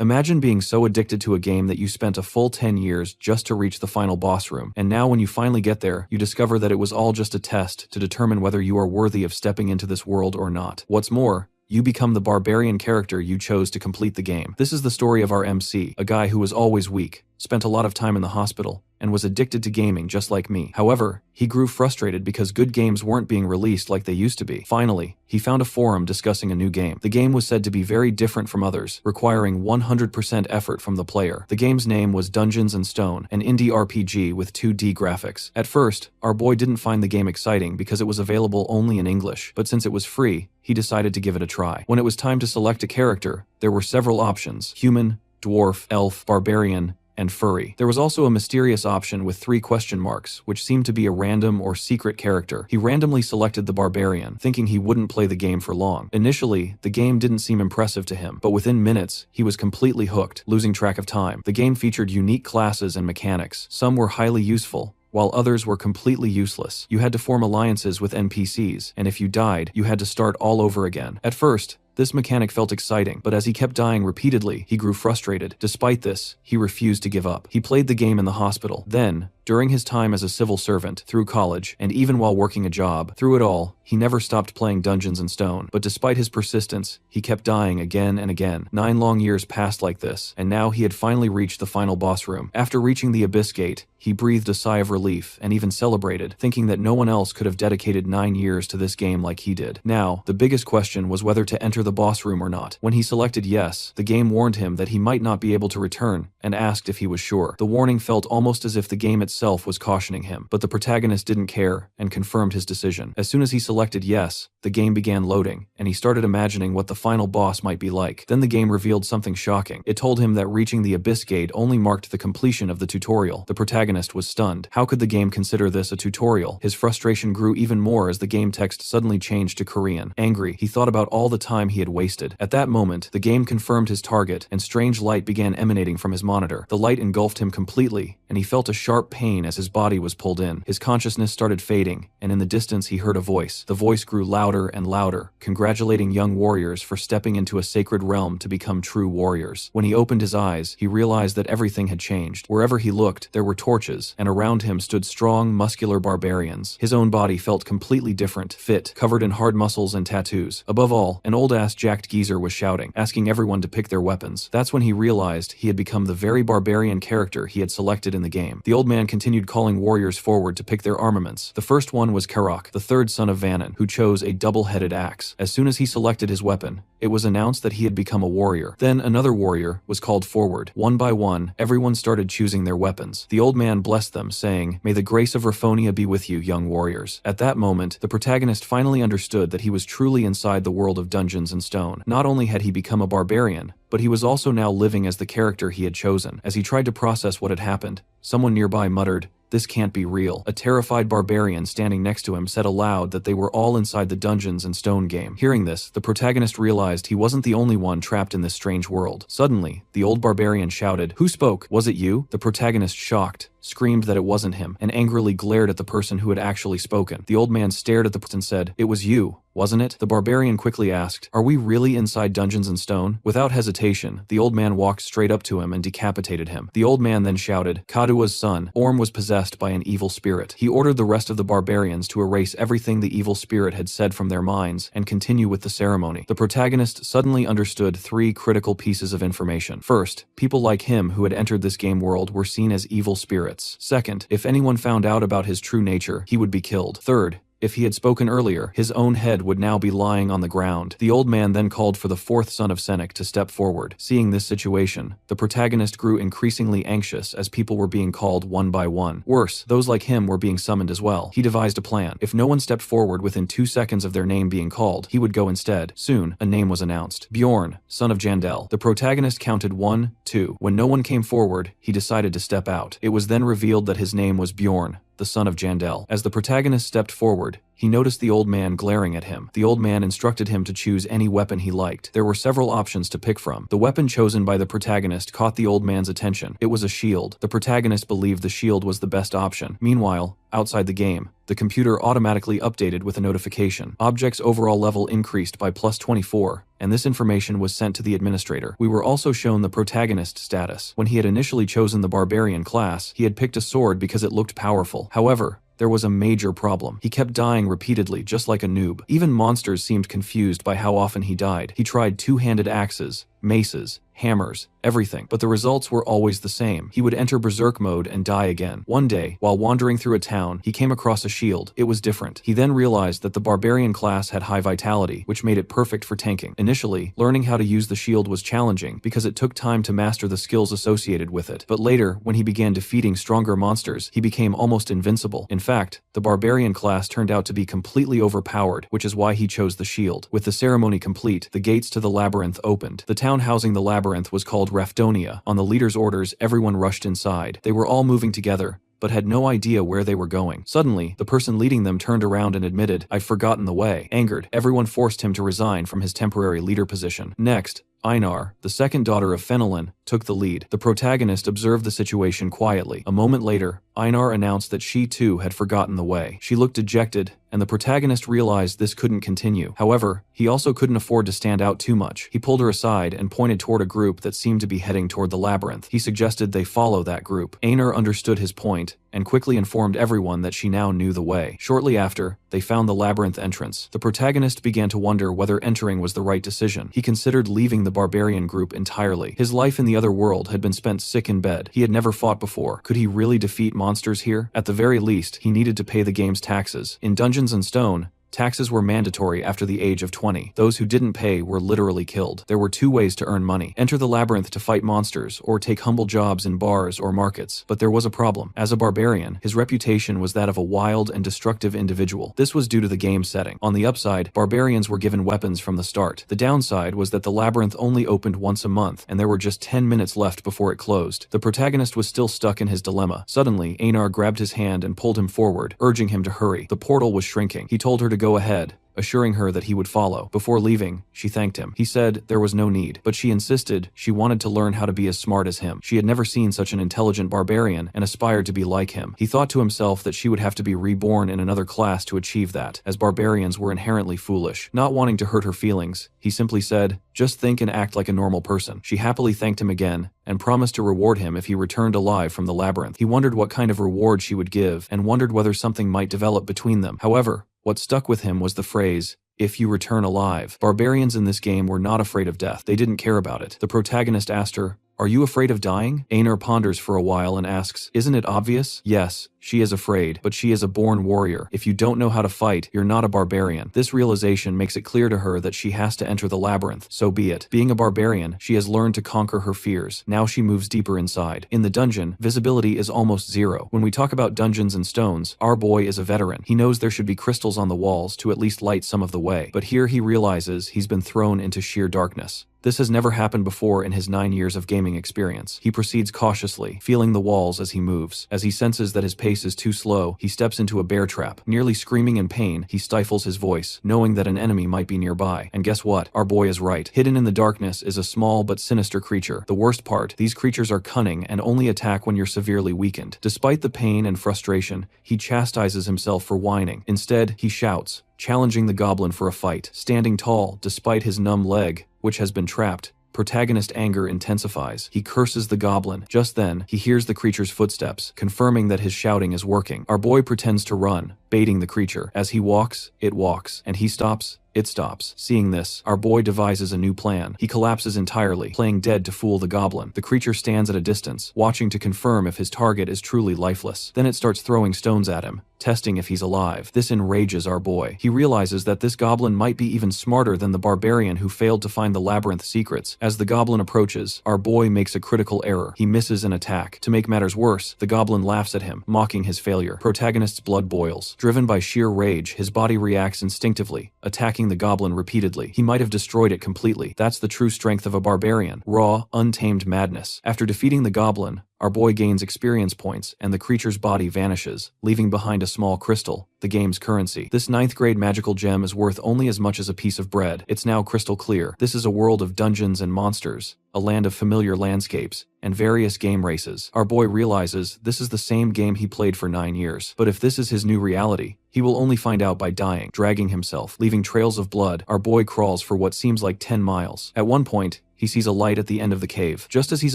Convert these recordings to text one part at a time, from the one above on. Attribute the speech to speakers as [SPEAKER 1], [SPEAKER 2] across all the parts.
[SPEAKER 1] Imagine being so addicted to a game that you spent a full 10 years just to reach the final boss room, and now when you finally get there, you discover that it was all just a test to determine whether you are worthy of stepping into this world or not. What's more, you become the barbarian character you chose to complete the game. This is the story of our MC, a guy who was always weak, spent a lot of time in the hospital, and was addicted to gaming just like me. However, he grew frustrated because good games weren't being released like they used to be. Finally, he found a forum discussing a new game. The game was said to be very different from others, requiring 100% effort from the player. The game's name was Dungeons & Stone, an indie RPG with 2D graphics. At first, our boy didn't find the game exciting because it was available only in English, but since it was free, he decided to give it a try. When it was time to select a character, there were several options: human, dwarf, elf, barbarian, and furry. There was also a mysterious option with 3 question marks, which seemed to be a random or secret character. He randomly selected the barbarian, thinking he wouldn't play the game for long. Initially, the game didn't seem impressive to him, but within minutes, he was completely hooked, losing track of time. The game featured unique classes and mechanics. Some were highly useful, while others were completely useless. You had to form alliances with NPCs, and if you died, you had to start all over again. At first, this mechanic felt exciting, but as he kept dying repeatedly, he grew frustrated. Despite this, he refused to give up. He played the game in the hospital. Then, during his time as a civil servant, through college, and even while working a job, through it all, he never stopped playing Dungeons & Stone. But despite his persistence, he kept dying again and again. 9 long years passed like this, and now he had finally reached the final boss room. After reaching the Abyss Gate, he breathed a sigh of relief and even celebrated, thinking that no one else could have dedicated 9 years to this game like he did. Now, the biggest question was whether to enter the boss room or not. When he selected yes, the game warned him that he might not be able to return, and asked if he was sure. The warning felt almost as if the game itself was cautioning him, but the protagonist didn't care and confirmed his decision. As soon as he selected yes, the game began loading, and he started imagining what the final boss might be like. Then the game revealed something shocking. It told him that reaching the Abyss Gate only marked the completion of the tutorial. The protagonist was stunned. How could the game consider this a tutorial? His frustration grew even more as the game text suddenly changed to Korean. Angry, he thought about all the time he had wasted. At that moment, the game confirmed his target, and strange light began emanating from his monitor. The light engulfed him completely, and he felt a sharp pain as his body was pulled in. His consciousness started fading, and in the distance he heard a voice. The voice grew louder and louder, congratulating young warriors for stepping into a sacred realm to become true warriors. When he opened his eyes, he realized that everything had changed. Wherever he looked, there were torches, and around him stood strong, muscular barbarians. His own body felt completely different, fit, covered in hard muscles and tattoos. Above all, an old-ass jacked geezer was shouting, asking everyone to pick their weapons. That's when he realized he had become the very barbarian character he had selected in the game. The old man continued calling warriors forward to pick their armaments. The first one was Karok, the third son of Vannon, who chose a double-headed axe. As soon as he selected his weapon, it was announced that he had become a warrior. Then another warrior was called forward. One by one, everyone started choosing their weapons. The old man blessed them, saying, "May the grace of Raphonia be with you, young warriors." At that moment, the protagonist finally understood that he was truly inside the world of Dungeons & Stone. Not only had he become a barbarian, but he was also now living as the character he had chosen. As he tried to process what had happened, someone nearby muttered, "This can't be real." A terrified barbarian standing next to him said aloud that they were all inside the Dungeons & Stone game. Hearing this, the protagonist realized he wasn't the only one trapped in this strange world. Suddenly, the old barbarian shouted, "Who spoke? Was it you?" The protagonist, shocked, screamed that it wasn't him, and angrily glared at the person who had actually spoken. The old man stared at the person and said, "It was you, wasn't it?" The barbarian quickly asked, "Are we really inside Dungeons & Stone?" Without hesitation, the old man walked straight up to him and decapitated him. The old man then shouted, "Kadua's son, Orm was possessed by an evil spirit." He ordered the rest of the barbarians to erase everything the evil spirit had said from their minds and continue with the ceremony. The protagonist suddenly understood 3 critical pieces of information. First, people like him who had entered this game world were seen as evil spirits. Second, if anyone found out about his true nature, he would be killed. Third, if he had spoken earlier, his own head would now be lying on the ground. The old man then called for the 4th son of Senek to step forward. Seeing this situation, the protagonist grew increasingly anxious as people were being called one by one. Worse, those like him were being summoned as well. He devised a plan. If no one stepped forward within 2 seconds of their name being called, he would go instead. Soon, a name was announced. Bjorn, son of Jandel. The protagonist counted 1, 2. When no one came forward, he decided to step out. It was then revealed that his name was Bjorn, the son of Jandel. As the protagonist stepped forward, He noticed the old man glaring at him. The old man instructed him to choose any weapon he liked. There were several options to pick from. The weapon chosen by the protagonist caught the old man's attention. It was a shield. The protagonist believed the shield was the best option. Meanwhile, outside the game, the computer automatically updated with a notification. Object's overall level increased by +24, and this information was sent to the administrator. We were also shown the protagonist status. When he had initially chosen the barbarian class, he had picked a sword because it looked powerful. However, there was a major problem. He kept dying repeatedly, just like a noob. Even monsters seemed confused by how often he died. He tried two-handed axes, maces, hammers, everything, but the results were always the same. He would enter berserk mode and die again. One day, while wandering through a town, he came across a shield. It was different. He then realized that the barbarian class had high vitality, which made it perfect for tanking. Initially, learning how to use the shield was challenging because it took time to master the skills associated with it. But later, when he began defeating stronger monsters, he became almost invincible. In fact, the barbarian class turned out to be completely overpowered, which is why he chose the shield. With the ceremony complete, the gates to the labyrinth opened. The town housing the labyrinth was called Rafdonia. On the leader's orders, everyone rushed inside. They were all moving together, but had no idea where they were going. Suddenly, the person leading them turned around and admitted, "I've forgotten the way." Angered, everyone forced him to resign from his temporary leader position. Next, Einar, the second daughter of Fenelon, took the lead. The protagonist observed the situation quietly. A moment later, Einar announced that she too had forgotten the way. She looked dejected, and the protagonist realized this couldn't continue. However, he also couldn't afford to stand out too much. He pulled her aside and pointed toward a group that seemed to be heading toward the labyrinth. He suggested they follow that group. Einar understood his point and quickly informed everyone that she now knew the way. Shortly after, they found the labyrinth entrance. The protagonist began to wonder whether entering was the right decision. He considered leaving the barbarian group entirely. His life in the other world had been spent sick in bed. He had never fought before. Could he really defeat monsters here? At the very least, he needed to pay the game's taxes. In Dungeons & Stone, taxes were mandatory after the age of 20. Those who didn't pay were literally killed. There were two ways to earn money: enter the labyrinth to fight monsters, or take humble jobs in bars or markets. But there was a problem. As a barbarian, his reputation was that of a wild and destructive individual. This was due to the game setting. On the upside, barbarians were given weapons from the start. The downside was that the labyrinth only opened once a month, and there were just 10 minutes left before it closed. The protagonist was still stuck in his dilemma. Suddenly, Einar grabbed his hand and pulled him forward, urging him to hurry. The portal was shrinking. He told her to go ahead, assuring her that he would follow. Before leaving, she thanked him. He said there was no need, but she insisted she wanted to learn how to be as smart as him. She had never seen such an intelligent barbarian and aspired to be like him. He thought to himself that she would have to be reborn in another class to achieve that, as barbarians were inherently foolish. Not wanting to hurt her feelings, he simply said, "Just think and act like a normal person." She happily thanked him again and promised to reward him if he returned alive from the labyrinth. He wondered what kind of reward she would give and wondered whether something might develop between them. However, what stuck with him was the phrase, "if you return alive." Barbarians in this game were not afraid of death. They didn't care about it. The protagonist asked her, "Are you afraid of dying?" Einar ponders for a while and asks, "Isn't it obvious?" Yes, she is afraid, but she is a born warrior. If you don't know how to fight, you're not a barbarian. This realization makes it clear to her that she has to enter the labyrinth. So be it. Being a barbarian, she has learned to conquer her fears. Now she moves deeper inside. In the dungeon, visibility is almost zero. When we talk about dungeons and stones, our boy is a veteran. He knows there should be crystals on the walls to at least light some of the way. But here he realizes he's been thrown into sheer darkness. This has never happened before in his 9 years of gaming experience. He proceeds cautiously, feeling the walls as he moves. As he senses that his pace is too slow, he steps into a bear trap. Nearly screaming in pain, he stifles his voice, knowing that an enemy might be nearby. And guess what? Our boy is right. Hidden in the darkness is a small but sinister creature. The worst part, these creatures are cunning and only attack when you're severely weakened. Despite the pain and frustration, he chastises himself for whining. Instead, he shouts, challenging the goblin for a fight. Standing tall, despite his numb leg, which has been trapped, protagonist anger intensifies. He curses the goblin. Just then, he hears the creature's footsteps, confirming that his shouting is working. Our boy pretends to run, baiting the creature. As he walks, it walks, and he stops, it stops. Seeing this, our boy devises a new plan. He collapses entirely, playing dead to fool the goblin. The creature stands at a distance, watching to confirm if his target is truly lifeless. Then it starts throwing stones at him, testing if he's alive. This enrages our boy. He realizes that this goblin might be even smarter than the barbarian who failed to find the labyrinth secrets. As the goblin approaches, our boy makes a critical error. He misses an attack. To make matters worse, the goblin laughs at him, mocking his failure. Protagonist's blood boils. Driven by sheer rage, his body reacts instinctively, attacking the goblin repeatedly. He might have destroyed it completely. That's the true strength of a barbarian. Raw, untamed madness. After defeating the goblin, Our boy gains experience points, and the creature's body vanishes, leaving behind a small crystal, the game's currency. This 9th grade magical gem is worth only as much as a piece of bread. It's now crystal clear. This is a world of dungeons and monsters, a land of familiar landscapes, and various game races. Our boy realizes this is the same game he played for 9 years. But if this is his new reality, he will only find out by dying, dragging himself, leaving trails of blood. Our boy crawls for what seems like 10 miles. At one point, he sees a light at the end of the cave. Just as he's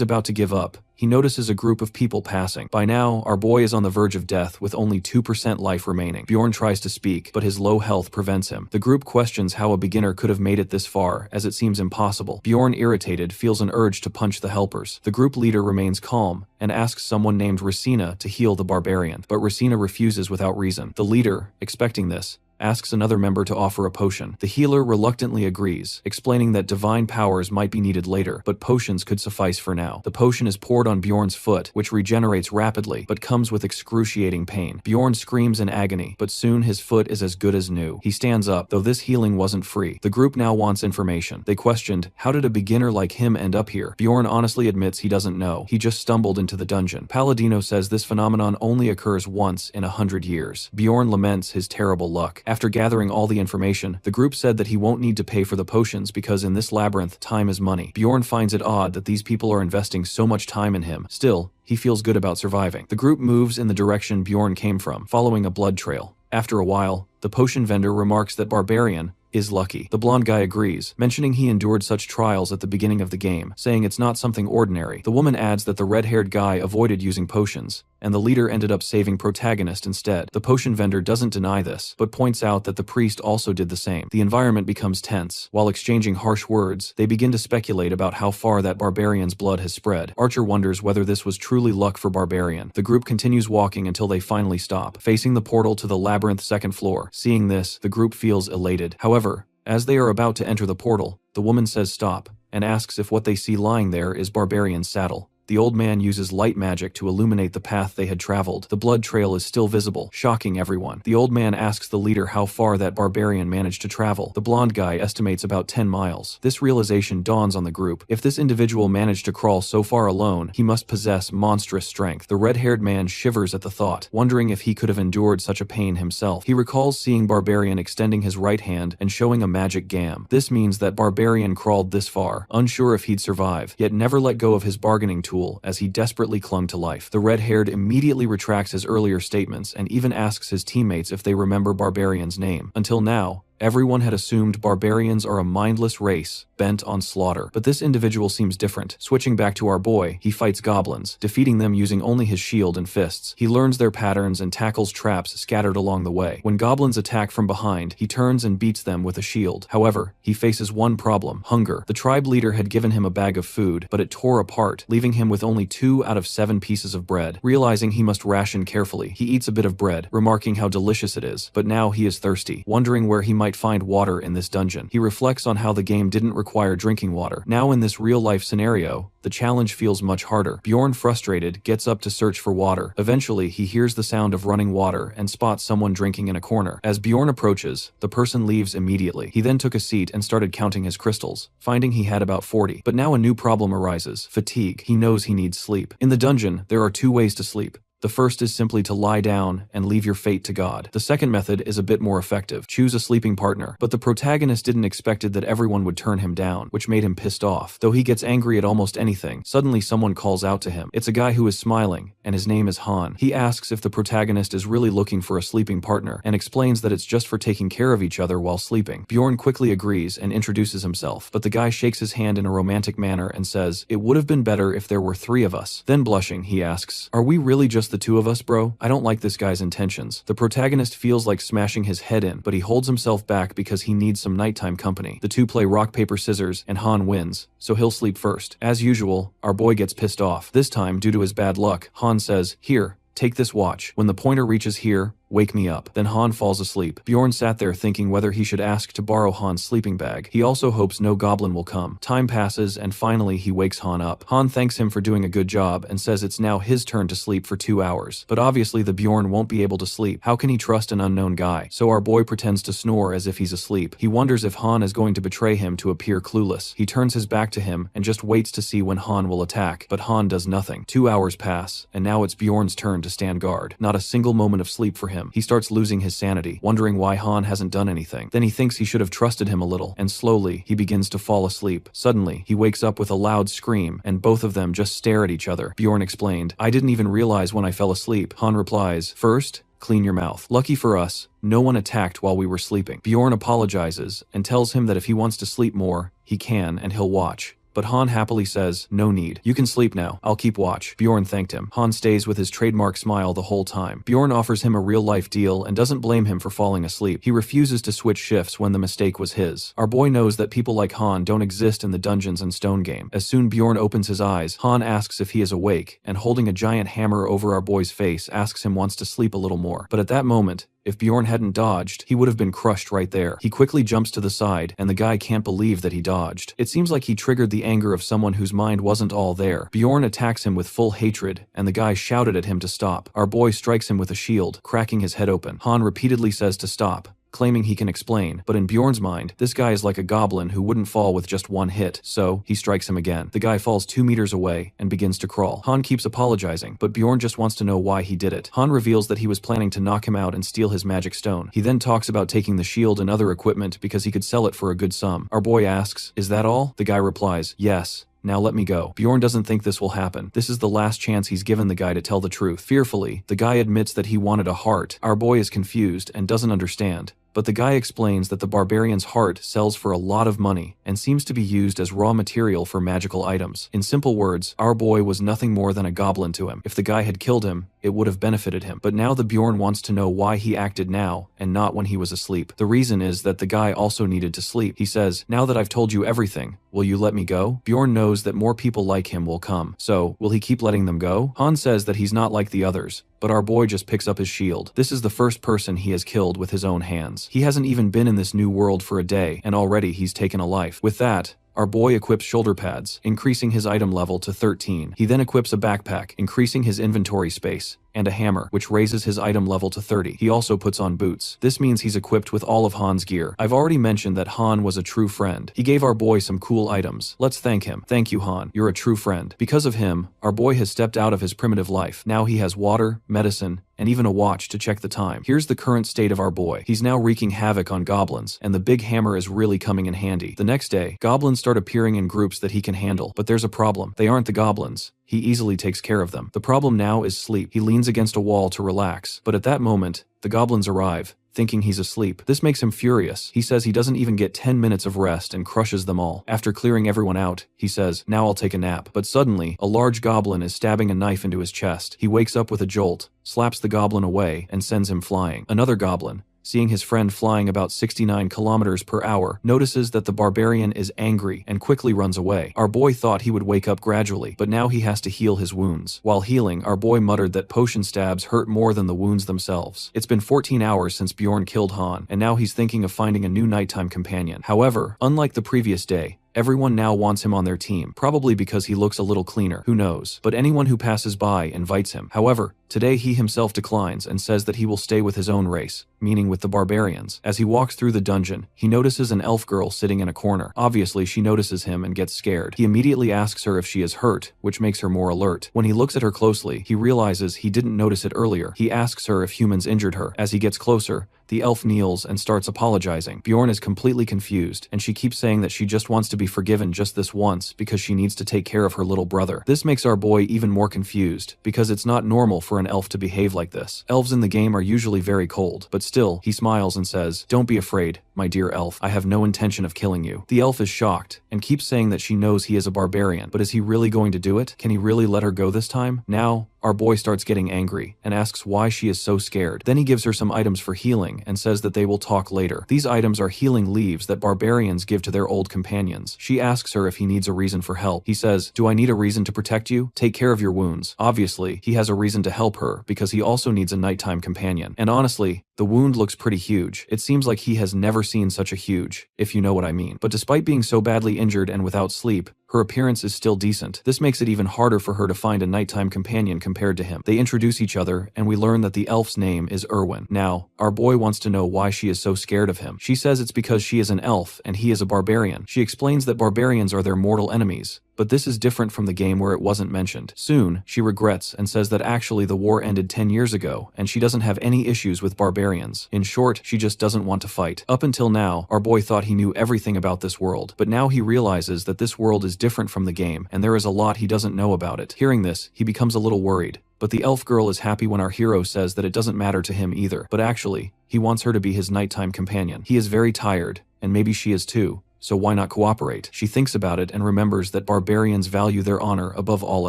[SPEAKER 1] about to give up, he notices a group of people passing. By now, our boy is on the verge of death with only 2% life remaining. Bjorn tries to speak, but his low health prevents him. The group questions how a beginner could have made it this far, as it seems impossible. Bjorn, irritated, feels an urge to punch the helpers. The group leader remains calm and asks someone named Racina to heal the barbarian, but Racina refuses without reason. The leader, expecting this, asks another member to offer a potion. The healer reluctantly agrees, explaining that divine powers might be needed later, but potions could suffice for now. The potion is poured on Bjorn's foot, which regenerates rapidly, but comes with excruciating pain. Bjorn screams in agony, but soon his foot is as good as new. He stands up, though this healing wasn't free. The group now wants information. They questioned, how did a beginner like him end up here? Bjorn honestly admits he doesn't know. He just stumbled into the dungeon. Palladino says this phenomenon only occurs once in 100 years. Bjorn laments his terrible luck. After gathering all the information, the group said that he won't need to pay for the potions because in this labyrinth, time is money. Bjorn finds it odd that these people are investing so much time in him. Still, he feels good about surviving. The group moves in the direction Bjorn came from, following a blood trail. After a while, the potion vendor remarks that Barbarian is lucky. The blonde guy agrees, mentioning he endured such trials at the beginning of the game, saying it's not something ordinary. The woman adds that the red-haired guy avoided using potions, and the leader ended up saving Protagonist instead. The potion vendor doesn't deny this, but points out that the priest also did the same. The environment becomes tense. While exchanging harsh words, they begin to speculate about how far that barbarian's blood has spread. Archer wonders whether this was truly luck for Barbarian. The group continues walking until they finally stop, facing the portal to the labyrinth 2nd floor. Seeing this, the group feels elated. However, as they are about to enter the portal, the woman says stop, and asks if what they see lying there is Barbarian's saddle. The old man uses light magic to illuminate the path they had traveled. The blood trail is still visible, shocking everyone. The old man asks the leader how far that barbarian managed to travel. The blonde guy estimates about 10 miles. This realization dawns on the group. If this individual managed to crawl so far alone, he must possess monstrous strength. The red-haired man shivers at the thought, wondering if he could have endured such a pain himself. He recalls seeing Barbarian extending his right hand and showing a magic gam. This means that Barbarian crawled this far, unsure if he'd survive, yet never let go of his bargaining tool as he desperately clung to life. The red-haired immediately retracts his earlier statements and even asks his teammates if they remember Barbarian's name. Until now, everyone had assumed barbarians are a mindless race, bent on slaughter. But this individual seems different. Switching back to our boy, he fights goblins, defeating them using only his shield and fists. He learns their patterns and tackles traps scattered along the way. When goblins attack from behind, he turns and beats them with a shield. However, he faces one problem: hunger. The tribe leader had given him a bag of food, but it tore apart, leaving him with only 2 out of 7 pieces of bread. Realizing he must ration carefully, he eats a bit of bread, remarking how delicious it is. But now he is thirsty, wondering where he might find water in this dungeon. He reflects on how the game didn't require drinking water. Now in this real-life scenario, the challenge feels much harder. Bjorn, frustrated, gets up to search for water. Eventually, he hears the sound of running water and spots someone drinking in a corner. As Bjorn approaches, the person leaves immediately. He then took a seat and started counting his crystals, finding he had about 40. But now a new problem arises: fatigue. He knows he needs sleep. In the dungeon, there are 2 ways to sleep. The first is simply to lie down and leave your fate to God. The second method is a bit more effective. Choose a sleeping partner. But the protagonist didn't expect that everyone would turn him down, which made him pissed off. Though he gets angry at almost anything, suddenly someone calls out to him. It's a guy who is smiling, and his name is Han. He asks if the protagonist is really looking for a sleeping partner, and explains that it's just for taking care of each other while sleeping. Bjorn quickly agrees and introduces himself, but the guy shakes his hand in a romantic manner and says, "It would have been better if there were 3 of us." Then blushing, he asks, "Are we really just the 2 of us, bro? I don't like this guy's intentions." The protagonist feels like smashing his head in, but he holds himself back because he needs some nighttime company. The 2 play rock, paper, scissors, and Han wins, so he'll sleep first. As usual, our boy gets pissed off. This time, due to his bad luck, Han says, "Here, take this watch. When the pointer reaches here, Wake me up. Then Han falls asleep. Bjorn sat there thinking whether he should ask to borrow Han's sleeping bag. He also hopes no goblin will come. Time passes and finally he wakes Han up. Han thanks him for doing a good job and says it's now his turn to sleep for 2 hours. But obviously the Bjorn won't be able to sleep. How can he trust an unknown guy? So our boy pretends to snore as if he's asleep. He wonders if Han is going to betray him to appear clueless. He turns his back to him and just waits to see when Han will attack. But Han does nothing. 2 hours pass and now it's Bjorn's turn to stand guard. Not a single moment of sleep for him. He starts losing his sanity, wondering why Han hasn't done anything. Then he thinks he should have trusted him a little, and slowly he begins to fall asleep. Suddenly, he wakes up with a loud scream, and both of them just stare at each other. Bjorn explained, "I didn't even realize when I fell asleep." Han replies, "First, clean your mouth. Lucky for us, no one attacked while we were sleeping." Bjorn apologizes and tells him that if he wants to sleep more, he can and he'll watch. But Han happily says, "No need. You can sleep now. I'll keep watch." Bjorn thanked him. Han stays with his trademark smile the whole time. Bjorn offers him a real-life deal and doesn't blame him for falling asleep. He refuses to switch shifts when the mistake was his. Our boy knows that people like Han don't exist in the Dungeons and Stone game. As soon Bjorn opens his eyes, Han asks if he is awake, and holding a giant hammer over our boy's face asks him wants to sleep a little more. But at that moment, if Bjorn hadn't dodged, he would have been crushed right there. He quickly jumps to the side, and the guy can't believe that he dodged. It seems like he triggered the anger of someone whose mind wasn't all there. Bjorn attacks him with full hatred, and the guy shouted at him to stop. Our boy strikes him with a shield, cracking his head open. Han repeatedly says to stop, claiming he can explain, but in Bjorn's mind, this guy is like a goblin who wouldn't fall with just one hit, so he strikes him again. The guy falls 2 meters away and begins to crawl. Han keeps apologizing, but Bjorn just wants to know why he did it. Han reveals that he was planning to knock him out and steal his magic stone. He then talks about taking the shield and other equipment because he could sell it for a good sum. Our boy asks, "Is that all?" The guy replies, "Yes. Now let me go." Bjorn doesn't think this will happen. This is the last chance he's given the guy to tell the truth. Fearfully, the guy admits that he wanted a heart. Our boy is confused and doesn't understand. But the guy explains that the barbarian's heart sells for a lot of money and seems to be used as raw material for magical items. In simple words, our boy was nothing more than a goblin to him. If the guy had killed him, it would have benefited him. But now the Bjorn wants to know why he acted now and not when he was asleep. The reason is that the guy also needed to sleep. He says, "Now that I've told you everything, will you let me go?" Bjorn knows that more people like him will come. So, will he keep letting them go? Han says that he's not like the others, but our boy just picks up his shield. This is the first person he has killed with his own hands. He hasn't even been in this new world for a day, and already he's taken a life. With that, our boy equips shoulder pads, increasing his item level to 13. He then equips a backpack, increasing his inventory space, and a hammer, which raises his item level to 30. He also puts on boots. This means he's equipped with all of Han's gear. I've already mentioned that Han was a true friend. He gave our boy some cool items. Let's thank him. Thank you, Han. You're a true friend. Because of him, our boy has stepped out of his primitive life. Now he has water, medicine, and even a watch to check the time. Here's the current state of our boy. He's now wreaking havoc on goblins, and the big hammer is really coming in handy. The next day, goblins start appearing in groups that he can handle. But there's a problem. They aren't the goblins. He easily takes care of them. The problem now is sleep. He leans against a wall to relax. But at that moment, the goblins arrive, thinking he's asleep. This makes him furious. He says he doesn't even get 10 minutes of rest and crushes them all. After clearing everyone out, he says, "Now I'll take a nap." But suddenly, a large goblin is stabbing a knife into his chest. He wakes up with a jolt, slaps the goblin away, and sends him flying. Another goblin, seeing his friend flying about 69 kilometers per hour, notices that the barbarian is angry and quickly runs away. Our boy thought he would wake up gradually, but now he has to heal his wounds. While healing, our boy muttered that potion stabs hurt more than the wounds themselves. It's been 14 hours since Bjorn killed Han, and now he's thinking of finding a new nighttime companion. However, unlike the previous day, everyone now wants him on their team, probably because he looks a little cleaner, who knows. But anyone who passes by invites him. However, today he himself declines and says that he will stay with his own race, meaning with the barbarians. As he walks through the dungeon, he notices an elf girl sitting in a corner. Obviously, she notices him and gets scared. He immediately asks her if she is hurt, which makes her more alert. When he looks at her closely, he realizes he didn't notice it earlier. He asks her if humans injured her. As he gets closer, the elf kneels and starts apologizing. Bjorn is completely confused, and she keeps saying that she just wants to be forgiven just this once because she needs to take care of her little brother. This makes our boy even more confused, because it's not normal for an elf to behave like this. Elves in the game are usually very cold, but still, he smiles and says, "Don't be afraid, my dear elf. I have no intention of killing you." The elf is shocked, and keeps saying that she knows he is a barbarian, but is he really going to do it? Can he really let her go this time? Now, our boy starts getting angry and asks why she is so scared. Then he gives her some items for healing and says that they will talk later. These items are healing leaves that barbarians give to their old companions. She asks her if he needs a reason for help. He says, "Do I need a reason to protect you? Take care of your wounds." Obviously, he has a reason to help help her because he also needs a nighttime companion. And honestly, the wound looks pretty huge. It seems like he has never seen such a huge, if you know what I mean. But despite being so badly injured and without sleep, her appearance is still decent. This makes it even harder for her to find a nighttime companion compared to him. They introduce each other, and we learn that the elf's name is Erwin. Now, our boy wants to know why she is so scared of him. She says it's because she is an elf and he is a barbarian. She explains that barbarians are their mortal enemies, but this is different from the game where it wasn't mentioned. Soon, she regrets and says that actually the war ended 10 years ago, and she doesn't have any issues with barbarians. In short, she just doesn't want to fight. Up until now, our boy thought he knew everything about this world, but now he realizes that this world is different from the game, and there is a lot he doesn't know about it. Hearing this, he becomes a little worried. But the elf girl is happy when our hero says that it doesn't matter to him either. But actually, he wants her to be his nighttime companion. He is very tired, and maybe she is too. So why not cooperate? She thinks about it and remembers that barbarians value their honor above all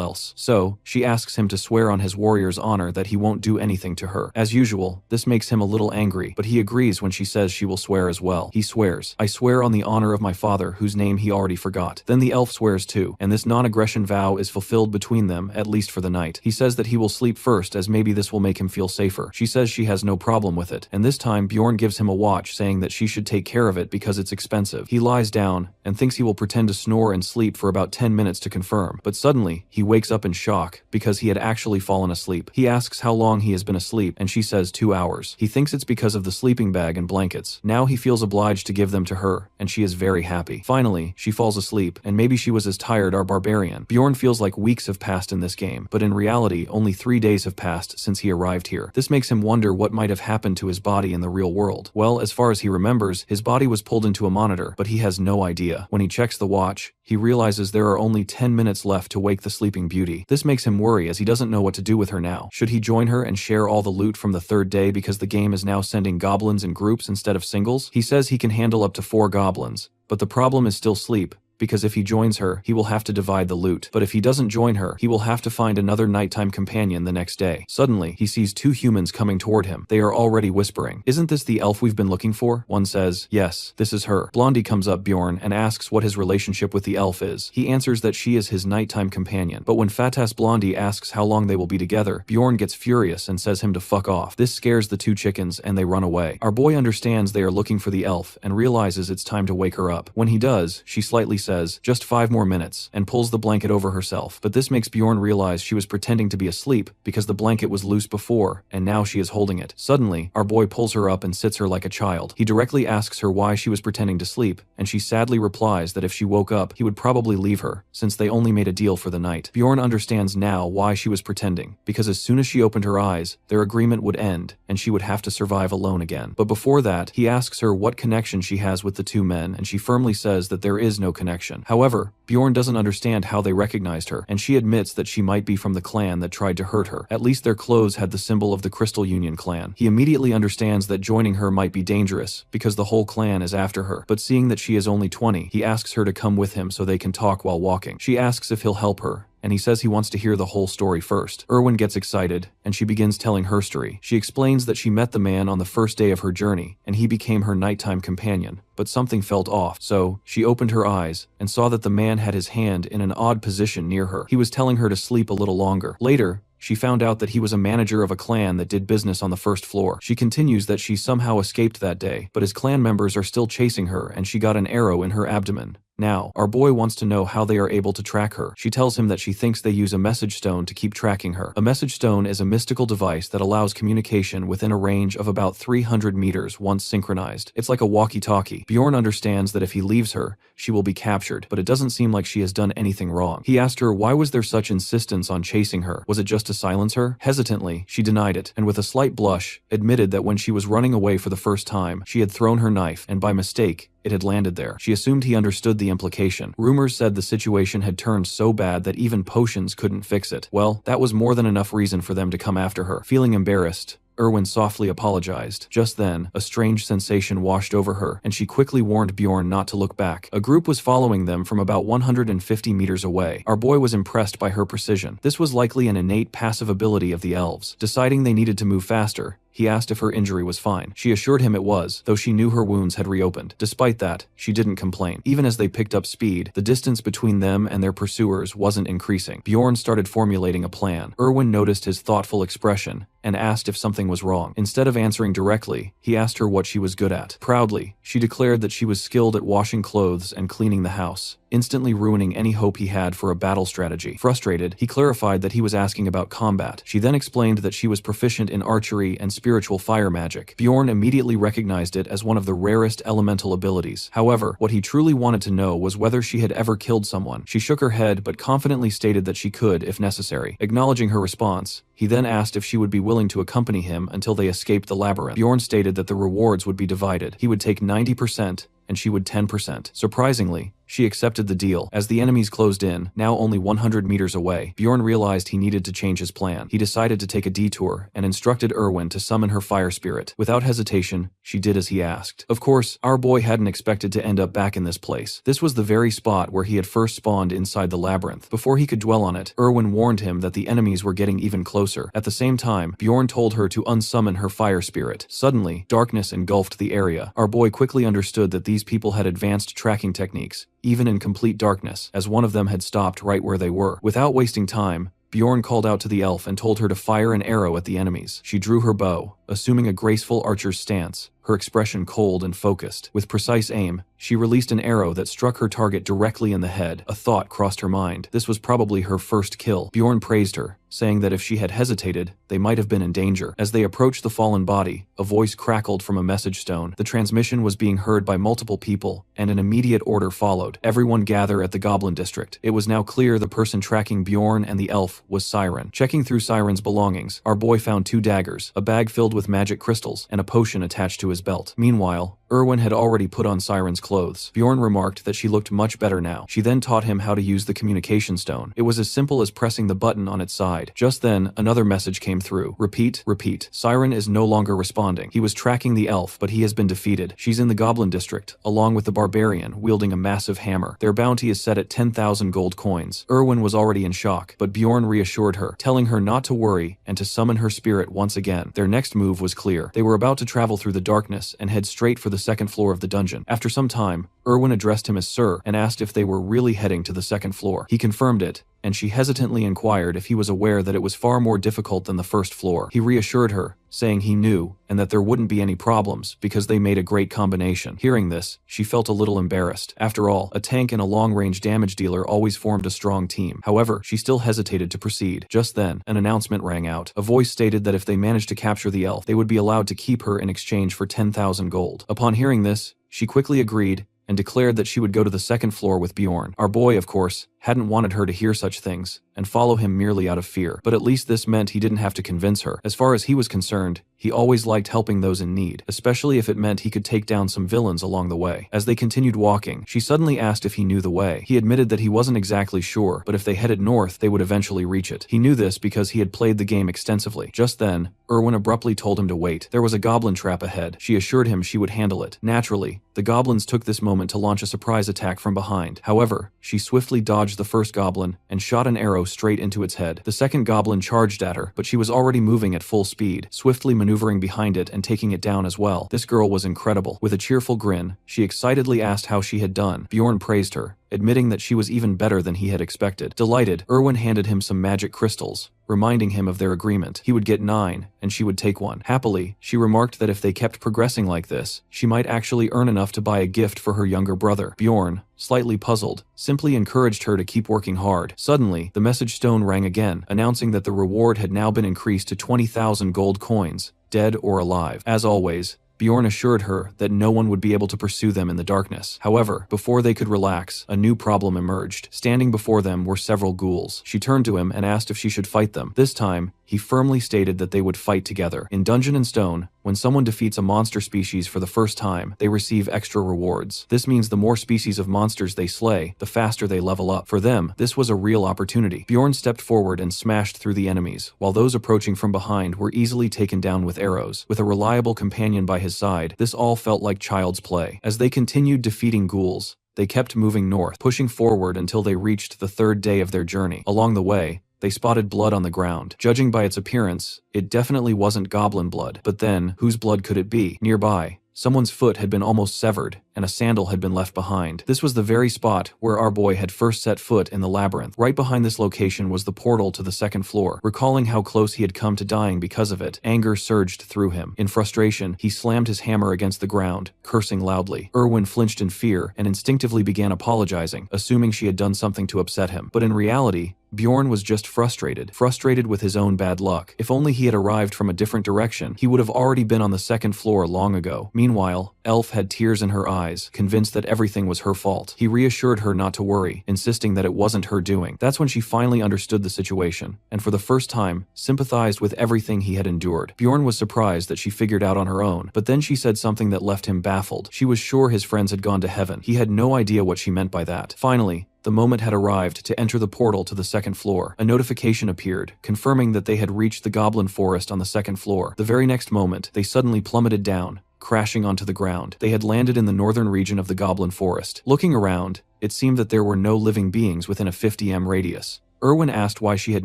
[SPEAKER 1] else. So, she asks him to swear on his warrior's honor that he won't do anything to her. As usual, this makes him a little angry, but he agrees when she says she will swear as well. He swears, "I swear on the honor of my father, whose name he already forgot." Then the elf swears too, and this non-aggression vow is fulfilled between them, at least for the night. He says that he will sleep first as maybe this will make him feel safer. She says she has no problem with it, and this time Bjorn gives him a watch saying that she should take care of it because it's expensive. He lies down and thinks he will pretend to snore and sleep for about 10 minutes to confirm, but suddenly he wakes up in shock because he had actually fallen asleep. He asks how long he has been asleep, and she says 2 hours. He thinks it's because of the sleeping bag and blankets. Now he feels obliged to give them to her, and she is very happy. Finally, she falls asleep, and maybe she was as tired as barbarian. Bjorn feels like weeks have passed in this game, but in reality only 3 days have passed since he arrived here. This makes him wonder what might have happened to his body in the real world. Well, as far as he remembers, his body was pulled into a monitor, but he has no idea. When he checks the watch, he realizes there are only 10 minutes left to wake the sleeping beauty. This makes him worry as he doesn't know what to do with her now. Should he join her and share all the loot from the third day because the game is now sending goblins in groups instead of singles? He says he can handle up to 4 goblins, but the problem is still sleep, because if he joins her, he will have to divide the loot. But if he doesn't join her, he will have to find another nighttime companion the next day. Suddenly, he sees 2 humans coming toward him. They are already whispering. "Isn't this the elf we've been looking for?" One says, "Yes, this is her." Blondie comes up Bjorn and asks what his relationship with the elf is. He answers that she is his nighttime companion. But when Fat-ass Blondie asks how long they will be together, Bjorn gets furious and says him to fuck off. This scares the 2 chickens and they run away. Our boy understands they are looking for the elf and realizes it's time to wake her up. When he does, she slightly says, "Just 5 more minutes," and pulls the blanket over herself. But this makes Bjorn realize she was pretending to be asleep because the blanket was loose before, and now she is holding it. Suddenly, our boy pulls her up and sits her like a child. He directly asks her why she was pretending to sleep, and she sadly replies that if she woke up, he would probably leave her, since they only made a deal for the night. Bjorn understands now why she was pretending, because as soon as she opened her eyes, their agreement would end, and she would have to survive alone again. But before that, he asks her what connection she has with the 2 men, and she firmly says that there is no connection. However, Bjorn doesn't understand how they recognized her, and she admits that she might be from the clan that tried to hurt her. At least their clothes had the symbol of the Crystal Union clan. He immediately understands that joining her might be dangerous, because the whole clan is after her. But seeing that she is only 20, he asks her to come with him so they can talk while walking. She asks if he'll help her, and he says he wants to hear the whole story first. Erwin gets excited, and she begins telling her story. She explains that she met the man on the first day of her journey, and he became her nighttime companion, but something felt off. So, she opened her eyes, and saw that the man had his hand in an odd position near her. He was telling her to sleep a little longer. Later, she found out that he was a manager of a clan that did business on the first floor. She continues that she somehow escaped that day, but his clan members are still chasing her and she got an arrow in her abdomen. Now, our boy wants to know how they are able to track her. She tells him that she thinks they use a message stone to keep tracking her. A message stone is a mystical device that allows communication within a range of about 300 meters once synchronized. It's like a walkie-talkie. Bjorn understands that if he leaves her, she will be captured, but it doesn't seem like she has done anything wrong. He asked her why was there such insistence on chasing her. Was it just to silence her? Hesitantly, she denied it, and with a slight blush, admitted that when she was running away for the first time, she had thrown her knife, and by mistake, it had landed there. She assumed he understood the implication. Rumors said the situation had turned so bad that even potions couldn't fix it. Well, that was more than enough reason for them to come after her. Feeling embarrassed, Erwin softly apologized. Just then, a strange sensation washed over her, and she quickly warned Bjorn not to look back. A group was following them from about 150 meters away. Our boy was impressed by her precision. This was likely an innate passive ability of the elves. Deciding they needed to move faster, he asked if her injury was fine. She assured him it was, though she knew her wounds had reopened. Despite that, she didn't complain. Even as they picked up speed, the distance between them and their pursuers wasn't increasing. Bjorn started formulating a plan. Erwin noticed his thoughtful expression and asked if something was wrong. Instead of answering directly, he asked her what she was good at. Proudly, she declared that she was skilled at washing clothes and cleaning the house, instantly ruining any hope he had for a battle strategy. Frustrated, he clarified that he was asking about combat. She then explained that she was proficient in archery and spiritual fire magic. Bjorn immediately recognized it as one of the rarest elemental abilities. However, what he truly wanted to know was whether she had ever killed someone. She shook her head but confidently stated that she could if necessary. Acknowledging her response, he then asked if she would be willing to accompany him until they escaped the labyrinth. Bjorn stated that the rewards would be divided. He would take 90% and she would 10%. Surprisingly, she accepted the deal. As the enemies closed in, now only 100 meters away, Bjorn realized he needed to change his plan. He decided to take a detour and instructed Erwin to summon her fire spirit. Without hesitation, she did as he asked. Of course, our boy hadn't expected to end up back in this place. This was the very spot where he had first spawned inside the labyrinth. Before he could dwell on it, Erwin warned him that the enemies were getting even closer. At the same time, Bjorn told her to unsummon her fire spirit. Suddenly, darkness engulfed the area. Our boy quickly understood that these people had advanced tracking techniques, even in complete darkness, as one of them had stopped right where they were. Without wasting time, Bjorn called out to the elf and told her to fire an arrow at the enemies. She drew her bow, assuming a graceful archer's stance, her expression cold and focused. With precise aim, she released an arrow that struck her target directly in the head. A thought crossed her mind. This was probably her first kill. Bjorn praised her, saying that if she had hesitated, they might have been in danger. As they approached the fallen body, a voice crackled from a message stone. The transmission was being heard by multiple people, and an immediate order followed. Everyone gather at the Goblin District. It was now clear the person tracking Bjorn and the elf was Siren. Checking through Siren's belongings, our boy found 2 daggers, a bag filled with magic crystals, and a potion attached to his belt. Meanwhile, Erwin had already put on Siren's clothes. Bjorn remarked that she looked much better now. She then taught him how to use the communication stone. It was as simple as pressing the button on its side. Just then, another message came through. Repeat, repeat. Siren is no longer responding. He was tracking the elf, but he has been defeated. She's in the Goblin District, along with the barbarian, wielding a massive hammer. Their bounty is set at 10,000 gold coins. Erwin was already in shock, but Bjorn reassured her, telling her not to worry and to summon her spirit once again. Their next move was clear. They were about to travel through the darkness and head straight for the second floor of the dungeon. After some time, Erwin addressed him as Sir and asked if they were really heading to the second floor. He confirmed it, and she hesitantly inquired if he was aware that it was far more difficult than the first floor. He reassured her, saying he knew and that there wouldn't be any problems because they made a great combination. Hearing this, she felt a little embarrassed. After all, a tank and a long-range damage dealer always formed a strong team. However, she still hesitated to proceed. Just then, an announcement rang out. A voice stated that if they managed to capture the elf, they would be allowed to keep her in exchange for 10,000 gold. Upon hearing this, she quickly agreed and declared that she would go to the second floor with Bjorn. Our boy, of course, hadn't wanted her to hear such things and follow him merely out of fear, but at least this meant he didn't have to convince her. As far as he was concerned, he always liked helping those in need, especially if it meant he could take down some villains along the way. As they continued walking, she suddenly asked if he knew the way. He admitted that he wasn't exactly sure, but if they headed north, they would eventually reach it. He knew this because he had played the game extensively. Just then, Erwin abruptly told him to wait. There was a goblin trap ahead. She assured him she would handle it. Naturally, the goblins took this moment to launch a surprise attack from behind. However, she swiftly dodged the first goblin and shot an arrow straight into its head. The second goblin charged at her, but she was already moving at full speed, swiftly maneuvering behind it and taking it down as well. This girl was incredible. With a cheerful grin, she excitedly asked how she had done. Bjorn praised her, admitting that she was even better than he had expected. Delighted, Erwin handed him some magic crystals, reminding him of their agreement. He would get 9, and she would take 1. Happily, she remarked that if they kept progressing like this, she might actually earn enough to buy a gift for her younger brother. Bjorn, slightly puzzled, simply encouraged her to keep working hard. Suddenly, the message stone rang again, announcing that the reward had now been increased to 20,000 gold coins, dead or alive. As always, Bjorn assured her that no one would be able to pursue them in the darkness. However, before they could relax, a new problem emerged. Standing before them were several ghouls. She turned to him and asked if she should fight them. This time, he firmly stated that they would fight together. In Dungeon and Stone, when someone defeats a monster species for the first time, they receive extra rewards. This means the more species of monsters they slay, the faster they level up. For them, this was a real opportunity. Bjorn stepped forward and smashed through the enemies, while those approaching from behind were easily taken down with arrows. With a reliable companion by his side, this all felt like child's play. As they continued defeating ghouls, they kept moving north, pushing forward until they reached the 3rd day of their journey. Along the way, they spotted blood on the ground. Judging by its appearance, it definitely wasn't goblin blood. But then, whose blood could it be? Nearby, someone's foot had been almost severed, and a sandal had been left behind. This was the very spot where our boy had first set foot in the labyrinth. Right behind this location was the portal to the second floor. Recalling how close he had come to dying because of it, anger surged through him. In frustration, he slammed his hammer against the ground, cursing loudly. Erwin flinched in fear and instinctively began apologizing, assuming she had done something to upset him. But in reality, Bjorn was just frustrated with his own bad luck. If only he had arrived from a different direction, he would have already been on the second floor long ago. Meanwhile, Elf had tears in her eyes, convinced that everything was her fault. He reassured her not to worry, insisting that it wasn't her doing. That's when she finally understood the situation, and for the first time, sympathized with everything he had endured. Bjorn was surprised that she figured out on her own, but then she said something that left him baffled. She was sure his friends had gone to heaven. He had no idea what she meant by that. Finally, the moment had arrived to enter the portal to the second floor. A notification appeared, confirming that they had reached the goblin forest on the second floor. The very next moment, they suddenly plummeted down, crashing onto the ground. They had landed in the northern region of the goblin forest. Looking around, it seemed that there were no living beings within a 50 m radius. Erwin asked why she had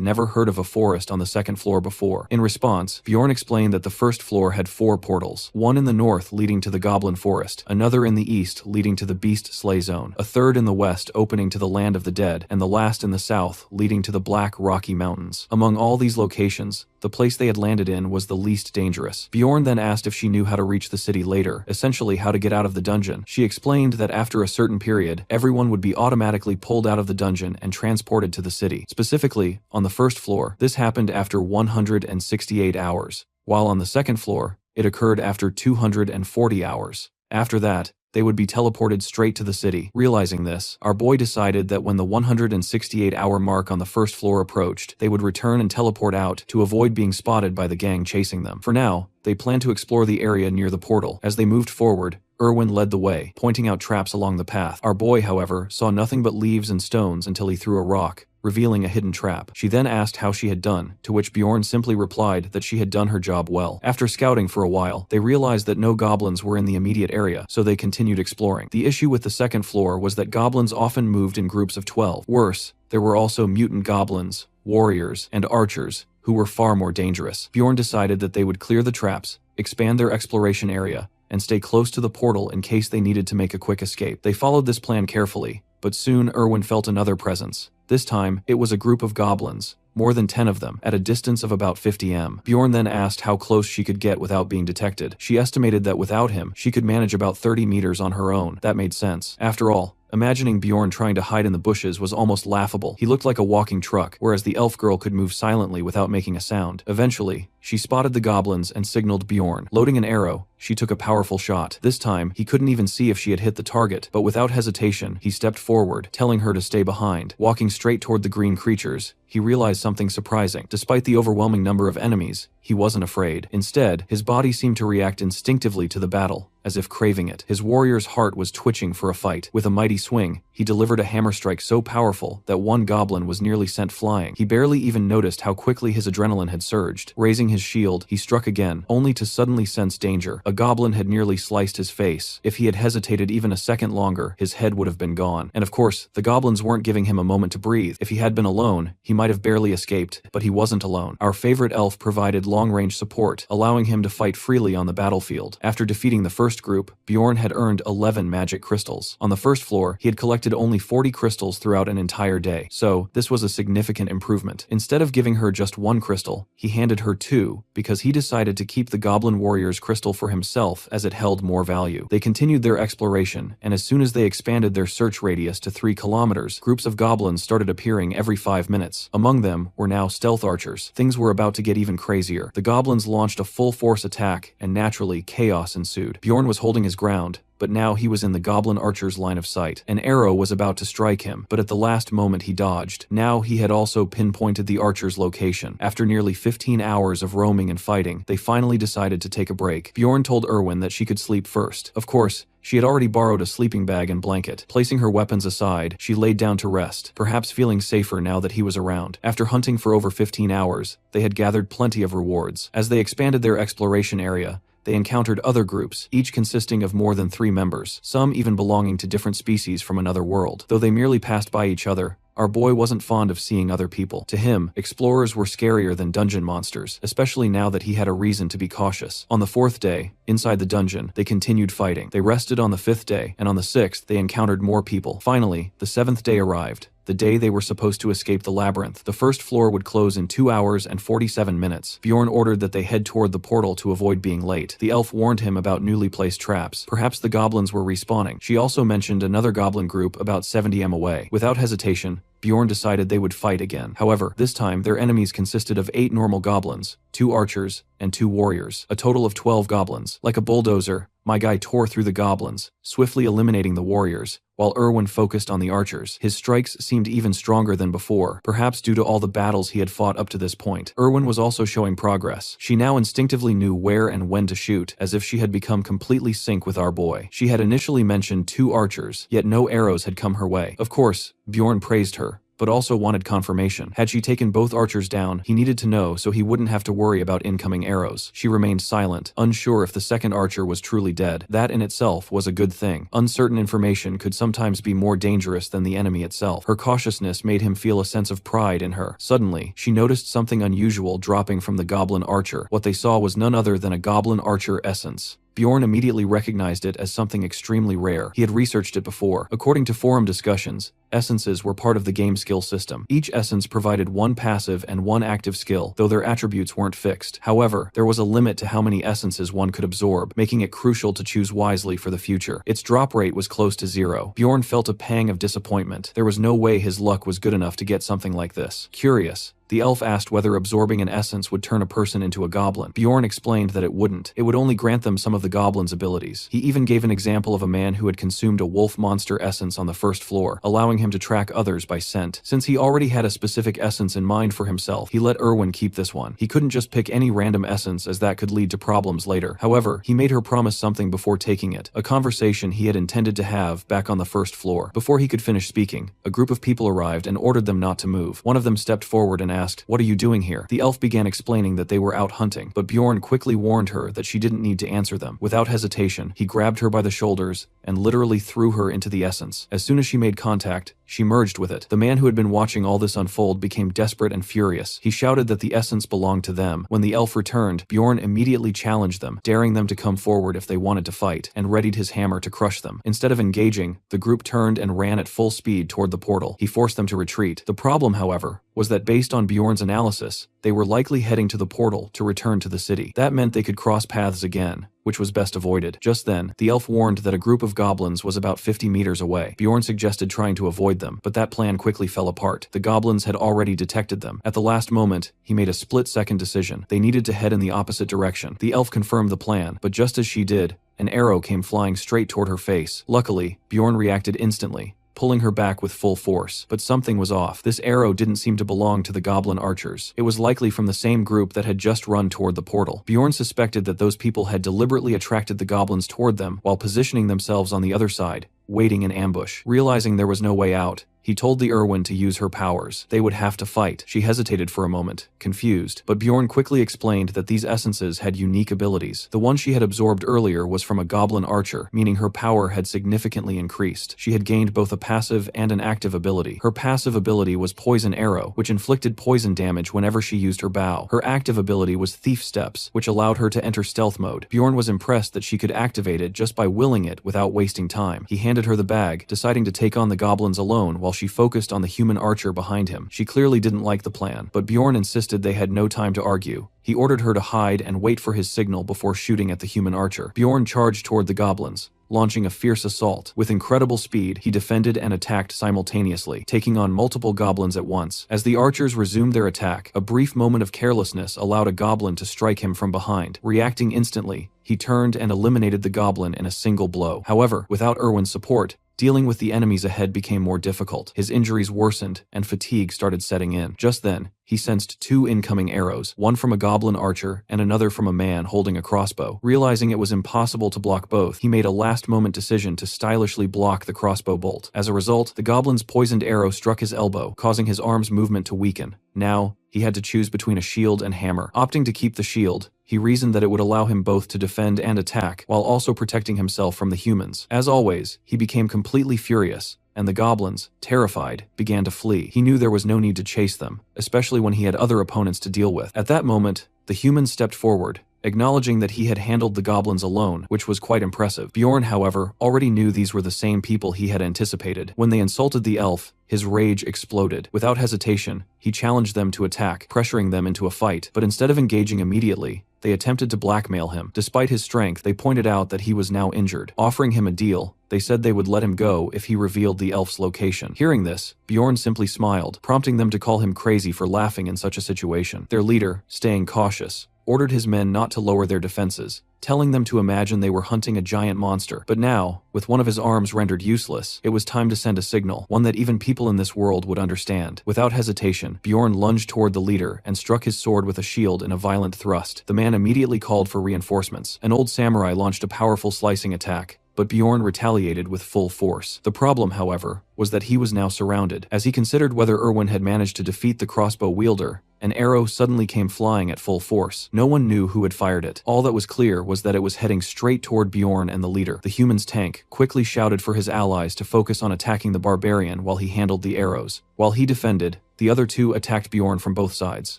[SPEAKER 1] never heard of a forest on the second floor before. In response, Bjorn explained that the first floor had 4 portals, one in the north leading to the goblin forest, another in the east leading to the beast slay zone, a third in the west opening to the land of the dead, and the last in the south leading to the Black Rocky Mountains. Among all these locations, the place they had landed in was the least dangerous. Bjorn then asked if she knew how to reach the city later, essentially how to get out of the dungeon. She explained that after a certain period, everyone would be automatically pulled out of the dungeon and transported to the city. Specifically, on the first floor, this happened after 168 hours, while on the second floor, it occurred after 240 hours. After that, they would be teleported straight to the city. Realizing this, our boy decided that when the 168-hour mark on the first floor approached, they would return and teleport out to avoid being spotted by the gang chasing them. For now, they planned to explore the area near the portal. As they moved forward, Erwin led the way, pointing out traps along the path. Our boy, however, saw nothing but leaves and stones until he threw a rock, revealing a hidden trap. She then asked how she had done, to which Bjorn simply replied that she had done her job well. After scouting for a while, they realized that no goblins were in the immediate area, so they continued exploring. The issue with the second floor was that goblins often moved in groups of 12. Worse, there were also mutant goblins, warriors, and archers, who were far more dangerous. Bjorn decided that they would clear the traps, expand their exploration area, and stay close to the portal in case they needed to make a quick escape. They followed this plan carefully, but soon Erwin felt another presence. This time, it was a group of goblins, more than 10 of them, at a distance of about 50 m. Bjorn then asked how close she could get without being detected. She estimated that without him, she could manage about 30 meters on her own. That made sense. After all, imagining Bjorn trying to hide in the bushes was almost laughable. He looked like a walking truck, whereas the elf girl could move silently without making a sound. Eventually, she spotted the goblins and signaled Bjorn. Loading an arrow, she took a powerful shot. This time, he couldn't even see if she had hit the target, but without hesitation, he stepped forward, telling her to stay behind. Walking straight toward the green creatures, he realized something surprising. Despite the overwhelming number of enemies, he wasn't afraid. Instead, his body seemed to react instinctively to the battle, as if craving it. His warrior's heart was twitching for a fight. With a mighty swing, he delivered a hammer strike so powerful that one goblin was nearly sent flying. He barely even noticed how quickly his adrenaline had surged. Raising his shield, he struck again, only to suddenly sense danger. A goblin had nearly sliced his face. If he had hesitated even a second longer, his head would have been gone. And of course, the goblins weren't giving him a moment to breathe. If he had been alone, he might have barely escaped, but he wasn't alone. Our favorite elf provided long-range support, allowing him to fight freely on the battlefield. After defeating the first group, Bjorn had earned 11 magic crystals. On the first floor, he had collected only 40 crystals throughout an entire day, so this was a significant improvement. Instead of giving her just 1 crystal, he handed her 2, because he decided to keep the goblin warrior's crystal for himself as it held more value. They continued their exploration, and as soon as they expanded their search radius to 3 kilometers, groups of goblins started appearing every 5 minutes. Among them were now stealth archers. Things were about to get even crazier. The goblins launched a full-force attack, and naturally, chaos ensued. Bjorn was holding his ground, but now he was in the goblin archer's line of sight. An arrow was about to strike him, but at the last moment he dodged. Now he had also pinpointed the archer's location. After nearly 15 hours of roaming and fighting, they finally decided to take a break. Bjorn told Erwin that she could sleep first. Of course, she had already borrowed a sleeping bag and blanket. Placing her weapons aside, she laid down to rest, perhaps feeling safer now that he was around. After hunting for over 15 hours, they had gathered plenty of rewards. As they expanded their exploration area, they encountered other groups, each consisting of more than 3 members, some even belonging to different species from another world. Though they merely passed by each other, Our boy wasn't fond of seeing other people. To him, explorers were scarier than dungeon monsters, especially now that he had a reason to be cautious. On the 4th day, inside the dungeon, they continued fighting. They rested on the 5th day, and on the 6th, they encountered more people. Finally, the 7th day arrived. The day they were supposed to escape the labyrinth. The first floor would close in 2 hours and 47 minutes. Bjorn ordered that they head toward the portal to avoid being late. The elf warned him about newly placed traps. Perhaps the goblins were respawning. She also mentioned another goblin group about 70 m away. Without hesitation, Bjorn decided they would fight again. However, this time their enemies consisted of 8 normal goblins, 2 archers, and 2 warriors, a total of 12 goblins. Like a bulldozer, my guy tore through the goblins, swiftly eliminating the warriors, while Erwin focused on the archers. His strikes seemed even stronger than before, perhaps due to all the battles he had fought up to this point. Erwin was also showing progress. She now instinctively knew where and when to shoot, as if she had become completely sync with our boy. She had initially mentioned 2 archers, yet no arrows had come her way. Of course, Bjorn praised her, but also wanted confirmation. Had she taken both archers down, he needed to know so he wouldn't have to worry about incoming arrows. She remained silent, unsure if the second archer was truly dead. That in itself was a good thing. Uncertain information could sometimes be more dangerous than the enemy itself. Her cautiousness made him feel a sense of pride in her. Suddenly, she noticed something unusual dropping from the goblin archer. What they saw was none other than a goblin archer essence. Bjorn immediately recognized it as something extremely rare. He had researched it before. According to forum discussions, essences were part of the game skill system. Each essence provided 1 passive and 1 active skill, though their attributes weren't fixed. However, there was a limit to how many essences one could absorb, making it crucial to choose wisely for the future. Its drop rate was close to 0. Bjorn felt a pang of disappointment. There was no way his luck was good enough to get something like this. Curious, the elf asked whether absorbing an essence would turn a person into a goblin. Bjorn explained that it wouldn't. It would only grant them some of the goblin's abilities. He even gave an example of a man who had consumed a wolf monster essence on the 1st floor, allowing him to track others by scent. Since he already had a specific essence in mind for himself, he let Erwin keep this one. He couldn't just pick any random essence, as that could lead to problems later. However, he made her promise something before taking it, a conversation he had intended to have back on the 1st floor. Before he could finish speaking, a group of people arrived and ordered them not to move. One of them stepped forward and asked, "What are you doing here?" The elf began explaining that they were out hunting, but Bjorn quickly warned her that she didn't need to answer them. Without hesitation, he grabbed her by the shoulders and literally threw her into the essence. As soon as she made contact, she merged with it. The man who had been watching all this unfold became desperate and furious. He shouted that the essence belonged to them. When the elf returned, Bjorn immediately challenged them, daring them to come forward if they wanted to fight, and readied his hammer to crush them. Instead of engaging, the group turned and ran at full speed toward the portal. He forced them to retreat. The problem, however, was that based on Bjorn's analysis, they were likely heading to the portal to return to the city. That meant they could cross paths again, which was best avoided. Just then, the elf warned that a group of goblins was about 50 meters away. Bjorn suggested trying to avoid them, but that plan quickly fell apart. The goblins had already detected them. At the last moment, he made a split-second decision. They needed to head in the opposite direction. The elf confirmed the plan, but just as she did, an arrow came flying straight toward her face. Luckily, Bjorn reacted instantly, pulling her back with full force. But something was off. This arrow didn't seem to belong to the goblin archers. It was likely from the same group that had just run toward the portal. Bjorn suspected that those people had deliberately attracted the goblins toward them while positioning themselves on the other side, waiting in ambush. Realizing there was no way out, he told the Erwin to use her powers. They would have to fight. She hesitated for a moment, confused, but Bjorn quickly explained that these essences had unique abilities. The one she had absorbed earlier was from a goblin archer, meaning her power had significantly increased. She had gained both a passive and an active ability. Her passive ability was Poison Arrow, which inflicted poison damage whenever she used her bow. Her active ability was Thief Steps, which allowed her to enter stealth mode. Bjorn was impressed that she could activate it just by willing it without wasting time. He handed her the bag, deciding to take on the goblins alone while she focused on the human archer behind him. She clearly didn't like the plan, but Bjorn insisted they had no time to argue. He ordered her to hide and wait for his signal before shooting at the human archer. Bjorn charged toward the goblins, launching a fierce assault. With incredible speed, he defended and attacked simultaneously, taking on multiple goblins at once. As the archers resumed their attack, a brief moment of carelessness allowed a goblin to strike him from behind. Reacting instantly, he turned and eliminated the goblin in a single blow. However, without Erwin's support, dealing with the enemies ahead became more difficult. His injuries worsened, and fatigue started setting in. Just then, he sensed 2 incoming arrows, one from a goblin archer and another from a man holding a crossbow. Realizing it was impossible to block both, he made a last-moment decision to stylishly block the crossbow bolt. As a result, the goblin's poisoned arrow struck his elbow, causing his arm's movement to weaken. Now, he had to choose between a shield and hammer. Opting to keep the shield, he reasoned that it would allow him both to defend and attack, while also protecting himself from the humans. As always, he became completely furious, and the goblins, terrified, began to flee. He knew there was no need to chase them, especially when he had other opponents to deal with. At that moment, the humans stepped forward, acknowledging that he had handled the goblins alone, which was quite impressive. Bjorn, however, already knew these were the same people he had anticipated. When they insulted the elf, his rage exploded. Without hesitation, he challenged them to attack, pressuring them into a fight. But instead of engaging immediately, they attempted to blackmail him. Despite his strength, they pointed out that he was now injured. Offering him a deal, they said they would let him go if he revealed the elf's location. Hearing this, Bjorn simply smiled, prompting them to call him crazy for laughing in such a situation. Their leader, staying cautious, ordered his men not to lower their defenses, telling them to imagine they were hunting a giant monster. But now, with one of his arms rendered useless, it was time to send a signal, one that even people in this world would understand. Without hesitation, Bjorn lunged toward the leader and struck his sword with a shield in a violent thrust. The man immediately called for reinforcements. An old samurai launched a powerful slicing attack, but Bjorn retaliated with full force. The problem, however, was that he was now surrounded. As he considered whether Erwin had managed to defeat the crossbow wielder, an arrow suddenly came flying at full force. No one knew who had fired it. All that was clear was that it was heading straight toward Bjorn and the leader. The human's tank quickly shouted for his allies to focus on attacking the barbarian while he handled the arrows. While he defended, the other two attacked Bjorn from both sides.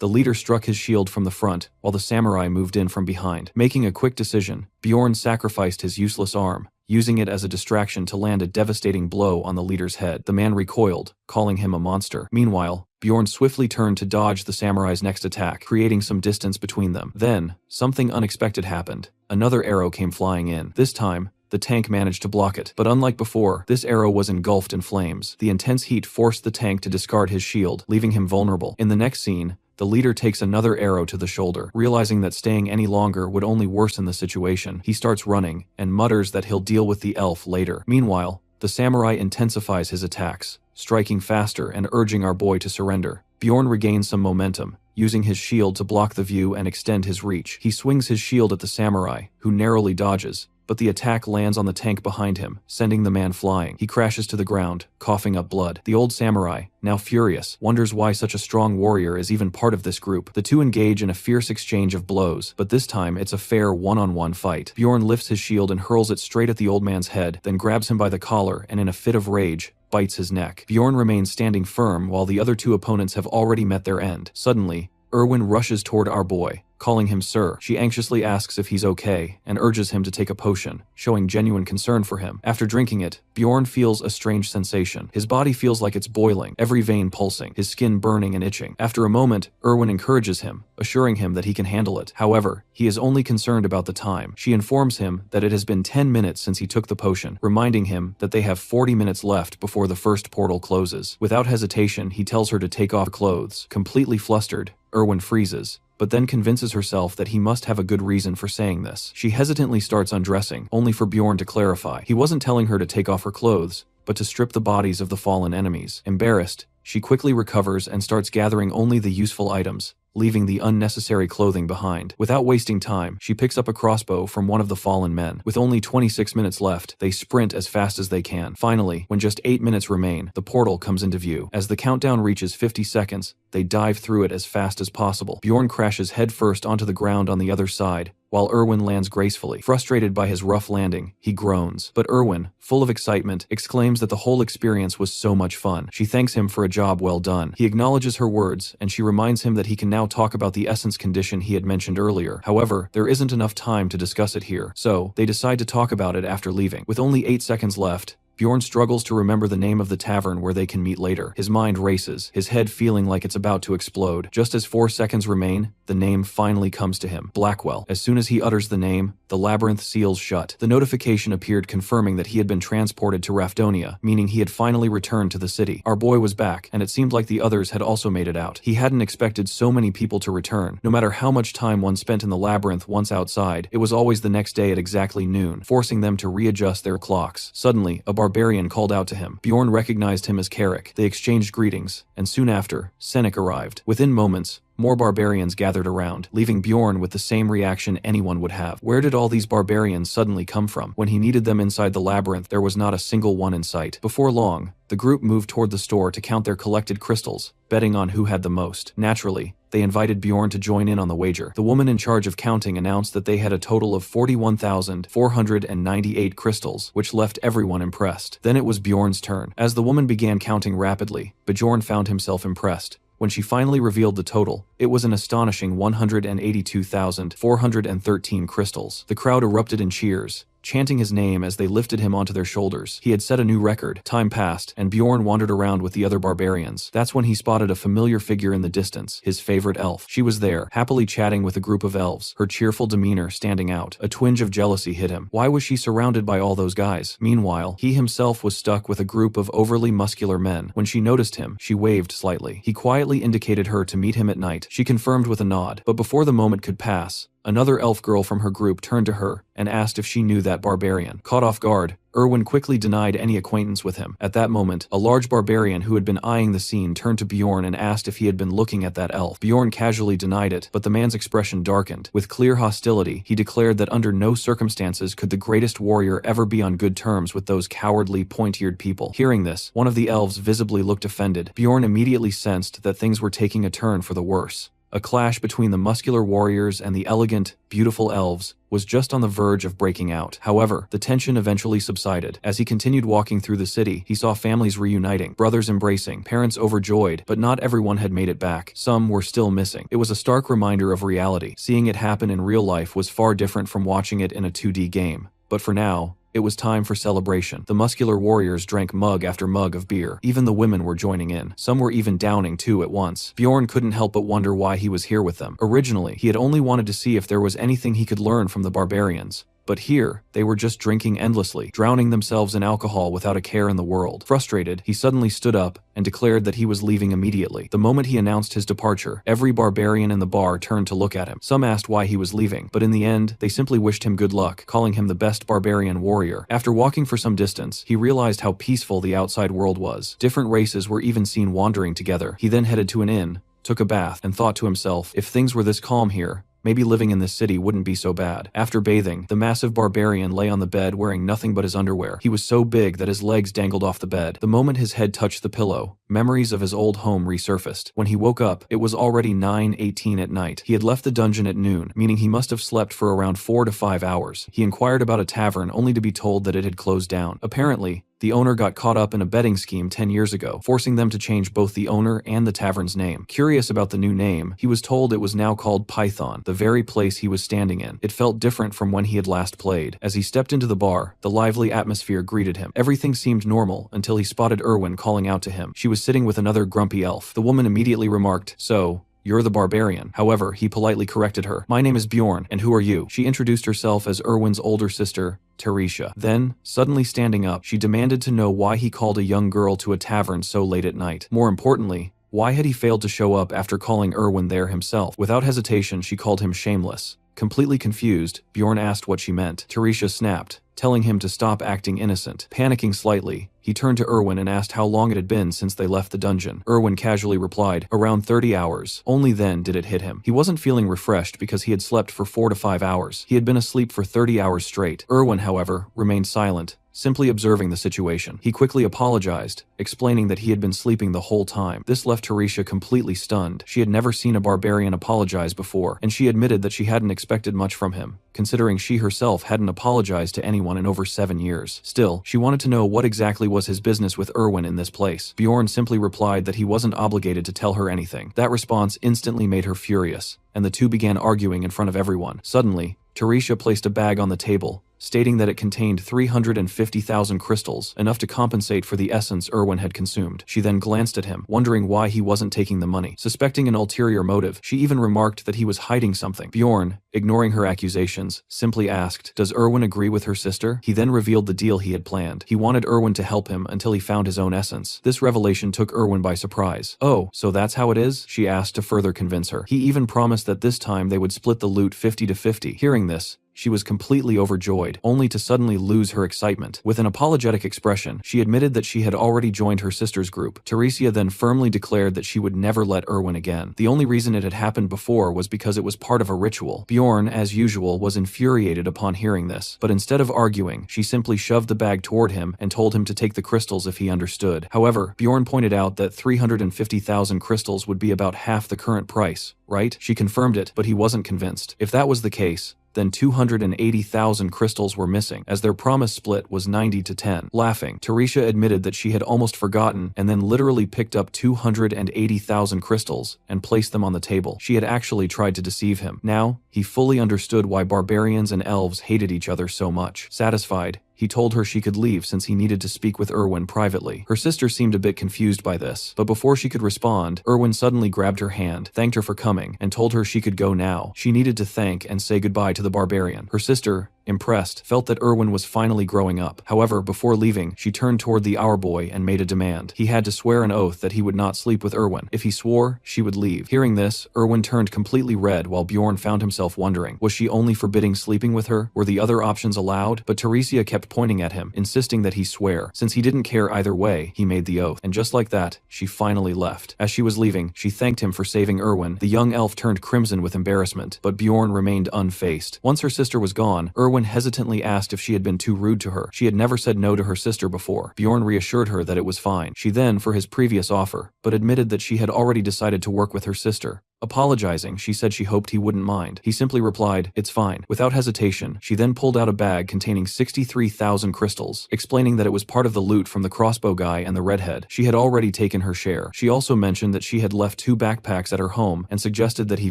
[SPEAKER 1] The leader struck his shield from the front, while the samurai moved in from behind. Making a quick decision, Bjorn sacrificed his useless arm, using it as a distraction to land a devastating blow on the leader's head. The man recoiled, calling him a monster. Meanwhile, Bjorn swiftly turned to dodge the samurai's next attack, creating some distance between them. Then, something unexpected happened. Another arrow came flying in. This time, the tank managed to block it. But unlike before, this arrow was engulfed in flames. The intense heat forced the tank to discard his shield, leaving him vulnerable. In the next scene, the leader takes another arrow to the shoulder. Realizing that staying any longer would only worsen the situation, he starts running and mutters that he'll deal with the elf later. Meanwhile, the samurai intensifies his attacks, striking faster and urging our boy to surrender. Bjorn regains some momentum, using his shield to block the view and extend his reach. He swings his shield at the samurai, who narrowly dodges, but the attack lands on the tank behind him, sending the man flying. He crashes to the ground, coughing up blood. The old samurai, now furious, wonders why such a strong warrior is even part of this group. The two engage in a fierce exchange of blows, but this time it's a fair one-on-one fight. Bjorn lifts his shield and hurls it straight at the old man's head, then grabs him by the collar and in a fit of rage, bites his neck. Bjorn remains standing firm while the other two opponents have already met their end. Suddenly, Erwin rushes toward our boy, calling him sir. She anxiously asks if he's okay and urges him to take a potion, showing genuine concern for him. After drinking it, Bjorn feels a strange sensation. His body feels like it's boiling, every vein pulsing, his skin burning and itching. After a moment, Erwin encourages him, assuring him that he can handle it. However, he is only concerned about the time. She informs him that it has been 10 minutes since he took the potion, reminding him that they have 40 minutes left before the first portal closes. Without hesitation, he tells her to take off clothes. Completely flustered, Erwin freezes, but then convinces herself that he must have a good reason for saying this. She hesitantly starts undressing, only for Bjorn to clarify. He wasn't telling her to take off her clothes, but to strip the bodies of the fallen enemies. Embarrassed, she quickly recovers and starts gathering only the useful items, leaving the unnecessary clothing behind. Without wasting time, she picks up a crossbow from one of the fallen men. With only 26 minutes left, they sprint as fast as they can. Finally, when just 8 minutes remain, the portal comes into view. As the countdown reaches 50 seconds, they dive through it as fast as possible. Bjorn crashes headfirst onto the ground on the other side, while Erwin lands gracefully. Frustrated by his rough landing, he groans. But Erwin, full of excitement, exclaims that the whole experience was so much fun. She thanks him for a job well done. He acknowledges her words, and she reminds him that he can now talk about the essence condition he had mentioned earlier. However, there isn't enough time to discuss it here, so they decide to talk about it after leaving. With only 8 seconds left, Bjorn struggles to remember the name of the tavern where they can meet later. His mind races, his head feeling like it's about to explode. Just as 4 seconds remain, the name finally comes to him. Blackwell. As soon as he utters the name, the labyrinth seals shut. The notification appeared confirming that he had been transported to Rafdonia, meaning he had finally returned to the city. Our boy was back, and it seemed like the others had also made it out. He hadn't expected so many people to return. No matter how much time one spent in the labyrinth once outside, it was always the next day at exactly noon, forcing them to readjust their clocks. Suddenly, a barbarian called out to him. Bjorn recognized him as Carrick. They exchanged greetings, and soon after, Senec arrived. Within moments, more barbarians gathered around, leaving Bjorn with the same reaction anyone would have. Where did all these barbarians suddenly come from? When he needed them inside the labyrinth, there was not a single one in sight. Before long, the group moved toward the store to count their collected crystals, betting on who had the most. Naturally, they invited Bjorn to join in on the wager. The woman in charge of counting announced that they had a total of 41,498 crystals, which left everyone impressed. Then it was Bjorn's turn. As the woman began counting rapidly, Bjorn found himself impressed. When she finally revealed the total, it was an astonishing 182,413 crystals. The crowd erupted in cheers, chanting his name as they lifted him onto their shoulders. He had set a new record. Time passed, and Bjorn wandered around with the other barbarians. That's when he spotted a familiar figure in the distance, his favorite elf. She was there, happily chatting with a group of elves, her cheerful demeanor standing out. A twinge of jealousy hit him. Why was she surrounded by all those guys? Meanwhile, he himself was stuck with a group of overly muscular men. When she noticed him, she waved slightly. He quietly indicated her to meet him at night. She confirmed with a nod, but before the moment could pass, another elf girl from her group turned to her and asked if she knew that barbarian. Caught off guard, Erwin quickly denied any acquaintance with him. At that moment, a large barbarian who had been eyeing the scene turned to Bjorn and asked if he had been looking at that elf. Bjorn casually denied it, but the man's expression darkened. With clear hostility, he declared that under no circumstances could the greatest warrior ever be on good terms with those cowardly, point-eared people. Hearing this, one of the elves visibly looked offended. Bjorn immediately sensed that things were taking a turn for the worse. A clash between the muscular warriors and the elegant, beautiful elves was just on the verge of breaking out. However, the tension eventually subsided. As he continued walking through the city, he saw families reuniting, brothers embracing, parents overjoyed, but not everyone had made it back. Some were still missing. It was a stark reminder of reality. Seeing it happen in real life was far different from watching it in a 2D game. But for now, it was time for celebration. The muscular warriors drank mug after mug of beer. Even the women were joining in. Some were even downing two at once. Bjorn couldn't help but wonder why he was here with them. Originally, he had only wanted to see if there was anything he could learn from the barbarians. But here, they were just drinking endlessly, drowning themselves in alcohol without a care in the world. Frustrated, he suddenly stood up and declared that he was leaving immediately. The moment he announced his departure, every barbarian in the bar turned to look at him. Some asked why he was leaving, but in the end, they simply wished him good luck, calling him the best barbarian warrior. After walking for some distance, he realized how peaceful the outside world was. Different races were even seen wandering together. He then headed to an inn, took a bath, and thought to himself, if things were this calm here, maybe living in this city wouldn't be so bad. After bathing, the massive barbarian lay on the bed wearing nothing but his underwear. He was so big that his legs dangled off the bed. The moment his head touched the pillow, memories of his old home resurfaced. When he woke up, it was already 9:18 at night. He had left the dungeon at noon, meaning he must have slept for around 4 to 5 hours. He inquired about a tavern only to be told that it had closed down. Apparently, the owner got caught up in a betting scheme 10 years ago, forcing them to change both the owner and the tavern's name. Curious about the new name, he was told it was now called Python, the very place he was standing in. It felt different from when he had last played. As he stepped into the bar, the lively atmosphere greeted him. Everything seemed normal until he spotted Erwin calling out to him. She was sitting with another grumpy elf. The woman immediately remarked, "So, you're the barbarian." However, he politely corrected her. "My name is Bjorn, and who are you?" She introduced herself as Erwin's older sister, Teresia. Then, suddenly standing up, she demanded to know why he called a young girl to a tavern so late at night. More importantly, why had he failed to show up after calling Erwin there himself? Without hesitation, she called him shameless. Completely confused, Bjorn asked what she meant. Teresia snapped, telling him to stop acting innocent. Panicking slightly, he turned to Erwin and asked how long it had been since they left the dungeon. Erwin casually replied, "Around 30 hours. Only then did it hit him. He wasn't feeling refreshed because he had slept for 4 to 5 hours. He had been asleep for 30 hours straight. Erwin, however, remained silent, simply observing the situation. He quickly apologized, explaining that he had been sleeping the whole time. This left Teresia completely stunned. She had never seen a barbarian apologize before, and she admitted that she hadn't expected much from him, considering she herself hadn't apologized to anyone in over 7 years. Still, she wanted to know what exactly was his business with Erwin in this place. Bjorn simply replied that he wasn't obligated to tell her anything. That response instantly made her furious, and the two began arguing in front of everyone. Suddenly, Teresia placed a bag on the table, stating that it contained 350,000 crystals, enough to compensate for the essence Erwin had consumed. She then glanced at him, wondering why he wasn't taking the money. Suspecting an ulterior motive, she even remarked that he was hiding something. Bjorn, ignoring her accusations, simply asked, "Does Erwin agree with her sister?" He then revealed the deal he had planned. He wanted Erwin to help him until he found his own essence. This revelation took Erwin by surprise. "Oh, so that's how it is?" she asked to further convince her. He even promised that this time they would split the loot 50 to 50. Hearing this, she was completely overjoyed, only to suddenly lose her excitement. With an apologetic expression, she admitted that she had already joined her sister's group. Teresia then firmly declared that she would never let Erwin again. The only reason it had happened before was because it was part of a ritual. Bjorn, as usual, was infuriated upon hearing this, but instead of arguing, she simply shoved the bag toward him and told him to take the crystals if he understood. However, Bjorn pointed out that 350,000 crystals would be about half the current price, right? She confirmed it, but he wasn't convinced. If that was the case, then 280,000 crystals were missing, as their promise split was 90-10. Laughing, Teresia admitted that she had almost forgotten and then literally picked up 280,000 crystals and placed them on the table. She had actually tried to deceive him. Now, he fully understood why barbarians and elves hated each other so much. Satisfied, he told her she could leave since he needed to speak with Erwin privately. Her sister seemed a bit confused by this, but before she could respond, Erwin suddenly grabbed her hand, thanked her for coming, and told her she could go now. She needed to thank and say goodbye to the barbarian. Her sister, impressed, felt that Erwin was finally growing up. However, before leaving, she turned toward the hour boy and made a demand. He had to swear an oath that he would not sleep with Erwin. If he swore, she would leave. Hearing this, Erwin turned completely red while Bjorn found himself wondering, was she only forbidding sleeping with her? Were the other options allowed? But Teresia kept pointing at him, insisting that he swear. Since he didn't care either way, he made the oath. And just like that, she finally left. As she was leaving, she thanked him for saving Erwin. The young elf turned crimson with embarrassment, but Bjorn remained unfazed. Once her sister was gone, Erwin hesitantly asked if she had been too rude to her. She had never said no to her sister before. Bjorn reassured her that it was fine. She then, for his previous offer, but admitted that she had already decided to work with her sister. Apologizing, she said she hoped he wouldn't mind. He simply replied, "It's fine." Without hesitation, she then pulled out a bag containing 63,000 crystals, explaining that it was part of the loot from the crossbow guy and the redhead. She had already taken her share. She also mentioned that she had left 2 backpacks at her home and suggested that he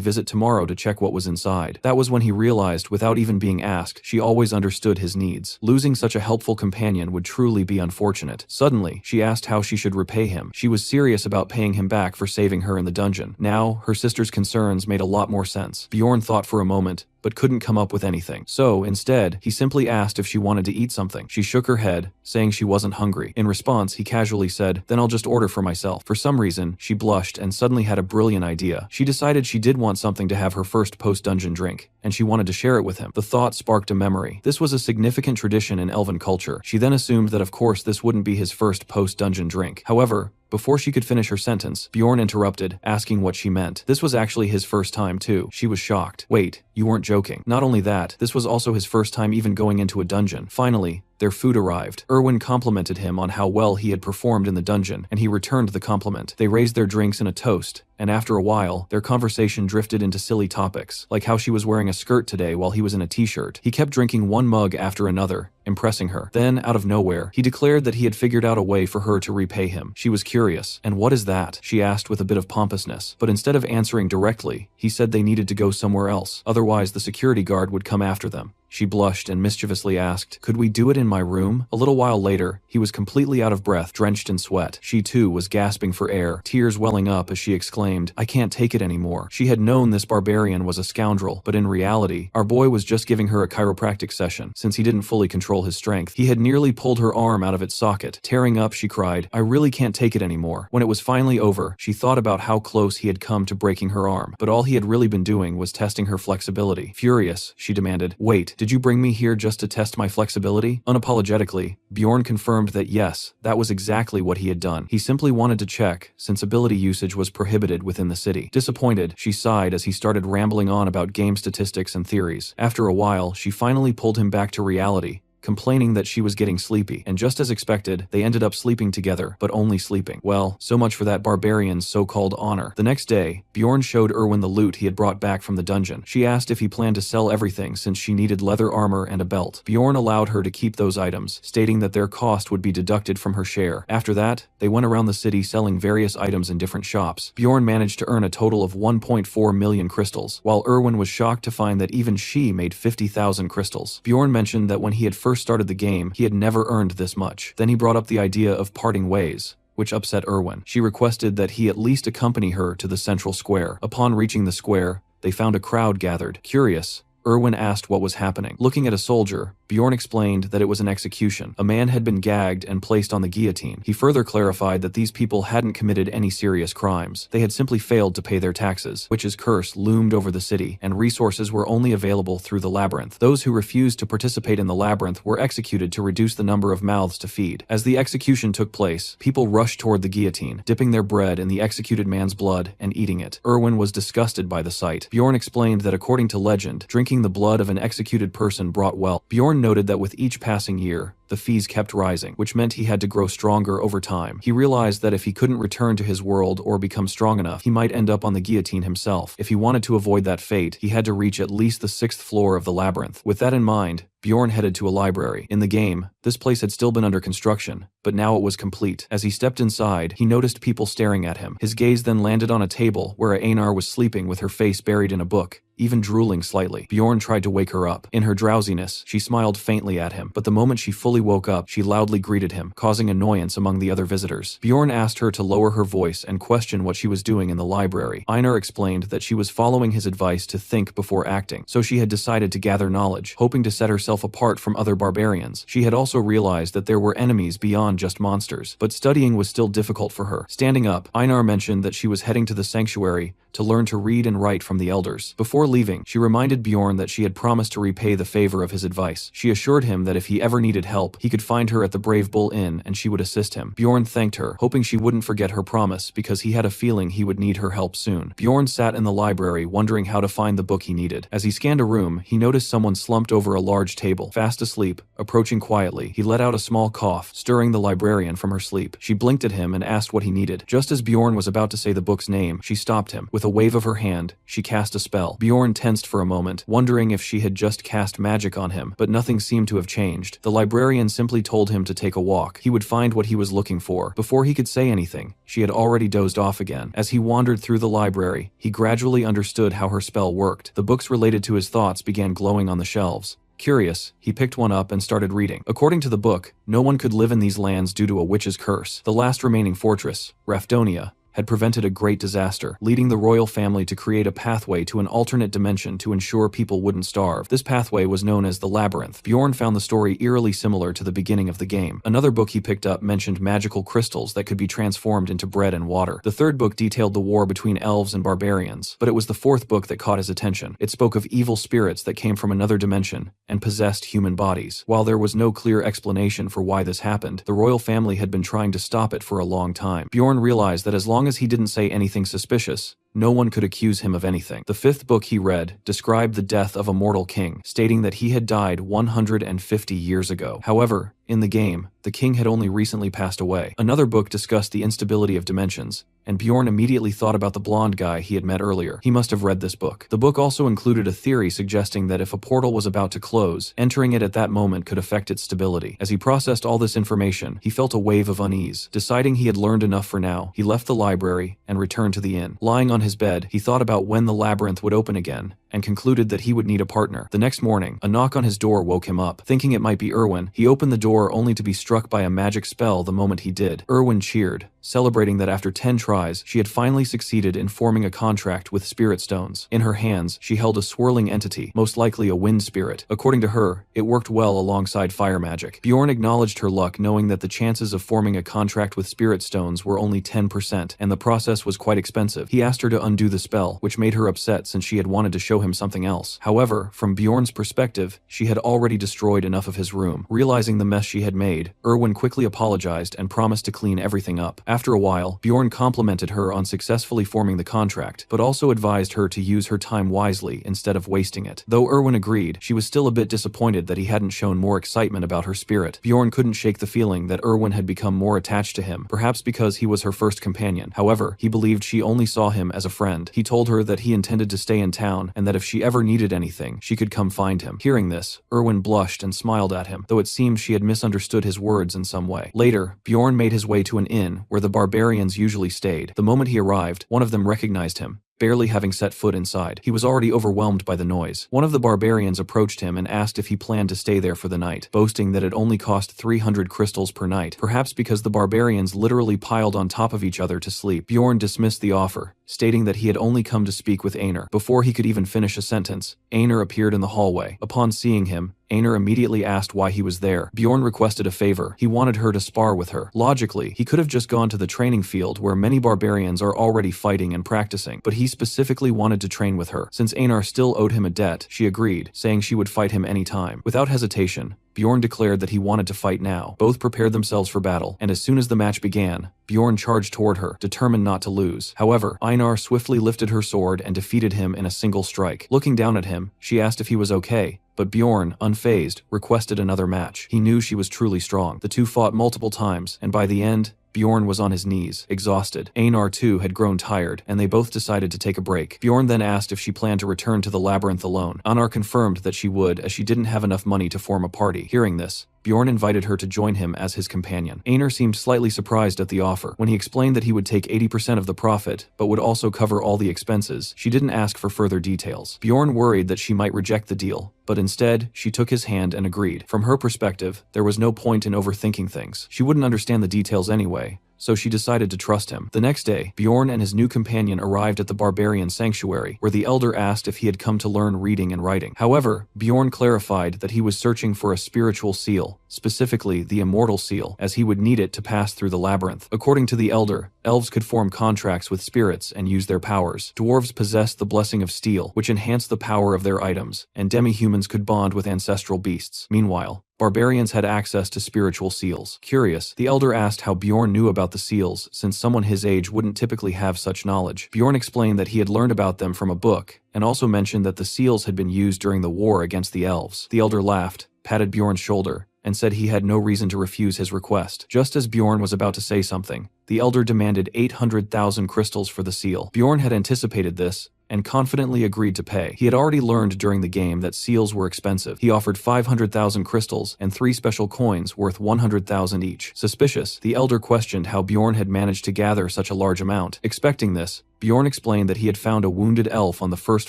[SPEAKER 1] visit tomorrow to check what was inside. That was when he realized, without even being asked, she always understood his needs. Losing such a helpful companion would truly be unfortunate. Suddenly, she asked how she should repay him. She was serious about paying him back for saving her in the dungeon. Now, her sister's concerns made a lot more sense. Bjorn thought for a moment, but couldn't come up with anything. So, instead, he simply asked if she wanted to eat something. She shook her head, saying she wasn't hungry. In response, he casually said, "Then I'll just order for myself." For some reason, she blushed and suddenly had a brilliant idea. She decided she did want something to have her first post-dungeon drink, and she wanted to share it with him. The thought sparked a memory. This was a significant tradition in elven culture. She then assumed that of course this wouldn't be his first post-dungeon drink. However, before she could finish her sentence, Bjorn interrupted, asking what she meant. This was actually his first time too. She was shocked. Wait, you weren't joking. Not only that, this was also his first time even going into a dungeon. Finally, their food arrived. Erwin complimented him on how well he had performed in the dungeon, and he returned the compliment. They raised their drinks in a toast, and after a while, their conversation drifted into silly topics, like how she was wearing a skirt today while he was in a t-shirt. He kept drinking one mug after another, impressing her. Then, out of nowhere, he declared that he had figured out a way for her to repay him. She was curious. "And what is that?" she asked with a bit of pompousness. But instead of answering directly, he said they needed to go somewhere else. Otherwise, the security guard would come after them. She blushed and mischievously asked, "Could we do it in my room?" A little while later, he was completely out of breath, drenched in sweat. She too was gasping for air, tears welling up as she exclaimed, "I can't take it anymore." She had known this barbarian was a scoundrel, but in reality, our boy was just giving her a chiropractic session. Since he didn't fully control his strength, he had nearly pulled her arm out of its socket. Tearing up, she cried, "I really can't take it anymore." When it was finally over, she thought about how close he had come to breaking her arm, but all he had really been doing was testing her flexibility. Furious, she demanded, "Wait, did you bring me here just to test my flexibility?" Unapologetically, Bjorn confirmed that yes, that was exactly what he had done. He simply wanted to check, since ability usage was prohibited within the city. Disappointed, she sighed as he started rambling on about game statistics and theories. After a while, she finally pulled him back to reality, complaining that she was getting sleepy, and just as expected, they ended up sleeping together, but only sleeping. Well, so much for that barbarian's so-called honor. The next day, Bjorn showed Erwin the loot he had brought back from the dungeon. She asked if he planned to sell everything since she needed leather armor and a belt. Bjorn allowed her to keep those items, stating that their cost would be deducted from her share. After that, they went around the city selling various items in different shops. Bjorn managed to earn a total of 1.4 million crystals, while Erwin was shocked to find that even she made 50,000 crystals. Bjorn mentioned that when he had first started the game, he had never earned this much. Then he brought up the idea of parting ways, which upset Erwin. She requested that he at least accompany her to the central square. Upon reaching the square, they found a crowd gathered. Curious, Erwin asked what was happening. Looking at a soldier, Bjorn explained that it was an execution. A man had been gagged and placed on the guillotine. He further clarified that these people hadn't committed any serious crimes. They had simply failed to pay their taxes. Witch's curse loomed over the city, and resources were only available through the labyrinth. Those who refused to participate in the labyrinth were executed to reduce the number of mouths to feed. As the execution took place, people rushed toward the guillotine, dipping their bread in the executed man's blood and eating it. Erwin was disgusted by the sight. Bjorn explained that according to legend, drinking the blood of an executed person brought wealth. Bjorn noted that with each passing year, the fees kept rising, which meant he had to grow stronger over time. He realized that if he couldn't return to his world or become strong enough, he might end up on the guillotine himself. If he wanted to avoid that fate, he had to reach at least the 6th floor of the labyrinth. With that in mind, Bjorn headed to a library. In the game, this place had still been under construction, but now it was complete. As he stepped inside, he noticed people staring at him. His gaze then landed on a table where Einar was sleeping with her face buried in a book, even drooling slightly. Bjorn tried to wake her up. In her drowsiness, she smiled faintly at him, but the moment she fully woke up, she loudly greeted him, causing annoyance among the other visitors. Bjorn asked her to lower her voice and question what she was doing in the library. Einar explained that she was following his advice to think before acting, so she had decided to gather knowledge, hoping to set herself apart from other barbarians. She had also realized that there were enemies beyond just monsters, but studying was still difficult for her. Standing up, Einar mentioned that she was heading to the sanctuary to learn to read and write from the elders. Before leaving, she reminded Bjorn that she had promised to repay the favor of his advice. She assured him that if he ever needed help, he could find her at the Brave Bull Inn and she would assist him. Bjorn thanked her, hoping she wouldn't forget her promise because he had a feeling he would need her help soon. Bjorn sat in the library wondering how to find the book he needed. As he scanned a room, he noticed someone slumped over a large table, fast asleep. Approaching quietly, he let out a small cough, stirring the librarian from her sleep. She blinked at him and asked what he needed. Just as Bjorn was about to say the book's name, she stopped him. With a wave of her hand, she cast a spell. Bjorn tensed for a moment, wondering if she had just cast magic on him, but nothing seemed to have changed. The librarian simply told him to take a walk. He would find what he was looking for. Before he could say anything, she had already dozed off again. As he wandered through the library, he gradually understood how her spell worked. The books related to his thoughts began glowing on the shelves. Curious, he picked one up and started reading. According to the book, no one could live in these lands due to a witch's curse. The last remaining fortress, Rafdonia, had prevented a great disaster, leading the royal family to create a pathway to an alternate dimension to ensure people wouldn't starve. This pathway was known as the Labyrinth. Bjorn found the story eerily similar to the beginning of the game. Another book he picked up mentioned magical crystals that could be transformed into bread and water. The third book detailed the war between elves and barbarians, but it was the fourth book that caught his attention. It spoke of evil spirits that came from another dimension and possessed human bodies. While there was no clear explanation for why this happened, the royal family had been trying to stop it for a long time. Bjorn realized that as long as he didn't say anything suspicious, no one could accuse him of anything. The fifth book he read described the death of a mortal king, stating that he had died 150 years ago. However, in the game, the king had only recently passed away. Another book discussed the instability of dimensions, and Bjorn immediately thought about the blonde guy he had met earlier. He must have read this book. The book also included a theory suggesting that if a portal was about to close, entering it at that moment could affect its stability. As he processed all this information, he felt a wave of unease. Deciding he had learned enough for now, he left the library and returned to the inn. Lying on his bed, he thought about when the labyrinth would open again, and concluded that he would need a partner. The next morning, a knock on his door woke him up. Thinking it might be Erwin, he opened the door only to be struck by a magic spell the moment he did. Erwin cheered, celebrating that after 10 tries, she had finally succeeded in forming a contract with spirit stones. In her hands, she held a swirling entity, most likely a wind spirit. According to her, it worked well alongside fire magic. Bjorn acknowledged her luck, knowing that the chances of forming a contract with spirit stones were only 10%, and the process was quite expensive. He asked her to undo the spell, which made her upset since she had wanted to show him something else. However, from Bjorn's perspective, she had already destroyed enough of his room. Realizing the mess she had made, Erwin quickly apologized and promised to clean everything up. After a while, Bjorn complimented her on successfully forming the contract, but also advised her to use her time wisely instead of wasting it. Though Erwin agreed, she was still a bit disappointed that he hadn't shown more excitement about her spirit. Bjorn couldn't shake the feeling that Erwin had become more attached to him, perhaps because he was her first companion. However, he believed she only saw him as a friend. He told her that he intended to stay in town and that if she ever needed anything, she could come find him. Hearing this, Erwin blushed and smiled at him, though it seemed she had misunderstood his words in some way. Later, Bjorn made his way to an inn where the barbarians usually stayed. The moment he arrived, one of them recognized him. Barely having set foot inside, he was already overwhelmed by the noise. One of the barbarians approached him and asked if he planned to stay there for the night, boasting that it only cost 300 crystals per night, perhaps because the barbarians literally piled on top of each other to sleep. Bjorn dismissed the offer, stating that he had only come to speak with Einar. Before he could even finish a sentence, Einar appeared in the hallway. Upon seeing him, Einar immediately asked why he was there. Bjorn requested a favor. He wanted her to spar with her. Logically, he could have just gone to the training field where many barbarians are already fighting and practicing, but he specifically wanted to train with her. Since Einar still owed him a debt, she agreed, saying she would fight him anytime. Without hesitation, Bjorn declared that he wanted to fight now. Both prepared themselves for battle, and as soon as the match began, Bjorn charged toward her, determined not to lose. However, Einar swiftly lifted her sword and defeated him in a single strike. Looking down at him, she asked if he was okay, but Bjorn, unfazed, requested another match. He knew she was truly strong. The two fought multiple times, and by the end, Bjorn was on his knees, exhausted. Einar too had grown tired, and they both decided to take a break. Bjorn then asked if she planned to return to the labyrinth alone. Einar confirmed that she would, as she didn't have enough money to form a party. Hearing this, Bjorn invited her to join him as his companion. Einar seemed slightly surprised at the offer. When he explained that he would take 80% of the profit, but would also cover all the expenses, she didn't ask for further details. Bjorn worried that she might reject the deal, but instead, she took his hand and agreed. From her perspective, there was no point in overthinking things. She wouldn't understand the details anyway, so she decided to trust him. The next day, Bjorn and his new companion arrived at the barbarian sanctuary, where the elder asked if he had come to learn reading and writing. However, Bjorn clarified that he was searching for a spiritual seal, specifically the immortal seal, as he would need it to pass through the labyrinth. According to the elder, elves could form contracts with spirits and use their powers. Dwarves possessed the blessing of steel, which enhanced the power of their items, and demi-humans could bond with ancestral beasts. Meanwhile, barbarians had access to spiritual seals. Curious, the elder asked how Bjorn knew about the seals, since someone his age wouldn't typically have such knowledge. Bjorn explained that he had learned about them from a book, and also mentioned that the seals had been used during the war against the elves. The elder laughed, patted Bjorn's shoulder, and said he had no reason to refuse his request. Just as Bjorn was about to say something, the elder demanded 800,000 crystals for the seal. Bjorn had anticipated this, and confidently agreed to pay. He had already learned during the game that seals were expensive. He offered 500,000 crystals and 3 special coins worth 100,000 each. Suspicious, the elder questioned how Bjorn had managed to gather such a large amount. Expecting this, Bjorn explained that he had found a wounded elf on the first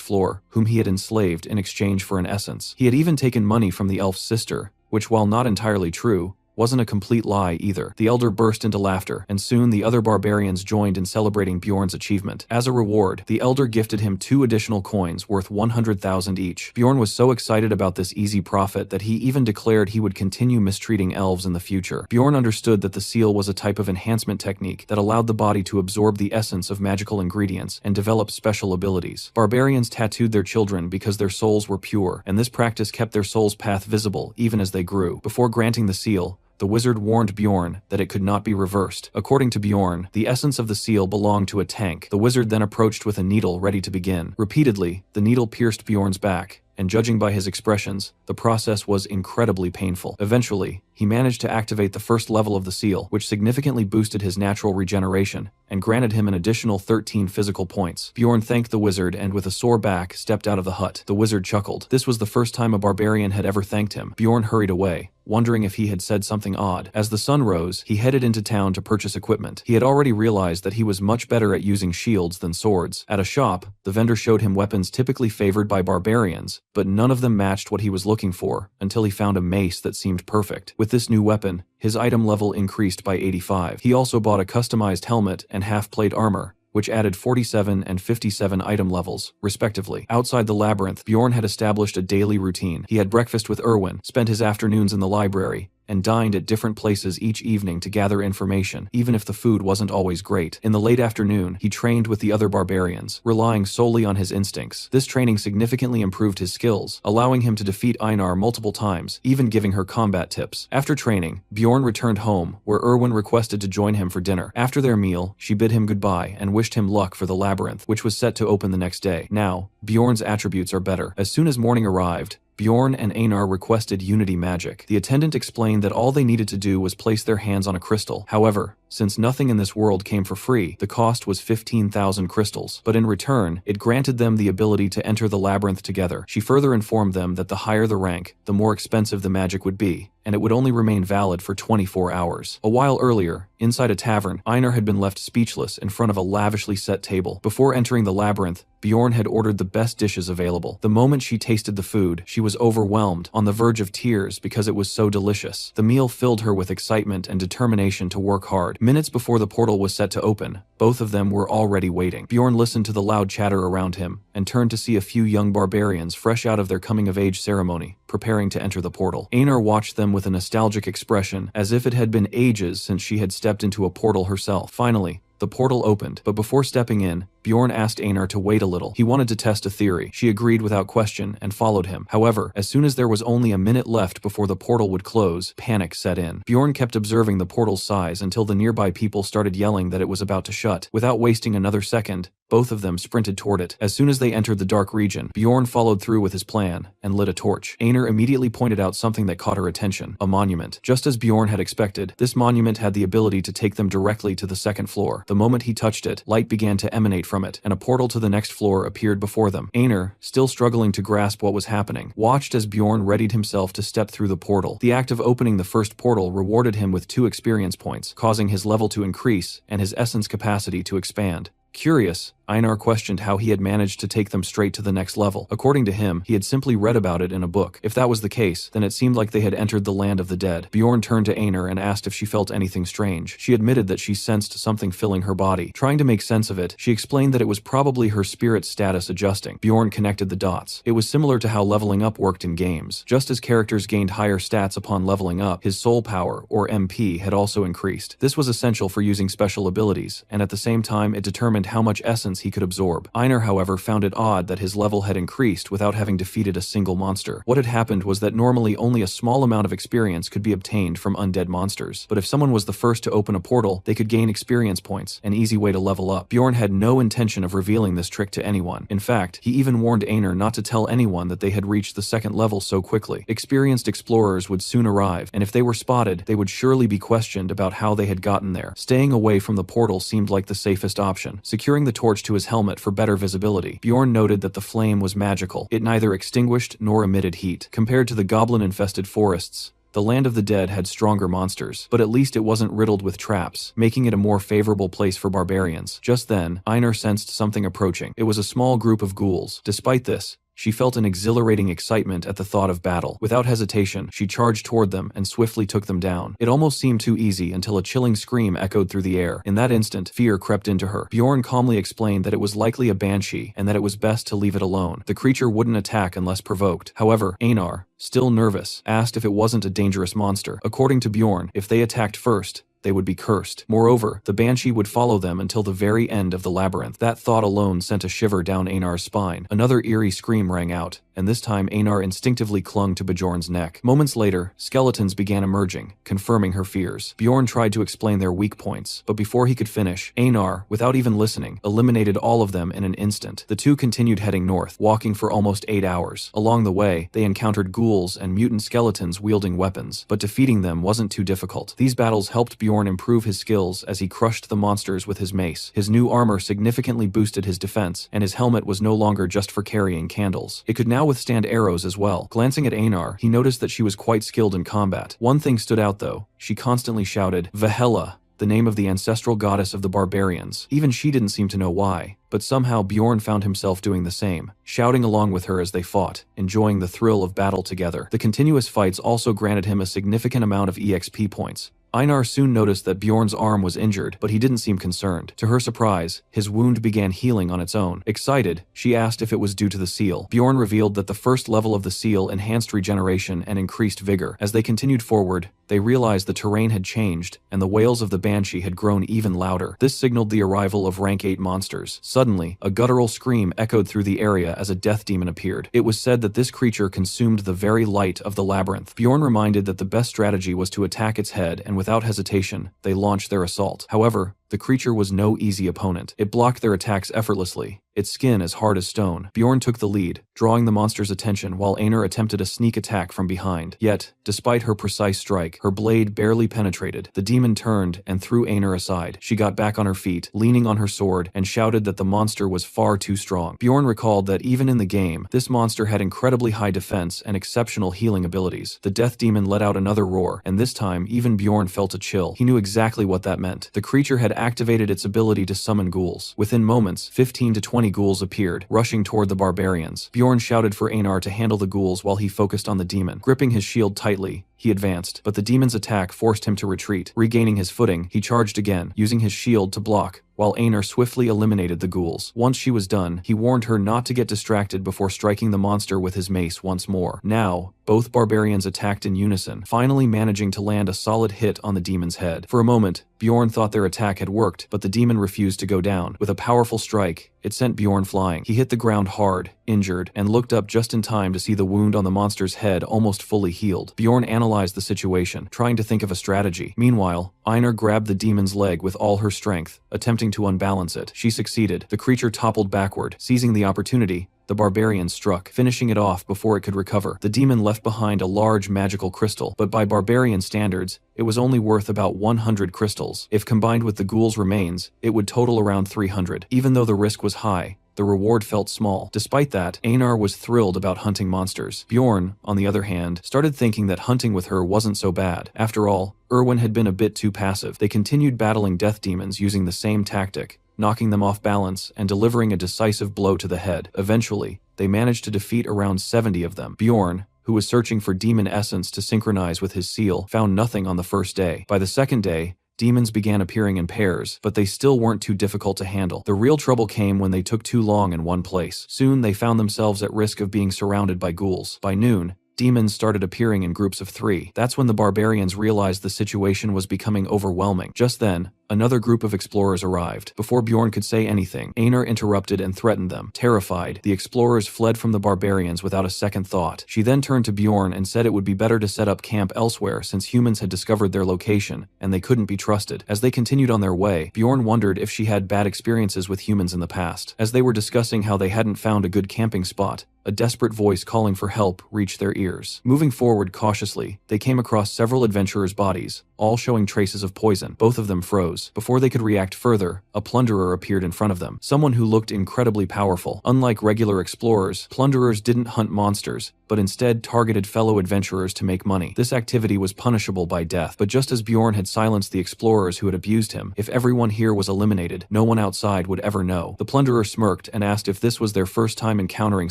[SPEAKER 1] floor, whom he had enslaved in exchange for an essence. He had even taken money from the elf's sister, which, while not entirely true, wasn't a complete lie either. The elder burst into laughter, and soon the other barbarians joined in celebrating Bjorn's achievement. As a reward, the elder gifted him 2 additional coins worth 100,000 each. Bjorn was so excited about this easy profit that he even declared he would continue mistreating elves in the future. Bjorn understood that the seal was a type of enhancement technique that allowed the body to absorb the essence of magical ingredients and develop special abilities. Barbarians tattooed their children because their souls were pure, and this practice kept their soul's path visible even as they grew. Before granting the seal, the wizard warned Bjorn that it could not be reversed. According to Bjorn, the essence of the seal belonged to a tank. The wizard then approached with a needle ready to begin. Repeatedly, the needle pierced Bjorn's back, and judging by his expressions, the process was incredibly painful. Eventually, he managed to activate the first level of the seal, which significantly boosted his natural regeneration, and granted him an additional 13 physical points. Bjorn thanked the wizard and with a sore back stepped out of the hut. The wizard chuckled. This was the first time a barbarian had ever thanked him. Bjorn hurried away, wondering if he had said something odd. As the sun rose, he headed into town to purchase equipment. He had already realized that he was much better at using shields than swords. At a shop, the vendor showed him weapons typically favored by barbarians, but none of them matched what he was looking for, until he found a mace that seemed perfect. With this new weapon, his item level increased by 85. He also bought a customized helmet and half-plate armor, which added 47 and 57 item levels, respectively. Outside the labyrinth, Bjorn had established a daily routine. He had breakfast with Erwin, spent his afternoons in the library, and dined at different places each evening to gather information, even if the food wasn't always great. In the late afternoon, he trained with the other barbarians, relying solely on his instincts. This training significantly improved his skills, allowing him to defeat Einar multiple times, even giving her combat tips. After training, Bjorn returned home, where Erwin requested to join him for dinner. After their meal, she bid him goodbye and wished him luck for the labyrinth, which was set to open the next day. Now, Bjorn's attributes are better. As soon as morning arrived, Bjorn and Einar requested unity magic. The attendant explained that all they needed to do was place their hands on a crystal. However, since nothing in this world came for free, the cost was 15,000 crystals, but in return, it granted them the ability to enter the labyrinth together. She further informed them that the higher the rank, the more expensive the magic would be, and it would only remain valid for 24 hours. A while earlier, inside a tavern, Einar had been left speechless in front of a lavishly set table. Before entering the labyrinth, Bjorn had ordered the best dishes available. The moment she tasted the food, she was overwhelmed, on the verge of tears because it was so delicious. The meal filled her with excitement and determination to work hard. Minutes before the portal was set to open, both of them were already waiting. Bjorn listened to the loud chatter around him and turned to see a few young barbarians fresh out of their coming-of-age ceremony, preparing to enter the portal. Einar watched them with a nostalgic expression, as if it had been ages since she had stepped into a portal herself. Finally, the portal opened, but before stepping in, Bjorn asked Einar to wait a little. He wanted to test a theory. She agreed without question and followed him. However, as soon as there was only a minute left before the portal would close, panic set in. Bjorn kept observing the portal's size until the nearby people started yelling that it was about to shut. Without wasting another second, both of them sprinted toward it. As soon as they entered the dark region, Bjorn followed through with his plan and lit a torch. Einar immediately pointed out something that caught her attention: a monument. Just as Bjorn had expected, this monument had the ability to take them directly to the second floor. The moment he touched it, light began to emanate from it, and a portal to the next floor appeared before them. Einar, still struggling to grasp what was happening, watched as Bjorn readied himself to step through the portal. The act of opening the first portal rewarded him with 2 experience points, causing his level to increase and his essence capacity to expand. Curious, Einar questioned how he had managed to take them straight to the next level. According to him, he had simply read about it in a book. If that was the case, then it seemed like they had entered the land of the dead. Bjorn turned to Einar and asked if she felt anything strange. She admitted that she sensed something filling her body. Trying to make sense of it, she explained that it was probably her spirit status adjusting. Bjorn connected the dots. It was similar to how leveling up worked in games. Just as characters gained higher stats upon leveling up, his soul power, or MP, had also increased. This was essential for using special abilities, and at the same time it determined how much essence he could absorb. Einar, however, found it odd that his level had increased without having defeated a single monster. What had happened was that normally only a small amount of experience could be obtained from undead monsters, but if someone was the first to open a portal, they could gain experience points, an easy way to level up. Bjorn had no intention of revealing this trick to anyone. In fact, he even warned Einar not to tell anyone that they had reached the second level so quickly. Experienced explorers would soon arrive, and if they were spotted, they would surely be questioned about how they had gotten there. Staying away from the portal seemed like the safest option. Securing the torch to his helmet for better visibility, Bjorn noted that the flame was magical. It neither extinguished nor emitted heat. Compared to the goblin-infested forests, the land of the dead had stronger monsters, but at least it wasn't riddled with traps, making it a more favorable place for barbarians. Just then, Einar sensed something approaching. It was a small group of ghouls. Despite this, she felt an exhilarating excitement at the thought of battle. Without hesitation, she charged toward them and swiftly took them down. It almost seemed too easy until a chilling scream echoed through the air. In that instant, fear crept into her. Bjorn calmly explained that it was likely a banshee and that it was best to leave it alone. The creature wouldn't attack unless provoked. However, Einar, still nervous, asked if it wasn't a dangerous monster. According to Bjorn, if they attacked first, they would be cursed. Moreover, the banshee would follow them until the very end of the labyrinth. That thought alone sent a shiver down Einar's spine. Another eerie scream rang out, and this time Einar instinctively clung to Bjorn's neck. Moments later, skeletons began emerging, confirming her fears. Bjorn tried to explain their weak points, but before he could finish, Einar, without even listening, eliminated all of them in an instant. The two continued heading north, walking for almost 8 hours. Along the way, they encountered ghouls and mutant skeletons wielding weapons, but defeating them wasn't too difficult. These battles helped Bjorn improve his skills as he crushed the monsters with his mace. His new armor significantly boosted his defense, and his helmet was no longer just for carrying candles. It could now withstand arrows as well. Glancing at Einar, he noticed that she was quite skilled in combat. One thing stood out though. She constantly shouted, "Vahella," the name of the ancestral goddess of the barbarians. Even she didn't seem to know why, but somehow Bjorn found himself doing the same, shouting along with her as they fought, enjoying the thrill of battle together. The continuous fights also granted him a significant amount of EXP points. Einar soon noticed that Bjorn's arm was injured, but he didn't seem concerned. To her surprise, his wound began healing on its own. Excited, she asked if it was due to the seal. Bjorn revealed that the first level of the seal enhanced regeneration and increased vigor. As they continued forward, they realized the terrain had changed, and the wails of the banshee had grown even louder. This signaled the arrival of rank 8 monsters. Suddenly, a guttural scream echoed through the area as a death demon appeared. It was said that this creature consumed the very light of the labyrinth. Bjorn reminded that the best strategy was to attack its head, and without hesitation, they launched their assault. However, the creature was no easy opponent. It blocked their attacks effortlessly, its skin as hard as stone. Bjorn took the lead, drawing the monster's attention while Einar attempted a sneak attack from behind. Yet, despite her precise strike, her blade barely penetrated. The demon turned and threw Einar aside. She got back on her feet, leaning on her sword, and shouted that the monster was far too strong. Bjorn recalled that even in the game, this monster had incredibly high defense and exceptional healing abilities. The death demon let out another roar, and this time, even Bjorn felt a chill. He knew exactly what that meant. The creature had activated its ability to summon ghouls. Within moments, 15 to 20 ghouls appeared, rushing toward the barbarians. Bjorn shouted for Einar to handle the ghouls while he focused on the demon. Gripping his shield tightly, he advanced, but the demon's attack forced him to retreat. Regaining his footing, he charged again, using his shield to block, while Einar swiftly eliminated the ghouls. Once she was done, he warned her not to get distracted before striking the monster with his mace once more. Now, Both barbarians attacked in unison, finally managing to land a solid hit on the demon's head. For a moment, Bjorn thought their attack had worked, but the demon refused to go down. With a powerful strike, it sent Bjorn flying. He hit the ground hard, injured, and looked up just in time to see the wound on the monster's head almost fully healed. Bjorn analyzed the situation, trying to think of a strategy. Meanwhile, Einar grabbed the demon's leg with all her strength, attempting to unbalance it. She succeeded. The creature toppled backward. Seizing the opportunity, the barbarian struck, finishing it off before it could recover. The demon left behind a large magical crystal, but by barbarian standards, it was only worth about 100 crystals. If combined with the ghoul's remains, it would total around 300. Even though the risk was high, the reward felt small. Despite that, Einar was thrilled about hunting monsters. Bjorn, on the other hand, started thinking that hunting with her wasn't so bad. After all, Erwin had been a bit too passive. They continued battling death demons using the same tactic, knocking them off balance and delivering a decisive blow to the head. Eventually, they managed to defeat around 70 of them. Bjorn, who was searching for demon essence to synchronize with his seal, found nothing on the first day. By the second day, demons began appearing in pairs, but they still weren't too difficult to handle. The real trouble came when they took too long in one place. Soon, they found themselves at risk of being surrounded by ghouls. By noon, demons started appearing in groups of 3. That's when the barbarians realized the situation was becoming overwhelming. Just then, another group of explorers arrived. Before Bjorn could say anything, Einar interrupted and threatened them. Terrified, the explorers fled from the barbarians without a second thought. She then turned to Bjorn and said it would be better to set up camp elsewhere since humans had discovered their location, and they couldn't be trusted. As they continued on their way, Bjorn wondered if she had bad experiences with humans in the past. As they were discussing how they hadn't found a good camping spot, a desperate voice calling for help reached their ears. Moving forward cautiously, they came across several adventurers' bodies, all showing traces of poison. Both of them froze. Before they could react further, a plunderer appeared in front of them, someone who looked incredibly powerful. Unlike regular explorers, plunderers didn't hunt monsters, but instead targeted fellow adventurers to make money. This activity was punishable by death, but just as Bjorn had silenced the explorers who had abused him, if everyone here was eliminated, no one outside would ever know. The plunderer smirked and asked if this was their first time encountering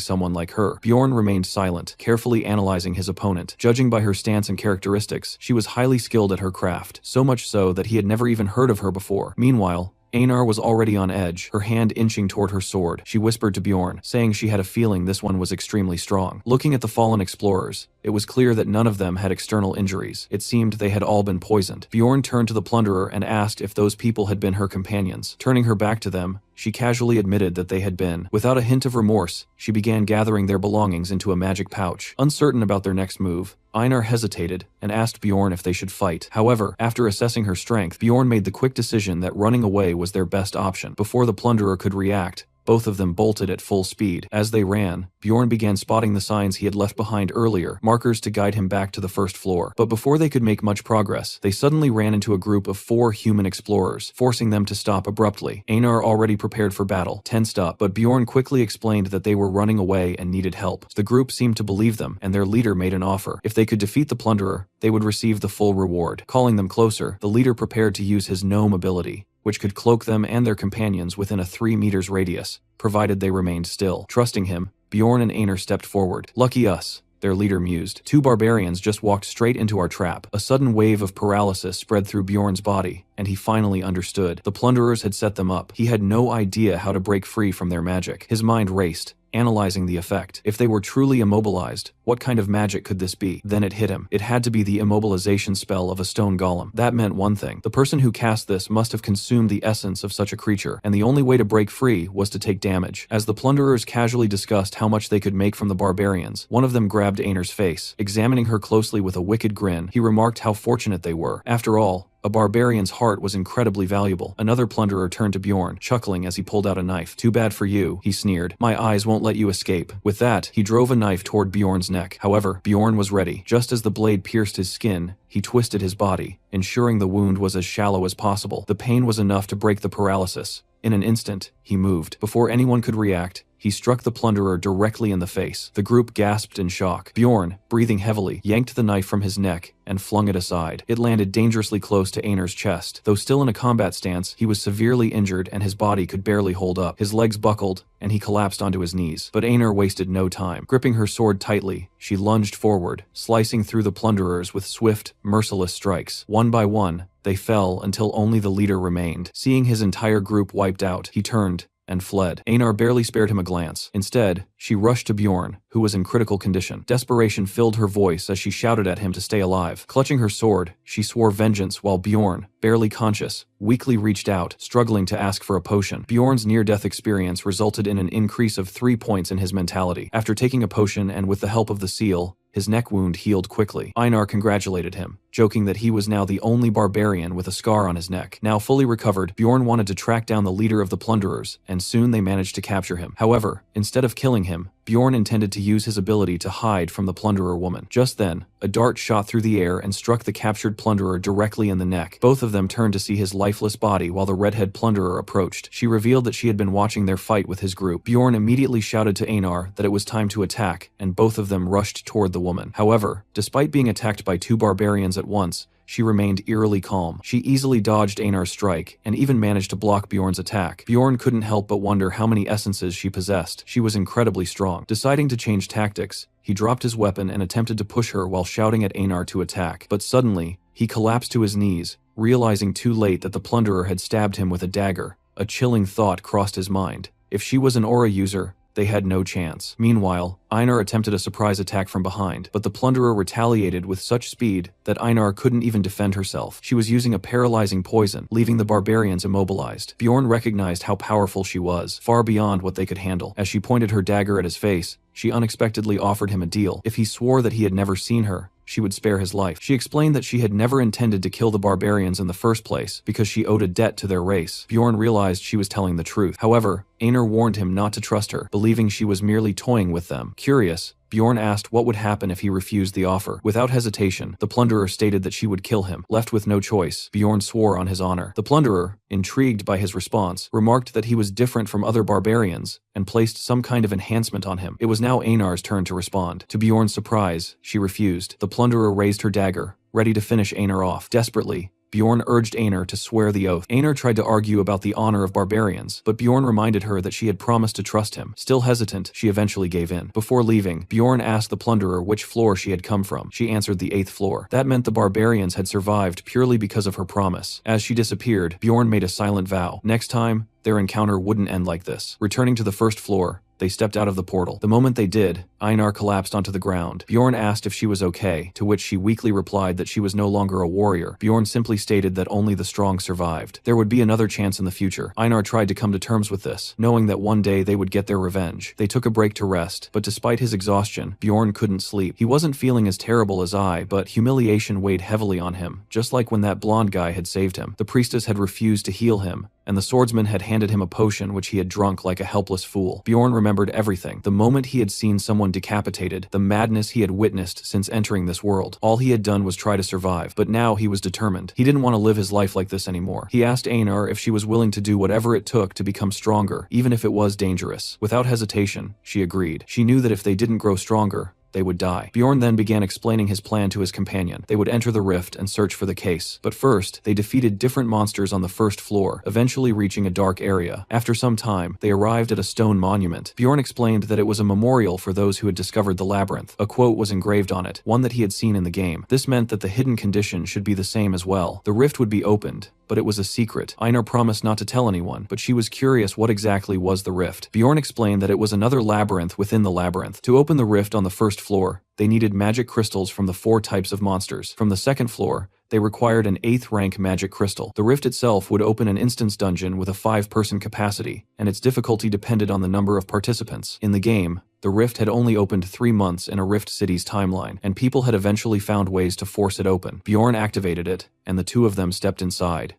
[SPEAKER 1] someone like her. Bjorn remained silent, carefully analyzing his opponent. Judging by her stance and characteristics, she was highly skilled at her craft, so much so that he had never even heard of her before. Meanwhile, Einar was already on edge, her hand inching toward her sword. She whispered to Bjorn, saying she had a feeling this one was extremely strong. Looking at the fallen explorers, it was clear that none of them had external injuries. It seemed they had all been poisoned. Bjorn turned to the plunderer and asked if those people had been her companions. Turning her back to them, she casually admitted that they had been. Without a hint of remorse, she began gathering their belongings into a magic pouch. Uncertain about their next move, Einar hesitated and asked Bjorn if they should fight. However, after assessing her strength, Bjorn made the quick decision that running away was their best option. Before the plunderer could react, both of them bolted at full speed. As they ran, Bjorn began spotting the signs he had left behind earlier, markers to guide him back to the first floor. But before they could make much progress, they suddenly ran into a group of 4 human explorers, forcing them to stop abruptly. Einar, already prepared for battle, tensed up, but Bjorn quickly explained that they were running away and needed help. The group seemed to believe them, and their leader made an offer. If they could defeat the plunderer, they would receive the full reward. Calling them closer, the leader prepared to use his gnome ability, which could cloak them and their companions within a 3 meters radius, provided they remained still. Trusting him, Bjorn and Einar stepped forward. Lucky us, their leader mused. 2 barbarians just walked straight into our trap. A sudden wave of paralysis spread through Bjorn's body, and he finally understood. The plunderers had set them up. He had no idea how to break free from their magic. His mind raced, analyzing the effect. If they were truly immobilized, what kind of magic could this be? Then it hit him. It had to be the immobilization spell of a stone golem. That meant one thing. The person who cast this must have consumed the essence of such a creature, and the only way to break free was to take damage. As the plunderers casually discussed how much they could make from the barbarians, one of them grabbed Einar's face. Examining her closely with a wicked grin, he remarked how fortunate they were. After all, a barbarian's heart was incredibly valuable. Another plunderer turned to Bjorn, chuckling as he pulled out a knife. Too bad for you, he sneered. My eyes won't let you escape. With that, he drove a knife toward Bjorn's neck. However, Bjorn was ready. Just as the blade pierced his skin, he twisted his body, ensuring the wound was as shallow as possible. The pain was enough to break the paralysis. In an instant, he moved. Before anyone could react, he struck the plunderer directly in the face. The group gasped in shock. Bjorn, breathing heavily, yanked the knife from his neck and flung it aside. It landed dangerously close to Einar's chest. Though still in a combat stance, he was severely injured and his body could barely hold up. His legs buckled, and he collapsed onto his knees. But Einar wasted no time. Gripping her sword tightly, she lunged forward, slicing through the plunderers with swift, merciless strikes. One by one, they fell until only the leader remained. Seeing his entire group wiped out, he turned and fled. Einar barely spared him a glance. Instead, she rushed to Bjorn, who was in critical condition. Desperation filled her voice as she shouted at him to stay alive. Clutching her sword, she swore vengeance while Bjorn, barely conscious, weakly reached out, struggling to ask for a potion. Bjorn's near-death experience resulted in an increase of 3 points in his mentality. After taking a potion and with the help of the seal, his neck wound healed quickly. Einar congratulated him, joking that he was now the only barbarian with a scar on his neck. Now fully recovered, Bjorn wanted to track down the leader of the plunderers, and soon they managed to capture him. However, instead of killing him, Bjorn intended to use his ability to hide from the plunderer woman. Just then, a dart shot through the air and struck the captured plunderer directly in the neck. Both of them turned to see his lifeless body while the redhead plunderer approached. She revealed that she had been watching their fight with his group. Bjorn immediately shouted to Einar that it was time to attack, and both of them rushed toward the woman. However, despite being attacked by 2 barbarians at once, she remained eerily calm. She easily dodged Einar's strike, and even managed to block Bjorn's attack. Bjorn couldn't help but wonder how many essences she possessed. She was incredibly strong. Deciding to change tactics, he dropped his weapon and attempted to push her while shouting at Einar to attack. But suddenly, he collapsed to his knees, realizing too late that the plunderer had stabbed him with a dagger. A chilling thought crossed his mind. If she was an aura user, they had no chance. Meanwhile, Einar attempted a surprise attack from behind, but the plunderer retaliated with such speed that Einar couldn't even defend herself. She was using a paralyzing poison, leaving the barbarians immobilized. Bjorn recognized how powerful she was, far beyond what they could handle. As she pointed her dagger at his face, she unexpectedly offered him a deal. If he swore that he had never seen her, she would spare his life. She explained that she had never intended to kill the barbarians in the first place because she owed a debt to their race. Bjorn realized she was telling the truth. However, Einar warned him not to trust her, believing she was merely toying with them. Curious, Bjorn asked what would happen if he refused the offer. Without hesitation, the plunderer stated that she would kill him. Left with no choice, Bjorn swore on his honor. The plunderer, intrigued by his response, remarked that he was different from other barbarians and placed some kind of enhancement on him. It was now Einar's turn to respond. To Bjorn's surprise, she refused. The plunderer raised her dagger, ready to finish Einar off. Desperately, Bjorn urged Einar to swear the oath. Einar tried to argue about the honor of barbarians, but Bjorn reminded her that she had promised to trust him. Still hesitant, she eventually gave in. Before leaving, Bjorn asked the plunderer which floor she had come from. She answered the 8th floor. That meant the barbarians had survived purely because of her promise. As she disappeared, Bjorn made a silent vow. Next time, their encounter wouldn't end like this. Returning to the 1st floor, they stepped out of the portal. The moment they did, Einar collapsed onto the ground. Bjorn asked if she was okay, to which she weakly replied that she was no longer a warrior. Bjorn simply stated that only the strong survived. There would be another chance in the future. Einar tried to come to terms with this, knowing that one day they would get their revenge. They took a break to rest, but despite his exhaustion, Bjorn couldn't sleep. He wasn't feeling as terrible as I, but humiliation weighed heavily on him, just like when that blonde guy had saved him. The priestess had refused to heal him, and the swordsman had handed him a potion which he had drunk like a helpless fool. Bjorn remembered everything. The moment he had seen someone decapitated, the madness he had witnessed since entering this world. All he had done was try to survive, but now he was determined. He didn't want to live his life like this anymore. He asked Einar if she was willing to do whatever it took to become stronger, even if it was dangerous. Without hesitation, she agreed. She knew that if they didn't grow stronger, they would die. Bjorn then began explaining his plan to his companion. They would enter the rift and search for the case. But first, they defeated different monsters on the 1st floor, eventually reaching a dark area. After some time, they arrived at a stone monument. Bjorn explained that it was a memorial for those who had discovered the labyrinth. A quote was engraved on it, one that he had seen in the game. This meant that the hidden condition should be the same as well. The rift would be opened, but it was a secret. Einar promised not to tell anyone, but she was curious what exactly was the rift. Bjorn explained that it was another labyrinth within the labyrinth. To open the rift on the 1st floor, they needed magic crystals from the 4 types of monsters. From the 2nd floor, they required an 8th rank magic crystal. The rift itself would open an instance dungeon with a 5-person capacity, and its difficulty depended on the number of participants. In the game, the rift had only opened 3 months in a Rift City's timeline, and people had eventually found ways to force it open. Bjorn activated it, and the 2 of them stepped inside.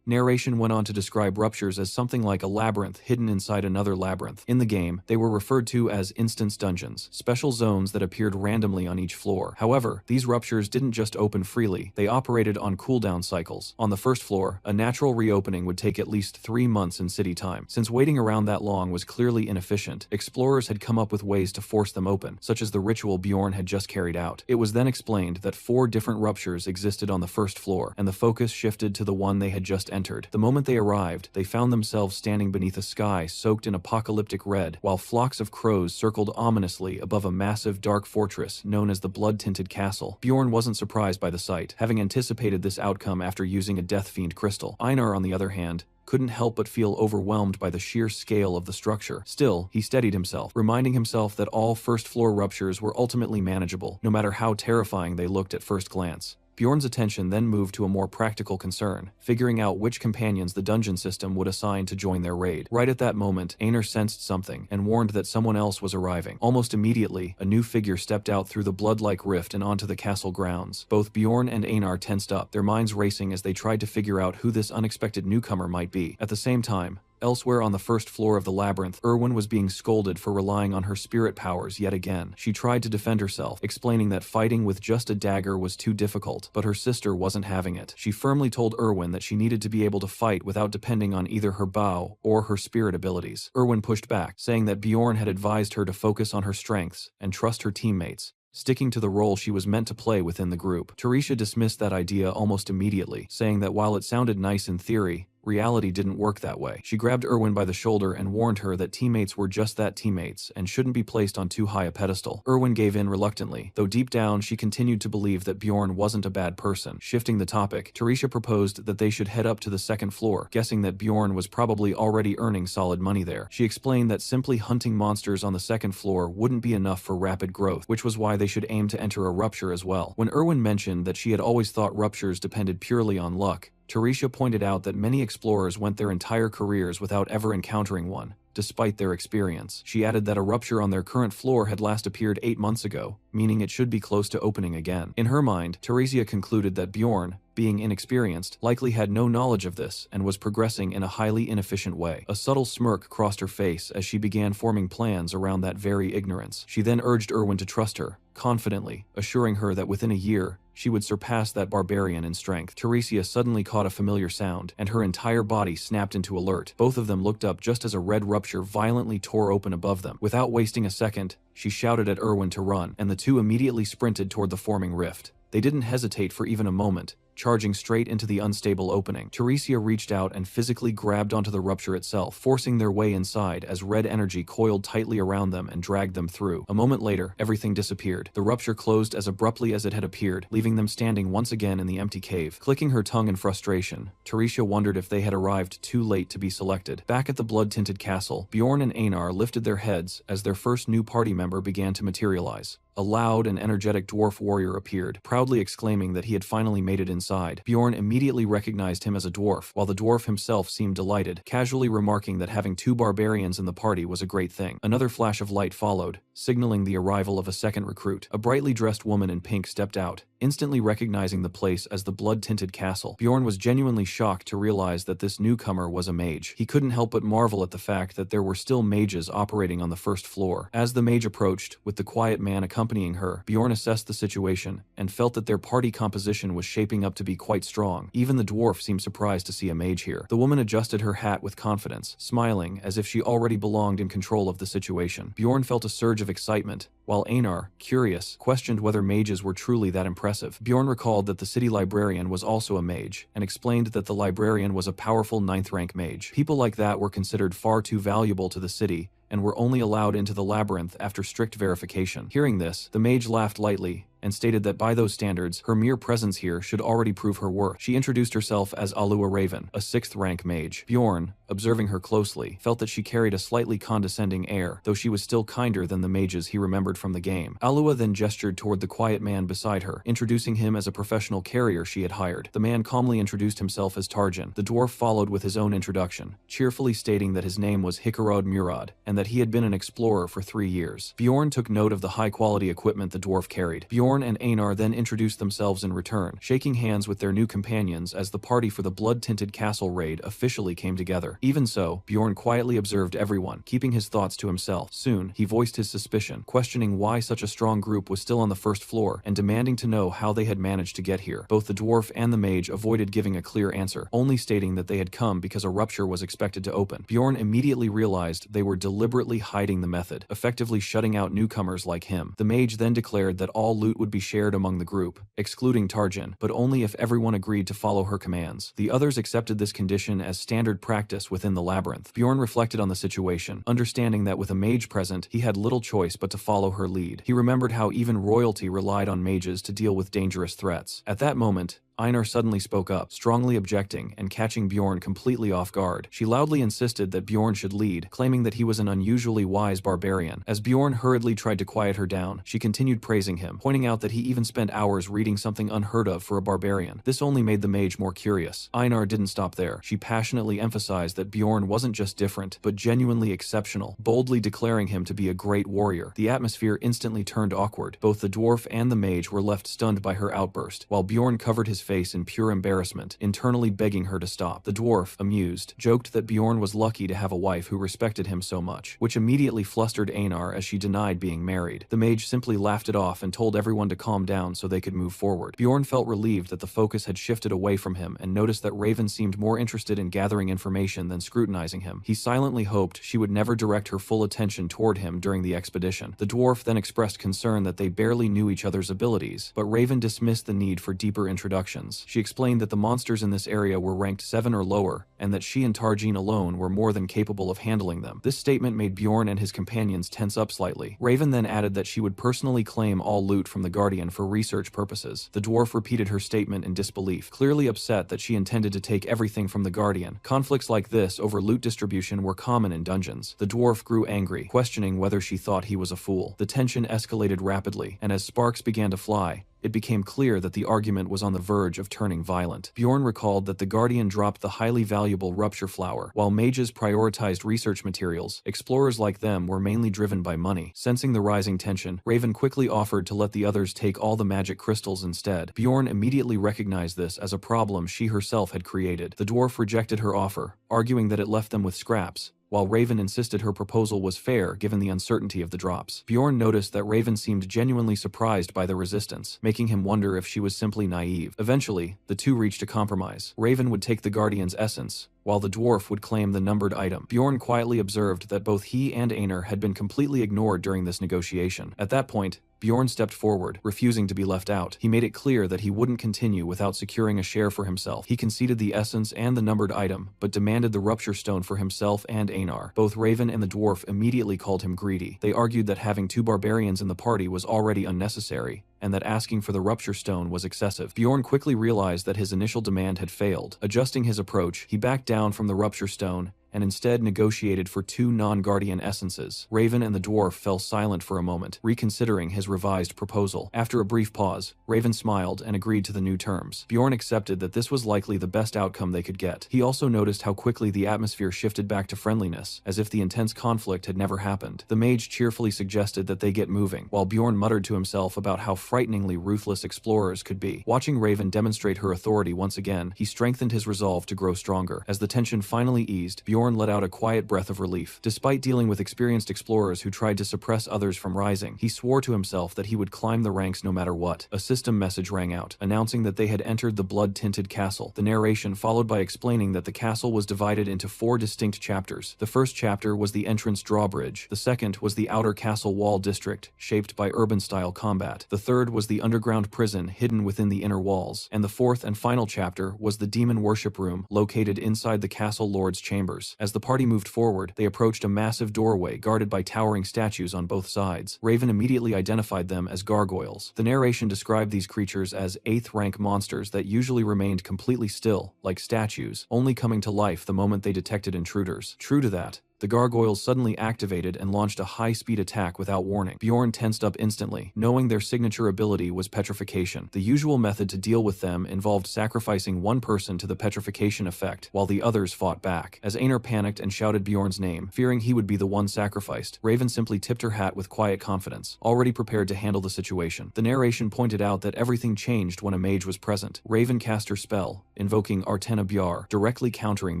[SPEAKER 1] Narration went on to describe ruptures as something like a labyrinth hidden inside another labyrinth. In the game, they were referred to as instance dungeons, special zones that appeared randomly on each floor. However, these ruptures didn't just open freely, they operated on cooldown cycles. On the 1st floor, a natural reopening would take at least 3 months in city time. Since waiting around that long was clearly inefficient, explorers had come up with ways to force them open, such as the ritual Bjorn had just carried out. It was then explained that 4 different ruptures existed on the 1st floor, and the focus shifted to the one they had just entered. The moment they arrived, they found themselves standing beneath a sky soaked in apocalyptic red, while flocks of crows circled ominously above a massive dark fortress known as the Blood-Tinted Castle. Bjorn wasn't surprised by the sight, having anticipated this outcome after using a Death Fiend crystal. Einar, on the other hand, couldn't help but feel overwhelmed by the sheer scale of the structure. Still, he steadied himself, reminding himself that all first-floor ruptures were ultimately manageable, no matter how terrifying they looked at first glance. Bjorn's attention then moved to a more practical concern, figuring out which companions the dungeon system would assign to join their raid. Right at that moment, Einar sensed something and warned that someone else was arriving. Almost immediately, a new figure stepped out through the blood-like rift and onto the castle grounds. Both Bjorn and Einar tensed up, their minds racing as they tried to figure out who this unexpected newcomer might be. At the same time, elsewhere on the first floor of the labyrinth, Erwin was being scolded for relying on her spirit powers yet again. She tried to defend herself, explaining that fighting with just a dagger was too difficult, but her sister wasn't having it. She firmly told Erwin that she needed to be able to fight without depending on either her bow or her spirit abilities. Erwin pushed back, saying that Bjorn had advised her to focus on her strengths and trust her teammates, sticking to the role she was meant to play within the group. Teresia dismissed that idea almost immediately, saying that while it sounded nice in theory, reality didn't work that way. She grabbed Erwin by the shoulder and warned her that teammates were just that, teammates, and shouldn't be placed on too high a pedestal. Erwin gave in reluctantly, though deep down she continued to believe that Bjorn wasn't a bad person. Shifting the topic, Teresia proposed that they should head up to the second floor, guessing that Bjorn was probably already earning solid money there. She explained that simply hunting monsters on the second floor wouldn't be enough for rapid growth, which was why they should aim to enter a rupture as well. When Erwin mentioned that she had always thought ruptures depended purely on luck, Teresia pointed out that many explorers went their entire careers without ever encountering one, despite their experience. She added that a rupture on their current floor had last appeared 8 months ago, meaning it should be close to opening again. In her mind, Teresia concluded that Bjorn, being inexperienced, likely had no knowledge of this and was progressing in a highly inefficient way. A subtle smirk crossed her face as she began forming plans around that very ignorance. She then urged Erwin to trust her, confidently, assuring her that within a year, she would surpass that barbarian in strength. Teresia suddenly caught a familiar sound, and her entire body snapped into alert. Both of them looked up just as a red rupture violently tore open above them. Without wasting a second, she shouted at Erwin to run, and the two immediately sprinted toward the forming rift. They didn't hesitate for even a moment, charging straight into the unstable opening. Teresia reached out and physically grabbed onto the rupture itself, forcing their way inside as red energy coiled tightly around them and dragged them through. A moment later, everything disappeared. The rupture closed as abruptly as it had appeared, leaving them standing once again in the empty cave. Clicking her tongue in frustration, Teresia wondered if they had arrived too late to be selected. Back at the blood-tinted castle, Bjorn and Einar lifted their heads as their first new party member began to materialize. A loud and energetic dwarf warrior appeared, proudly exclaiming that he had finally made it inside. Bjorn immediately recognized him as a dwarf, while the dwarf himself seemed delighted, casually remarking that having 2 barbarians in the party was a great thing. Another flash of light followed, signaling the arrival of a second recruit. A brightly dressed woman in pink stepped out, instantly recognizing the place as the blood-tinted castle. Bjorn was genuinely shocked to realize that this newcomer was a mage. He couldn't help but marvel at the fact that there were still mages operating on the first floor. As the mage approached, with the quiet man accompanying her, Bjorn assessed the situation and felt that their party composition was shaping up to be quite strong. Even the dwarf seemed surprised to see a mage here. The woman adjusted her hat with confidence, smiling as if she already belonged in control of the situation. Bjorn felt a surge of excitement, while Einar, curious, questioned whether mages were truly that impressive. Bjorn recalled that the city librarian was also a mage, and explained that the librarian was a powerful 9th rank mage. People like that were considered far too valuable to the city, and were only allowed into the labyrinth after strict verification. Hearing this, the mage laughed lightly, and stated that by those standards, her mere presence here should already prove her worth. She introduced herself as Alua Raven, a 6th rank mage. Bjorn, observing her closely, felt that she carried a slightly condescending air, though she was still kinder than the mages he remembered from the game. Alua then gestured toward the quiet man beside her, introducing him as a professional carrier she had hired. The man calmly introduced himself as Tarjan. The dwarf followed with his own introduction, cheerfully stating that his name was Hikarod Murad, and that he had been an explorer for 3 years. Bjorn took note of the high-quality equipment the dwarf carried. Bjorn and Einar then introduced themselves in return, shaking hands with their new companions as the party for the blood-tinted castle raid officially came together. Even so, Bjorn quietly observed everyone, keeping his thoughts to himself. Soon, he voiced his suspicion, questioning why such a strong group was still on the first floor, and demanding to know how they had managed to get here. Both the dwarf and the mage avoided giving a clear answer, only stating that they had come because a rupture was expected to open. Bjorn immediately realized they were deliberately hiding the method, effectively shutting out newcomers like him. The mage then declared that all loot would be shared among the group, excluding Tarjan, but only if everyone agreed to follow her commands. The others accepted this condition as standard practice within the labyrinth. Bjorn reflected on the situation, understanding that with a mage present, he had little choice but to follow her lead. He remembered how even royalty relied on mages to deal with dangerous threats. At that moment, Einar suddenly spoke up, strongly objecting and catching Bjorn completely off guard. She loudly insisted that Bjorn should lead, claiming that he was an unusually wise barbarian. As Bjorn hurriedly tried to quiet her down, she continued praising him, pointing out that he even spent hours reading something unheard of for a barbarian. This only made the mage more curious. Einar didn't stop there. She passionately emphasized that Bjorn wasn't just different, but genuinely exceptional, boldly declaring him to be a great warrior. The atmosphere instantly turned awkward. Both the dwarf and the mage were left stunned by her outburst, while Bjorn covered his face in pure embarrassment, internally begging her to stop. The dwarf, amused, joked that Bjorn was lucky to have a wife who respected him so much, which immediately flustered Einar as she denied being married. The mage simply laughed it off and told everyone to calm down so they could move forward. Bjorn felt relieved that the focus had shifted away from him and noticed that Raven seemed more interested in gathering information than scrutinizing him. He silently hoped she would never direct her full attention toward him during the expedition. The dwarf then expressed concern that they barely knew each other's abilities, but Raven dismissed the need for deeper introductions. She explained that the monsters in this area were ranked 7 or lower, and that she and Tarjin alone were more than capable of handling them. This statement made Bjorn and his companions tense up slightly. Raven then added that she would personally claim all loot from the Guardian for research purposes. The dwarf repeated her statement in disbelief, clearly upset that she intended to take everything from the Guardian. Conflicts like this over loot distribution were common in dungeons. The dwarf grew angry, questioning whether she thought he was a fool. The tension escalated rapidly, and as sparks began to fly, it became clear that the argument was on the verge of turning violent. Bjorn recalled that the Guardian dropped the highly valuable Rupture Flower. While mages prioritized research materials, explorers like them were mainly driven by money. Sensing the rising tension, Raven quickly offered to let the others take all the magic crystals instead. Bjorn immediately recognized this as a problem she herself had created. The dwarf rejected her offer, arguing that it left them with scraps, while Raven insisted her proposal was fair given the uncertainty of the drops. Bjorn noticed that Raven seemed genuinely surprised by the resistance, making him wonder if she was simply naive. Eventually, the two reached a compromise. Raven would take the Guardian's essence, while the dwarf would claim the numbered item. Bjorn quietly observed that both he and Einar had been completely ignored during this negotiation. At that point, Bjorn stepped forward, refusing to be left out. He made it clear that he wouldn't continue without securing a share for himself. He conceded the essence and the numbered item, but demanded the Rupture Stone for himself and Einar. Both Raven and the dwarf immediately called him greedy. They argued that having 2 barbarians in the party was already unnecessary, and that asking for the Rupture Stone was excessive. Bjorn quickly realized that his initial demand had failed. Adjusting his approach, he backed down from the Rupture Stone and instead negotiated for 2 non-Guardian essences. Raven and the dwarf fell silent for a moment, reconsidering his revised proposal. After a brief pause, Raven smiled and agreed to the new terms. Bjorn accepted that this was likely the best outcome they could get. He also noticed how quickly the atmosphere shifted back to friendliness, as if the intense conflict had never happened. The mage cheerfully suggested that they get moving, while Bjorn muttered to himself about how frighteningly ruthless explorers could be. Watching Raven demonstrate her authority once again, he strengthened his resolve to grow stronger. As the tension finally eased, Bjorn let out a quiet breath of relief. Despite dealing with experienced explorers who tried to suppress others from rising, he swore to himself that he would climb the ranks no matter what. A system message rang out, announcing that they had entered the blood-tinted castle. The narration followed by explaining that the castle was divided into 4 distinct chapters. The first chapter was the entrance drawbridge. The second was the outer castle wall district, shaped by urban-style combat. The third was the underground prison hidden within the inner walls. And the fourth and final chapter was the demon worship room, located inside the castle lord's chambers. As the party moved forward, they approached a massive doorway guarded by towering statues on both sides. Raven immediately identified them as gargoyles. The narration described these creatures as 8th-rank monsters that usually remained completely still, like statues, only coming to life the moment they detected intruders. True to that, the gargoyles suddenly activated and launched a high-speed attack without warning. Bjorn tensed up instantly, knowing their signature ability was petrification. The usual method to deal with them involved sacrificing one person to the petrification effect, while the others fought back. As Einar panicked and shouted Bjorn's name, fearing he would be the one sacrificed, Raven simply tipped her hat with quiet confidence, already prepared to handle the situation. The narration pointed out that everything changed when a mage was present. Raven cast her spell, invoking Artena Bjar, directly countering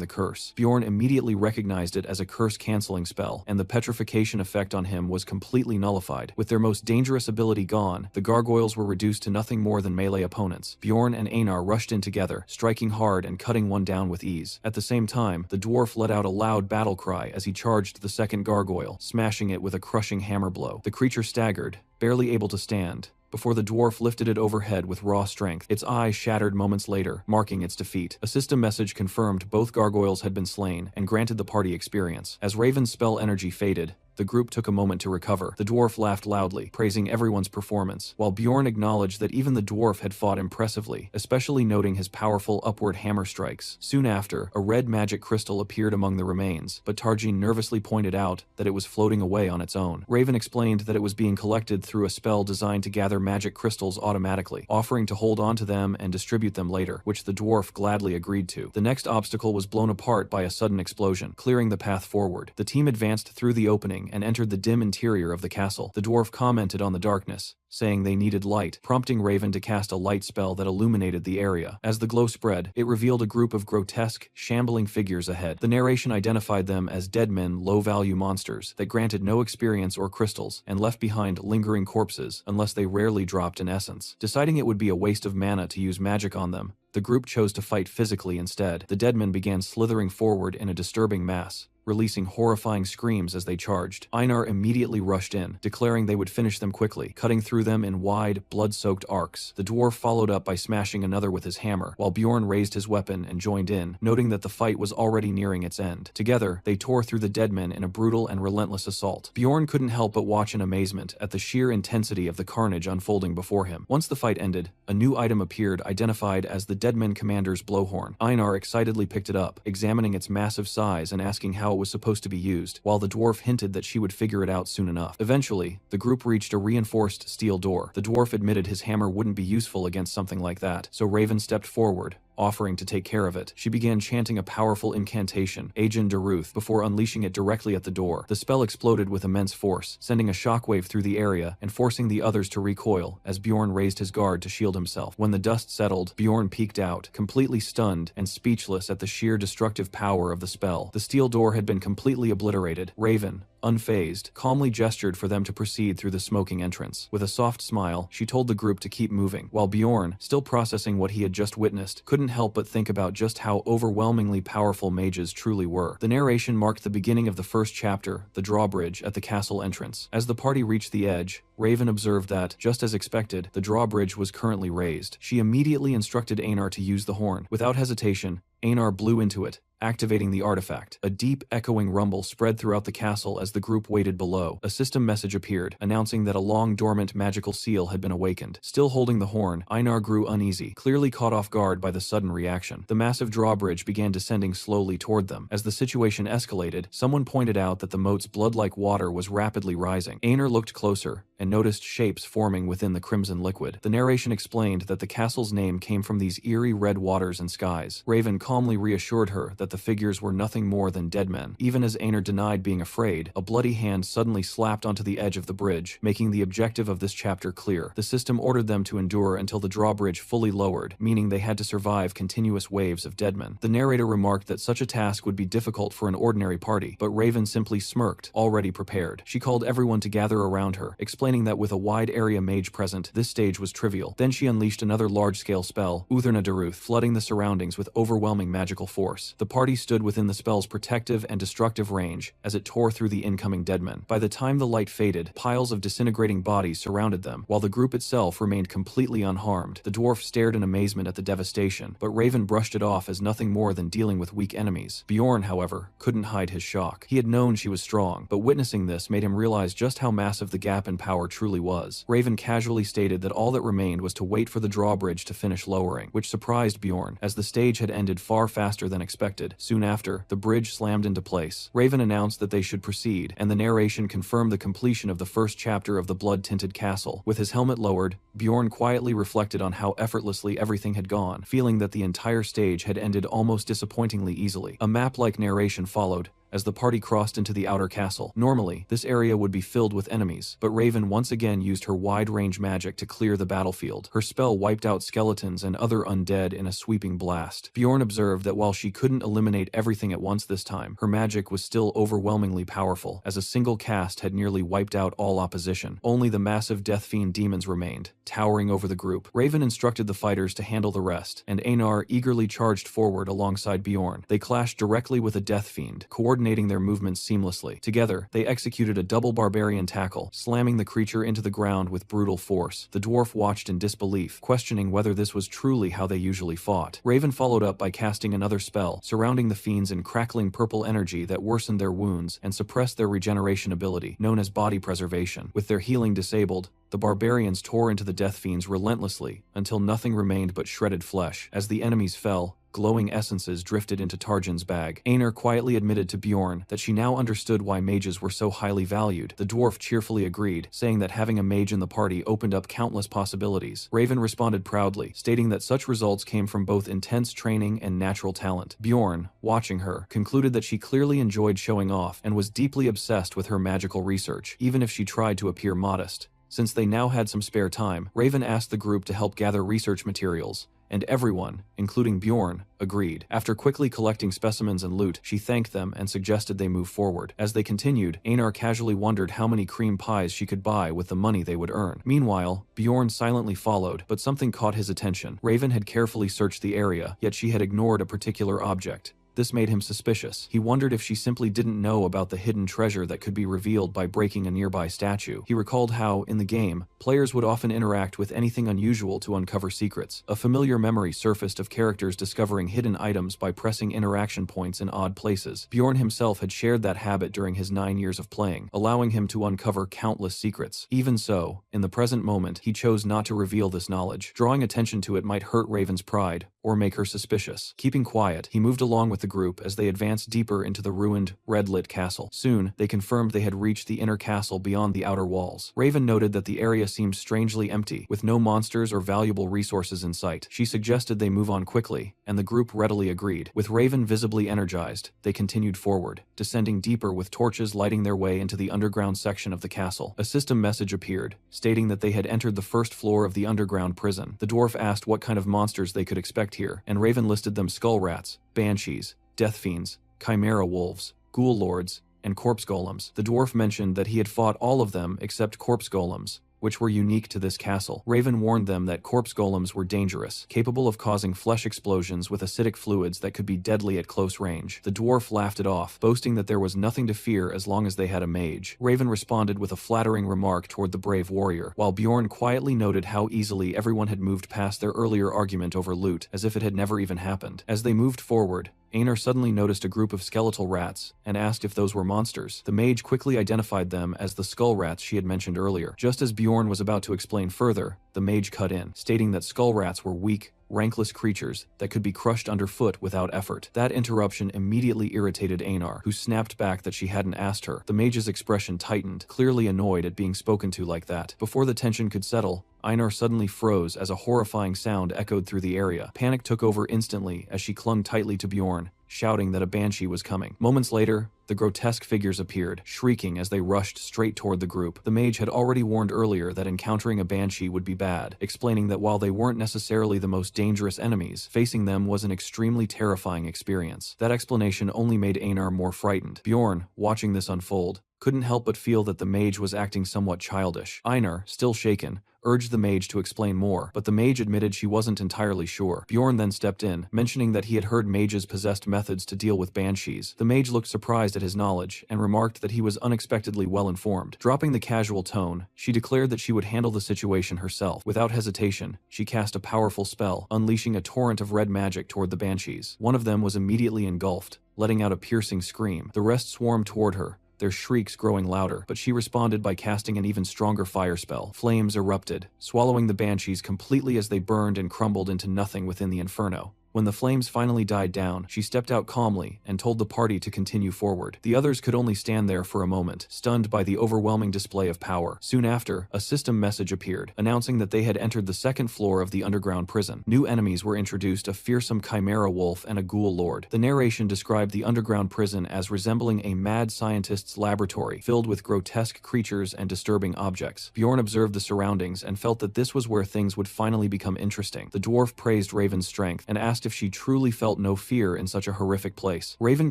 [SPEAKER 1] the curse. Bjorn immediately recognized it as a curse-canceling spell, and the petrification effect on him was completely nullified. With their most dangerous ability gone, the gargoyles were reduced to nothing more than melee opponents. Bjorn and Einar rushed in together, striking hard and cutting one down with ease. At the same time, the dwarf let out a loud battle cry as he charged the second gargoyle, smashing it with a crushing hammer blow. The creature staggered, barely able to stand, before the dwarf lifted it overhead with raw strength. Its eye shattered moments later, marking its defeat. A system message confirmed both gargoyles had been slain and granted the party experience. As Raven's spell energy faded, the group took a moment to recover. The dwarf laughed loudly, praising everyone's performance, while Bjorn acknowledged that even the dwarf had fought impressively, especially noting his powerful upward hammer strikes. Soon after, a red magic crystal appeared among the remains, but Tarjin nervously pointed out that it was floating away on its own. Raven explained that it was being collected through a spell designed to gather magic crystals automatically, offering to hold on to them and distribute them later, which the dwarf gladly agreed to. The next obstacle was blown apart by a sudden explosion, clearing the path forward. The team advanced through the opening and entered the dim interior of the castle. The dwarf commented on the darkness, saying they needed light, prompting Raven to cast a light spell that illuminated the area. As the glow spread, it revealed a group of grotesque, shambling figures ahead. The narration identified them as dead men, low-value monsters that granted no experience or crystals and left behind lingering corpses unless they rarely dropped an essence. Deciding it would be a waste of mana to use magic on them, the group chose to fight physically instead. The dead men began slithering forward in a disturbing mass, releasing horrifying screams as they charged. Einar immediately rushed in, declaring they would finish them quickly, cutting through them in wide, blood-soaked arcs. The dwarf followed up by smashing another with his hammer, while Bjorn raised his weapon and joined in, noting that the fight was already nearing its end. Together, they tore through the dead men in a brutal and relentless assault. Bjorn couldn't help but watch in amazement at the sheer intensity of the carnage unfolding before him. Once the fight ended, a new item appeared identified as the Deadman Commander's blowhorn. Einar excitedly picked it up, examining its massive size and asking how it was supposed to be used, while the dwarf hinted that she would figure it out soon enough. Eventually, the group reached a reinforced steel door. The dwarf admitted his hammer wouldn't be useful against something like that, so Raven stepped forward, offering to take care of it. She began chanting a powerful incantation, Agen Daruth, before unleashing it directly at the door. The spell exploded with immense force, sending a shockwave through the area and forcing the others to recoil as Bjorn raised his guard to shield himself. When the dust settled, Bjorn peeked out, completely stunned and speechless at the sheer destructive power of the spell. The steel door had been completely obliterated. Raven, unfazed, calmly gestured for them to proceed through the smoking entrance. With a soft smile, she told the group to keep moving, while Bjorn, still processing what he had just witnessed, couldn't help but think about just how overwhelmingly powerful mages truly were. The narration marked the beginning of the first chapter, the drawbridge at the castle entrance. As the party reached the edge, Raven observed that, just as expected, the drawbridge was currently raised. She immediately instructed Einar to use the horn. Without hesitation, Einar blew into it, activating the artifact. A deep, echoing rumble spread throughout the castle as the group waited below. A system message appeared, announcing that a long-dormant magical seal had been awakened. Still holding the horn, Einar grew uneasy, clearly caught off guard by the sudden reaction. The massive drawbridge began descending slowly toward them. As the situation escalated, someone pointed out that the moat's blood-like water was rapidly rising. Einar looked closer and noticed shapes forming within the crimson liquid. The narration explained that the castle's name came from these eerie red waters and skies. Raven calmly reassured her that the figures were nothing more than dead men. Even as Einar denied being afraid, a bloody hand suddenly slapped onto the edge of the bridge, making the objective of this chapter clear. The system ordered them to endure until the drawbridge fully lowered, meaning they had to survive continuous waves of dead men. The narrator remarked that such a task would be difficult for an ordinary party, but Raven simply smirked, already prepared. She called everyone to gather around her, explaining that with a wide area mage present, this stage was trivial. Then she unleashed another large-scale spell, Utherna Daruth, flooding the surroundings with overwhelming magical force. The party stood within the spell's protective and destructive range as it tore through the incoming deadmen. By the time the light faded, piles of disintegrating bodies surrounded them, while the group itself remained completely unharmed. The dwarf stared in amazement at the devastation, but Raven brushed it off as nothing more than dealing with weak enemies. Bjorn, however, couldn't hide his shock. He had known she was strong, but witnessing this made him realize just how massive the gap in power truly was. Raven casually stated that all that remained was to wait for the drawbridge to finish lowering, which surprised Bjorn, as the stage had ended far faster than expected. Soon after, the bridge slammed into place. Raven announced that they should proceed, and the narration confirmed the completion of the first chapter of the blood-tinted castle. With his helmet lowered, Bjorn quietly reflected on how effortlessly everything had gone, feeling that the entire stage had ended almost disappointingly easily. A map-like narration followed, as the party crossed into the outer castle. Normally, this area would be filled with enemies, but Raven once again used her wide-range magic to clear the battlefield. Her spell wiped out skeletons and other undead in a sweeping blast. Bjorn observed that while she couldn't eliminate everything at once this time, her magic was still overwhelmingly powerful, as a single cast had nearly wiped out all opposition. Only the massive Death Fiend demons remained, towering over the group. Raven instructed the fighters to handle the rest, and Einar eagerly charged forward alongside Bjorn. They clashed directly with a Death Fiend, coordinating coordinating their movements seamlessly. Together, they executed a double barbarian tackle, slamming the creature into the ground with brutal force. The dwarf watched in disbelief, questioning whether this was truly how they usually fought. Raven followed up by casting another spell, surrounding the fiends in crackling purple energy that worsened their wounds and suppressed their regeneration ability, known as body preservation. With their healing disabled, the barbarians tore into the death fiends relentlessly until nothing remained but shredded flesh. As the enemies fell, glowing essences drifted into Tarjan's bag. Einar quietly admitted to Bjorn that she now understood why mages were so highly valued. The dwarf cheerfully agreed, saying that having a mage in the party opened up countless possibilities. Raven responded proudly, stating that such results came from both intense training and natural talent. Bjorn, watching her, concluded that she clearly enjoyed showing off and was deeply obsessed with her magical research, even if she tried to appear modest. Since they now had some spare time, Raven asked the group to help gather research materials, and everyone, including Bjorn, agreed. After quickly collecting specimens and loot, she thanked them and suggested they move forward. As they continued, Einar casually wondered how many cream pies she could buy with the money they would earn. Meanwhile, Bjorn silently followed, but something caught his attention. Raven had carefully searched the area, yet she had ignored a particular object. This made him suspicious. He wondered if she simply didn't know about the hidden treasure that could be revealed by breaking a nearby statue. He recalled how, in the game, players would often interact with anything unusual to uncover secrets. A familiar memory surfaced of characters discovering hidden items by pressing interaction points in odd places. Bjorn himself had shared that habit during his 9 years of playing, allowing him to uncover countless secrets. Even so, in the present moment, he chose not to reveal this knowledge. Drawing attention to it might hurt Raven's pride, or make her suspicious. Keeping quiet, he moved along with the group as they advanced deeper into the ruined, red-lit castle. Soon, they confirmed they had reached the inner castle beyond the outer walls. Raven noted that the area seemed strangely empty, with no monsters or valuable resources in sight. She suggested they move on quickly, and the group readily agreed. With Raven visibly energized, they continued forward, descending deeper with torches lighting their way into the underground section of the castle. A system message appeared, stating that they had entered the first floor of the underground prison. The dwarf asked what kind of monsters they could expect here, and Raven listed them: skull rats, banshees, death fiends, chimera wolves, ghoul lords, and corpse golems. The dwarf mentioned that he had fought all of them except corpse golems, which were unique to this castle. Raven warned them that corpse golems were dangerous, capable of causing flesh explosions with acidic fluids that could be deadly at close range. The dwarf laughed it off, boasting that there was nothing to fear as long as they had a mage. Raven responded with a flattering remark toward the brave warrior, while Bjorn quietly noted how easily everyone had moved past their earlier argument over loot, as if it had never even happened. As they moved forward, Einar suddenly noticed a group of skeletal rats and asked if those were monsters. The mage quickly identified them as the skull rats she had mentioned earlier. Just as Bjorn was about to explain further, the mage cut in, stating that skull rats were weak, rankless creatures that could be crushed underfoot without effort. That interruption immediately irritated Einar, who snapped back that she hadn't asked her. The mage's expression tightened, clearly annoyed at being spoken to like that. Before the tension could settle, Einar suddenly froze as a horrifying sound echoed through the area. Panic took over instantly as she clung tightly to Bjorn, shouting that a banshee was coming. Moments later, the grotesque figures appeared, shrieking as they rushed straight toward the group. The mage had already warned earlier that encountering a banshee would be bad, explaining that while they weren't necessarily the most dangerous enemies, facing them was an extremely terrifying experience. That explanation only made Einar more frightened. Bjorn, watching this unfold, couldn't help but feel that the mage was acting somewhat childish. Einar, still shaken, urged the mage to explain more, but the mage admitted she wasn't entirely sure. Bjorn then stepped in, mentioning that he had heard mages possessed methods to deal with banshees. The mage looked surprised at his knowledge and remarked that he was unexpectedly well informed. Dropping the casual tone, she declared that she would handle the situation herself. Without hesitation, she cast a powerful spell, unleashing a torrent of red magic toward the banshees. One of them was immediately engulfed, letting out a piercing scream. The rest swarmed toward her, their shrieks growing louder, but she responded by casting an even stronger fire spell. Flames erupted, swallowing the banshees completely as they burned and crumbled into nothing within the inferno. When the flames finally died down, she stepped out calmly and told the party to continue forward. The others could only stand there for a moment, stunned by the overwhelming display of power. Soon after, a system message appeared, announcing that they had entered the second floor of the underground prison. New enemies were introduced: a fearsome chimera wolf and a ghoul lord. The narration described the underground prison as resembling a mad scientist's laboratory, filled with grotesque creatures and disturbing objects. Bjorn observed the surroundings and felt that this was where things would finally become interesting. The dwarf praised Raven's strength and asked if she truly felt no fear in such a horrific place. Raven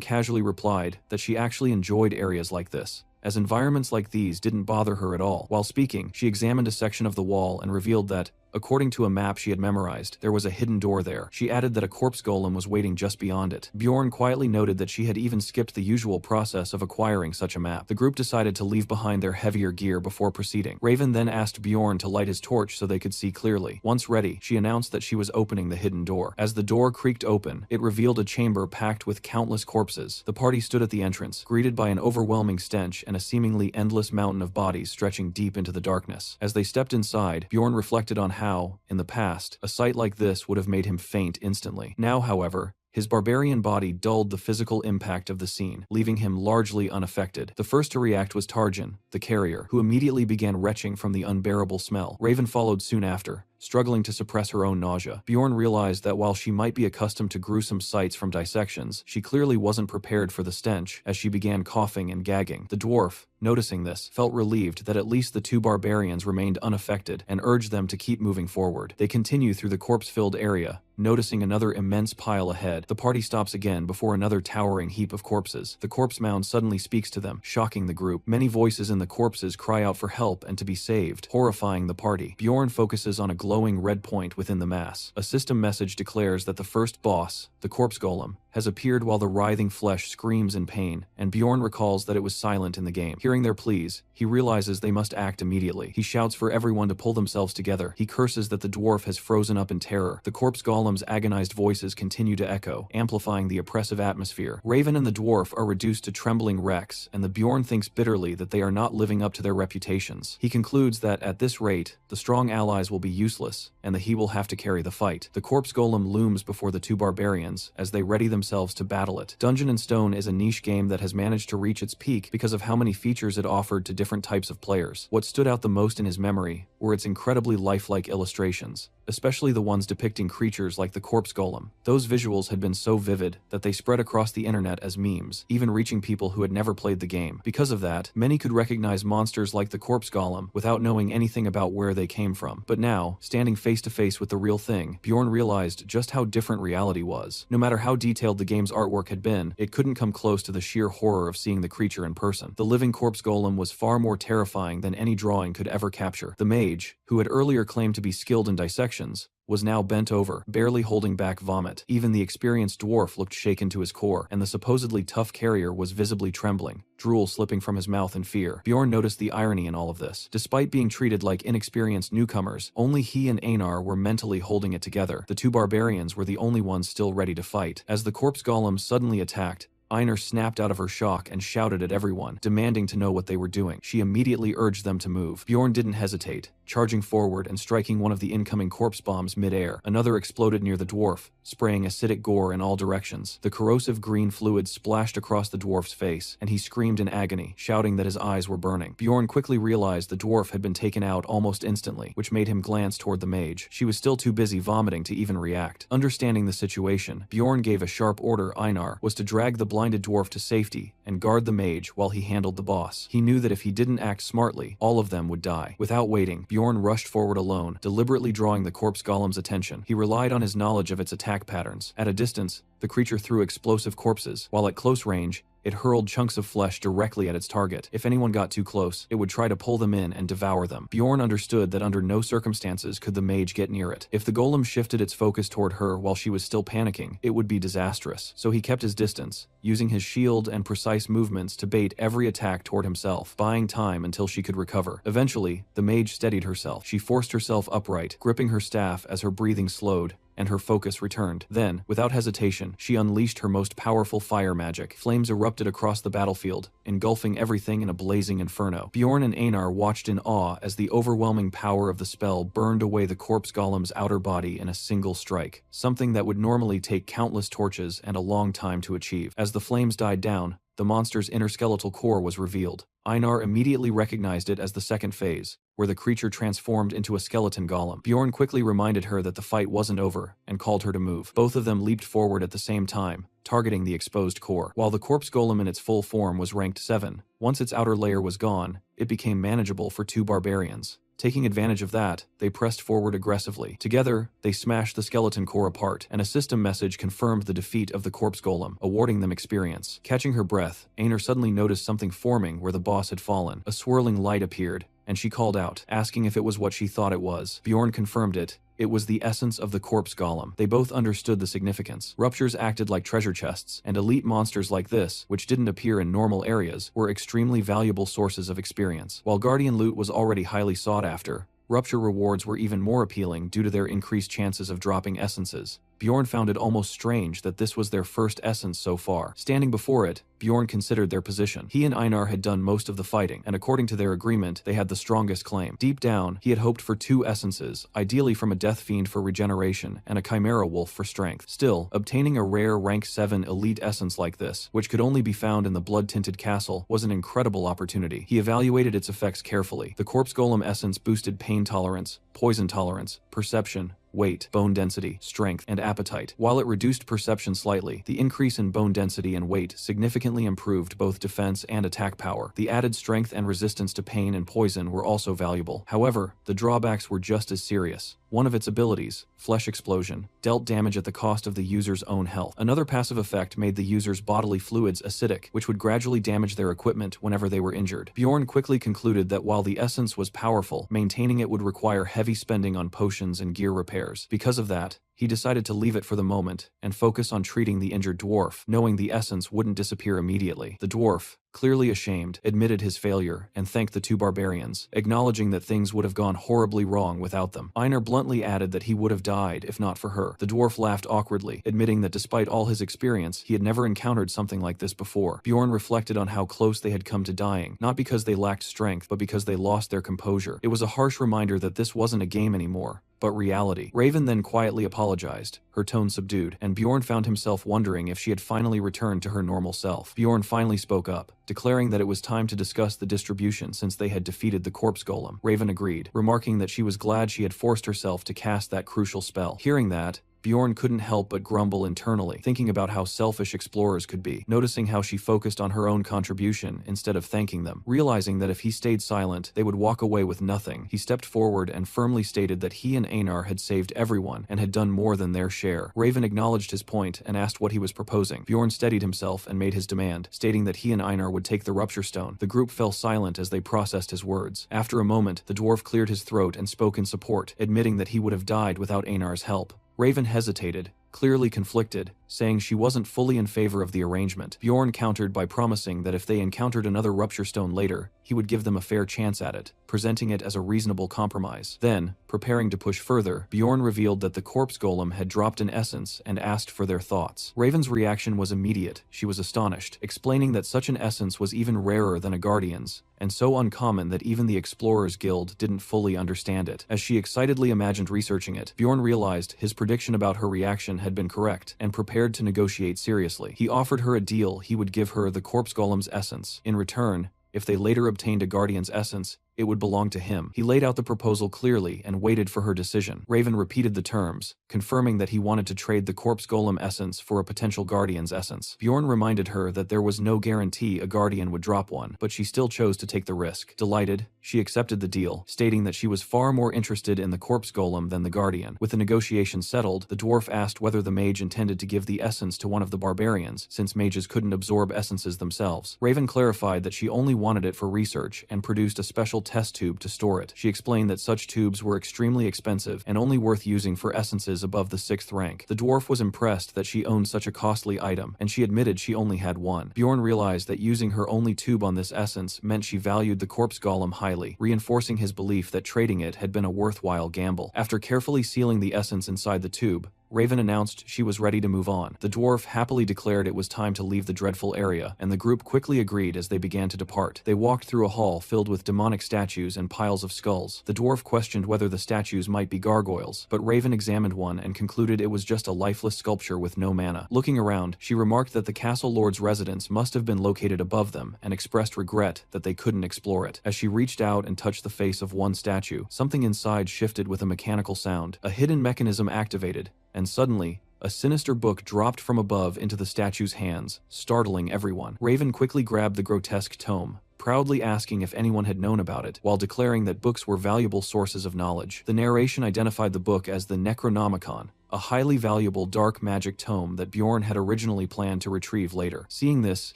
[SPEAKER 1] casually replied that she actually enjoyed areas like this, as environments like these didn't bother her at all. While speaking, she examined a section of the wall and revealed that, According to a map she had memorized, there was a hidden door there. She added that a corpse golem was waiting just beyond it. Bjorn quietly noted that she had even skipped the usual process of acquiring such a map. The group decided to leave behind their heavier gear before proceeding. Raven then asked Bjorn to light his torch so they could see clearly. Once ready, she announced that she was opening the hidden door. As the door creaked open, it revealed a chamber packed with countless corpses. The party stood at the entrance, greeted by an overwhelming stench and a seemingly endless mountain of bodies stretching deep into the darkness. As they stepped inside, Bjorn reflected on how, in the past, a sight like this would have made him faint instantly. Now, however, his barbarian body dulled the physical impact of the scene, leaving him largely unaffected. The first to react was Tarjan, the carrier, who immediately began retching from the unbearable smell. Raven followed soon after, struggling to suppress her own nausea. Bjorn realized that while she might be accustomed to gruesome sights from dissections, she clearly wasn't prepared for the stench as she began coughing and gagging. The dwarf, noticing this, felt relieved that at least the two barbarians remained unaffected and urged them to keep moving forward. They continue through the corpse-filled area, noticing another immense pile ahead. The party stops again before another towering heap of corpses. The corpse mound suddenly speaks to them, shocking the group. Many voices in the corpses cry out for help and to be saved, horrifying the party. Bjorn focuses on a glowing red point within the mass. A system message declares that the first boss, the corpse golem, has appeared while the writhing flesh screams in pain, and Bjorn recalls that it was silent in the game. Hearing their pleas, he realizes they must act immediately. He shouts for everyone to pull themselves together. He curses that the dwarf has frozen up in terror. The corpse golem's agonized voices continue to echo, amplifying the oppressive atmosphere. Raven and the dwarf are reduced to trembling wrecks, and the Bjorn thinks bitterly that they are not living up to their reputations. He concludes that, at this rate, the strong allies will be useless, and that he will have to carry the fight. The corpse golem looms before the two barbarians as they ready themselves to battle it. Dungeon & Stone is a niche game that has managed to reach its peak because of how many features it offered to different types of players. What stood out the most in his memory were its incredibly lifelike illustrations, especially the ones depicting creatures like the corpse golem. Those visuals had been so vivid that they spread across the internet as memes, even reaching people who had never played the game. Because of that, many could recognize monsters like the corpse golem without knowing anything about where they came from. But now, standing face to face with the real thing, Bjorn realized just how different reality was. No matter how detailed the game's artwork had been, it couldn't come close to the sheer horror of seeing the creature in person. The living corpse golem was far more terrifying than any drawing could ever capture. The mage, who had earlier claimed to be skilled in dissections, was now bent over, barely holding back vomit. Even the experienced dwarf looked shaken to his core, and the supposedly tough carrier was visibly trembling, drool slipping from his mouth in fear. Bjorn noticed the irony in all of this. Despite being treated like inexperienced newcomers, only he and Einar were mentally holding it together. The two barbarians were the only ones still ready to fight. As the corpse golem suddenly attacked, Einar snapped out of her shock and shouted at everyone, demanding to know what they were doing. She immediately urged them to move. Bjorn didn't hesitate, charging forward and striking one of the incoming corpse bombs mid-air. Another exploded near the dwarf, spraying acidic gore in all directions. The corrosive green fluid splashed across the dwarf's face, and he screamed in agony, shouting that his eyes were burning. Bjorn quickly realized the dwarf had been taken out almost instantly, which made him glance toward the mage. She was still too busy vomiting to even react. Understanding the situation, Bjorn gave a sharp order. Einar was to drag the blinded dwarf to safety and guard the mage while he handled the boss. He knew that if he didn't act smartly, all of them would die. Without waiting, Bjorn rushed forward alone, deliberately drawing the corpse golem's attention. He relied on his knowledge of its attack patterns. At a distance, the creature threw explosive corpses, while at close range, it hurled chunks of flesh directly at its target. If anyone got too close, it would try to pull them in and devour them. Bjorn understood that under no circumstances could the mage get near it. If the golem shifted its focus toward her while she was still panicking, it would be disastrous. So he kept his distance, using his shield and precise movements to bait every attack toward himself, buying time until she could recover. Eventually, the mage steadied herself. She forced herself upright, gripping her staff as her breathing slowed and her focus returned. Then, without hesitation, she unleashed her most powerful fire magic. Flames erupted across the battlefield, engulfing everything in a blazing inferno. Bjorn and Einar watched in awe as the overwhelming power of the spell burned away the corpse golem's outer body in a single strike, something that would normally take countless torches and a long time to achieve. As the flames died down, the monster's inner skeletal core was revealed. Einar immediately recognized it as the second phase, where the creature transformed into a skeleton golem. Bjorn quickly reminded her that the fight wasn't over and called her to move. Both of them leaped forward at the same time, targeting the exposed core. While the corpse golem in its full form was ranked 7, once its outer layer was gone, it became manageable for two barbarians. Taking advantage of that, they pressed forward aggressively. Together, they smashed the skeleton core apart, and a system message confirmed the defeat of the corpse golem, awarding them experience. Catching her breath, Einar suddenly noticed something forming where the boss had fallen. A swirling light appeared, and she called out, asking if it was what she thought it was. Bjorn confirmed it. It was the essence of the corpse golem. They both understood the significance. Ruptures acted like treasure chests, and elite monsters like this, which didn't appear in normal areas, were extremely valuable sources of experience. While Guardian loot was already highly sought after, Rupture rewards were even more appealing due to their increased chances of dropping essences. Bjorn found it almost strange that this was their first essence so far. Standing before it, Bjorn considered their position. He and Einar had done most of the fighting, and according to their agreement, they had the strongest claim. Deep down, he had hoped for 2 essences, ideally from a Death Fiend for regeneration and a Chimera Wolf for strength. Still, obtaining a rare rank 7 elite essence like this, which could only be found in the blood-tinted castle, was an incredible opportunity. He evaluated its effects carefully. The corpse golem essence boosted pain tolerance, poison tolerance, perception, weight, bone density, strength, and appetite. While it reduced perception slightly, the increase in bone density and weight significantly improved both defense and attack power. The added strength and resistance to pain and poison were also valuable. However, the drawbacks were just as serious. One of its abilities, Flesh Explosion, dealt damage at the cost of the user's own health. Another passive effect made the user's bodily fluids acidic, which would gradually damage their equipment whenever they were injured. Bjorn quickly concluded that while the essence was powerful, maintaining it would require heavy spending on potions and gear repairs. Because of that, he decided to leave it for the moment and focus on treating the injured dwarf, knowing the essence wouldn't disappear immediately. The dwarf, clearly ashamed, admitted his failure and thanked the 2 barbarians, acknowledging that things would have gone horribly wrong without them. Einar bluntly added that he would have died if not for her. The dwarf laughed awkwardly, admitting that despite all his experience, he had never encountered something like this before. Bjorn reflected on how close they had come to dying, not because they lacked strength, but because they lost their composure. It was a harsh reminder that this wasn't a game anymore, but reality. Raven then quietly apologized, her tone subdued, and Bjorn found himself wondering if she had finally returned to her normal self. Bjorn finally spoke up, declaring that it was time to discuss the distribution since they had defeated the corpse golem. Raven agreed, remarking that she was glad she had forced herself to cast that crucial spell. Hearing that, Bjorn couldn't help but grumble internally, thinking about how selfish explorers could be, noticing how she focused on her own contribution instead of thanking them. Realizing that if he stayed silent, they would walk away with nothing, he stepped forward and firmly stated that he and Einar had saved everyone and had done more than their share. Raven acknowledged his point and asked what he was proposing. Bjorn steadied himself and made his demand, stating that he and Einar would take the Rupture Stone. The group fell silent as they processed his words. After a moment, the dwarf cleared his throat and spoke in support, admitting that he would have died without Einar's help. Raven hesitated, clearly conflicted, saying she wasn't fully in favor of the arrangement. Bjorn countered by promising that if they encountered another Rupture Stone later, he would give them a fair chance at it, presenting it as a reasonable compromise. Then, preparing to push further, Bjorn revealed that the corpse golem had dropped an essence and asked for their thoughts. Raven's reaction was immediate. She was astonished, explaining that such an essence was even rarer than a Guardian's, and so uncommon that even the Explorers Guild didn't fully understand it. As she excitedly imagined researching it, Bjorn realized his prediction about her reaction had been correct, and prepared to negotiate seriously. He offered her a deal. He would give her the corpse golem's essence. In return, if they later obtained a Guardian's essence, it would belong to him. He laid out the proposal clearly and waited for her decision. Raven repeated the terms, confirming that he wanted to trade the corpse golem essence for a potential Guardian's essence. Bjorn reminded her that there was no guarantee a Guardian would drop one, but she still chose to take the risk. Delighted, she accepted the deal, stating that she was far more interested in the corpse golem than the Guardian. With the negotiation settled, the dwarf asked whether the mage intended to give the essence to one of the barbarians, since mages couldn't absorb essences themselves. Raven clarified that she only wanted it for research and produced a special test tube to store it. She explained that such tubes were extremely expensive and only worth using for essences above the 6th rank. The dwarf was impressed that she owned such a costly item, and she admitted she only had one. Bjorn realized that using her only tube on this essence meant she valued the corpse golem highly, reinforcing his belief that trading it had been a worthwhile gamble. After carefully sealing the essence inside the tube, Raven announced she was ready to move on. The dwarf happily declared it was time to leave the dreadful area, and the group quickly agreed as they began to depart. They walked through a hall filled with demonic statues and piles of skulls. The dwarf questioned whether the statues might be gargoyles, but Raven examined one and concluded it was just a lifeless sculpture with no mana. Looking around, she remarked that the castle lord's residence must have been located above them, and expressed regret that they couldn't explore it. As she reached out and touched the face of one statue, something inside shifted with a mechanical sound. A hidden mechanism activated, and suddenly, a sinister book dropped from above into the statue's hands, startling everyone. Raven quickly grabbed the grotesque tome, proudly asking if anyone had known about it, while declaring that books were valuable sources of knowledge. The narration identified the book as the Necronomicon, a highly valuable dark magic tome that Bjorn had originally planned to retrieve later. Seeing this,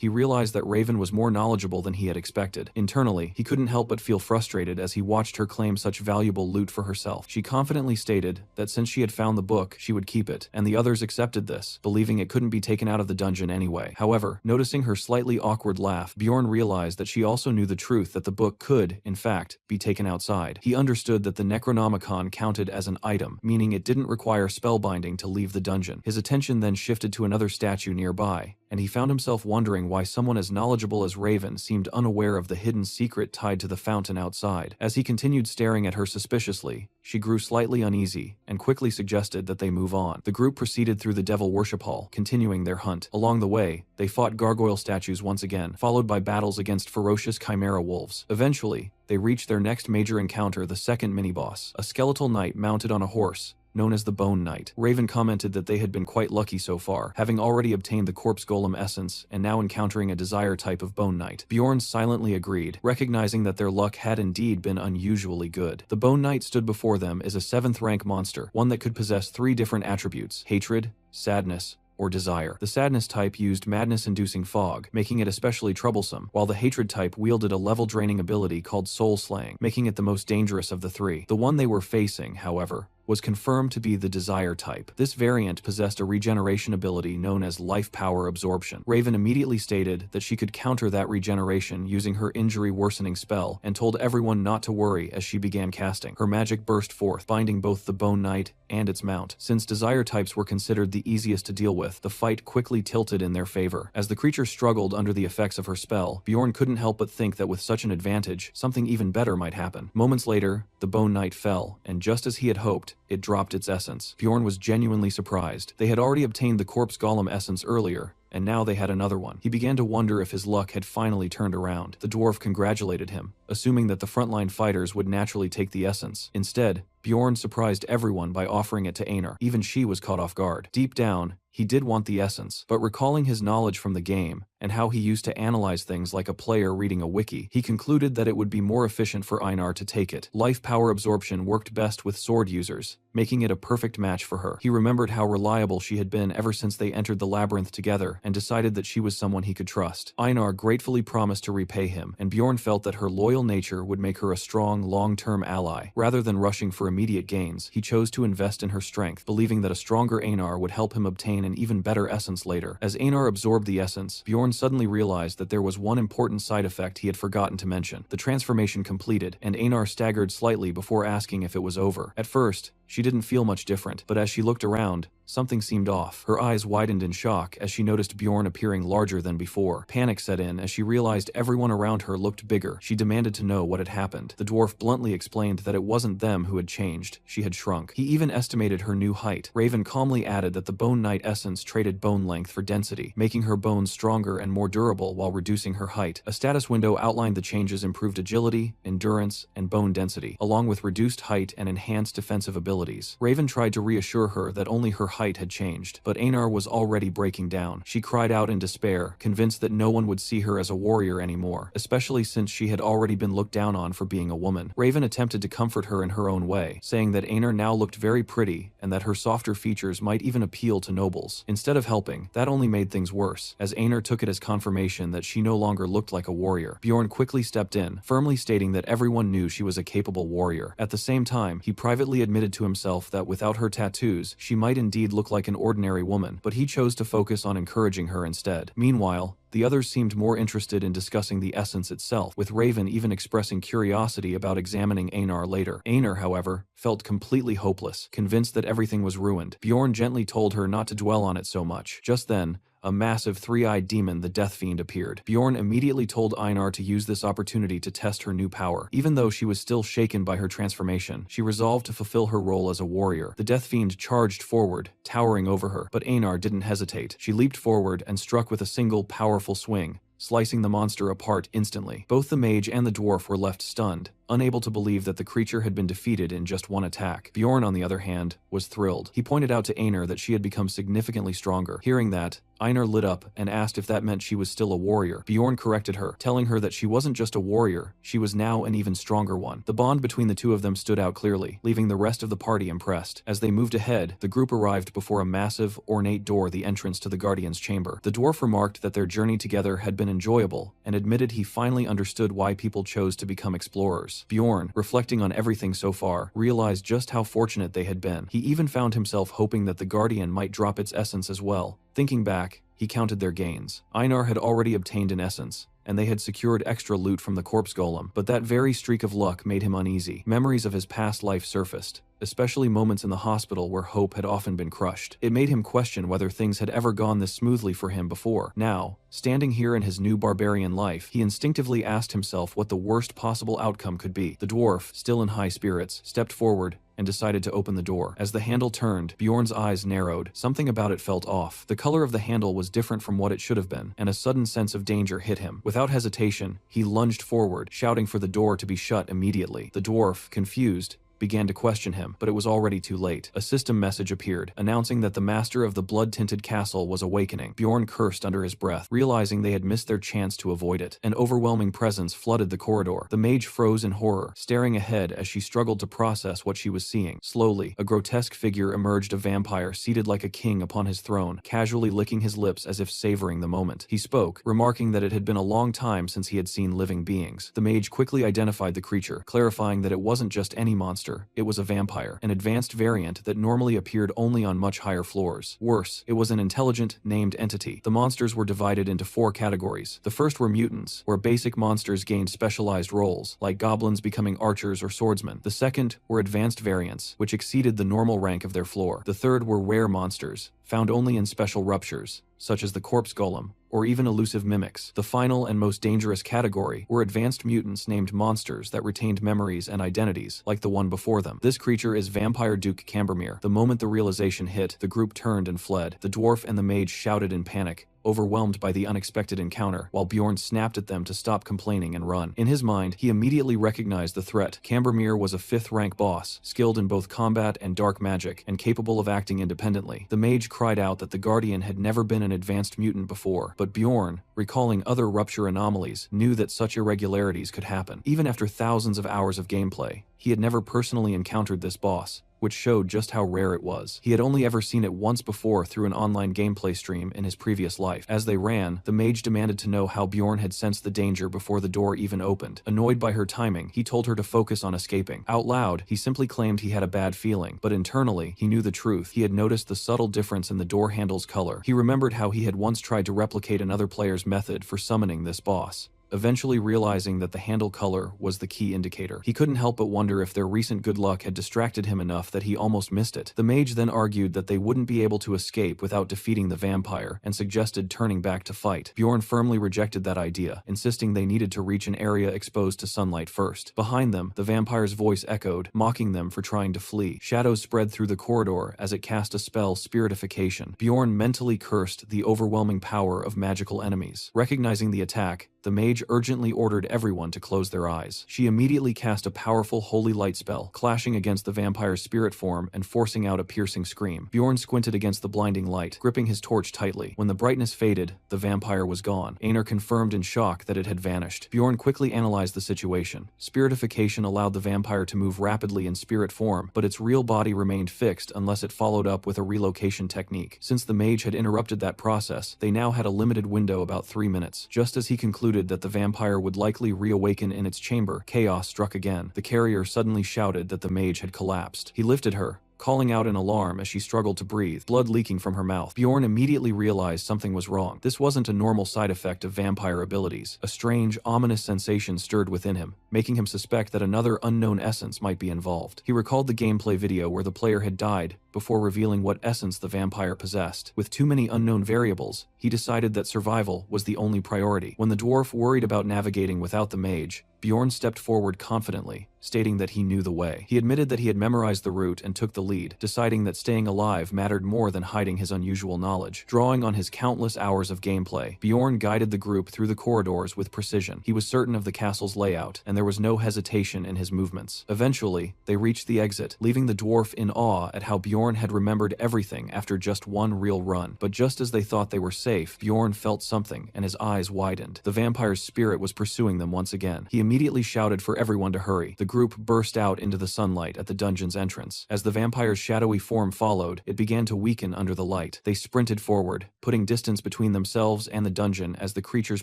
[SPEAKER 1] he realized that Raven was more knowledgeable than he had expected. Internally, he couldn't help but feel frustrated as he watched her claim such valuable loot for herself. She confidently stated that since she had found the book, she would keep it, and the others accepted this, believing it couldn't be taken out of the dungeon anyway. However, noticing her slightly awkward laugh, Bjorn realized that she also knew the truth that the book could, in fact, be taken outside. He understood that the Necronomicon counted as an item, meaning it didn't require spellbinding to leave the dungeon. His attention then shifted to another statue nearby, and he found himself wondering why someone as knowledgeable as Raven seemed unaware of the hidden secret tied to the fountain outside. As he continued staring at her suspiciously, she grew slightly uneasy and quickly suggested that they move on. The group proceeded through the Devil Worship Hall, continuing their hunt. Along the way, they fought gargoyle statues once again, followed by battles against ferocious chimera wolves. Eventually, they reached their next major encounter, the second mini-boss, a skeletal knight mounted on a horse, known as the Bone Knight. Raven commented that they had been quite lucky so far, having already obtained the Corpse Golem essence and now encountering a desire type of Bone Knight. Bjorn silently agreed, recognizing that their luck had indeed been unusually good. The Bone Knight stood before them as a 7th rank monster, one that could possess 3 different attributes: hatred, sadness, or desire. The sadness type used madness-inducing fog, making it especially troublesome, while the hatred type wielded a level-draining ability called soul slaying, making it the most dangerous of the 3. The one they were facing, however, was confirmed to be the desire type. This variant possessed a regeneration ability known as life power absorption. Raven immediately stated that she could counter that regeneration using her injury worsening spell and told everyone not to worry as she began casting. Her magic burst forth, binding both the Bone Knight and its mount. Since desire types were considered the easiest to deal with, the fight quickly tilted in their favor. As the creature struggled under the effects of her spell, Bjorn couldn't help but think that with such an advantage, something even better might happen. Moments later, the Bone Knight fell, and just as he had hoped, it dropped its essence. Bjorn was genuinely surprised. They had already obtained the Corpse Golem essence earlier, and now they had another one. He began to wonder if his luck had finally turned around. The dwarf congratulated him, assuming that the frontline fighters would naturally take the essence. Instead, Bjorn surprised everyone by offering it to Einar. Even she was caught off guard. Deep down, he did want the essence, but recalling his knowledge from the game and how he used to analyze things like a player reading a wiki, he concluded that it would be more efficient for Einar to take it. Life power absorption worked best with sword users, making it a perfect match for her. He remembered how reliable she had been ever since they entered the labyrinth together and decided that she was someone he could trust. Einar gratefully promised to repay him, and Bjorn felt that her loyal nature would make her a strong, long-term ally. Rather than rushing for immediate gains, he chose to invest in her strength, believing that a stronger Einar would help him obtain an even better essence later. As Einar absorbed the essence, Bjorn suddenly realized that there was one important side effect he had forgotten to mention. The transformation completed, and Einar staggered slightly before asking if it was over. At first, she didn't feel much different, but as she looked around, something seemed off. Her eyes widened in shock as she noticed Bjorn appearing larger than before. Panic set in as she realized everyone around her looked bigger. She demanded to know what had happened. The dwarf bluntly explained that it wasn't them who had changed, she had shrunk. He even estimated her new height. Raven calmly added that the Bone Knight essence traded bone length for density, making her bones stronger and more durable while reducing her height. A status window outlined the changes: improved agility, endurance, and bone density, along with reduced height and enhanced defensive abilities. Raven tried to reassure her that only her height had changed, but Einar was already breaking down. She cried out in despair, convinced that no one would see her as a warrior anymore, especially since she had already been looked down on for being a woman. Raven attempted to comfort her in her own way, saying that Einar now looked very pretty and that her softer features might even appeal to nobles. Instead of helping, that only made things worse, as Einar took it as confirmation that she no longer looked like a warrior. Bjorn quickly stepped in, firmly stating that everyone knew she was a capable warrior. At the same time, he privately admitted to himself that without her tattoos, she might indeed look like an ordinary woman, but he chose to focus on encouraging her instead. Meanwhile, the others seemed more interested in discussing the essence itself, with Raven even expressing curiosity about examining Einar later. Einar, however, felt completely hopeless, convinced that everything was ruined. Bjorn gently told her not to dwell on it so much. Just then, a massive three-eyed demon, the Death Fiend, appeared. Bjorn immediately told Einar to use this opportunity to test her new power. Even though she was still shaken by her transformation, she resolved to fulfill her role as a warrior. The Death Fiend charged forward, towering over her, but Einar didn't hesitate. She leaped forward and struck with a single powerful swing, slicing the monster apart instantly. Both the mage and the dwarf were left stunned, unable to believe that the creature had been defeated in just one attack. Bjorn, on the other hand, was thrilled. He pointed out to Einar that she had become significantly stronger. Hearing that, Einar lit up and asked if that meant she was still a warrior. Bjorn corrected her, telling her that she wasn't just a warrior, she was now an even stronger one. The bond between the two of them stood out clearly, leaving the rest of the party impressed. As they moved ahead, the group arrived before a massive, ornate door, the entrance to the Guardian's chamber. The dwarf remarked that their journey together had been enjoyable, and admitted he finally understood why people chose to become explorers. Bjorn, reflecting on everything so far, realized just how fortunate they had been. He even found himself hoping that the Guardian might drop its essence as well. Thinking back, he counted their gains. Einar had already obtained an essence, and they had secured extra loot from the corpse golem, but that very streak of luck made him uneasy. Memories of his past life surfaced, especially moments in the hospital where hope had often been crushed. It made him question whether things had ever gone this smoothly for him before. Now, standing here in his new barbarian life, he instinctively asked himself what the worst possible outcome could be. The dwarf, still in high spirits, stepped forward and decided to open the door. As the handle turned, Bjorn's eyes narrowed. Something about it felt off. The color of the handle was different from what it should have been, and a sudden sense of danger hit him. Without hesitation, he lunged forward, shouting for the door to be shut immediately. The dwarf, confused, began to question him, but it was already too late. A system message appeared, announcing that the master of the blood-tinted castle was awakening. Bjorn cursed under his breath, realizing they had missed their chance to avoid it. An overwhelming presence flooded the corridor. The mage froze in horror, staring ahead as she struggled to process what she was seeing. Slowly, a grotesque figure emerged, a vampire seated like a king upon his throne, casually licking his lips as if savoring the moment. He spoke, remarking that it had been a long time since he had seen living beings. The mage quickly identified the creature, clarifying that it wasn't just any monster. It was a vampire, an advanced variant that normally appeared only on much higher floors. Worse, it was an intelligent, named entity. The monsters were divided into 4 categories. The first were mutants, where basic monsters gained specialized roles, like goblins becoming archers or swordsmen. The second were advanced variants, which exceeded the normal rank of their floor. The third were rare monsters, found only in special ruptures, such as the corpse golem, or even elusive mimics. The final and most dangerous category were advanced mutants named monsters that retained memories and identities, like the one before them. This creature is Vampire Duke Cambermere. The moment the realization hit, the group turned and fled. The dwarf and the mage shouted in panic, overwhelmed by the unexpected encounter, while Bjorn snapped at them to stop complaining and run. In his mind, he immediately recognized the threat. Cambermere was a 5th-rank boss, skilled in both combat and dark magic, and capable of acting independently. The mage cried out that the Guardian had never been an advanced mutant before, but Bjorn, recalling other rupture anomalies, knew that such irregularities could happen. Even after thousands of hours of gameplay, he had never personally encountered this boss, which showed just how rare it was. He had only ever seen it once before through an online gameplay stream in his previous life. As they ran, the mage demanded to know how Bjorn had sensed the danger before the door even opened. Annoyed by her timing, he told her to focus on escaping. Out loud, he simply claimed he had a bad feeling, but internally, he knew the truth. He had noticed the subtle difference in the door handle's color. He remembered how he had once tried to replicate another player's method for summoning this boss, eventually realizing that the handle color was the key indicator. He couldn't help but wonder if their recent good luck had distracted him enough that he almost missed it. The mage then argued that they wouldn't be able to escape without defeating the vampire, and suggested turning back to fight. Bjorn firmly rejected that idea, insisting they needed to reach an area exposed to sunlight first. Behind them, the vampire's voice echoed, mocking them for trying to flee. Shadows spread through the corridor as it cast a spell, Spiritification. Bjorn mentally cursed the overwhelming power of magical enemies. Recognizing the attack, the mage urgently ordered everyone to close their eyes. She immediately cast a powerful holy light spell, clashing against the vampire's spirit form and forcing out a piercing scream. Bjorn squinted against the blinding light, gripping his torch tightly. When the brightness faded, the vampire was gone. Einar confirmed in shock that it had vanished. Bjorn quickly analyzed the situation. Spiritification allowed the vampire to move rapidly in spirit form, but its real body remained fixed unless it followed up with a relocation technique. Since the mage had interrupted that process, they now had a limited window, about 3 minutes. Just as he concluded that the vampire would likely reawaken in its chamber, chaos struck again. The carrier suddenly shouted that the mage had collapsed. He lifted her, calling out in alarm as she struggled to breathe, blood leaking from her mouth. Bjorn immediately realized something was wrong. This wasn't a normal side effect of vampire abilities. A strange, ominous sensation stirred within him, making him suspect that another unknown essence might be involved. He recalled the gameplay video where the player had died before revealing what essence the vampire possessed. With too many unknown variables, he decided that survival was the only priority. When the dwarf worried about navigating without the mage, Bjorn stepped forward confidently, stating that he knew the way. He admitted that he had memorized the route and took the lead, deciding that staying alive mattered more than hiding his unusual knowledge. Drawing on his countless hours of gameplay, Bjorn guided the group through the corridors with precision. He was certain of the castle's layout, and there was no hesitation in his movements. Eventually, they reached the exit, leaving the dwarf in awe at how Bjorn had remembered everything after just one real run. But just as they thought they were safe, Bjorn felt something, and his eyes widened. The vampire's spirit was pursuing them once again. He immediately shouted for everyone to hurry. The group burst out into the sunlight at the dungeon's entrance. As the vampire's shadowy form followed, it began to weaken under the light. They sprinted forward, putting distance between themselves and the dungeon as the creature's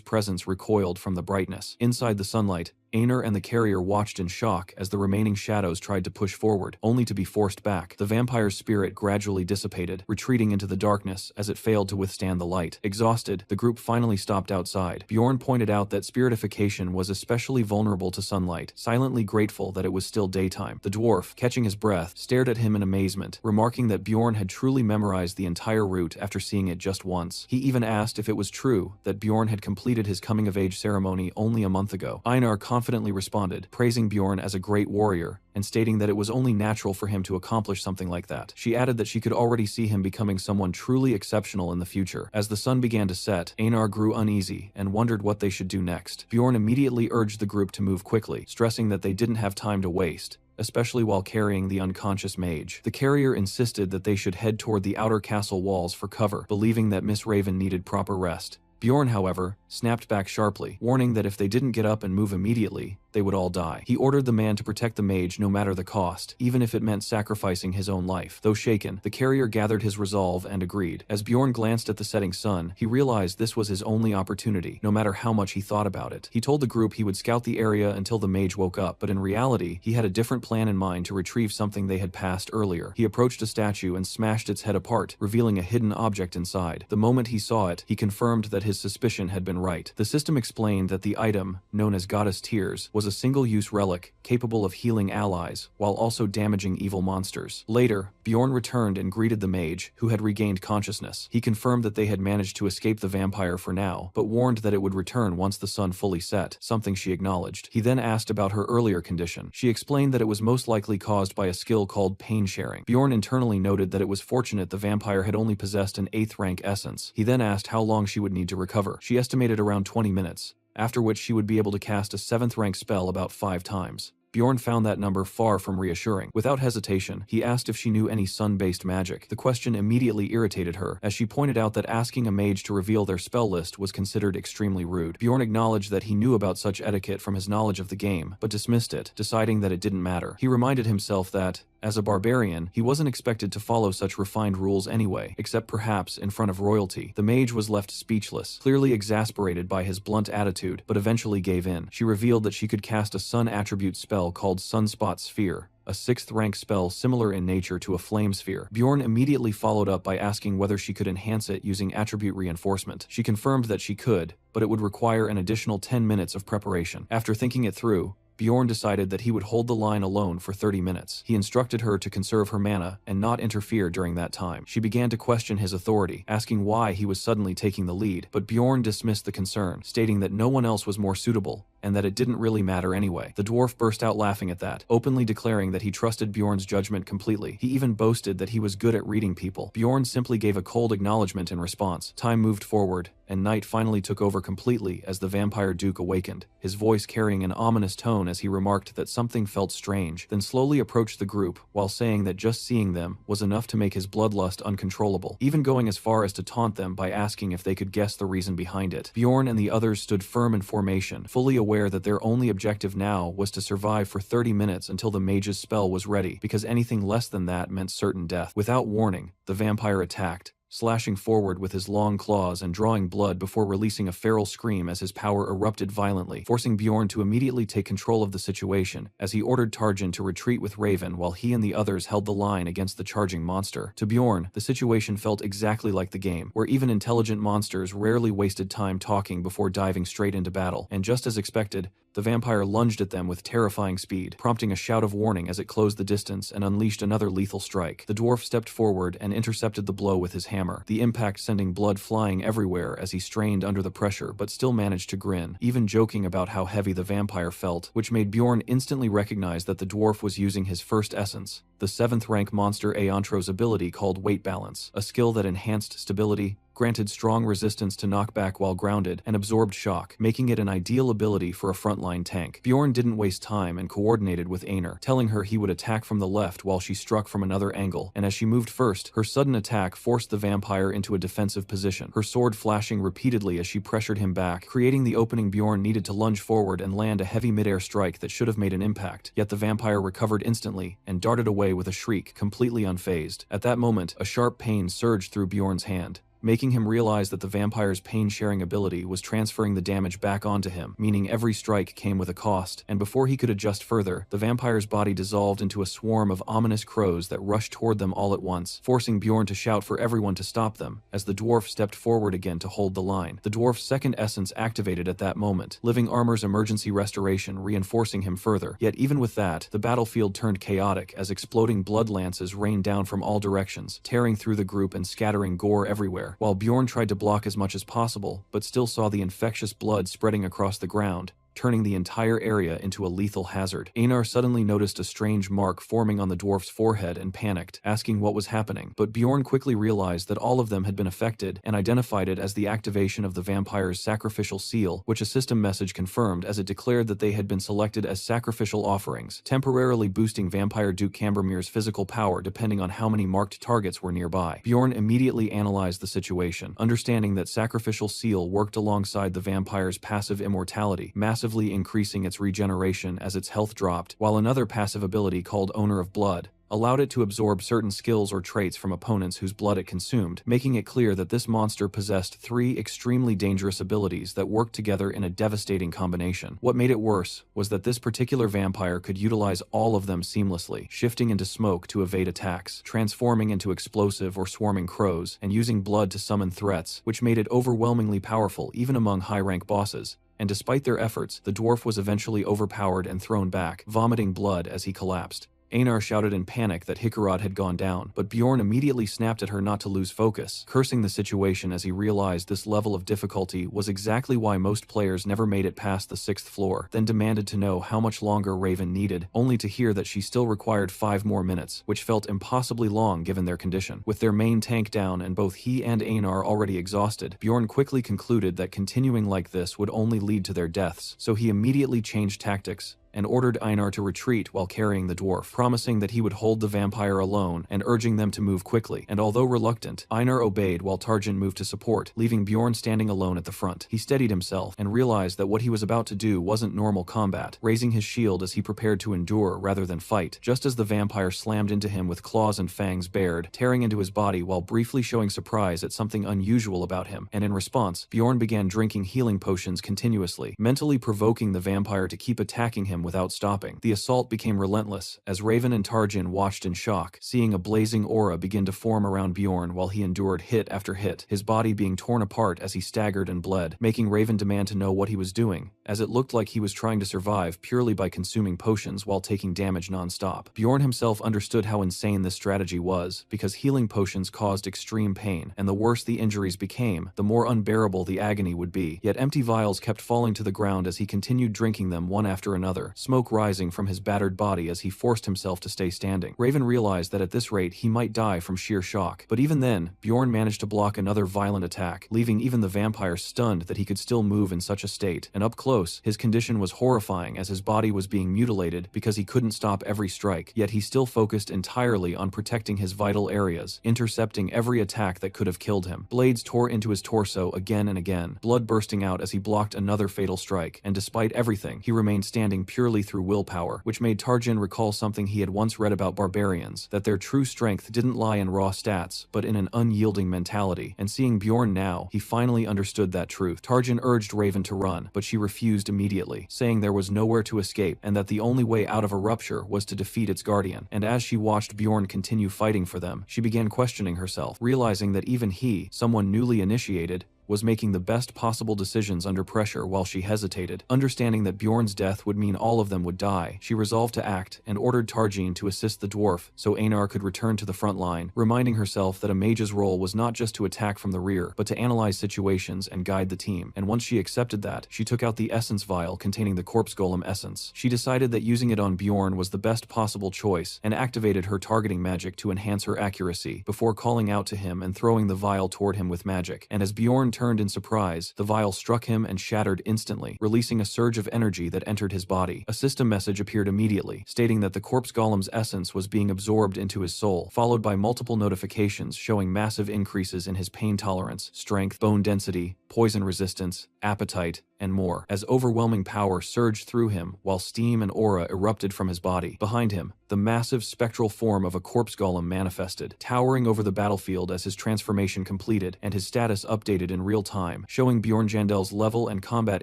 [SPEAKER 1] presence recoiled from the brightness. Inside the sunlight, Einar and the carrier watched in shock as the remaining shadows tried to push forward, only to be forced back. The vampire's spirit gradually dissipated, retreating into the darkness as it failed to withstand the light. Exhausted, the group finally stopped outside. Bjorn pointed out that spiritification was especially vulnerable to sunlight, silently grateful that it was still daytime. The dwarf, catching his breath, stared at him in amazement, remarking that Bjorn had truly memorized the entire route after seeing it just once. He even asked if it was true that Bjorn had completed his coming-of-age ceremony only a month ago. Einar confidently responded, praising Bjorn as a great warrior and stating that it was only natural for him to accomplish something like that. She added that she could already see him becoming someone truly exceptional in the future. As the sun began to set, Einar grew uneasy and wondered what they should do next. Bjorn immediately urged the group to move quickly, stressing that they didn't have time to waste, especially while carrying the unconscious mage. The carrier insisted that they should head toward the outer castle walls for cover, believing that Miss Raven needed proper rest. Bjorn, however, snapped back sharply, warning that if they didn't get up and move immediately, they would all die. He ordered the man to protect the mage no matter the cost, even if it meant sacrificing his own life. Though shaken, the carrier gathered his resolve and agreed. As Bjorn glanced at the setting sun, he realized this was his only opportunity, no matter how much he thought about it. He told the group he would scout the area until the mage woke up, but in reality, he had a different plan in mind to retrieve something they had passed earlier. He approached a statue and smashed its head apart, revealing a hidden object inside. The moment he saw it, he confirmed that his suspicion had been right. The system explained that the item, known as Goddess Tears, was a single-use relic capable of healing allies while also damaging evil monsters. Later, Bjorn returned and greeted the mage, who had regained consciousness. He confirmed that they had managed to escape the vampire for now, but warned that it would return once the sun fully set, something she acknowledged. He then asked about her earlier condition. She explained that it was most likely caused by a skill called pain sharing. Bjorn internally noted that it was fortunate the vampire had only possessed an 8th rank essence. He then asked how long she would need to recover. She estimated around 20 minutes, after which she would be able to cast a 7th rank spell about 5 times. Bjorn found that number far from reassuring. Without hesitation, he asked if she knew any sun-based magic. The question immediately irritated her, as she pointed out that asking a mage to reveal their spell list was considered extremely rude. Bjorn acknowledged that he knew about such etiquette from his knowledge of the game, but dismissed it, deciding that it didn't matter. He reminded himself that, as a barbarian, he wasn't expected to follow such refined rules anyway, except perhaps in front of royalty. The mage was left speechless, clearly exasperated by his blunt attitude, but eventually gave in. She revealed that she could cast a sun attribute spell called Sunspot Sphere, a 6th rank spell similar in nature to a flame sphere. Bjorn immediately followed up by asking whether she could enhance it using attribute reinforcement. She confirmed that she could, but it would require an additional 10 minutes of preparation. After thinking it through, Bjorn decided that he would hold the line alone for 30 minutes. He instructed her to conserve her mana and not interfere during that time. She began to question his authority, asking why he was suddenly taking the lead, but Bjorn dismissed the concern, stating that no one else was more suitable and that it didn't really matter anyway. The dwarf burst out laughing at that, openly declaring that he trusted Bjorn's judgment completely. He even boasted that he was good at reading people. Bjorn simply gave a cold acknowledgement in response. Time moved forward, and night finally took over completely as the vampire duke awakened, his voice carrying an ominous tone as he remarked that something felt strange, then slowly approached the group while saying that just seeing them was enough to make his bloodlust uncontrollable, even going as far as to taunt them by asking if they could guess the reason behind it. Bjorn and the others stood firm in formation, fully aware that their only objective now was to survive for 30 minutes until the mage's spell was ready, because anything less than that meant certain death. Without warning, the vampire attacked, slashing forward with his long claws and drawing blood before releasing a feral scream as his power erupted violently, forcing Bjorn to immediately take control of the situation, as he ordered Tarjin to retreat with Raven while he and the others held the line against the charging monster. To Bjorn, the situation felt exactly like the game, where even intelligent monsters rarely wasted time talking before diving straight into battle, and just as expected, the vampire lunged at them with terrifying speed, prompting a shout of warning as it closed the distance and unleashed another lethal strike. The dwarf stepped forward and intercepted the blow with his hammer, the impact sending blood flying everywhere as he strained under the pressure but still managed to grin, even joking about how heavy the vampire felt, which made Bjorn instantly recognize that the dwarf was using his first essence, the 7th rank monster Aontro's ability called Weight Balance, a skill that enhanced stability, granted strong resistance to knockback while grounded, and absorbed shock, making it an ideal ability for a frontline tank. Bjorn didn't waste time and coordinated with Einar, telling her he would attack from the left while she struck from another angle, and as she moved first, her sudden attack forced the vampire into a defensive position, her sword flashing repeatedly as she pressured him back, creating the opening Bjorn needed to lunge forward and land a heavy midair strike that should have made an impact, yet the vampire recovered instantly and darted away with a shriek, completely unfazed. At that moment, a sharp pain surged through Bjorn's hand, making him realize that the vampire's pain-sharing ability was transferring the damage back onto him, meaning every strike came with a cost, and before he could adjust further, the vampire's body dissolved into a swarm of ominous crows that rushed toward them all at once, forcing Bjorn to shout for everyone to stop them, as the dwarf stepped forward again to hold the line. The dwarf's second essence activated at that moment, Living Armor's emergency restoration reinforcing him further, yet even with that, the battlefield turned chaotic as exploding blood lances rained down from all directions, tearing through the group and scattering gore everywhere, while Bjorn tried to block as much as possible, but still saw the infectious blood spreading across the ground, turning the entire area into a lethal hazard. Einar suddenly noticed a strange mark forming on the dwarf's forehead and panicked, asking what was happening, but Bjorn quickly realized that all of them had been affected and identified it as the activation of the vampire's sacrificial seal, which a system message confirmed as it declared that they had been selected as sacrificial offerings, temporarily boosting Vampire Duke Cambermere's physical power depending on how many marked targets were nearby. Bjorn immediately analyzed the situation, understanding that sacrificial seal worked alongside the vampire's passive immortality, massively increasing its regeneration as its health dropped, while another passive ability called Owner of Blood allowed it to absorb certain skills or traits from opponents whose blood it consumed, making it clear that this monster possessed 3 extremely dangerous abilities that worked together in a devastating combination. What made it worse was that this particular vampire could utilize all of them seamlessly, shifting into smoke to evade attacks, transforming into explosive or swarming crows, and using blood to summon threats, which made it overwhelmingly powerful even among high-rank bosses. And despite their efforts, the dwarf was eventually overpowered and thrown back, vomiting blood as he collapsed. Einar shouted in panic that Hikarad had gone down, but Bjorn immediately snapped at her not to lose focus, cursing the situation as he realized this level of difficulty was exactly why most players never made it past the 6th floor, then demanded to know how much longer Raven needed, only to hear that she still required 5 more minutes, which felt impossibly long given their condition. With their main tank down and both he and Einar already exhausted, Bjorn quickly concluded that continuing like this would only lead to their deaths, so he immediately changed tactics and ordered Einar to retreat while carrying the dwarf, promising that he would hold the vampire alone and urging them to move quickly. And although reluctant, Einar obeyed while Tarjin moved to support, leaving Bjorn standing alone at the front. He steadied himself and realized that what he was about to do wasn't normal combat, raising his shield as he prepared to endure rather than fight, just as the vampire slammed into him with claws and fangs bared, tearing into his body while briefly showing surprise at something unusual about him. And in response, Bjorn began drinking healing potions continuously, mentally provoking the vampire to keep attacking him without stopping. The assault became relentless, as Raven and Tarjin watched in shock, seeing a blazing aura begin to form around Bjorn while he endured hit after hit, his body being torn apart as he staggered and bled, making Raven demand to know what he was doing, as it looked like he was trying to survive purely by consuming potions while taking damage non-stop. Bjorn himself understood how insane this strategy was, because healing potions caused extreme pain, and the worse the injuries became, the more unbearable the agony would be. Yet empty vials kept falling to the ground as he continued drinking them one after another, smoke rising from his battered body as he forced himself to stay standing. Raven realized that at this rate he might die from sheer shock, but even then, Bjorn managed to block another violent attack, leaving even the vampire stunned that he could still move in such a state, and up close, his condition was horrifying as his body was being mutilated because he couldn't stop every strike, yet he still focused entirely on protecting his vital areas, intercepting every attack that could have killed him. Blades tore into his torso again and again, blood bursting out as he blocked another fatal strike, and despite everything, he remained standing purely purely through willpower, which made Tarjin recall something he had once read about barbarians, that their true strength didn't lie in raw stats, but in an unyielding mentality. And seeing Bjorn now, he finally understood that truth. Tarjin urged Raven to run, but she refused immediately, saying there was nowhere to escape and that the only way out of a rupture was to defeat its guardian. And as she watched Bjorn continue fighting for them, she began questioning herself, realizing that even he, someone newly initiated, was making the best possible decisions under pressure while she hesitated. Understanding that Bjorn's death would mean all of them would die, she resolved to act and ordered Tarjin to assist the dwarf so Einar could return to the front line, reminding herself that a mage's role was not just to attack from the rear, but to analyze situations and guide the team. And once she accepted that, she took out the essence vial containing the corpse golem essence. She decided that using it on Bjorn was the best possible choice and activated her targeting magic to enhance her accuracy before calling out to him and throwing the vial toward him with magic. And as Bjorn turned in surprise, the vial struck him and shattered instantly, releasing a surge of energy that entered his body. A system message appeared immediately, stating that the corpse golem's essence was being absorbed into his soul, followed by multiple notifications showing massive increases in his pain tolerance, strength, bone density, poison resistance, appetite, and more, as overwhelming power surged through him while steam and aura erupted from his body. Behind him, the massive spectral form of a corpse golem manifested, towering over the battlefield as his transformation completed and his status updated in real time, showing Bjorn Jandel's level and combat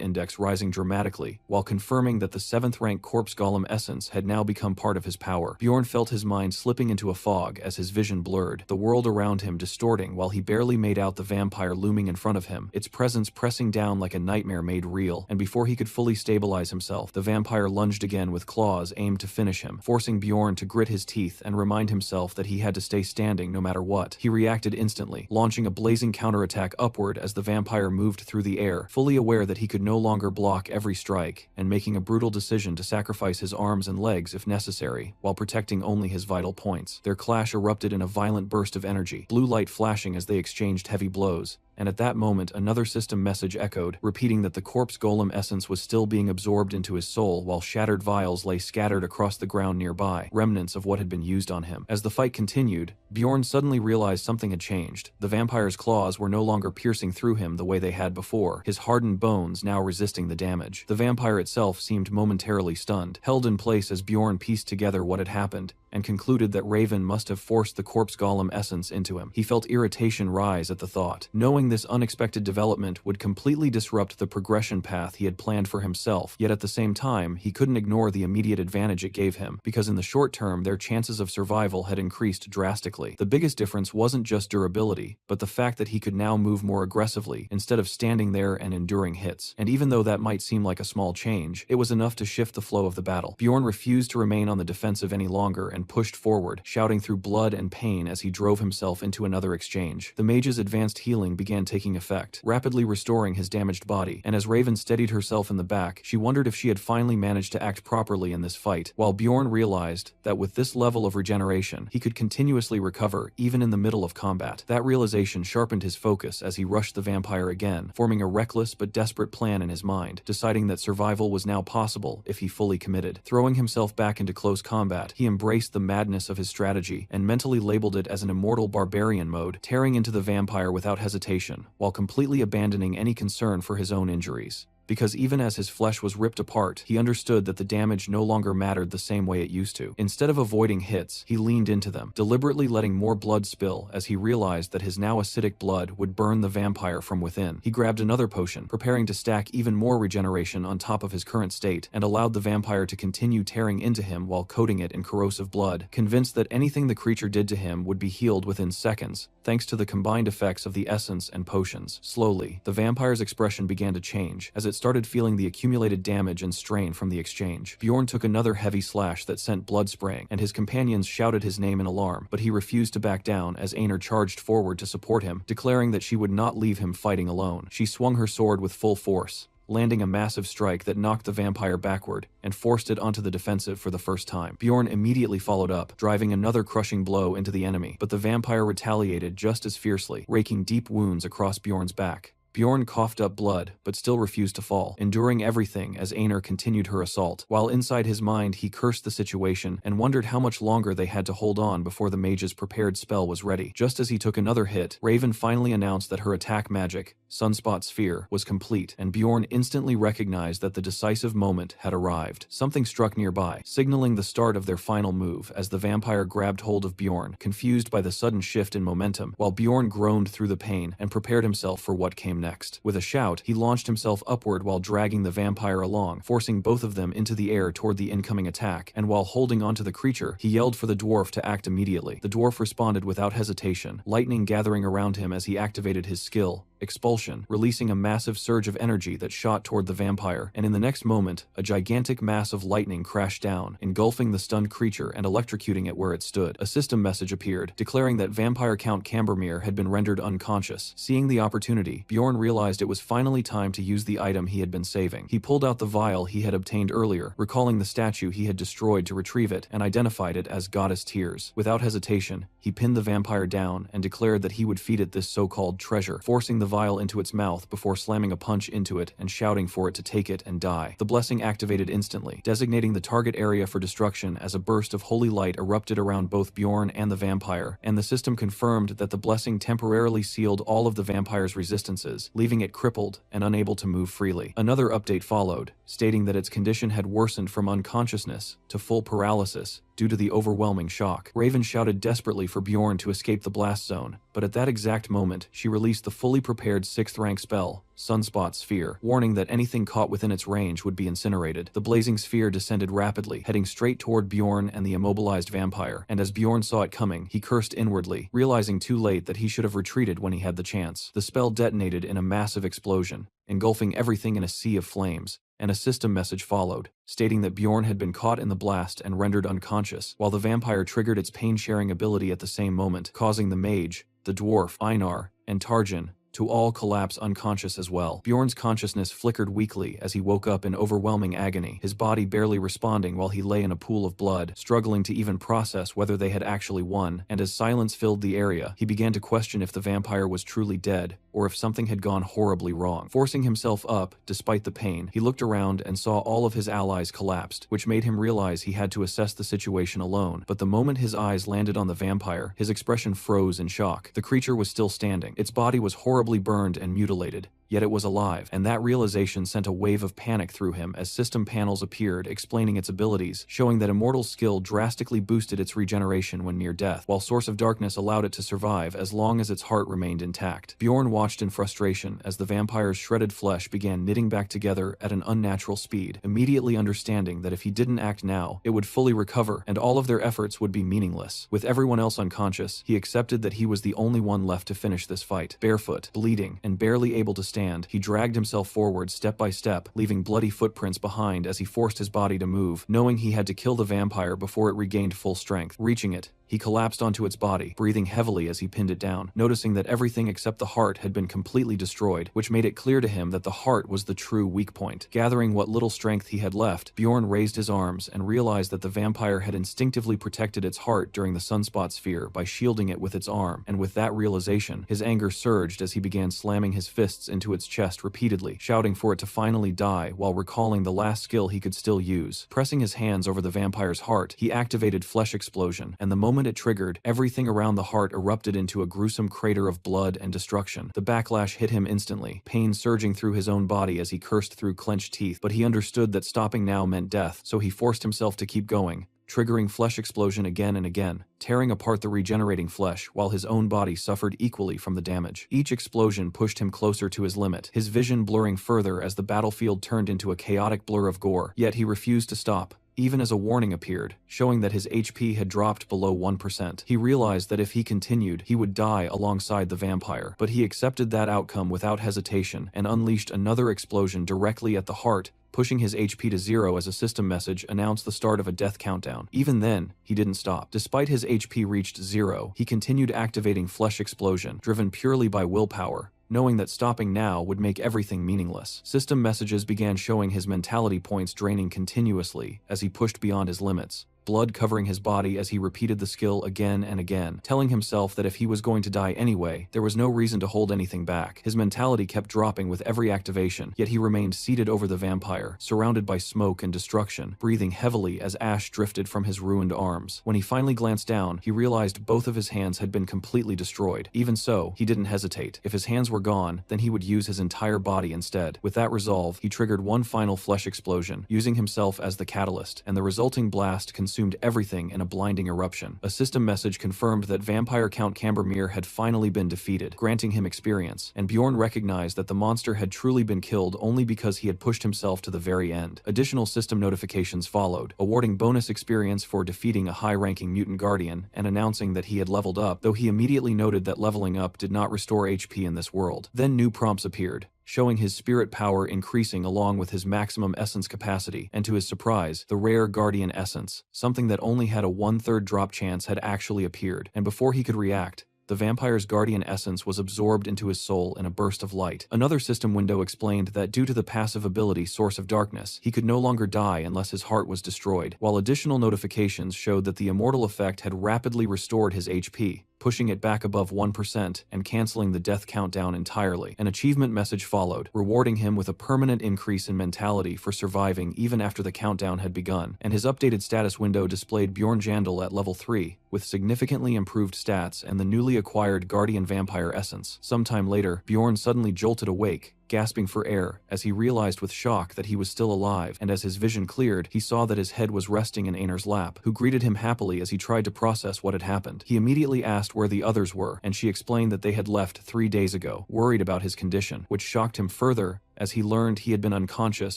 [SPEAKER 1] index rising dramatically, while confirming that the 7th rank corpse golem essence had now become part of his power. Bjorn felt his mind slipping into a fog as his vision blurred, the world around him distorting while he barely made out the vampire looming in front of him, its presence pressing down like a nightmare made real. And before he could fully stabilize himself, the vampire lunged again with claws aimed to finish him, forcing Bjorn to grit his teeth and remind himself that he had to stay standing no matter what. He reacted instantly, launching a blazing counterattack upward as the vampire moved through the air, fully aware that he could no longer block every strike, and making a brutal decision to sacrifice his arms and legs if necessary, while protecting only his vital points. Their clash erupted in a violent burst of energy, blue light flashing as they exchanged heavy blows. And at that moment another system message echoed, repeating that the corpse golem essence was still being absorbed into his soul while shattered vials lay scattered across the ground nearby, remnants of what had been used on him. As the fight continued, Bjorn suddenly realized something had changed. The vampire's claws were no longer piercing through him the way they had before, his hardened bones now resisting the damage. The vampire itself seemed momentarily stunned, held in place as Bjorn pieced together what had happened, and concluded that Raven must have forced the corpse golem essence into him. He felt irritation rise at the thought, knowing this unexpected development would completely disrupt the progression path he had planned for himself, yet at the same time, he couldn't ignore the immediate advantage it gave him, because in the short term their chances of survival had increased drastically. The biggest difference wasn't just durability, but the fact that he could now move more aggressively, instead of standing there and enduring hits. And even though that might seem like a small change, it was enough to shift the flow of the battle. Bjorn refused to remain on the defensive any longer and pushed forward, shouting through blood and pain as he drove himself into another exchange. The mage's advanced healing began taking effect, rapidly restoring his damaged body, and as Raven steadied herself in the back, she wondered if she had finally managed to act properly in this fight, while Bjorn realized that with this level of regeneration, he could continuously recover even in the middle of combat. That realization sharpened his focus as he rushed the vampire again, forming a reckless but desperate plan in his mind, deciding that survival was now possible if he fully committed. Throwing himself back into close combat, he embraced the madness of his strategy and mentally labeled it as an immortal barbarian mode, tearing into the vampire without hesitation, while completely abandoning any concern for his own injuries. Because even as his flesh was ripped apart, he understood that the damage no longer mattered the same way it used to. Instead of avoiding hits, he leaned into them, deliberately letting more blood spill as he realized that his now acidic blood would burn the vampire from within. He grabbed another potion, preparing to stack even more regeneration on top of his current state, and allowed the vampire to continue tearing into him while coating it in corrosive blood, convinced that anything the creature did to him would be healed within seconds, thanks to the combined effects of the essence and potions. Slowly, the vampire's expression began to change, as it started feeling the accumulated damage and strain from the exchange. Bjorn took another heavy slash that sent blood spraying, and his companions shouted his name in alarm, but he refused to back down as Einar charged forward to support him, declaring that she would not leave him fighting alone. She swung her sword with full force, landing a massive strike that knocked the vampire backward and forced it onto the defensive for the first time. Bjorn immediately followed up, driving another crushing blow into the enemy, but the vampire retaliated just as fiercely, raking deep wounds across Bjorn's back. Bjorn coughed up blood, but still refused to fall, enduring everything as Einar continued her assault. While inside his mind he cursed the situation and wondered how much longer they had to hold on before the mage's prepared spell was ready. Just as he took another hit, Raven finally announced that her attack magic, Sunspot Sphere, was complete, and Bjorn instantly recognized that the decisive moment had arrived. Something struck nearby, signaling the start of their final move as the vampire grabbed hold of Bjorn, confused by the sudden shift in momentum, while Bjorn groaned through the pain and prepared himself for what came next. With a shout, he launched himself upward while dragging the vampire along, forcing both of them into the air toward the incoming attack, and while holding onto the creature, he yelled for the dwarf to act immediately. The dwarf responded without hesitation, lightning gathering around him as he activated his skill, Expulsion, releasing a massive surge of energy that shot toward the vampire, and in the next moment, a gigantic mass of lightning crashed down, engulfing the stunned creature and electrocuting it where it stood. A system message appeared, declaring that Vampire Count Cambermere had been rendered unconscious. Seeing the opportunity, Bjorn realized it was finally time to use the item he had been saving. He pulled out the vial he had obtained earlier, recalling the statue he had destroyed to retrieve it, and identified it as Goddess Tears. Without hesitation, he pinned the vampire down and declared that he would feed it this so-called treasure, forcing the vial into its mouth before slamming a punch into it and shouting for it to take it and die. The blessing activated instantly, designating the target area for destruction as a burst of holy light erupted around both Bjorn and the vampire, and the system confirmed that the blessing temporarily sealed all of the vampire's resistances, leaving it crippled and unable to move freely. Another update followed, stating that its condition had worsened from unconsciousness to full paralysis due to the overwhelming shock. Raven shouted desperately for Bjorn to escape the blast zone, but at that exact moment, she released the fully prepared 6th rank spell, Sunspot Sphere, warning that anything caught within its range would be incinerated. The blazing sphere descended rapidly, heading straight toward Bjorn and the immobilized vampire, and as Bjorn saw it coming, he cursed inwardly, realizing too late that he should have retreated when he had the chance. The spell detonated in a massive explosion, engulfing everything in a sea of flames, and a system message followed, stating that Bjorn had been caught in the blast and rendered unconscious, while the vampire triggered its pain-sharing ability at the same moment, causing the mage, the dwarf, Einar, and Tarjan to all collapse unconscious as well. Bjorn's consciousness flickered weakly as he woke up in overwhelming agony, his body barely responding while he lay in a pool of blood, struggling to even process whether they had actually won, and as silence filled the area, he began to question if the vampire was truly dead, or if something had gone horribly wrong. Forcing himself up, despite the pain, he looked around and saw all of his allies collapsed, which made him realize he had to assess the situation alone. But the moment his eyes landed on the vampire, his expression froze in shock. The creature was still standing. Its body was horribly burned and mutilated, yet it was alive, and that realization sent a wave of panic through him as system panels appeared explaining its abilities, showing that Immortal's skill drastically boosted its regeneration when near death, while Source of Darkness allowed it to survive as long as its heart remained intact. Bjorn watched in frustration as the vampire's shredded flesh began knitting back together at an unnatural speed, immediately understanding that if he didn't act now, it would fully recover and all of their efforts would be meaningless. With everyone else unconscious, he accepted that he was the only one left to finish this fight. Barefoot, bleeding, and barely able to stand, he dragged himself forward step by step, leaving bloody footprints behind as he forced his body to move, knowing he had to kill the vampire before it regained full strength. Reaching it, he collapsed onto its body, breathing heavily as he pinned it down, noticing that everything except the heart had been completely destroyed, which made it clear to him that the heart was the true weak point. Gathering what little strength he had left, Bjorn raised his arms and realized that the vampire had instinctively protected its heart during the Sunspot Sphere by shielding it with its arm, and with that realization, his anger surged as he began slamming his fists into its chest repeatedly, shouting for it to finally die while recalling the last skill he could still use. Pressing his hands over the vampire's heart, he activated Flesh Explosion, and the moment it triggered, everything around the heart erupted into a gruesome crater of blood and destruction. The backlash hit him instantly, pain surging through his own body as he cursed through clenched teeth, but he understood that stopping now meant death, so he forced himself to keep going, triggering Flesh Explosion again and again, tearing apart the regenerating flesh while his own body suffered equally from the damage. Each explosion pushed him closer to his limit, his vision blurring further as the battlefield turned into a chaotic blur of gore, yet he refused to stop, even as a warning appeared, showing that his HP had dropped below 1%. He realized that if he continued, he would die alongside the vampire, but he accepted that outcome without hesitation and unleashed another explosion directly at the heart, pushing his HP to 0 as a system message announced the start of a death countdown. Even then, he didn't stop. Despite his HP reached 0, he continued activating Flesh Explosion, driven purely by willpower, knowing that stopping now would make everything meaningless. System messages began showing his mentality points draining continuously as he pushed beyond his limits, blood covering his body as he repeated the skill again and again, telling himself that if he was going to die anyway, there was no reason to hold anything back. His mentality kept dropping with every activation, yet he remained seated over the vampire, surrounded by smoke and destruction, breathing heavily as ash drifted from his ruined arms. When he finally glanced down, he realized both of his hands had been completely destroyed. Even so, he didn't hesitate. If his hands were gone, then he would use his entire body instead. With that resolve, he triggered one final flesh explosion, using himself as the catalyst, and the resulting blast consumed everything in a blinding eruption. A system message confirmed that Vampire Count Cambermere had finally been defeated, granting him experience, and Bjorn recognized that the monster had truly been killed only because he had pushed himself to the very end. Additional system notifications followed, awarding bonus experience for defeating a high-ranking mutant guardian and announcing that he had leveled up, though he immediately noted that leveling up did not restore HP in this world. Then new prompts appeared, showing his spirit power increasing along with his maximum essence capacity, and to his surprise, the rare Guardian Essence, something that only had a 1/3 drop chance, had actually appeared, and before he could react, the vampire's Guardian Essence was absorbed into his soul in a burst of light. Another system window explained that due to the passive ability Source of Darkness, he could no longer die unless his heart was destroyed, while additional notifications showed that the immortal effect had rapidly restored his HP, pushing it back above 1% and canceling the death countdown entirely. An achievement message followed, rewarding him with a permanent increase in mentality for surviving even after the countdown had begun, and his updated status window displayed Bjorn Jandal at level 3, with significantly improved stats and the newly acquired Guardian Vampire Essence. Sometime later, Bjorn suddenly jolted awake, gasping for air, as he realized with shock that he was still alive, and as his vision cleared, he saw that his head was resting in Einar's lap, who greeted him happily as he tried to process what had happened. He immediately asked where the others were, and she explained that they had left 3 days ago, worried about his condition, which shocked him further as he learned he had been unconscious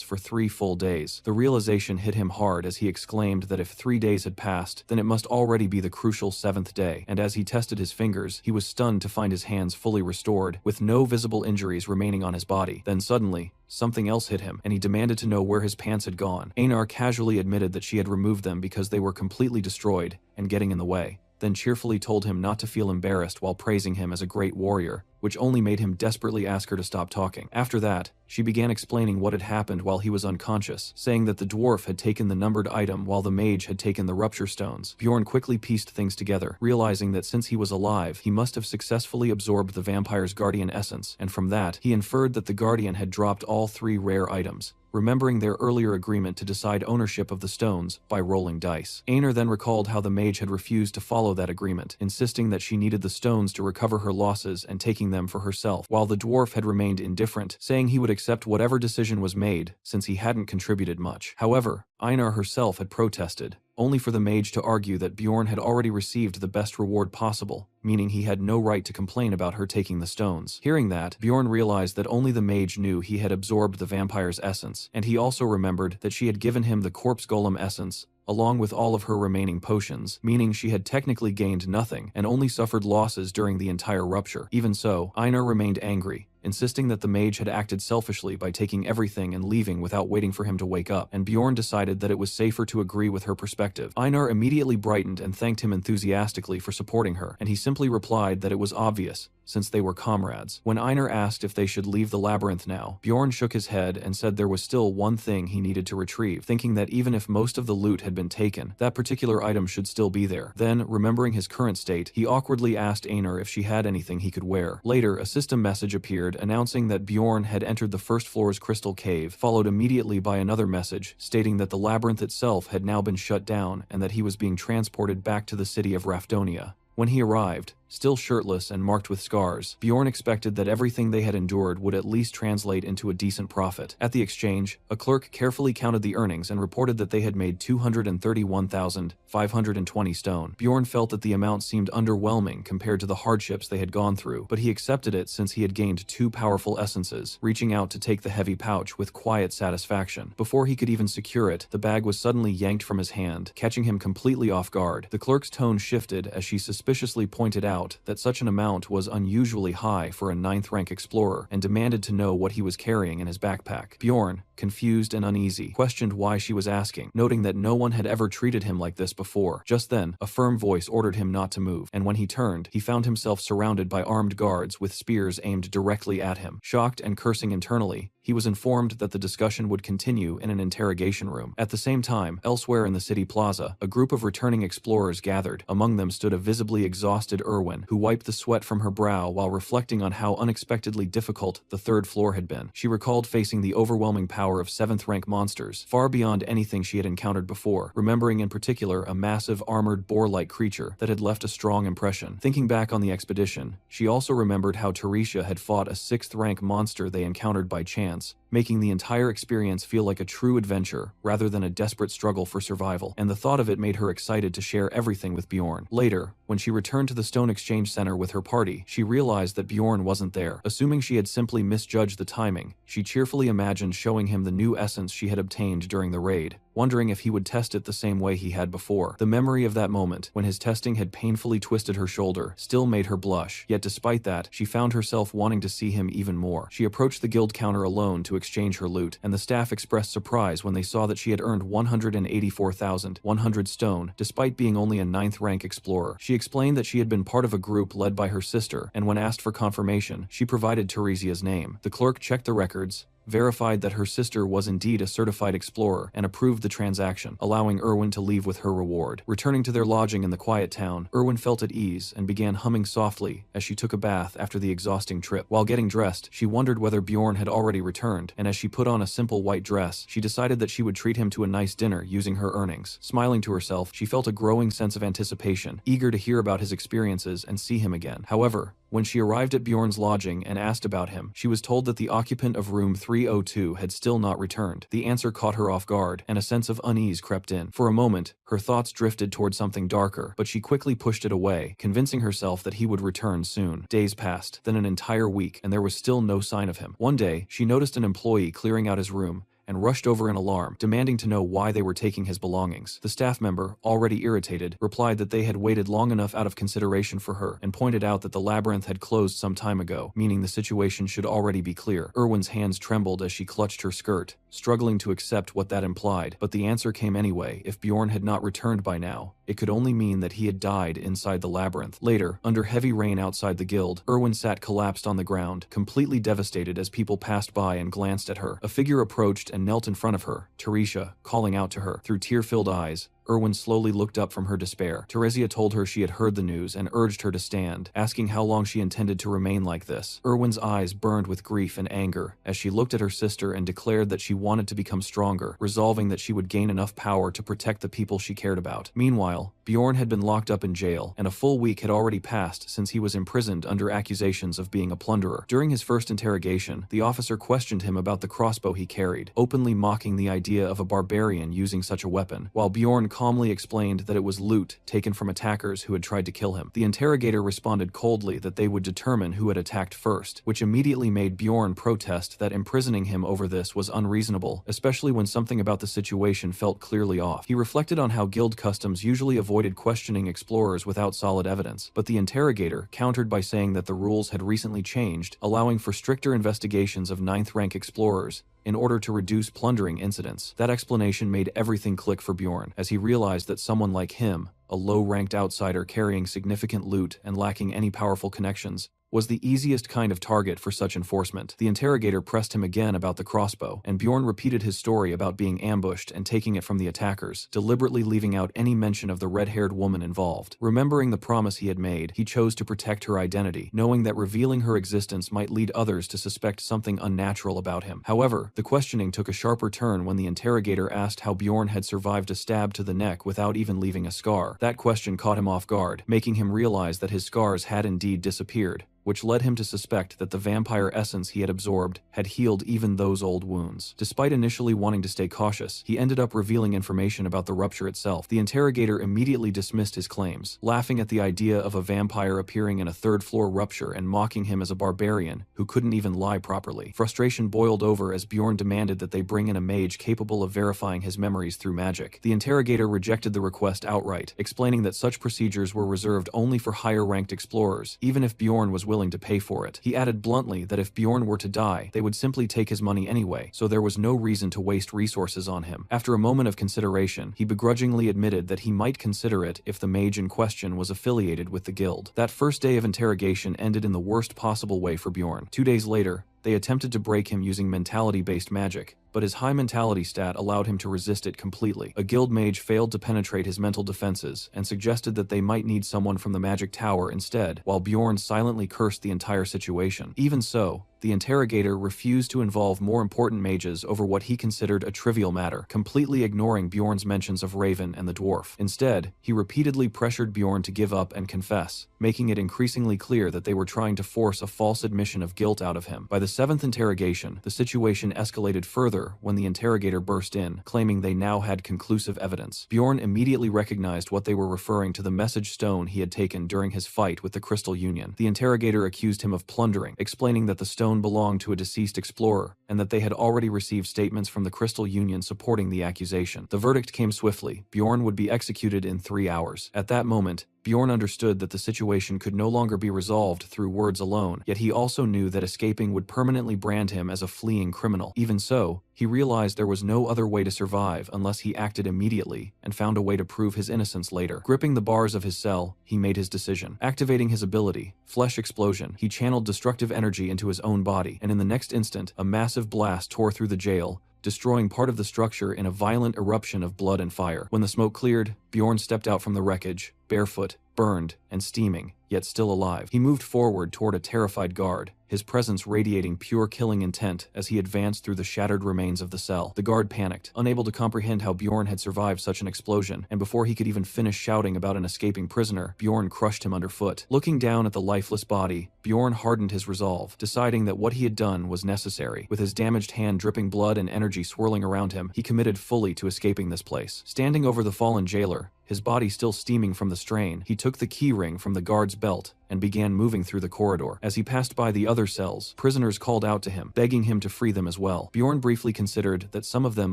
[SPEAKER 1] for 3 full days. The realization hit him hard as he exclaimed that if 3 days had passed, then it must already be the crucial 7th day, and as he tested his fingers, he was stunned to find his hands fully restored, with no visible injuries remaining on his body. Then suddenly, something else hit him, and he demanded to know where his pants had gone. Einar casually admitted that she had removed them because they were completely destroyed and getting in the way, then cheerfully told him not to feel embarrassed while praising him as a great warrior, which only made him desperately ask her to stop talking. After that, she began explaining what had happened while he was unconscious, saying that the dwarf had taken the numbered item while the mage had taken the rupture stones. Bjorn quickly pieced things together, realizing that since he was alive, he must have successfully absorbed the vampire's Guardian Essence, and from that, he inferred that the Guardian had dropped all 3 rare items, remembering their earlier agreement to decide ownership of the stones by rolling dice. Einar then recalled how the mage had refused to follow that agreement, insisting that she needed the stones to recover her losses and taking them for herself, while the dwarf had remained indifferent, saying he would accept whatever decision was made since he hadn't contributed much. However, Einar herself had protested, only for the mage to argue that Bjorn had already received the best reward possible, meaning he had no right to complain about her taking the stones. Hearing that, Bjorn realized that only the mage knew he had absorbed the vampire's essence, and he also remembered that she had given him the corpse golem essence, along with all of her remaining potions, meaning she had technically gained nothing and only suffered losses during the entire rupture. Even so, Einar remained angry, insisting that the mage had acted selfishly by taking everything and leaving without waiting for him to wake up, and Bjorn decided that it was safer to agree with her perspective. Einar immediately brightened and thanked him enthusiastically for supporting her, and he simply replied that it was obvious, since they were comrades. When Einar asked if they should leave the labyrinth now, Bjorn shook his head and said there was still one thing he needed to retrieve, thinking that even if most of the loot had been taken, that particular item should still be there. Then, remembering his current state, he awkwardly asked Einar if she had anything he could wear. Later, a system message appeared announcing that Bjorn had entered the first floor's crystal cave, followed immediately by another message stating that the labyrinth itself had now been shut down and that he was being transported back to the city of Rafdonia. When he arrived, still shirtless and marked with scars, Bjorn expected that everything they had endured would at least translate into a decent profit. At the exchange, a clerk carefully counted the earnings and reported that they had made 231,520 stone. Bjorn felt that the amount seemed underwhelming compared to the hardships they had gone through, but he accepted it since he had gained 2 powerful essences, reaching out to take the heavy pouch with quiet satisfaction. Before he could even secure it, the bag was suddenly yanked from his hand, catching him completely off guard. The clerk's tone shifted as she suspiciously pointed out that such an amount was unusually high for a 9th rank explorer and demanded to know what he was carrying in his backpack. Bjorn, confused and uneasy, questioned why she was asking, noting that no one had ever treated him like this before. Just then, a firm voice ordered him not to move, and when he turned, he found himself surrounded by armed guards with spears aimed directly at him. Shocked and cursing internally, he was informed that the discussion would continue in an interrogation room. At the same time, elsewhere in the city plaza, a group of returning explorers gathered. Among them stood a visibly exhausted Erwin, who wiped the sweat from her brow while reflecting on how unexpectedly difficult the third floor had been. She recalled facing the overwhelming power of 7th-rank monsters, far beyond anything she had encountered before, remembering in particular a massive armored boar-like creature that had left a strong impression. Thinking back on the expedition, she also remembered how Teresia had fought a 6th-rank monster they encountered by chance, making the entire experience feel like a true adventure rather than a desperate struggle for survival, and the thought of it made her excited to share everything with Bjorn. Later, when she returned to the Stone Exchange Center with her party, she realized that Bjorn wasn't there. Assuming she had simply misjudged the timing, she cheerfully imagined showing him the new essence she had obtained during the raid, wondering if he would test it the same way he had before. The memory of that moment, when his testing had painfully twisted her shoulder, still made her blush, yet despite that, she found herself wanting to see him even more. She approached the guild counter alone to exchange her loot, and the staff expressed surprise when they saw that she had earned 184,100 stone, despite being only a 9th-rank explorer. She explained that she had been part of a group led by her sister, and when asked for confirmation, she provided Teresia's name. The clerk checked the records, verified that her sister was indeed a certified explorer, and approved the transaction, allowing Erwin to leave with her reward. Returning to their lodging in the quiet town, Erwin felt at ease and began humming softly as she took a bath after the exhausting trip. While getting dressed, she wondered whether Bjorn had already returned, and as she put on a simple white dress, she decided that she would treat him to a nice dinner using her earnings. Smiling to herself, she felt a growing sense of anticipation, eager to hear about his experiences and see him again. However, when she arrived at Bjorn's lodging and asked about him, she was told that the occupant of room 302 had still not returned. The answer caught her off guard, and a sense of unease crept in. For a moment, her thoughts drifted toward something darker, but she quickly pushed it away, convincing herself that he would return soon. Days passed, then an entire week, and there was still no sign of him. One day, she noticed an employee clearing out his room, and rushed over in alarm, demanding to know why they were taking his belongings. The staff member, already irritated, replied that they had waited long enough out of consideration for her, and pointed out that the labyrinth had closed some time ago, meaning the situation should already be clear. Erwin's hands trembled as she clutched her skirt, struggling to accept what that implied, but the answer came anyway. If Bjorn had not returned by now, it could only mean that he had died inside the labyrinth. Later, under heavy rain outside the guild, Erwin sat collapsed on the ground, completely devastated as people passed by and glanced at her. A figure approached and knelt in front of her, Teresia, calling out to her. Through tear-filled eyes, Erwin slowly looked up from her despair. Teresia told her she had heard the news and urged her to stand, asking how long she intended to remain like this. Erwin's eyes burned with grief and anger as she looked at her sister and declared that she wanted to become stronger, resolving that she would gain enough power to protect the people she cared about. Meanwhile, Bjorn had been locked up in jail, and a full week had already passed since he was imprisoned under accusations of being a plunderer. During his first interrogation, the officer questioned him about the crossbow he carried, openly mocking the idea of a barbarian using such a weapon, while Bjorn calmly explained that it was loot taken from attackers who had tried to kill him. The interrogator responded coldly that they would determine who had attacked first, which immediately made Bjorn protest that imprisoning him over this was unreasonable, especially when something about the situation felt clearly off. He reflected on how guild customs usually avoided questioning explorers without solid evidence, but the interrogator countered by saying that the rules had recently changed, allowing for stricter investigations of 9th-rank explorers in order to reduce plundering incidents. That explanation made everything click for Bjorn, as he realized that someone like him, a low-ranked outsider carrying significant loot and lacking any powerful connections, was the easiest kind of target for such enforcement. The interrogator pressed him again about the crossbow, and Bjorn repeated his story about being ambushed and taking it from the attackers, deliberately leaving out any mention of the red-haired woman involved. Remembering the promise he had made, he chose to protect her identity, knowing that revealing her existence might lead others to suspect something unnatural about him. However, the questioning took a sharper turn when the interrogator asked how Bjorn had survived a stab to the neck without even leaving a scar. That question caught him off guard, making him realize that his scars had indeed disappeared, which led him to suspect that the vampire essence he had absorbed had healed even those old wounds. Despite initially wanting to stay cautious, he ended up revealing information about the rupture itself. The interrogator immediately dismissed his claims, laughing at the idea of a vampire appearing in a third-floor rupture and mocking him as a barbarian who couldn't even lie properly. Frustration boiled over as Bjorn demanded that they bring in a mage capable of verifying his memories through magic. The interrogator rejected the request outright, explaining that such procedures were reserved only for higher-ranked explorers. Even if Bjorn was willing to pay for it. He added bluntly that if Bjorn were to die, they would simply take his money anyway, so there was no reason to waste resources on him. After a moment of consideration, he begrudgingly admitted that he might consider it if the mage in question was affiliated with the guild. That first day of interrogation ended in the worst possible way for Bjorn. 2 days later, they attempted to break him using mentality-based magic, but his high mentality stat allowed him to resist it completely. A guild mage failed to penetrate his mental defenses and suggested that they might need someone from the magic tower instead, while Bjorn silently cursed the entire situation. Even so, the interrogator refused to involve more important mages over what he considered a trivial matter, completely ignoring Bjorn's mentions of Raven and the dwarf. Instead, he repeatedly pressured Bjorn to give up and confess, making it increasingly clear that they were trying to force a false admission of guilt out of him. By the 7th interrogation, the situation escalated further when the interrogator burst in, claiming they now had conclusive evidence. Bjorn immediately recognized what they were referring to: the message stone he had taken during his fight with the Crystal Union. The interrogator accused him of plundering, explaining that the stone belonged to a deceased explorer and that they had already received statements from the Crystal Union supporting the accusation. The verdict came swiftly. Bjorn would be executed in 3 hours. At that moment, Bjorn understood that the situation could no longer be resolved through words alone, yet he also knew that escaping would permanently brand him as a fleeing criminal. Even so, he realized there was no other way to survive unless he acted immediately and found a way to prove his innocence later. Gripping the bars of his cell, he made his decision. Activating his ability, Flesh Explosion, he channeled destructive energy into his own body, and in the next instant, a massive blast tore through the jail, destroying part of the structure in a violent eruption of blood and fire. When the smoke cleared, Bjorn stepped out from the wreckage, barefoot, burned, and steaming, yet still alive. He moved forward toward a terrified guard, his presence radiating pure killing intent as he advanced through the shattered remains of the cell. The guard panicked, unable to comprehend how Bjorn had survived such an explosion, and before he could even finish shouting about an escaping prisoner, Bjorn crushed him underfoot. Looking down at the lifeless body, Bjorn hardened his resolve, deciding that what he had done was necessary. With his damaged hand dripping blood and energy swirling around him, he committed fully to escaping this place. Standing over the fallen jailer, his body still steaming from the strain, he took the key ring from the guard's belt and began moving through the corridor. As he passed by the other cells, prisoners called out to him, begging him to free them as well. Bjorn briefly considered that some of them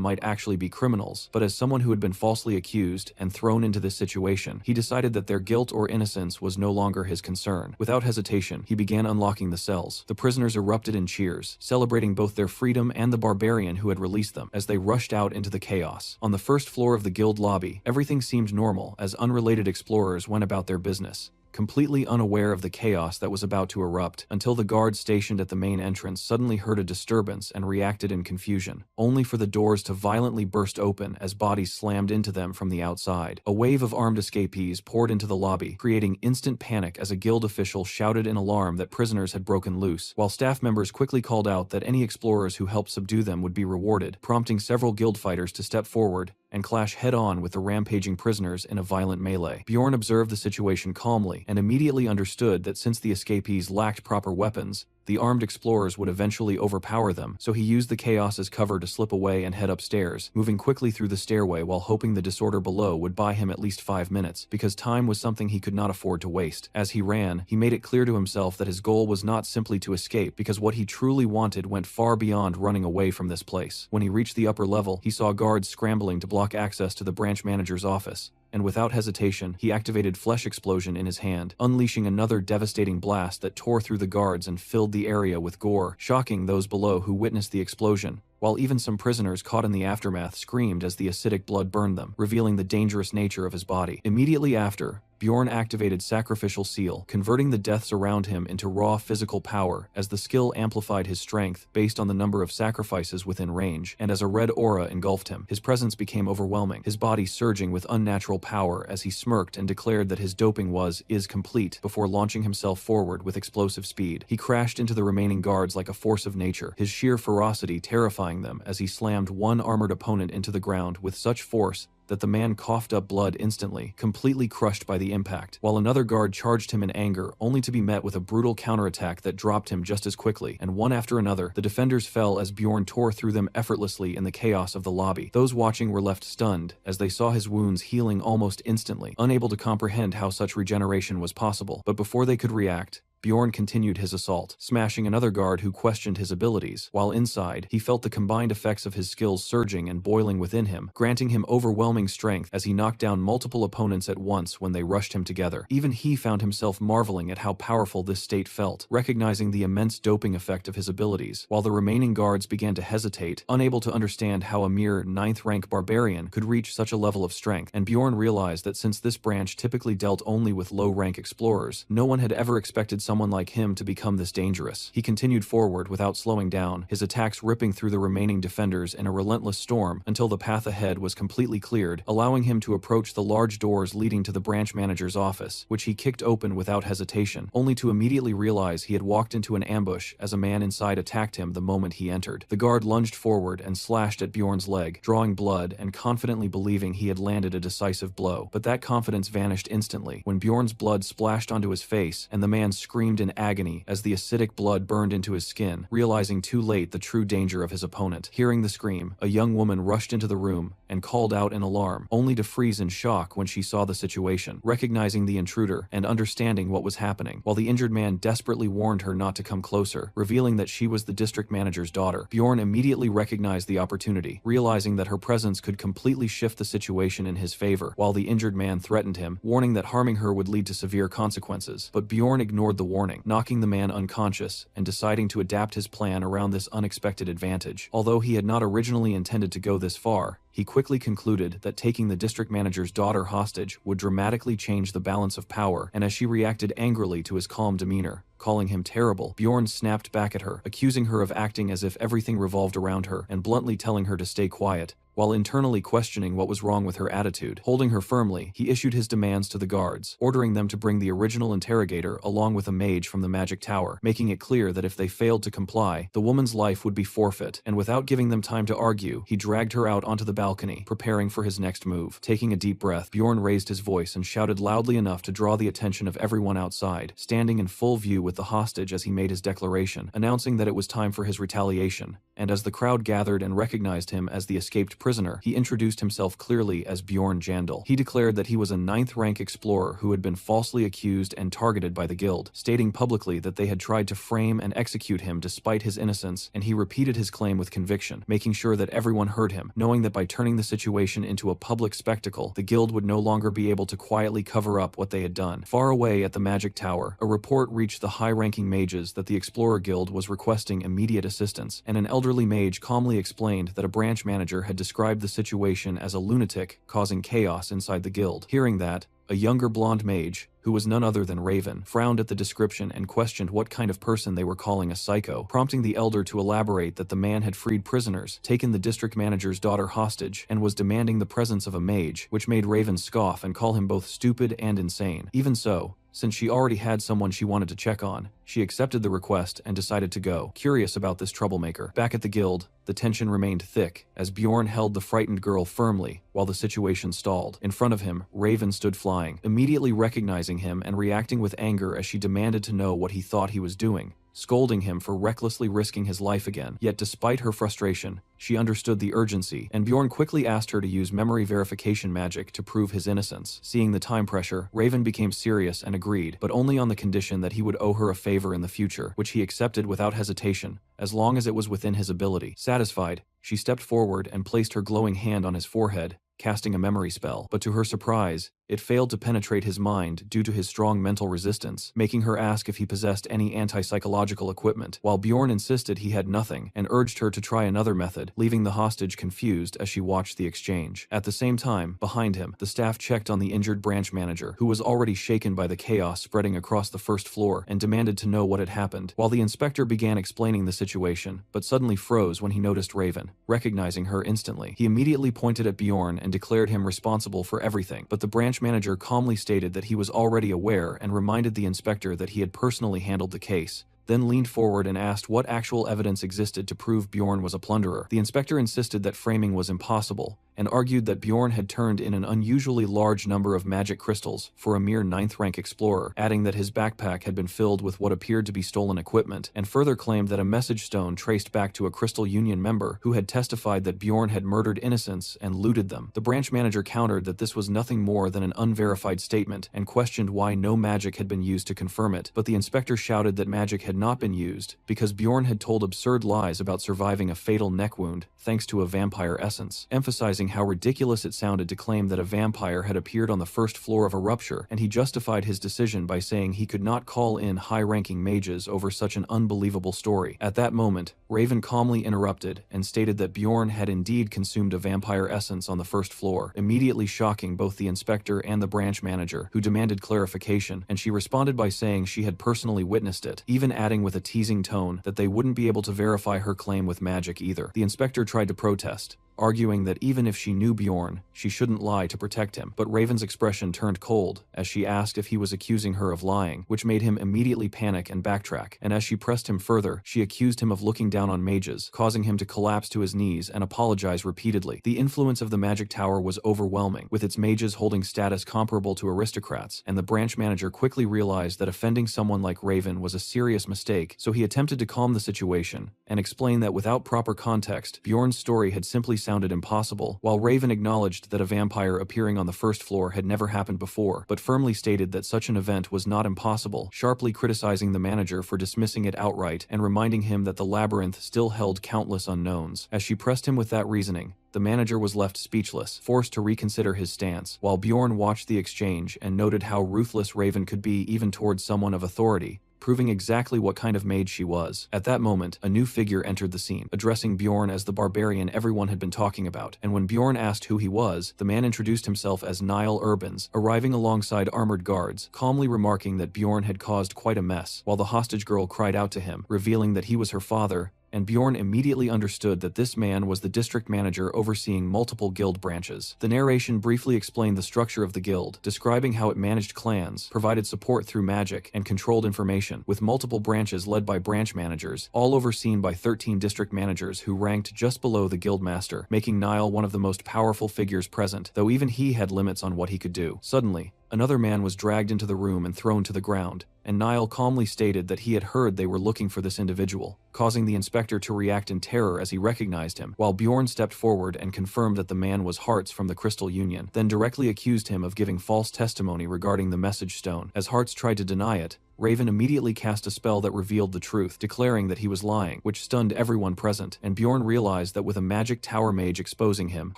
[SPEAKER 1] might actually be criminals, but as someone who had been falsely accused and thrown into this situation, he decided that their guilt or innocence was no longer his concern. Without hesitation, he began unlocking the cells. The prisoners erupted in cheers, celebrating both their freedom and the barbarian who had released them, as they rushed out into the chaos. On the first floor of the guild lobby, everything seemed normal as unrelated explorers went about their business, completely unaware of the chaos that was about to erupt, until the guards stationed at the main entrance suddenly heard a disturbance and reacted in confusion, only for the doors to violently burst open as bodies slammed into them from the outside. A wave of armed escapees poured into the lobby, creating instant panic as a guild official shouted in alarm that prisoners had broken loose, while staff members quickly called out that any explorers who helped subdue them would be rewarded, prompting several guild fighters to step forward and clash head-on with the rampaging prisoners in a violent melee. Bjorn observed the situation calmly and immediately understood that since the escapees lacked proper weapons, the armed explorers would eventually overpower them, so he used the chaos as cover to slip away and head upstairs, moving quickly through the stairway while hoping the disorder below would buy him at least 5 minutes, because time was something he could not afford to waste. As he ran, he made it clear to himself that his goal was not simply to escape, because what he truly wanted went far beyond running away from this place. When he reached the upper level, he saw guards scrambling to block access to the branch manager's office, and without hesitation, he activated Flesh Explosion in his hand, unleashing another devastating blast that tore through the guards and filled the area with gore, shocking those below who witnessed the explosion, while even some prisoners caught in the aftermath screamed as the acidic blood burned them, revealing the dangerous nature of his body. Immediately after, Bjorn activated Sacrificial Seal, converting the deaths around him into raw physical power as the skill amplified his strength based on the number of sacrifices within range, and as a red aura engulfed him, his presence became overwhelming, his body surging with unnatural power as he smirked and declared that his doping is complete before launching himself forward with explosive speed. He crashed into the remaining guards like a force of nature, his sheer ferocity terrifying them as he slammed one armored opponent into the ground with such force that the man coughed up blood instantly, completely crushed by the impact, while another guard charged him in anger, only to be met with a brutal counterattack that dropped him just as quickly, and one after another, the defenders fell as Bjorn tore through them effortlessly in the chaos of the lobby. Those watching were left stunned as they saw his wounds healing almost instantly, unable to comprehend how such regeneration was possible. But before they could react, Bjorn continued his assault, smashing another guard who questioned his abilities, while inside, he felt the combined effects of his skills surging and boiling within him, granting him overwhelming strength as he knocked down multiple opponents at once when they rushed him together. Even he found himself marveling at how powerful this state felt, recognizing the immense doping effect of his abilities, while the remaining guards began to hesitate, unable to understand how a mere 9th rank barbarian could reach such a level of strength, and Bjorn realized that since this branch typically dealt only with low-rank explorers, no one had ever expected someone like him to become this dangerous. He continued forward without slowing down, his attacks ripping through the remaining defenders in a relentless storm until the path ahead was completely cleared, allowing him to approach the large doors leading to the branch manager's office, which he kicked open without hesitation, only to immediately realize he had walked into an ambush as a man inside attacked him the moment he entered. The guard lunged forward and slashed at Bjorn's leg, drawing blood and confidently believing he had landed a decisive blow. But that confidence vanished instantly when Bjorn's blood splashed onto his face and the man screamed in agony as the acidic blood burned into his skin, realizing too late the true danger of his opponent. Hearing the scream, a young woman rushed into the room and called out in alarm, only to freeze in shock when she saw the situation, recognizing the intruder and understanding what was happening, while the injured man desperately warned her not to come closer, revealing that she was the district manager's daughter. Bjorn immediately recognized the opportunity, realizing that her presence could completely shift the situation in his favor, while the injured man threatened him, warning that harming her would lead to severe consequences. But Bjorn ignored the warning, knocking the man unconscious and deciding to adapt his plan around this unexpected advantage. Although he had not originally intended to go this far, he quickly concluded that taking the district manager's daughter hostage would dramatically change the balance of power, and as she reacted angrily to his calm demeanor, calling him terrible, Bjorn snapped back at her, accusing her of acting as if everything revolved around her and bluntly telling her to stay quiet, while internally questioning what was wrong with her attitude. Holding her firmly, he issued his demands to the guards, ordering them to bring the original interrogator along with a mage from the magic tower, making it clear that if they failed to comply, the woman's life would be forfeit, and without giving them time to argue, he dragged her out onto the balcony, preparing for his next move. Taking a deep breath, Bjorn raised his voice and shouted loudly enough to draw the attention of everyone outside, standing in full view with the hostage as he made his declaration, announcing that it was time for his retaliation. And as the crowd gathered and recognized him as the escaped prisoner, he introduced himself clearly as Bjorn Jandal. He declared that he was a 9th rank explorer who had been falsely accused and targeted by the guild, stating publicly that they had tried to frame and execute him despite his innocence, and he repeated his claim with conviction, making sure that everyone heard him, knowing that by turning the situation into a public spectacle, the guild would no longer be able to quietly cover up what they had done. Far away at the magic tower, a report reached the high-ranking mages that the Explorer Guild was requesting immediate assistance, and an elderly mage calmly explained that a branch manager had described the situation as a lunatic causing chaos inside the guild. Hearing that, a younger blonde mage, who was none other than Raven, frowned at the description and questioned what kind of person they were calling a psycho, prompting the elder to elaborate that the man had freed prisoners, taken the district manager's daughter hostage, and was demanding the presence of a mage, which made Raven scoff and call him both stupid and insane. Even so, since she already had someone she wanted to check on, she accepted the request and decided to go, curious about this troublemaker. Back at the guild, the tension remained thick as Bjorn held the frightened girl firmly while the situation stalled. In front of him, Raven stood flying, immediately recognizing him and reacting with anger as she demanded to know what he thought he was doing, scolding him for recklessly risking his life again. Yet despite her frustration, she understood the urgency, and Bjorn quickly asked her to use memory verification magic to prove his innocence. Seeing the time pressure, Raven became serious and agreed, but only on the condition that he would owe her a favor in the future, which he accepted without hesitation, as long as it was within his ability. Satisfied, she stepped forward and placed her glowing hand on his forehead, casting a memory spell, but to her surprise, it failed to penetrate his mind due to his strong mental resistance, making her ask if he possessed any anti-psychological equipment, while Bjorn insisted he had nothing and urged her to try another method, leaving the hostage confused as she watched the exchange. At the same time, behind him, the staff checked on the injured branch manager, who was already shaken by the chaos spreading across the first floor, and demanded to know what had happened, while the inspector began explaining the situation, but suddenly froze when he noticed Raven, recognizing her instantly. He immediately pointed at Bjorn and declared him responsible for everything, but the branch manager calmly stated that he was already aware and reminded the inspector that he had personally handled the case, then leaned forward and asked what actual evidence existed to prove Bjorn was a plunderer. The inspector insisted that framing was impossible, and argued that Bjorn had turned in an unusually large number of magic crystals for a mere 9th rank explorer, adding that his backpack had been filled with what appeared to be stolen equipment, and further claimed that a message stone traced back to a Crystal Union member who had testified that Bjorn had murdered innocents and looted them. The branch manager countered that this was nothing more than an unverified statement and questioned why no magic had been used to confirm it, but the inspector shouted that magic had not been used because Bjorn had told absurd lies about surviving a fatal neck wound thanks to a vampire essence, emphasizing how ridiculous it sounded to claim that a vampire had appeared on the first floor of a rupture, and he justified his decision by saying he could not call in high-ranking mages over such an unbelievable story. At that moment, Raven calmly interrupted and stated that Bjorn had indeed consumed a vampire essence on the first floor, immediately shocking both the inspector and the branch manager, who demanded clarification, and she responded by saying she had personally witnessed it, even adding with a teasing tone that they wouldn't be able to verify her claim with magic either. The inspector tried to protest, arguing that even if she knew Bjorn, she shouldn't lie to protect him, but Raven's expression turned cold as she asked if he was accusing her of lying, which made him immediately panic and backtrack, and as she pressed him further, she accused him of looking down on mages, causing him to collapse to his knees and apologize repeatedly. The influence of the magic tower was overwhelming, with its mages holding status comparable to aristocrats, and the branch manager quickly realized that offending someone like Raven was a serious mistake, so he attempted to calm the situation and explain that without proper context, Bjorn's story had simply sounded impossible, while Raven acknowledged that a vampire appearing on the first floor had never happened before, but firmly stated that such an event was not impossible, sharply criticizing the manager for dismissing it outright and reminding him that the labyrinth still held countless unknowns. As she pressed him with that reasoning, the manager was left speechless, forced to reconsider his stance, while Bjorn watched the exchange and noted how ruthless Raven could be even towards someone of authority, proving exactly what kind of mage she was. At that moment, a new figure entered the scene, addressing Bjorn as the barbarian everyone had been talking about, and when Bjorn asked who he was, the man introduced himself as Niall Urbans, arriving alongside armored guards, calmly remarking that Bjorn had caused quite a mess, while the hostage girl cried out to him, revealing that he was her father, and Bjorn immediately understood that this man was the district manager overseeing multiple guild branches. The narration briefly explained the structure of the guild, describing how it managed clans, provided support through magic, and controlled information, with multiple branches led by branch managers, all overseen by 13 district managers who ranked just below the guild master, making Niall one of the most powerful figures present, though even he had limits on what he could do. Suddenly, another man was dragged into the room and thrown to the ground, and Niall calmly stated that he had heard they were looking for this individual, causing the inspector to react in terror as he recognized him, while Bjorn stepped forward and confirmed that the man was Hearts from the Crystal Union, then directly accused him of giving false testimony regarding the message stone. As Hearts tried to deny it, Raven immediately cast a spell that revealed the truth, declaring that he was lying, which stunned everyone present, and Bjorn realized that with a magic tower mage exposing him,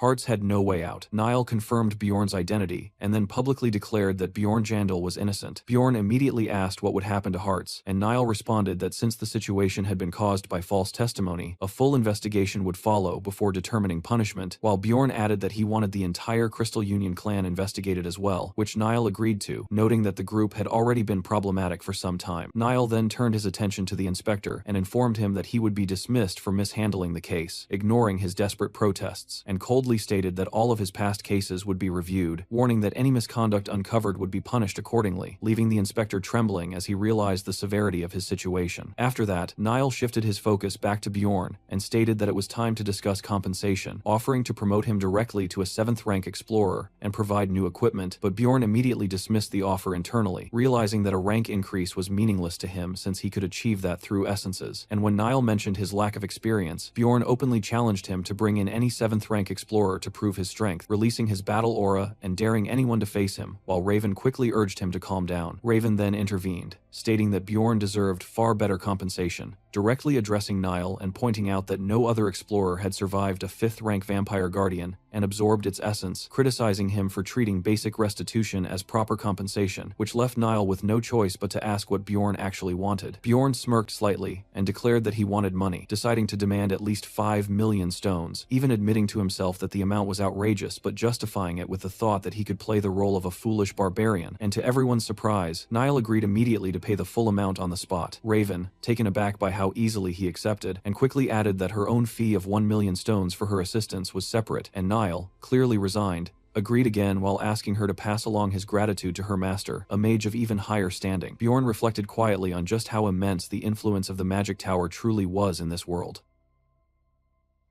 [SPEAKER 1] Hearts had no way out. Niall confirmed Bjorn's identity, and then publicly declared that Bjorn Jandal was innocent. Bjorn immediately asked what would happen to Hearts, and Niall responded that since the situation had been caused by false testimony, a full investigation would follow before determining punishment, while Bjorn added that he wanted the entire Crystal Union clan investigated as well, which Niall agreed to, noting that the group had already been problematic for some time. Niall then turned his attention to the inspector and informed him that he would be dismissed for mishandling the case, ignoring his desperate protests, and coldly stated that all of his past cases would be reviewed, warning that any misconduct uncovered would be punished accordingly, leaving the inspector trembling as he realized the severity of his situation. After that, Niall shifted his focus back to Bjorn and stated that it was time to discuss compensation, offering to promote him directly to a 7th rank explorer and provide new equipment, but Bjorn immediately dismissed the offer internally, realizing that a rank increase was meaningless to him since he could achieve that through essences. And when Niall mentioned his lack of experience, Bjorn openly challenged him to bring in any 7th rank explorer to prove his strength, releasing his battle aura and daring anyone to face him, while Raven quickly urged him to calm down. Raven then intervened, stating that Bjorn deserved far better compensation, directly addressing Niall and pointing out that no other explorer had survived a 5th rank vampire guardian and absorbed its essence, criticizing him for treating basic restitution as proper compensation, which left Niall with no choice but to ask what Bjorn actually wanted. Bjorn smirked slightly and declared that he wanted money, deciding to demand at least 5 million stones, even admitting to himself that the amount was outrageous but justifying it with the thought that he could play the role of a foolish barbarian, and to everyone's surprise, Niall agreed immediately to pay the full amount on the spot. Raven, taken aback by how easily he accepted, and quickly added that her own fee of 1 million stones for her assistance was separate, and Niall, clearly resigned, agreed again while asking her to pass along his gratitude to her master, a mage of even higher standing. Bjorn reflected quietly on just how immense the influence of the magic tower truly was in this world.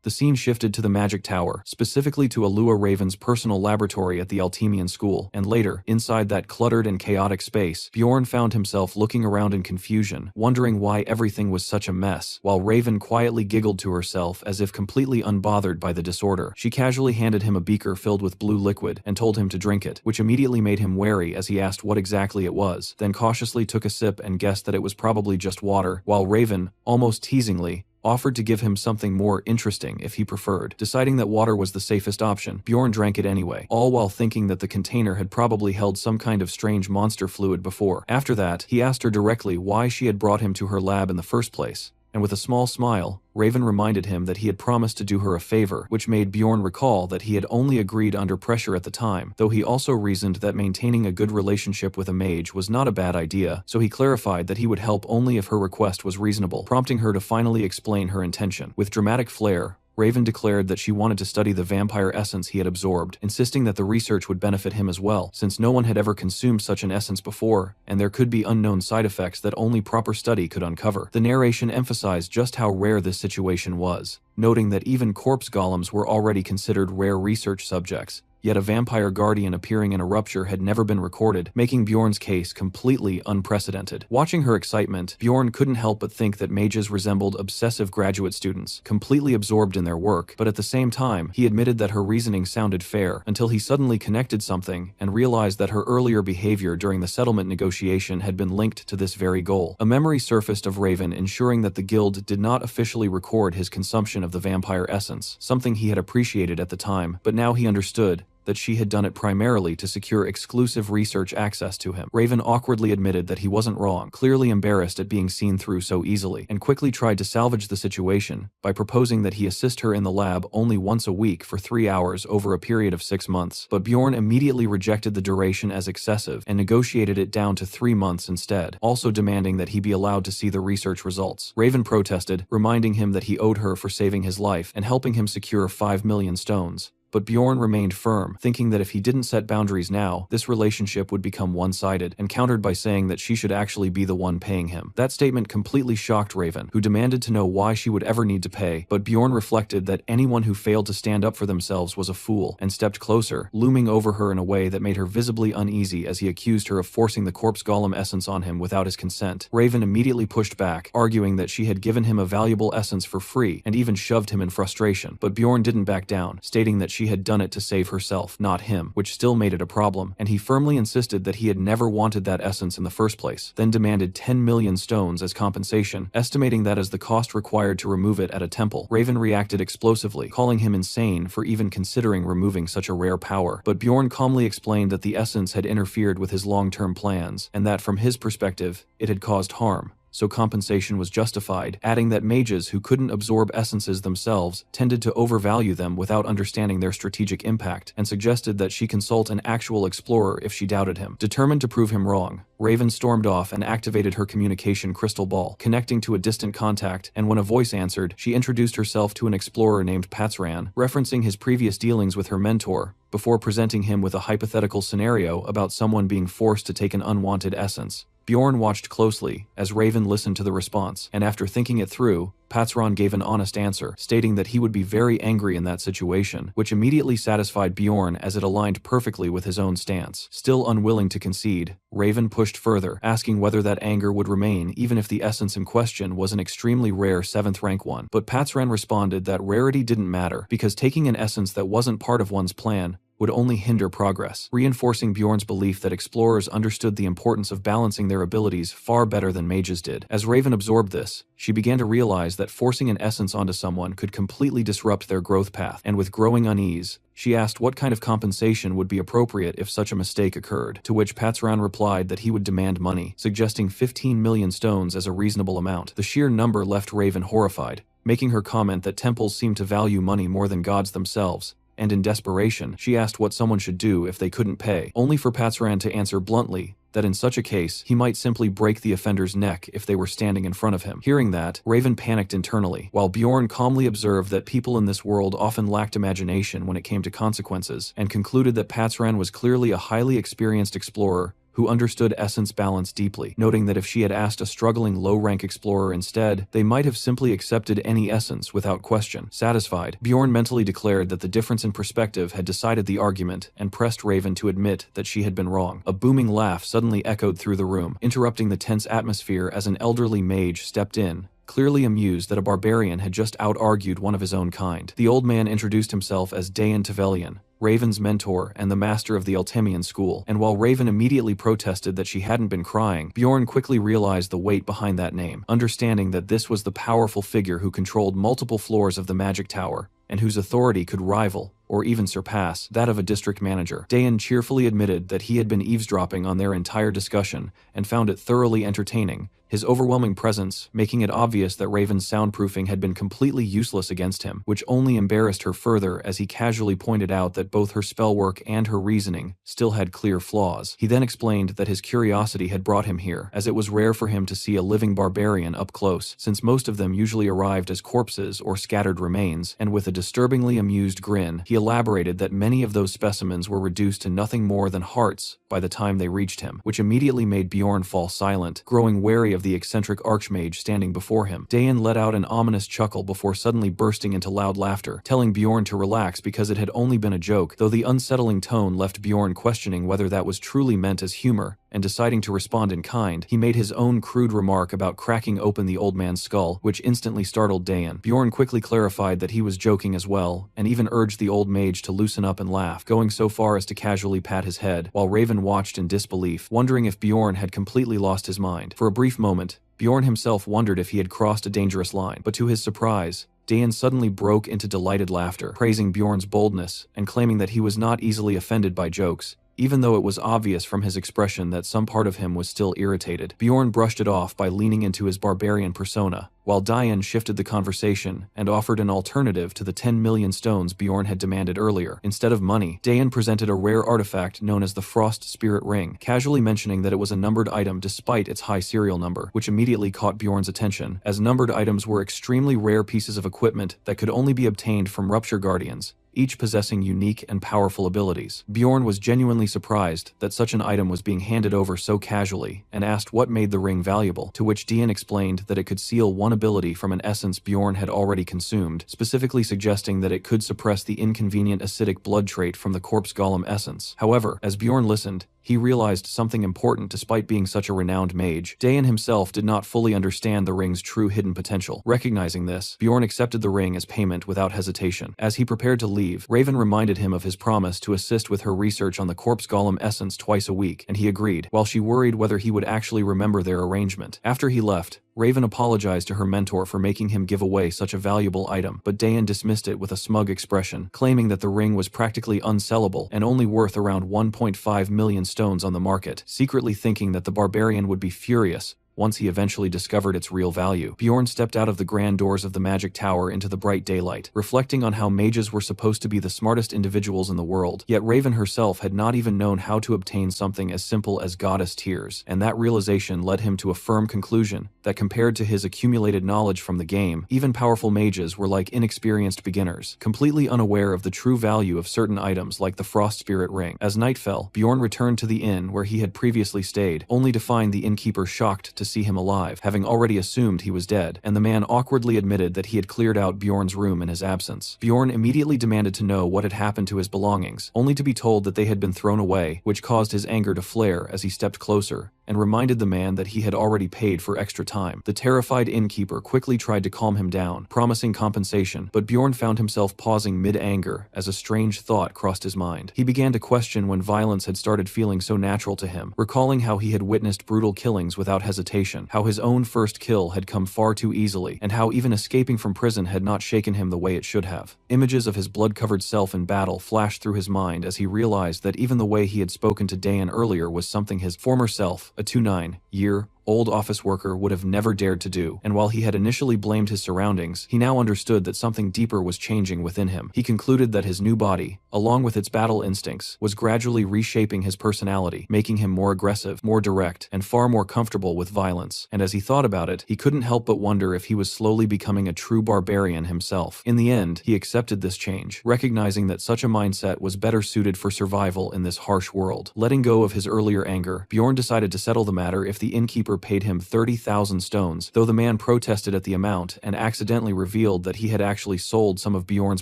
[SPEAKER 1] The scene shifted to the Magic Tower, specifically to Alua Raven's personal laboratory at the Altemian school, and later, inside that cluttered and chaotic space, Bjorn found himself looking around in confusion, wondering why everything was such a mess, while Raven quietly giggled to herself as if completely unbothered by the disorder. She casually handed him a beaker filled with blue liquid and told him to drink it, which immediately made him wary as he asked what exactly it was, then cautiously took a sip and guessed that it was probably just water, while Raven, almost teasingly, offered to give him something more interesting if he preferred. Deciding that water was the safest option, Bjorn drank it anyway, all while thinking that the container had probably held some kind of strange monster fluid before. After that, he asked her directly why she had brought him to her lab in the first place, and with a small smile, Raven reminded him that he had promised to do her a favor, which made Bjorn recall that he had only agreed under pressure at the time, though he also reasoned that maintaining a good relationship with a mage was not a bad idea, so he clarified that he would help only if her request was reasonable, prompting her to finally explain her intention. With dramatic flair, Raven declared that she wanted to study the vampire essence he had absorbed, insisting that the research would benefit him as well, since no one had ever consumed such an essence before, and there could be unknown side effects that only proper study could uncover. The narration emphasized just how rare this situation was, noting that even corpse golems were already considered rare research subjects, yet a vampire guardian appearing in a rupture had never been recorded, making Bjorn's case completely unprecedented. Watching her excitement, Bjorn couldn't help but think that mages resembled obsessive graduate students, completely absorbed in their work, but at the same time, he admitted that her reasoning sounded fair, until he suddenly connected something and realized that her earlier behavior during the settlement negotiation had been linked to this very goal. A memory surfaced of Raven ensuring that the guild did not officially record his consumption of the vampire essence, something he had appreciated at the time, but now he understood that she had done it primarily to secure exclusive research access to him. Raven awkwardly admitted that he wasn't wrong, clearly embarrassed at being seen through so easily, and quickly tried to salvage the situation by proposing that he assist her in the lab only once a week for 3 hours over a period of 6 months. But Bjorn immediately rejected the duration as excessive and negotiated it down to 3 months instead, also demanding that he be allowed to see the research results. Raven protested, reminding him that he owed her for saving his life and helping him secure 5 million stones. But Bjorn remained firm, thinking that if he didn't set boundaries now, this relationship would become one-sided, and countered by saying that she should actually be the one paying him. That statement completely shocked Raven, who demanded to know why she would ever need to pay, but Bjorn reflected that anyone who failed to stand up for themselves was a fool, and stepped closer, looming over her in a way that made her visibly uneasy as he accused her of forcing the corpse golem essence on him without his consent. Raven immediately pushed back, arguing that she had given him a valuable essence for free, and even shoved him in frustration, but Bjorn didn't back down, stating that she had done it to save herself, not him, which still made it a problem, and he firmly insisted that he had never wanted that essence in the first place, then demanded 10 million stones as compensation, estimating that as the cost required to remove it at a temple. Raven reacted explosively, calling him insane for even considering removing such a rare power, but Bjorn calmly explained that the essence had interfered with his long-term plans, and that from his perspective, it had caused harm, so compensation was justified, adding that mages who couldn't absorb essences themselves tended to overvalue them without understanding their strategic impact, and suggested that she consult an actual explorer if she doubted him. Determined to prove him wrong, Raven stormed off and activated her communication crystal ball, connecting to a distant contact, and when a voice answered, she introduced herself to an explorer named Patsran, referencing his previous dealings with her mentor, before presenting him with a hypothetical scenario about someone being forced to take an unwanted essence. Bjorn watched closely as Raven listened to the response, and after thinking it through, Patsran gave an honest answer, stating that he would be very angry in that situation, which immediately satisfied Bjorn as it aligned perfectly with his own stance. Still unwilling to concede, Raven pushed further, asking whether that anger would remain even if the essence in question was an extremely rare 7th rank one. But Patsran responded that rarity didn't matter, because taking an essence that wasn't part of one's plan would only hinder progress, reinforcing Bjorn's belief that explorers understood the importance of balancing their abilities far better than mages did. As Raven absorbed this, she began to realize that forcing an essence onto someone could completely disrupt their growth path, and with growing unease, she asked what kind of compensation would be appropriate if such a mistake occurred, to which Patsran replied that he would demand money, suggesting 15 million stones as a reasonable amount. The sheer number left Raven horrified, making her comment that temples seem to value money more than gods themselves, and in desperation, she asked what someone should do if they couldn't pay, only for Patsran to answer bluntly that in such a case, he might simply break the offender's neck if they were standing in front of him. Hearing that, Raven panicked internally, while Bjorn calmly observed that people in this world often lacked imagination when it came to consequences, and concluded that Patsran was clearly a highly experienced explorer who understood essence balance deeply, noting that if she had asked a struggling low-rank explorer instead, they might have simply accepted any essence without question. Satisfied, Bjorn mentally declared that the difference in perspective had decided the argument and pressed Raven to admit that she had been wrong. A booming laugh suddenly echoed through the room, interrupting the tense atmosphere as an elderly mage stepped in, clearly amused that a barbarian had just out-argued one of his own kind. The old man introduced himself as Dayan Tevelian, Raven's mentor and the master of the Altemian school, and while Raven immediately protested that she hadn't been crying, Bjorn quickly realized the weight behind that name, understanding that this was the powerful figure who controlled multiple floors of the magic tower, and whose authority could rival, or even surpass, that of a district manager. Dayan cheerfully admitted that he had been eavesdropping on their entire discussion, and found it thoroughly entertaining, his overwhelming presence making it obvious that Raven's soundproofing had been completely useless against him, which only embarrassed her further as he casually pointed out that both her spellwork and her reasoning still had clear flaws. He then explained that his curiosity had brought him here, as it was rare for him to see a living barbarian up close, since most of them usually arrived as corpses or scattered remains, and with a disturbingly amused grin, he elaborated that many of those specimens were reduced to nothing more than hearts by the time they reached him, which immediately made Bjorn fall silent, growing wary of the eccentric archmage standing before him. Dayan let out an ominous chuckle before suddenly bursting into loud laughter, telling Bjorn to relax because it had only been a joke, though the unsettling tone left Bjorn questioning whether that was truly meant as humor, and deciding to respond in kind, he made his own crude remark about cracking open the old man's skull, which instantly startled Dayan. Bjorn quickly clarified that he was joking as well, and even urged the old mage to loosen up and laugh, going so far as to casually pat his head, while Raven watched in disbelief, wondering if Bjorn had completely lost his mind. For a brief moment, Bjorn himself wondered if he had crossed a dangerous line, but to his surprise, Dayan suddenly broke into delighted laughter, praising Bjorn's boldness and claiming that he was not easily offended by jokes, even though it was obvious from his expression that some part of him was still irritated. Bjorn brushed it off by leaning into his barbarian persona, while Dayan shifted the conversation and offered an alternative to the 10 million stones Bjorn had demanded earlier. Instead of money, Dayan presented a rare artifact known as the Frost Spirit Ring, casually mentioning that it was a numbered item despite its high serial number, which immediately caught Bjorn's attention, as numbered items were extremely rare pieces of equipment that could only be obtained from Rupture Guardians, each possessing unique and powerful abilities. Bjorn was genuinely surprised that such an item was being handed over so casually, and asked what made the ring valuable, to which Dayan explained that it could seal one ability from an essence Bjorn had already consumed, specifically suggesting that it could suppress the inconvenient acidic blood trait from the corpse golem essence. However, as Bjorn listened, he realized something important despite being such a renowned mage. Dayan himself did not fully understand the ring's true hidden potential. Recognizing this, Bjorn accepted the ring as payment without hesitation. As he prepared to leave, Raven reminded him of his promise to assist with her research on the corpse golem essence twice a week, and he agreed, while she worried whether he would actually remember their arrangement. After he left, Raven apologized to her mentor for making him give away such a valuable item, but Dayan dismissed it with a smug expression, claiming that the ring was practically unsellable and only worth around 1.5 million stones on the market, secretly thinking that the barbarian would be furious once he eventually discovered its real value. Bjorn stepped out of the grand doors of the magic tower into the bright daylight, reflecting on how mages were supposed to be the smartest individuals in the world, yet Raven herself had not even known how to obtain something as simple as goddess tears, and that realization led him to a firm conclusion that compared to his accumulated knowledge from the game, even powerful mages were like inexperienced beginners, completely unaware of the true value of certain items like the Frost Spirit Ring. As night fell, Bjorn returned to the inn where he had previously stayed, only to find the innkeeper shocked to see him alive, having already assumed he was dead, and the man awkwardly admitted that he had cleared out Bjorn's room in his absence. Bjorn immediately demanded to know what had happened to his belongings, only to be told that they had been thrown away, which caused his anger to flare as he stepped closer and reminded the man that he had already paid for extra time. The terrified innkeeper quickly tried to calm him down, promising compensation, but Bjorn found himself pausing mid-anger as a strange thought crossed his mind. He began to question when violence had started feeling so natural to him, recalling how he had witnessed brutal killings without hesitation, how his own first kill had come far too easily, and how even escaping from prison had not shaken him the way it should have. Images of his blood-covered self in battle flashed through his mind as he realized that even the way he had spoken to Dayan earlier was something his former self, a 29-year old office worker would have never dared to do, and while he had initially blamed his surroundings, he now understood that something deeper was changing within him. He concluded that his new body, along with its battle instincts, was gradually reshaping his personality, making him more aggressive, more direct, and far more comfortable with violence. And as he thought about it, he couldn't help but wonder if he was slowly becoming a true barbarian himself. In the end, he accepted this change, recognizing that such a mindset was better suited for survival in this harsh world. Letting go of his earlier anger, Bjorn decided to settle the matter if the innkeeper paid him 30,000 stones, though the man protested at the amount and accidentally revealed that he had actually sold some of Bjorn's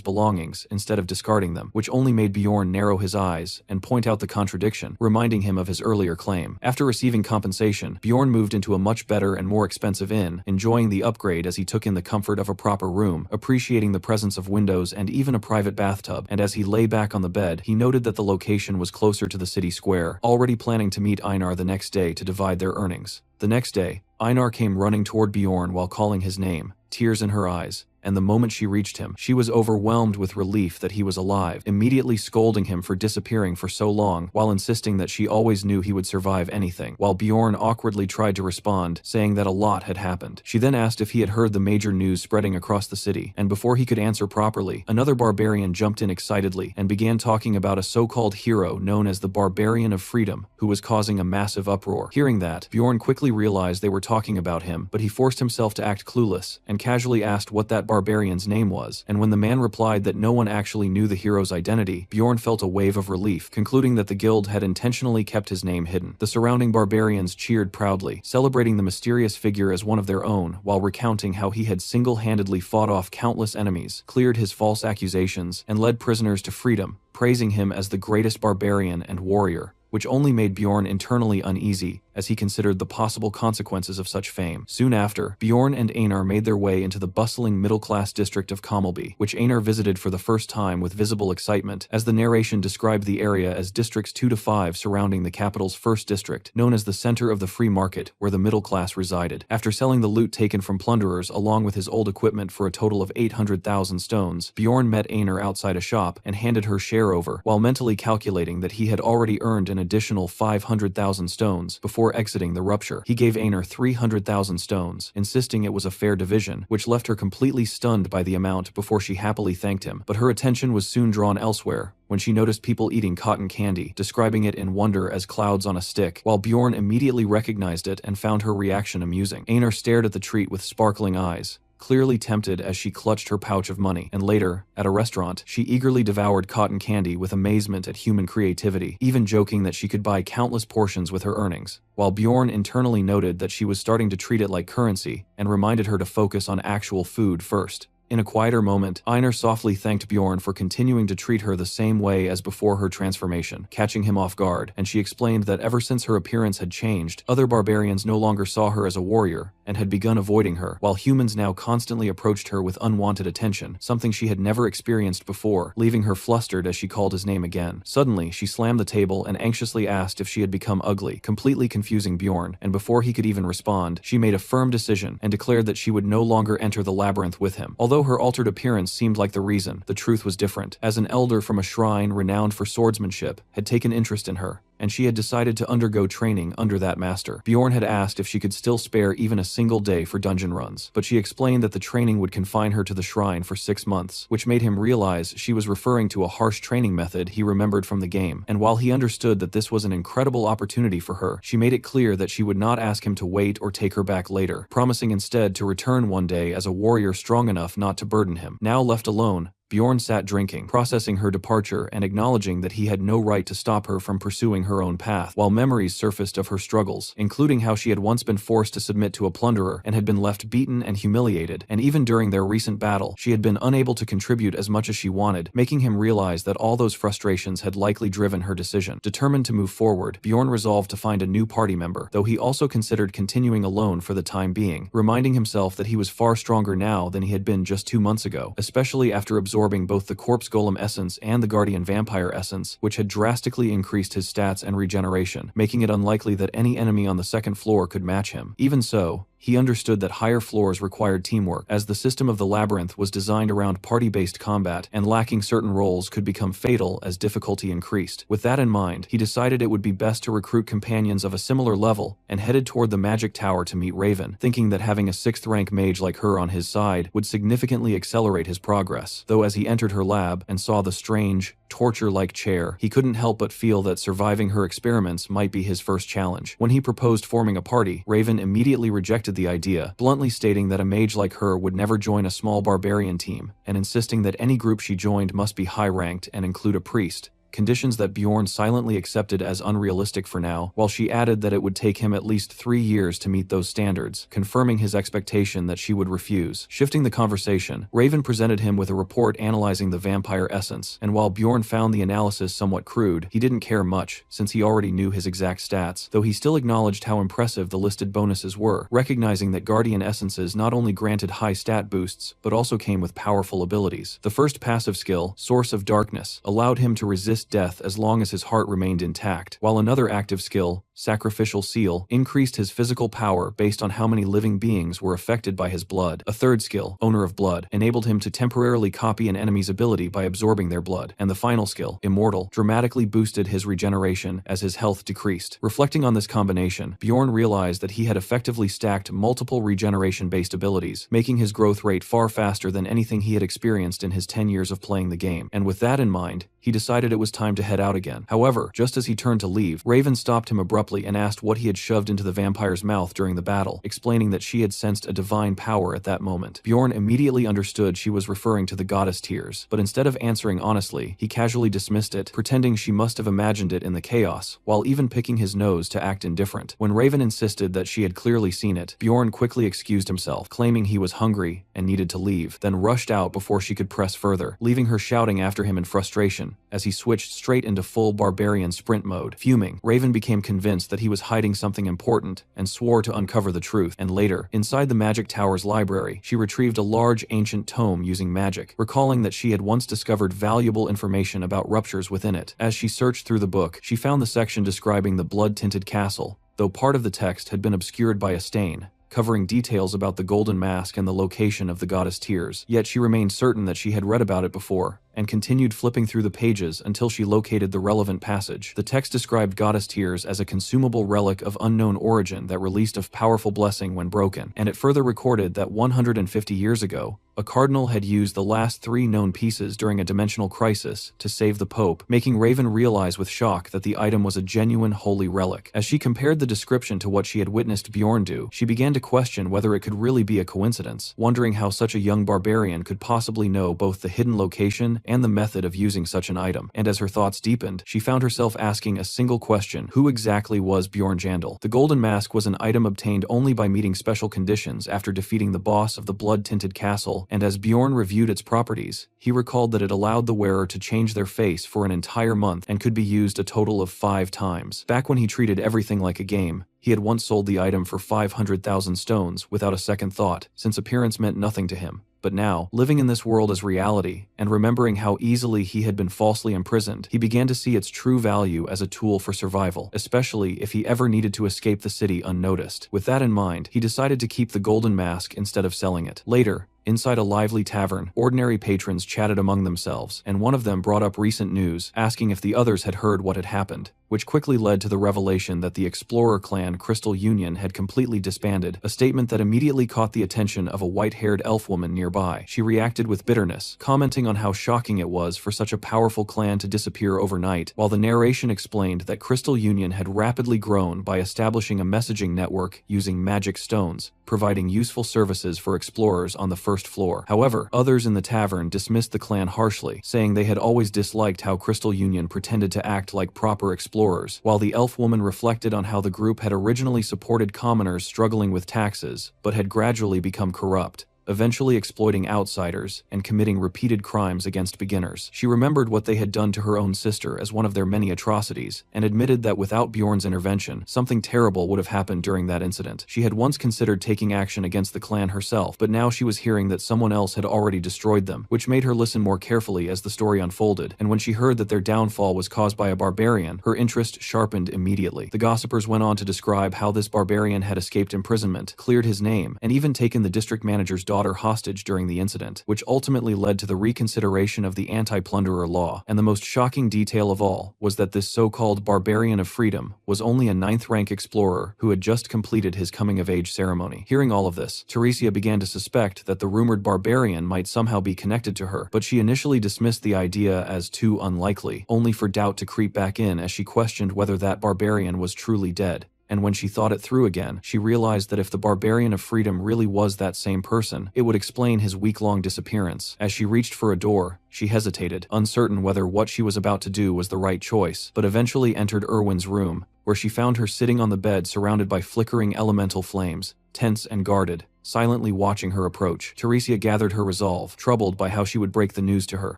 [SPEAKER 1] belongings instead of discarding them, which only made Bjorn narrow his eyes and point out the contradiction, reminding him of his earlier claim. After receiving compensation, Bjorn moved into a much better and more expensive inn, enjoying the upgrade as he took in the comfort of a proper room, appreciating the presence of windows and even a private bathtub. And as he lay back on the bed, he noted that the location was closer to the city square, already planning to meet Einar the next day to divide their earnings. The next day, Einar came running toward Bjorn while calling his name, tears in her eyes. And the moment she reached him, she was overwhelmed with relief that he was alive, immediately scolding him for disappearing for so long, while insisting that she always knew he would survive anything, while Bjorn awkwardly tried to respond, saying that a lot had happened. She then asked if he had heard the major news spreading across the city, and before he could answer properly, another barbarian jumped in excitedly and began talking about a so-called hero known as the Barbarian of Freedom, who was causing a massive uproar. Hearing that, Bjorn quickly realized they were talking about him, but he forced himself to act clueless, and casually asked what that barbarian's name was, and when the man replied that no one actually knew the hero's identity, Bjorn felt a wave of relief, concluding that the guild had intentionally kept his name hidden. The surrounding barbarians cheered proudly, celebrating the mysterious figure as one of their own, while recounting how he had single-handedly fought off countless enemies, cleared his false accusations, and led prisoners to freedom, praising him as the greatest barbarian and warrior, which only made Bjorn internally uneasy as he considered the possible consequences of such fame. Soon after, Bjorn and Einar made their way into the bustling middle-class district of Kommelby, which Einar visited for the first time with visible excitement, as the narration described the area as districts 2 to 5 surrounding the capital's first district, known as the center of the free market, where the middle class resided. After selling the loot taken from plunderers along with his old equipment for a total of 800,000 stones, Bjorn met Einar outside a shop and handed her share over, while mentally calculating that he had already earned an additional 500,000 stones before exiting the rupture. He gave Einar 300,000 stones, insisting it was a fair division, which left her completely stunned by the amount before she happily thanked him. But her attention was soon drawn elsewhere when she noticed people eating cotton candy, describing it in wonder as clouds on a stick, while Bjorn immediately recognized it and found her reaction amusing. Einar stared at the treat with sparkling eyes, clearly tempted as she clutched her pouch of money, and later, at a restaurant, she eagerly devoured cotton candy with amazement at human creativity, even joking that she could buy countless portions with her earnings, while Bjorn internally noted that she was starting to treat it like currency and reminded her to focus on actual food first. In a quieter moment, Einar softly thanked Bjorn for continuing to treat her the same way as before her transformation, catching him off guard, and she explained that ever since her appearance had changed, other barbarians no longer saw her as a warrior and had begun avoiding her, while humans now constantly approached her with unwanted attention, something she had never experienced before, leaving her flustered as she called his name again. Suddenly, she slammed the table and anxiously asked if she had become ugly, completely confusing Bjorn, and before he could even respond, she made a firm decision and declared that she would no longer enter the labyrinth with him. Although her altered appearance seemed like the reason, the truth was different, as an elder from a shrine renowned for swordsmanship had taken interest in her, and she had decided to undergo training under that master. Bjorn had asked if she could still spare even a single day for dungeon runs, but she explained that the training would confine her to the shrine for 6 months, which made him realize she was referring to a harsh training method he remembered from the game. And while he understood that this was an incredible opportunity for her, she made it clear that she would not ask him to wait or take her back later, promising instead to return one day as a warrior strong enough not to burden him. Now left alone, Bjorn sat drinking, processing her departure and acknowledging that he had no right to stop her from pursuing her own path, while memories surfaced of her struggles, including how she had once been forced to submit to a plunderer and had been left beaten and humiliated, and even during their recent battle, she had been unable to contribute as much as she wanted, making him realize that all those frustrations had likely driven her decision. Determined to move forward, Bjorn resolved to find a new party member, though he also considered continuing alone for the time being, reminding himself that he was far stronger now than he had been just 2 months ago, especially after absorbing both the Corpse Golem essence and the Guardian Vampire essence, which had drastically increased his stats and regeneration, making it unlikely that any enemy on the second floor could match him. Even so, he understood that higher floors required teamwork, as the system of the labyrinth was designed around party-based combat, and lacking certain roles could become fatal as difficulty increased. With that in mind, he decided it would be best to recruit companions of a similar level, and headed toward the magic tower to meet Raven, thinking that having a 6th rank mage like her on his side would significantly accelerate his progress. Though as he entered her lab and saw the strange, torture-like chair, he couldn't help but feel that surviving her experiments might be his first challenge. When he proposed forming a party, Raven immediately rejected the idea, bluntly stating that a mage like her would never join a small barbarian team, and insisting that any group she joined must be high-ranked and include a priest. Conditions that Bjorn silently accepted as unrealistic for now, while she added that it would take him at least 3 years to meet those standards, confirming his expectation that she would refuse. Shifting the conversation, Raven presented him with a report analyzing the vampire essence, and while Bjorn found the analysis somewhat crude, he didn't care much, since he already knew his exact stats, though he still acknowledged how impressive the listed bonuses were, recognizing that guardian essences not only granted high stat boosts, but also came with powerful abilities. The first passive skill, Source of Darkness, allowed him to resist death as long as his heart remained intact, while another active skill, Sacrificial Seal, increased his physical power based on how many living beings were affected by his blood. A third skill, Owner of Blood, enabled him to temporarily copy an enemy's ability by absorbing their blood, and the final skill, Immortal, dramatically boosted his regeneration as his health decreased. Reflecting on this combination, Bjorn realized that he had effectively stacked multiple regeneration-based abilities, making his growth rate far faster than anything he had experienced in his 10 years of playing the game, and with that in mind, he decided it was time to head out again. However, just as he turned to leave, Raven stopped him abruptly and asked what he had shoved into the vampire's mouth during the battle, explaining that she had sensed a divine power at that moment. Bjorn immediately understood she was referring to the goddess Tears, but instead of answering honestly, he casually dismissed it, pretending she must have imagined it in the chaos, while even picking his nose to act indifferent. When Raven insisted that she had clearly seen it, Bjorn quickly excused himself, claiming he was hungry and needed to leave, then rushed out before she could press further, leaving her shouting after him in frustration, as he switched straight into full barbarian sprint mode. Fuming, Raven became convinced that he was hiding something important and swore to uncover the truth, and later, inside the Magic Tower's library, she retrieved a large ancient tome using magic, recalling that she had once discovered valuable information about ruptures within it. As she searched through the book, she found the section describing the blood-tinted castle, though part of the text had been obscured by a stain, covering details about the golden mask and the location of the goddess Tears. Yet she remained certain that she had read about it before, and continued flipping through the pages until she located the relevant passage. The text described Goddess Tears as a consumable relic of unknown origin that released a powerful blessing when broken, and it further recorded that 150 years ago, a cardinal had used the last 3 known pieces during a dimensional crisis to save the Pope, making Raven realize with shock that the item was a genuine holy relic. As she compared the description to what she had witnessed Bjorn do, she began to question whether it could really be a coincidence, wondering how such a young barbarian could possibly know both the hidden location and the method of using such an item. And as her thoughts deepened, she found herself asking a single question: who exactly was Bjorn Jandal? The golden mask was an item obtained only by meeting special conditions after defeating the boss of the blood-tinted castle, and as Bjorn reviewed its properties, he recalled that it allowed the wearer to change their face for an entire month and could be used a total of 5 times. Back when he treated everything like a game, he had once sold the item for 500,000 stones without a second thought, since appearance meant nothing to him. But now, living in this world as reality, and remembering how easily he had been falsely imprisoned, he began to see its true value as a tool for survival, especially if he ever needed to escape the city unnoticed. With that in mind, he decided to keep the golden mask instead of selling it. Later, inside a lively tavern, ordinary patrons chatted among themselves, and one of them brought up recent news, asking if the others had heard what had happened, which quickly led to the revelation that the explorer clan Crystal Union had completely disbanded, a statement that immediately caught the attention of a white-haired elf woman nearby. She reacted with bitterness, commenting on how shocking it was for such a powerful clan to disappear overnight, while the narration explained that Crystal Union had rapidly grown by establishing a messaging network using magic stones, providing useful services for explorers on the first floor. However, others in the tavern dismissed the clan harshly, saying they had always disliked how Crystal Union pretended to act like proper explorers, while the elf woman reflected on how the group had originally supported commoners struggling with taxes, but had gradually become corrupt, eventually exploiting outsiders and committing repeated crimes against beginners. She remembered what they had done to her own sister as one of their many atrocities, and admitted that without Bjorn's intervention, something terrible would have happened during that incident. She had once considered taking action against the clan herself, but now she was hearing that someone else had already destroyed them, which made her listen more carefully as the story unfolded, and when she heard that their downfall was caused by a barbarian, her interest sharpened immediately. The gossipers went on to describe how this barbarian had escaped imprisonment, cleared his name, and even taken the district manager's daughter hostage during the incident, which ultimately led to the reconsideration of the anti-plunderer law. And the most shocking detail of all was that this so-called barbarian of freedom was only a 9th-rank explorer who had just completed his coming-of-age ceremony. Hearing all of this, Teresia began to suspect that the rumored barbarian might somehow be connected to her, but she initially dismissed the idea as too unlikely, only for doubt to creep back in as she questioned whether that barbarian was truly dead. And when she thought it through again, she realized that if the barbarian of freedom really was that same person, it would explain his week-long disappearance. As she reached for a door, she hesitated, uncertain whether what she was about to do was the right choice, but eventually entered Erwin's room, where she found her sitting on the bed surrounded by flickering elemental flames, tense and guarded, silently watching her approach. Teresia gathered her resolve, troubled by how she would break the news to her.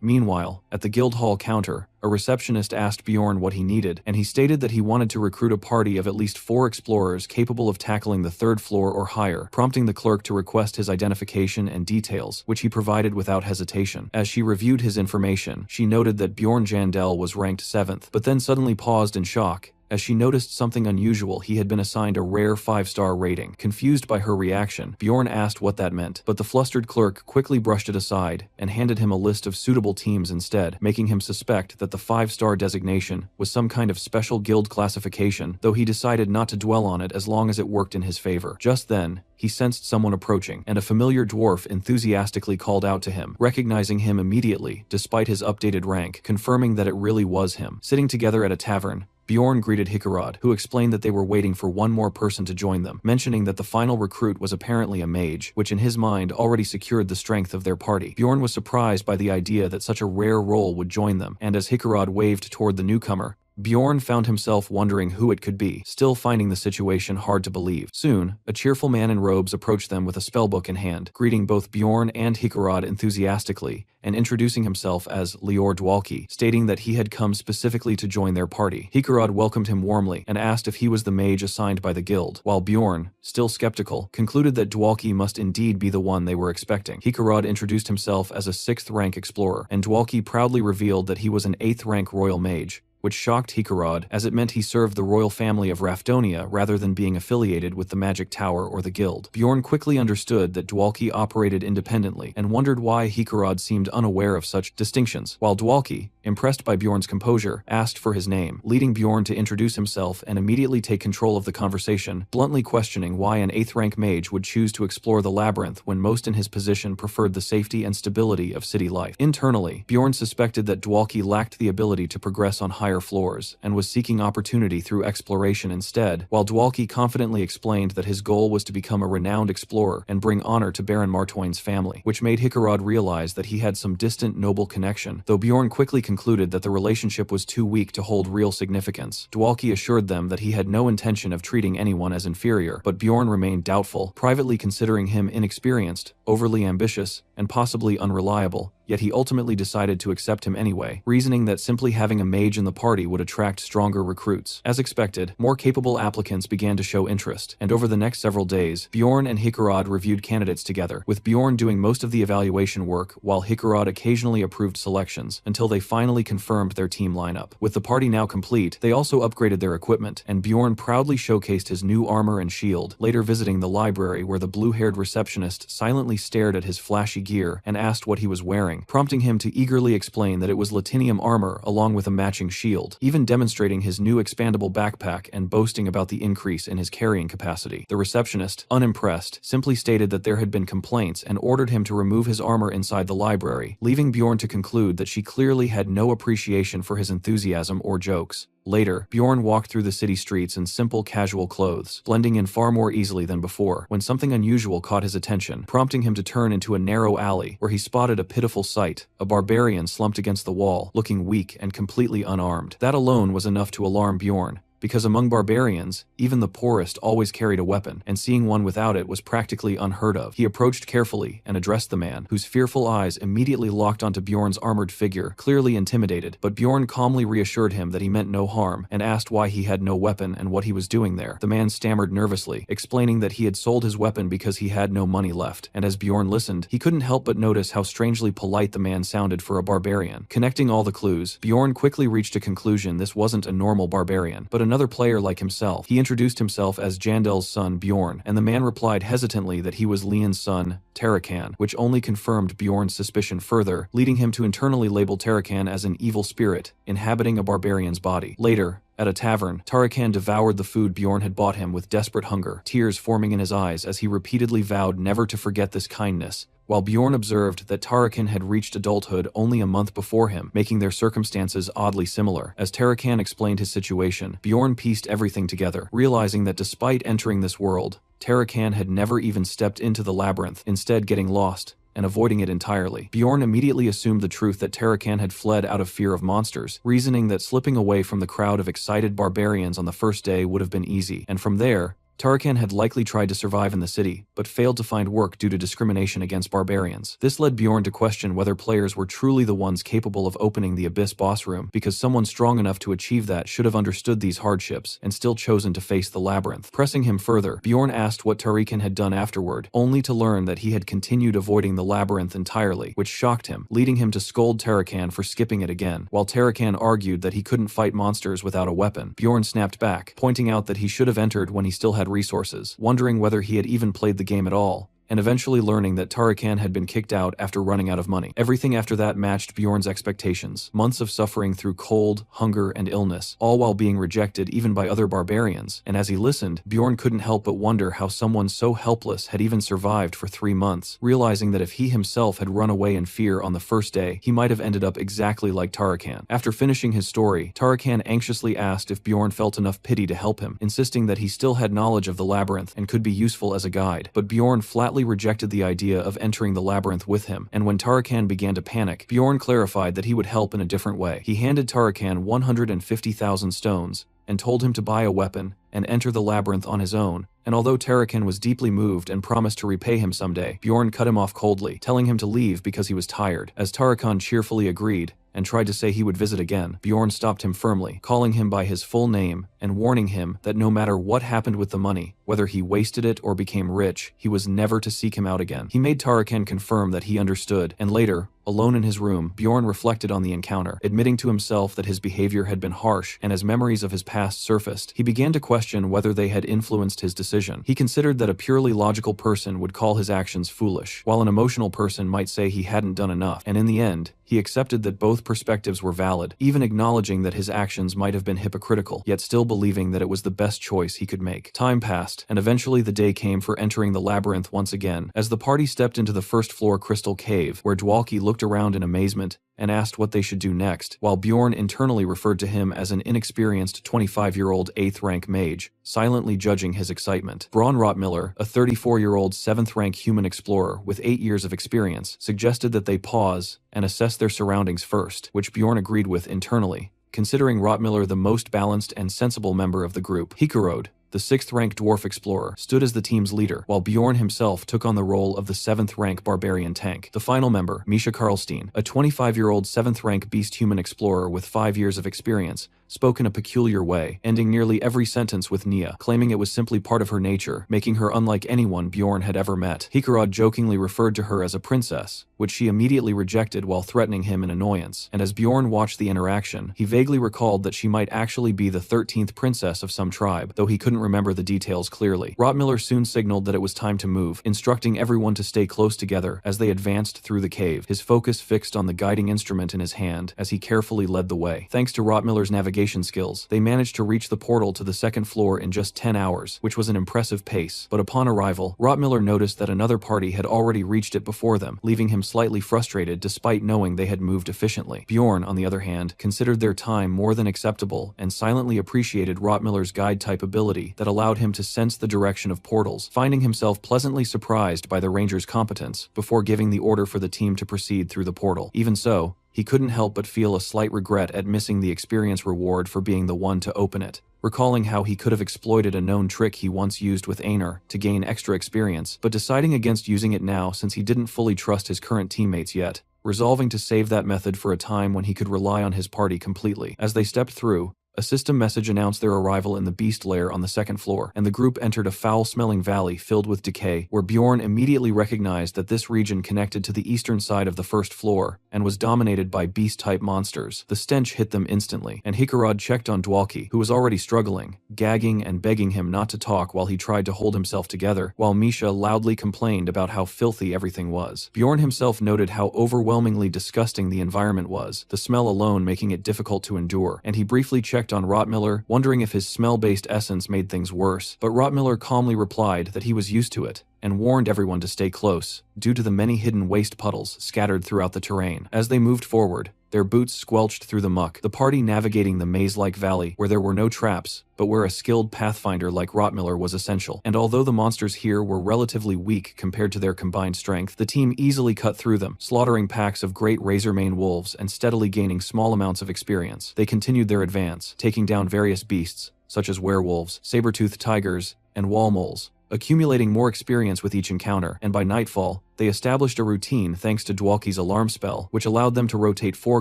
[SPEAKER 1] Meanwhile, at the Guildhall counter, a receptionist asked Bjorn what he needed, and he stated that he wanted to recruit a party of at least 4 explorers capable of tackling the 3rd floor or higher, prompting the clerk to request his identification and details, which he provided without hesitation. As she reviewed his information, she noted that Bjorn Jandel was ranked 7th, but then suddenly paused in shock as she noticed something unusual. He had been assigned a rare 5-star rating. Confused by her reaction, Bjorn asked what that meant, but the flustered clerk quickly brushed it aside and handed him a list of suitable teams instead, making him suspect that the 5-star designation was some kind of special guild classification, though he decided not to dwell on it as long as it worked in his favor. Just then, he sensed someone approaching, and a familiar dwarf enthusiastically called out to him, recognizing him immediately despite his updated rank, confirming that it really was him. Sitting together at a tavern, Bjorn greeted Hikarad, who explained that they were waiting for one more person to join them, mentioning that the final recruit was apparently a mage, which in his mind already secured the strength of their party. Bjorn was surprised by the idea that such a rare role would join them, and as Hikarad waved toward the newcomer, Bjorn found himself wondering who it could be, still finding the situation hard to believe. Soon, a cheerful man in robes approached them with a spellbook in hand, greeting both Bjorn and Hikarad enthusiastically, and introducing himself as Lior Dwalki, stating that he had come specifically to join their party. Hikarad welcomed him warmly and asked if he was the mage assigned by the guild, while Bjorn, still skeptical, concluded that Dwalki must indeed be the one they were expecting. Hikarad introduced himself as a 6th-rank explorer, and Dwalki proudly revealed that he was an 8th-rank royal mage, which shocked Hikarad, as it meant he served the royal family of Rafdonia rather than being affiliated with the Magic Tower or the Guild. Bjorn quickly understood that Dwalki operated independently and wondered why Hikarad seemed unaware of such distinctions, while Dwalki, impressed by Bjorn's composure, asked for his name, leading Bjorn to introduce himself and immediately take control of the conversation, bluntly questioning why an 8th-rank mage would choose to explore the labyrinth when most in his position preferred the safety and stability of city life. Internally, Bjorn suspected that Dwalki lacked the ability to progress on higher floors and was seeking opportunity through exploration instead, while Dwalki confidently explained that his goal was to become a renowned explorer and bring honor to Baron Martoin's family, which made Hikarad realize that he had some distant noble connection, though Bjorn quickly concluded that the relationship was too weak to hold real significance. Dwalki assured them that he had no intention of treating anyone as inferior, but Bjorn remained doubtful, privately considering him inexperienced, overly ambitious, and possibly unreliable, yet he ultimately decided to accept him anyway, reasoning that simply having a mage in the party would attract stronger recruits. As expected, more capable applicants began to show interest, and over the next several days, Bjorn and Hikarad reviewed candidates together, with Bjorn doing most of the evaluation work while Hikarad occasionally approved selections, until they finally confirmed their team lineup. With the party now complete, they also upgraded their equipment, and Bjorn proudly showcased his new armor and shield, later visiting the library where the blue-haired receptionist silently stared at his flashy gear and asked what he was wearing, prompting him to eagerly explain that it was Latinium armor along with a matching shield, even demonstrating his new expandable backpack and boasting about the increase in his carrying capacity. The receptionist, unimpressed, simply stated that there had been complaints and ordered him to remove his armor inside the library, leaving Bjorn to conclude that she clearly had no appreciation for his enthusiasm or jokes. Later, Bjorn walked through the city streets in simple casual clothes, blending in far more easily than before, when something unusual caught his attention, prompting him to turn into a narrow alley where he spotted a pitiful sight: a barbarian slumped against the wall, looking weak and completely unarmed. That alone was enough to alarm Bjorn, because among barbarians, even the poorest always carried a weapon, and seeing one without it was practically unheard of. He approached carefully and addressed the man, whose fearful eyes immediately locked onto Bjorn's armored figure, clearly intimidated, but Bjorn calmly reassured him that he meant no harm, and asked why he had no weapon and what he was doing there. The man stammered nervously, explaining that he had sold his weapon because he had no money left, and as Bjorn listened, he couldn't help but notice how strangely polite the man sounded for a barbarian. Connecting all the clues, Bjorn quickly reached a conclusion: this wasn't a normal barbarian, but another player like himself. He introduced himself as Jandel's son Bjorn, and the man replied hesitantly that he was Leon's son, Tarakan, which only confirmed Bjorn's suspicion further, leading him to internally label Tarakan as an evil spirit, inhabiting a barbarian's body. Later, at a tavern, Tarakan devoured the food Bjorn had bought him with desperate hunger, tears forming in his eyes as he repeatedly vowed never to forget this kindness, while Bjorn observed that Tarakan had reached adulthood only a month before him, making their circumstances oddly similar. As Tarakan explained his situation, Bjorn pieced everything together, realizing that despite entering this world, Tarakan had never even stepped into the labyrinth, instead getting lost and avoiding it entirely. Bjorn immediately assumed the truth that Tarakan had fled out of fear of monsters, reasoning that slipping away from the crowd of excited barbarians on the first day would have been easy, and from there, Tarakan had likely tried to survive in the city, but failed to find work due to discrimination against barbarians. This led Bjorn to question whether players were truly the ones capable of opening the Abyss boss room, because someone strong enough to achieve that should have understood these hardships and still chosen to face the labyrinth. Pressing him further, Bjorn asked what Tarakan had done afterward, only to learn that he had continued avoiding the labyrinth entirely, which shocked him, leading him to scold Tarakan for skipping it again. While Tarakan argued that he couldn't fight monsters without a weapon, Bjorn snapped back, pointing out that he should have entered when he still had resources, wondering whether he had even played the game at all, and eventually learning that Tarakan had been kicked out after running out of money. Everything after that matched Bjorn's expectations. Months of suffering through cold, hunger, and illness, all while being rejected even by other barbarians, and as he listened, Bjorn couldn't help but wonder how someone so helpless had even survived for 3 months, realizing that if he himself had run away in fear on the first day, he might have ended up exactly like Tarakan. After finishing his story, Tarakan anxiously asked if Bjorn felt enough pity to help him, insisting that he still had knowledge of the labyrinth and could be useful as a guide, but Bjorn flatly rejected the idea of entering the labyrinth with him, and when Tarakan began to panic, Bjorn clarified that he would help in a different way. He handed Tarakan 150,000 stones, and told him to buy a weapon and enter the labyrinth on his own, and although Tarakan was deeply moved and promised to repay him someday, Bjorn cut him off coldly, telling him to leave because he was tired. As Tarakan cheerfully agreed, and tried to say he would visit again, Bjorn stopped him firmly, calling him by his full name and warning him that no matter what happened with the money, whether he wasted it or became rich, he was never to seek him out again. He made Tarakan confirm that he understood, and later, alone in his room, Bjorn reflected on the encounter, admitting to himself that his behavior had been harsh, and as memories of his past surfaced, he began to question whether they had influenced his decision. He considered that a purely logical person would call his actions foolish, while an emotional person might say he hadn't done enough, and in the end, he accepted that both perspectives were valid, even acknowledging that his actions might have been hypocritical, yet still believing that it was the best choice he could make. Time passed, and eventually the day came for entering the labyrinth once again, as the party stepped into the first-floor crystal cave, where Dwalki looked around in amazement and asked what they should do next, while Bjorn internally referred to him as an inexperienced 25-year-old 8th-rank mage, silently judging his excitement. Braun Rottmiller, a 34-year-old 7th-rank human explorer with 8 years of experience, suggested that they pause and assess their surroundings first, which Bjorn agreed with internally, considering Rottmiller the most balanced and sensible member of the group. Hikarod, the 6th-rank dwarf explorer, stood as the team's leader, while Bjorn himself took on the role of the 7th-rank barbarian tank. The final member, Misha Karlstein, a 25-year-old 7th-rank beast human explorer with 5 years of experience, spoke in a peculiar way, ending nearly every sentence with Nia, claiming it was simply part of her nature, making her unlike anyone Bjorn had ever met. Hikarod jokingly referred to her as a princess, which she immediately rejected while threatening him in annoyance, and as Bjorn watched the interaction, he vaguely recalled that she might actually be the 13th princess of some tribe, though he couldn't remember the details clearly. Rottmiller soon signaled that it was time to move, instructing everyone to stay close together as they advanced through the cave, his focus fixed on the guiding instrument in his hand as he carefully led the way. Thanks to Rottmiller's navigation skills, they managed to reach the portal to the 2nd floor in just 10 hours, which was an impressive pace, but upon arrival, Rottmiller noticed that another party had already reached it before them, leaving him slightly frustrated despite knowing they had moved efficiently. Bjorn, on the other hand, considered their time more than acceptable and silently appreciated Rottmiller's guide-type ability that allowed him to sense the direction of portals, finding himself pleasantly surprised by the ranger's competence before giving the order for the team to proceed through the portal. Even so, he couldn't help but feel a slight regret at missing the experience reward for being the one to open it. Recalling how he could have exploited a known trick he once used with Einar to gain extra experience, but deciding against using it now since he didn't fully trust his current teammates yet, resolving to save that method for a time when he could rely on his party completely. As they stepped through, a system message announced their arrival in the beast lair on the second floor, and the group entered a foul-smelling valley filled with decay, where Bjorn immediately recognized that this region connected to the eastern side of the first floor, and was dominated by beast-type monsters. The stench hit them instantly, and Hikarad checked on Dwalki, who was already struggling, gagging and begging him not to talk while he tried to hold himself together, while Misha loudly complained about how filthy everything was. Bjorn himself noted how overwhelmingly disgusting the environment was, the smell alone making it difficult to endure, and he briefly checked on Rottmiller, wondering if his smell-based essence made things worse, but Rottmiller calmly replied that he was used to it, and warned everyone to stay close, due to the many hidden waste puddles scattered throughout the terrain. As they moved forward, their boots squelched through the muck, the party navigating the maze-like valley where there were no traps, but where a skilled pathfinder like Rottmiller was essential. And although the monsters here were relatively weak compared to their combined strength, the team easily cut through them, slaughtering packs of great razor-mane wolves and steadily gaining small amounts of experience. They continued their advance, taking down various beasts, such as werewolves, saber-toothed tigers, and wall moles, accumulating more experience with each encounter, and by nightfall, they established a routine thanks to Dwalki's alarm spell, which allowed them to rotate 4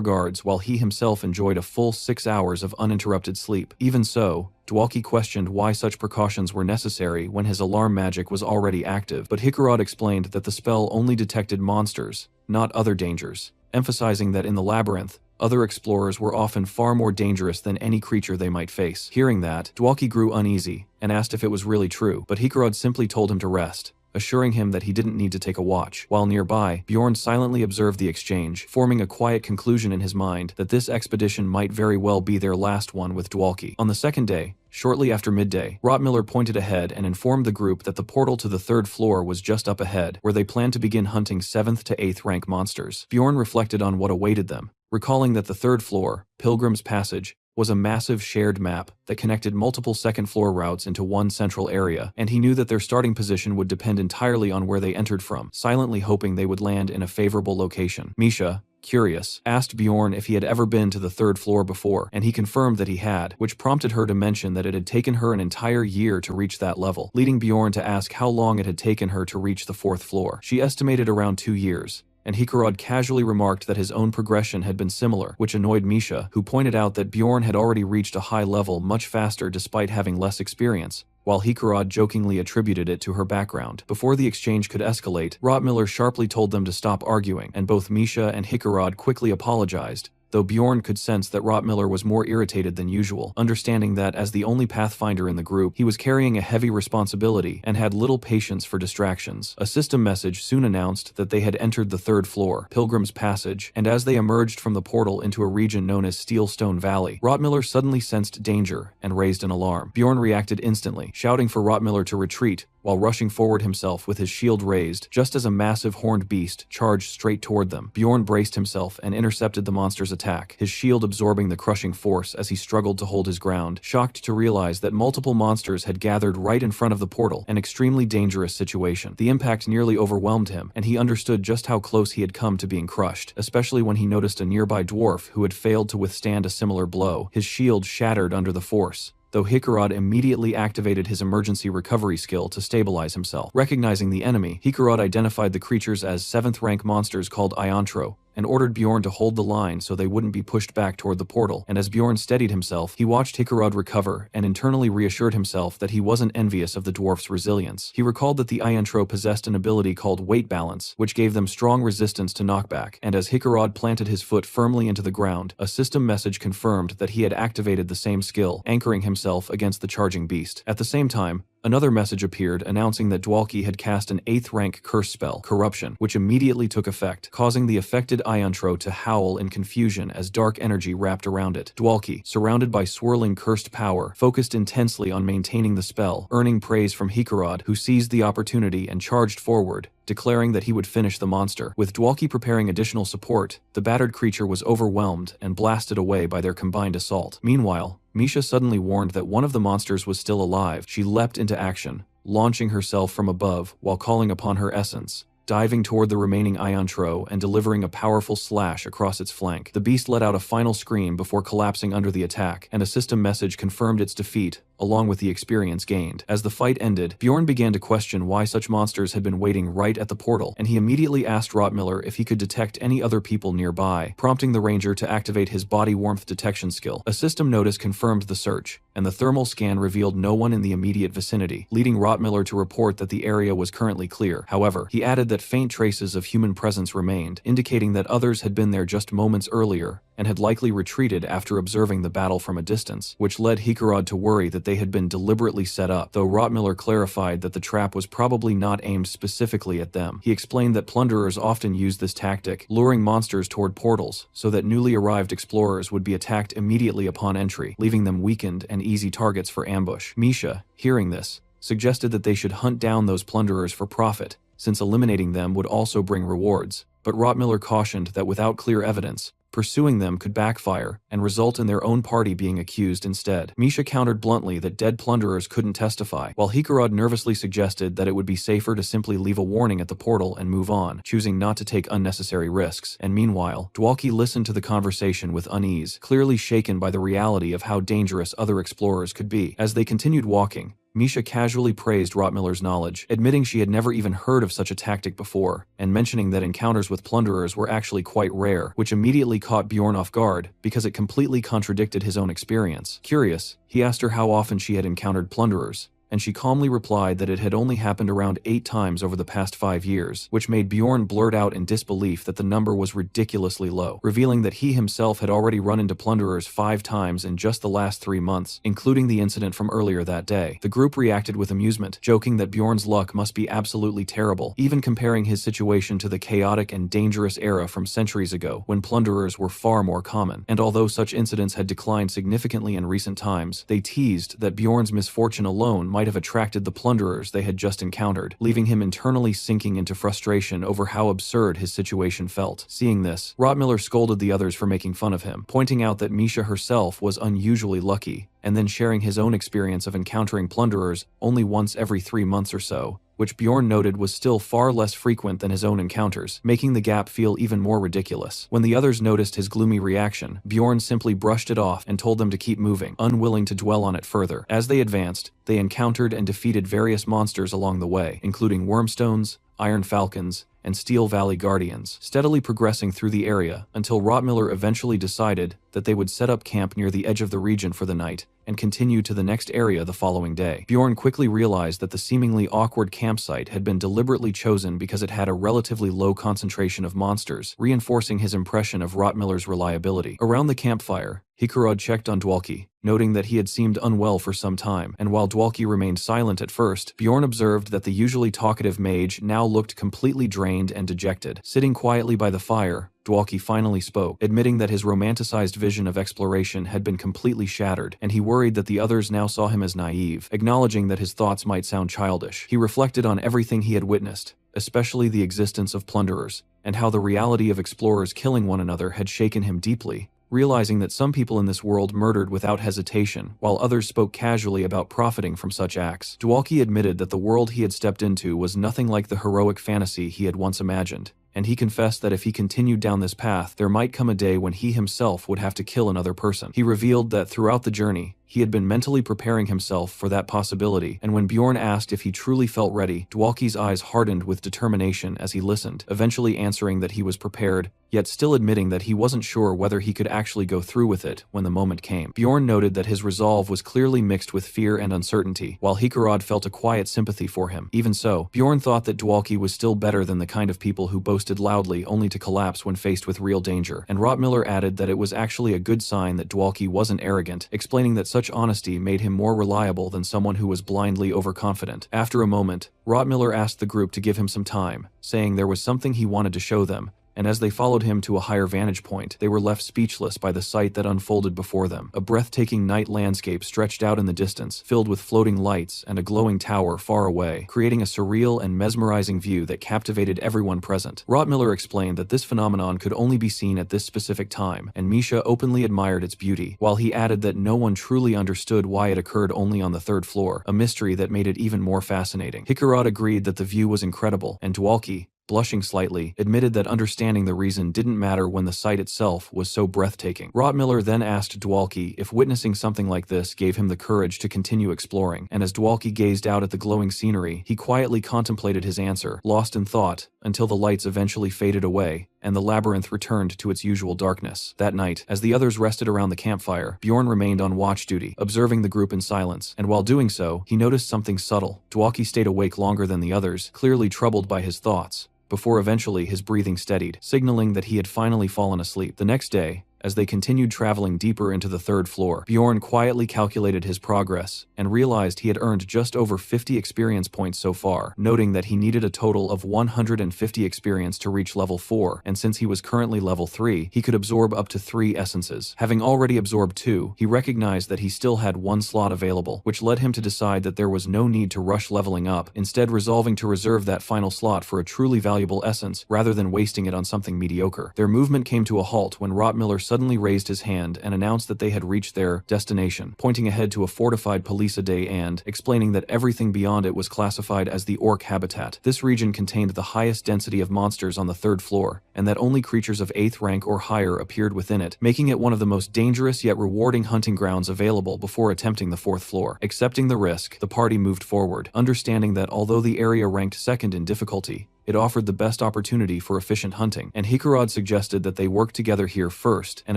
[SPEAKER 1] guards while he himself enjoyed a full 6 hours of uninterrupted sleep. Even so, Dwalki questioned why such precautions were necessary when his alarm magic was already active, but Hikarad explained that the spell only detected monsters, not other dangers, emphasizing that in the labyrinth, other explorers were often far more dangerous than any creature they might face. Hearing that, Dwalki grew uneasy and asked if it was really true, but Hikarad simply told him to rest, assuring him that he didn't need to take a watch. While nearby, Bjorn silently observed the exchange, forming a quiet conclusion in his mind that this expedition might very well be their last one with Dwalki. On the second day, shortly after midday, Rottmiller pointed ahead and informed the group that the portal to the 3rd floor was just up ahead, where they planned to begin hunting 7th to 8th rank monsters. Bjorn reflected on what awaited them, recalling that the 3rd floor, Pilgrim's Passage, was a massive shared map that connected multiple second-floor routes into one central area, and he knew that their starting position would depend entirely on where they entered from, silently hoping they would land in a favorable location. Misha, curious, asked Bjorn if he had ever been to the 3rd floor before, and he confirmed that he had, which prompted her to mention that it had taken her an entire year to reach that level, leading Bjorn to ask how long it had taken her to reach the 4th floor. She estimated around 2 years, and Hikarad casually remarked that his own progression had been similar, which annoyed Misha, who pointed out that Bjorn had already reached a high level much faster despite having less experience, while Hikarad jokingly attributed it to her background. Before the exchange could escalate, Rottmiller sharply told them to stop arguing, and both Misha and Hikarad quickly apologized, though Bjorn could sense that Rottmiller was more irritated than usual, understanding that as the only pathfinder in the group, he was carrying a heavy responsibility and had little patience for distractions. A system message soon announced that they had entered the 3rd floor, Pilgrim's Passage, and as they emerged from the portal into a region known as Steelstone Valley, Rottmiller suddenly sensed danger and raised an alarm. Bjorn reacted instantly, shouting for Rottmiller to retreat, while rushing forward himself with his shield raised, just as a massive horned beast charged straight toward them. Bjorn braced himself and intercepted the monster's attack, his shield absorbing the crushing force as he struggled to hold his ground, shocked to realize that multiple monsters had gathered right in front of the portal, an extremely dangerous situation. The impact nearly overwhelmed him, and he understood just how close he had come to being crushed, especially when he noticed a nearby dwarf who had failed to withstand a similar blow, his shield shattered under the force, though Hikarad immediately activated his emergency recovery skill to stabilize himself. Recognizing the enemy, Hikarad identified the creatures as 7th rank monsters called Iantro, and ordered Bjorn to hold the line so they wouldn't be pushed back toward the portal. And as Bjorn steadied himself, he watched Hikarad recover and internally reassured himself that he wasn't envious of the dwarf's resilience. He recalled that the Iantro possessed an ability called Weight Balance, which gave them strong resistance to knockback, and as Hikarad planted his foot firmly into the ground, a system message confirmed that he had activated the same skill, anchoring himself against the charging beast. At the same time, another message appeared announcing that Dwalki had cast an 8th rank curse spell, Corruption, which immediately took effect, causing the affected Iantro to howl in confusion as dark energy wrapped around it. Dwalki, surrounded by swirling cursed power, focused intensely on maintaining the spell, earning praise from Hikarad, who seized the opportunity and charged forward, declaring that he would finish the monster. With Dwalki preparing additional support, the battered creature was overwhelmed and blasted away by their combined assault. Meanwhile, Misha suddenly warned that one of the monsters was still alive. She leapt into action, launching herself from above while calling upon her essence, diving toward the remaining Iontro and delivering a powerful slash across its flank. The beast let out a final scream before collapsing under the attack, and a system message confirmed its defeat, along with the experience gained. As the fight ended, Bjorn began to question why such monsters had been waiting right at the portal, and he immediately asked Rotmiller if he could detect any other people nearby, prompting the ranger to activate his body warmth detection skill. A system notice confirmed the search, and the thermal scan revealed no one in the immediate vicinity, leading Rotmiller to report that the area was currently clear. However, he added that faint traces of human presence remained, indicating that others had been there just moments earlier and had likely retreated after observing the battle from a distance, which led Hikarad to worry that they had been deliberately set up, though Rotmiller clarified that the trap was probably not aimed specifically at them. He explained that plunderers often use this tactic, luring monsters toward portals, so that newly arrived explorers would be attacked immediately upon entry, leaving them weakened and easy targets for ambush. Misha, hearing this, suggested that they should hunt down those plunderers for profit, since eliminating them would also bring rewards, but Rotmiller cautioned that without clear evidence, pursuing them could backfire and result in their own party being accused instead. Misha countered bluntly that dead plunderers couldn't testify, while Hikarad nervously suggested that it would be safer to simply leave a warning at the portal and move on, choosing not to take unnecessary risks. And meanwhile, Dwalki listened to the conversation with unease, clearly shaken by the reality of how dangerous other explorers could be. As they continued walking, Misha casually praised Rotmiller's knowledge, admitting she had never even heard of such a tactic before, and mentioning that encounters with plunderers were actually quite rare, which immediately caught Bjorn off guard because it completely contradicted his own experience. Curious, he asked her how often she had encountered plunderers, and she calmly replied that it had only happened around 8 times over the past 5 years, which made Bjorn blurt out in disbelief that the number was ridiculously low, revealing that he himself had already run into plunderers 5 times in just the last 3 months, including the incident from earlier that day. The group reacted with amusement, joking that Bjorn's luck must be absolutely terrible, even comparing his situation to the chaotic and dangerous era from centuries ago, when plunderers were far more common. And although such incidents had declined significantly in recent times, they teased that Bjorn's misfortune alone might have attracted the plunderers they had just encountered, leaving him internally sinking into frustration over how absurd his situation felt. Seeing this, Rotmiller scolded the others for making fun of him, pointing out that Misha herself was unusually lucky, and then sharing his own experience of encountering plunderers only once every 3 months or so, which Bjorn noted was still far less frequent than his own encounters, making the gap feel even more ridiculous. When the others noticed his gloomy reaction, Bjorn simply brushed it off and told them to keep moving, unwilling to dwell on it further. As they advanced, they encountered and defeated various monsters along the way, including Wormstones, Iron Falcons, and Steel Valley Guardians, steadily progressing through the area until Rotmiller eventually decided that they would set up camp near the edge of the region for the night and continue to the next area the following day. Bjorn quickly realized that the seemingly awkward campsite had been deliberately chosen because it had a relatively low concentration of monsters, reinforcing his impression of Rotmiller's reliability. Around the campfire, Hikarad checked on Dwalki, noting that he had seemed unwell for some time, and while Dwalki remained silent at first, Bjorn observed that the usually talkative mage now looked completely drained and dejected. Sitting quietly by the fire, Dwalki finally spoke, admitting that his romanticized vision of exploration had been completely shattered, and he worried that the others now saw him as naive, acknowledging that his thoughts might sound childish. He reflected on everything he had witnessed, especially the existence of plunderers, and how the reality of explorers killing one another had shaken him deeply, realizing that some people in this world murdered without hesitation, while others spoke casually about profiting from such acts. Dwalki admitted that the world he had stepped into was nothing like the heroic fantasy he had once imagined, and he confessed that if he continued down this path, there might come a day when he himself would have to kill another person. He revealed that throughout the journey, he had been mentally preparing himself for that possibility, and when Bjorn asked if he truly felt ready, Dwalki's eyes hardened with determination as he listened, eventually answering that he was prepared, yet still admitting that he wasn't sure whether he could actually go through with it when the moment came. Bjorn noted that his resolve was clearly mixed with fear and uncertainty, while Hikarad felt a quiet sympathy for him. Even so, Bjorn thought that Dwalki was still better than the kind of people who boasted loudly only to collapse when faced with real danger, and Rotmiller added that it was actually a good sign that Dwalki wasn't arrogant, explaining that such honesty made him more reliable than someone who was blindly overconfident. After a moment, Rotmiller asked the group to give him some time, saying there was something he wanted to show them, and as they followed him to a higher vantage point, they were left speechless by the sight that unfolded before them. A breathtaking night landscape stretched out in the distance, filled with floating lights and a glowing tower far away, creating a surreal and mesmerizing view that captivated everyone present. Rotmiller explained that this phenomenon could only be seen at this specific time, and Misha openly admired its beauty, while he added that no one truly understood why it occurred only on the 3rd floor, a mystery that made it even more fascinating. Hikarad agreed that the view was incredible, and Dwalki, blushing slightly, admitted that understanding the reason didn't matter when the sight itself was so breathtaking. Rotmiller then asked Dwalki if witnessing something like this gave him the courage to continue exploring, and as Dwalki gazed out at the glowing scenery, he quietly contemplated his answer, lost in thought, until the lights eventually faded away, and the labyrinth returned to its usual darkness. That night, as the others rested around the campfire, Bjorn remained on watch duty, observing the group in silence, and while doing so, he noticed something subtle. Dwalki stayed awake longer than the others, clearly troubled by his thoughts, before eventually his breathing steadied, signaling that he had finally fallen asleep. The next day, as they continued traveling deeper into the third floor, Bjorn quietly calculated his progress and realized he had earned just over 50 experience points so far, noting that he needed a total of 150 experience to reach level 4, and since he was currently level 3, he could absorb up to 3 essences. Having already absorbed 2, he recognized that he still had 1 slot available, which led him to decide that there was no need to rush leveling up, instead resolving to reserve that final slot for a truly valuable essence rather than wasting it on something mediocre. Their movement came to a halt when Rotmiller suddenly raised his hand and announced that they had reached their destination, pointing ahead to a fortified palisade and explaining that everything beyond it was classified as the orc habitat. This region contained the highest density of monsters on the 3rd floor, and that only creatures of 8th rank or higher appeared within it, making it one of the most dangerous yet rewarding hunting grounds available before attempting the 4th floor. Accepting the risk, the party moved forward, understanding that although the area ranked 2nd in difficulty, it offered the best opportunity for efficient hunting, and Hikarad suggested that they work together here first and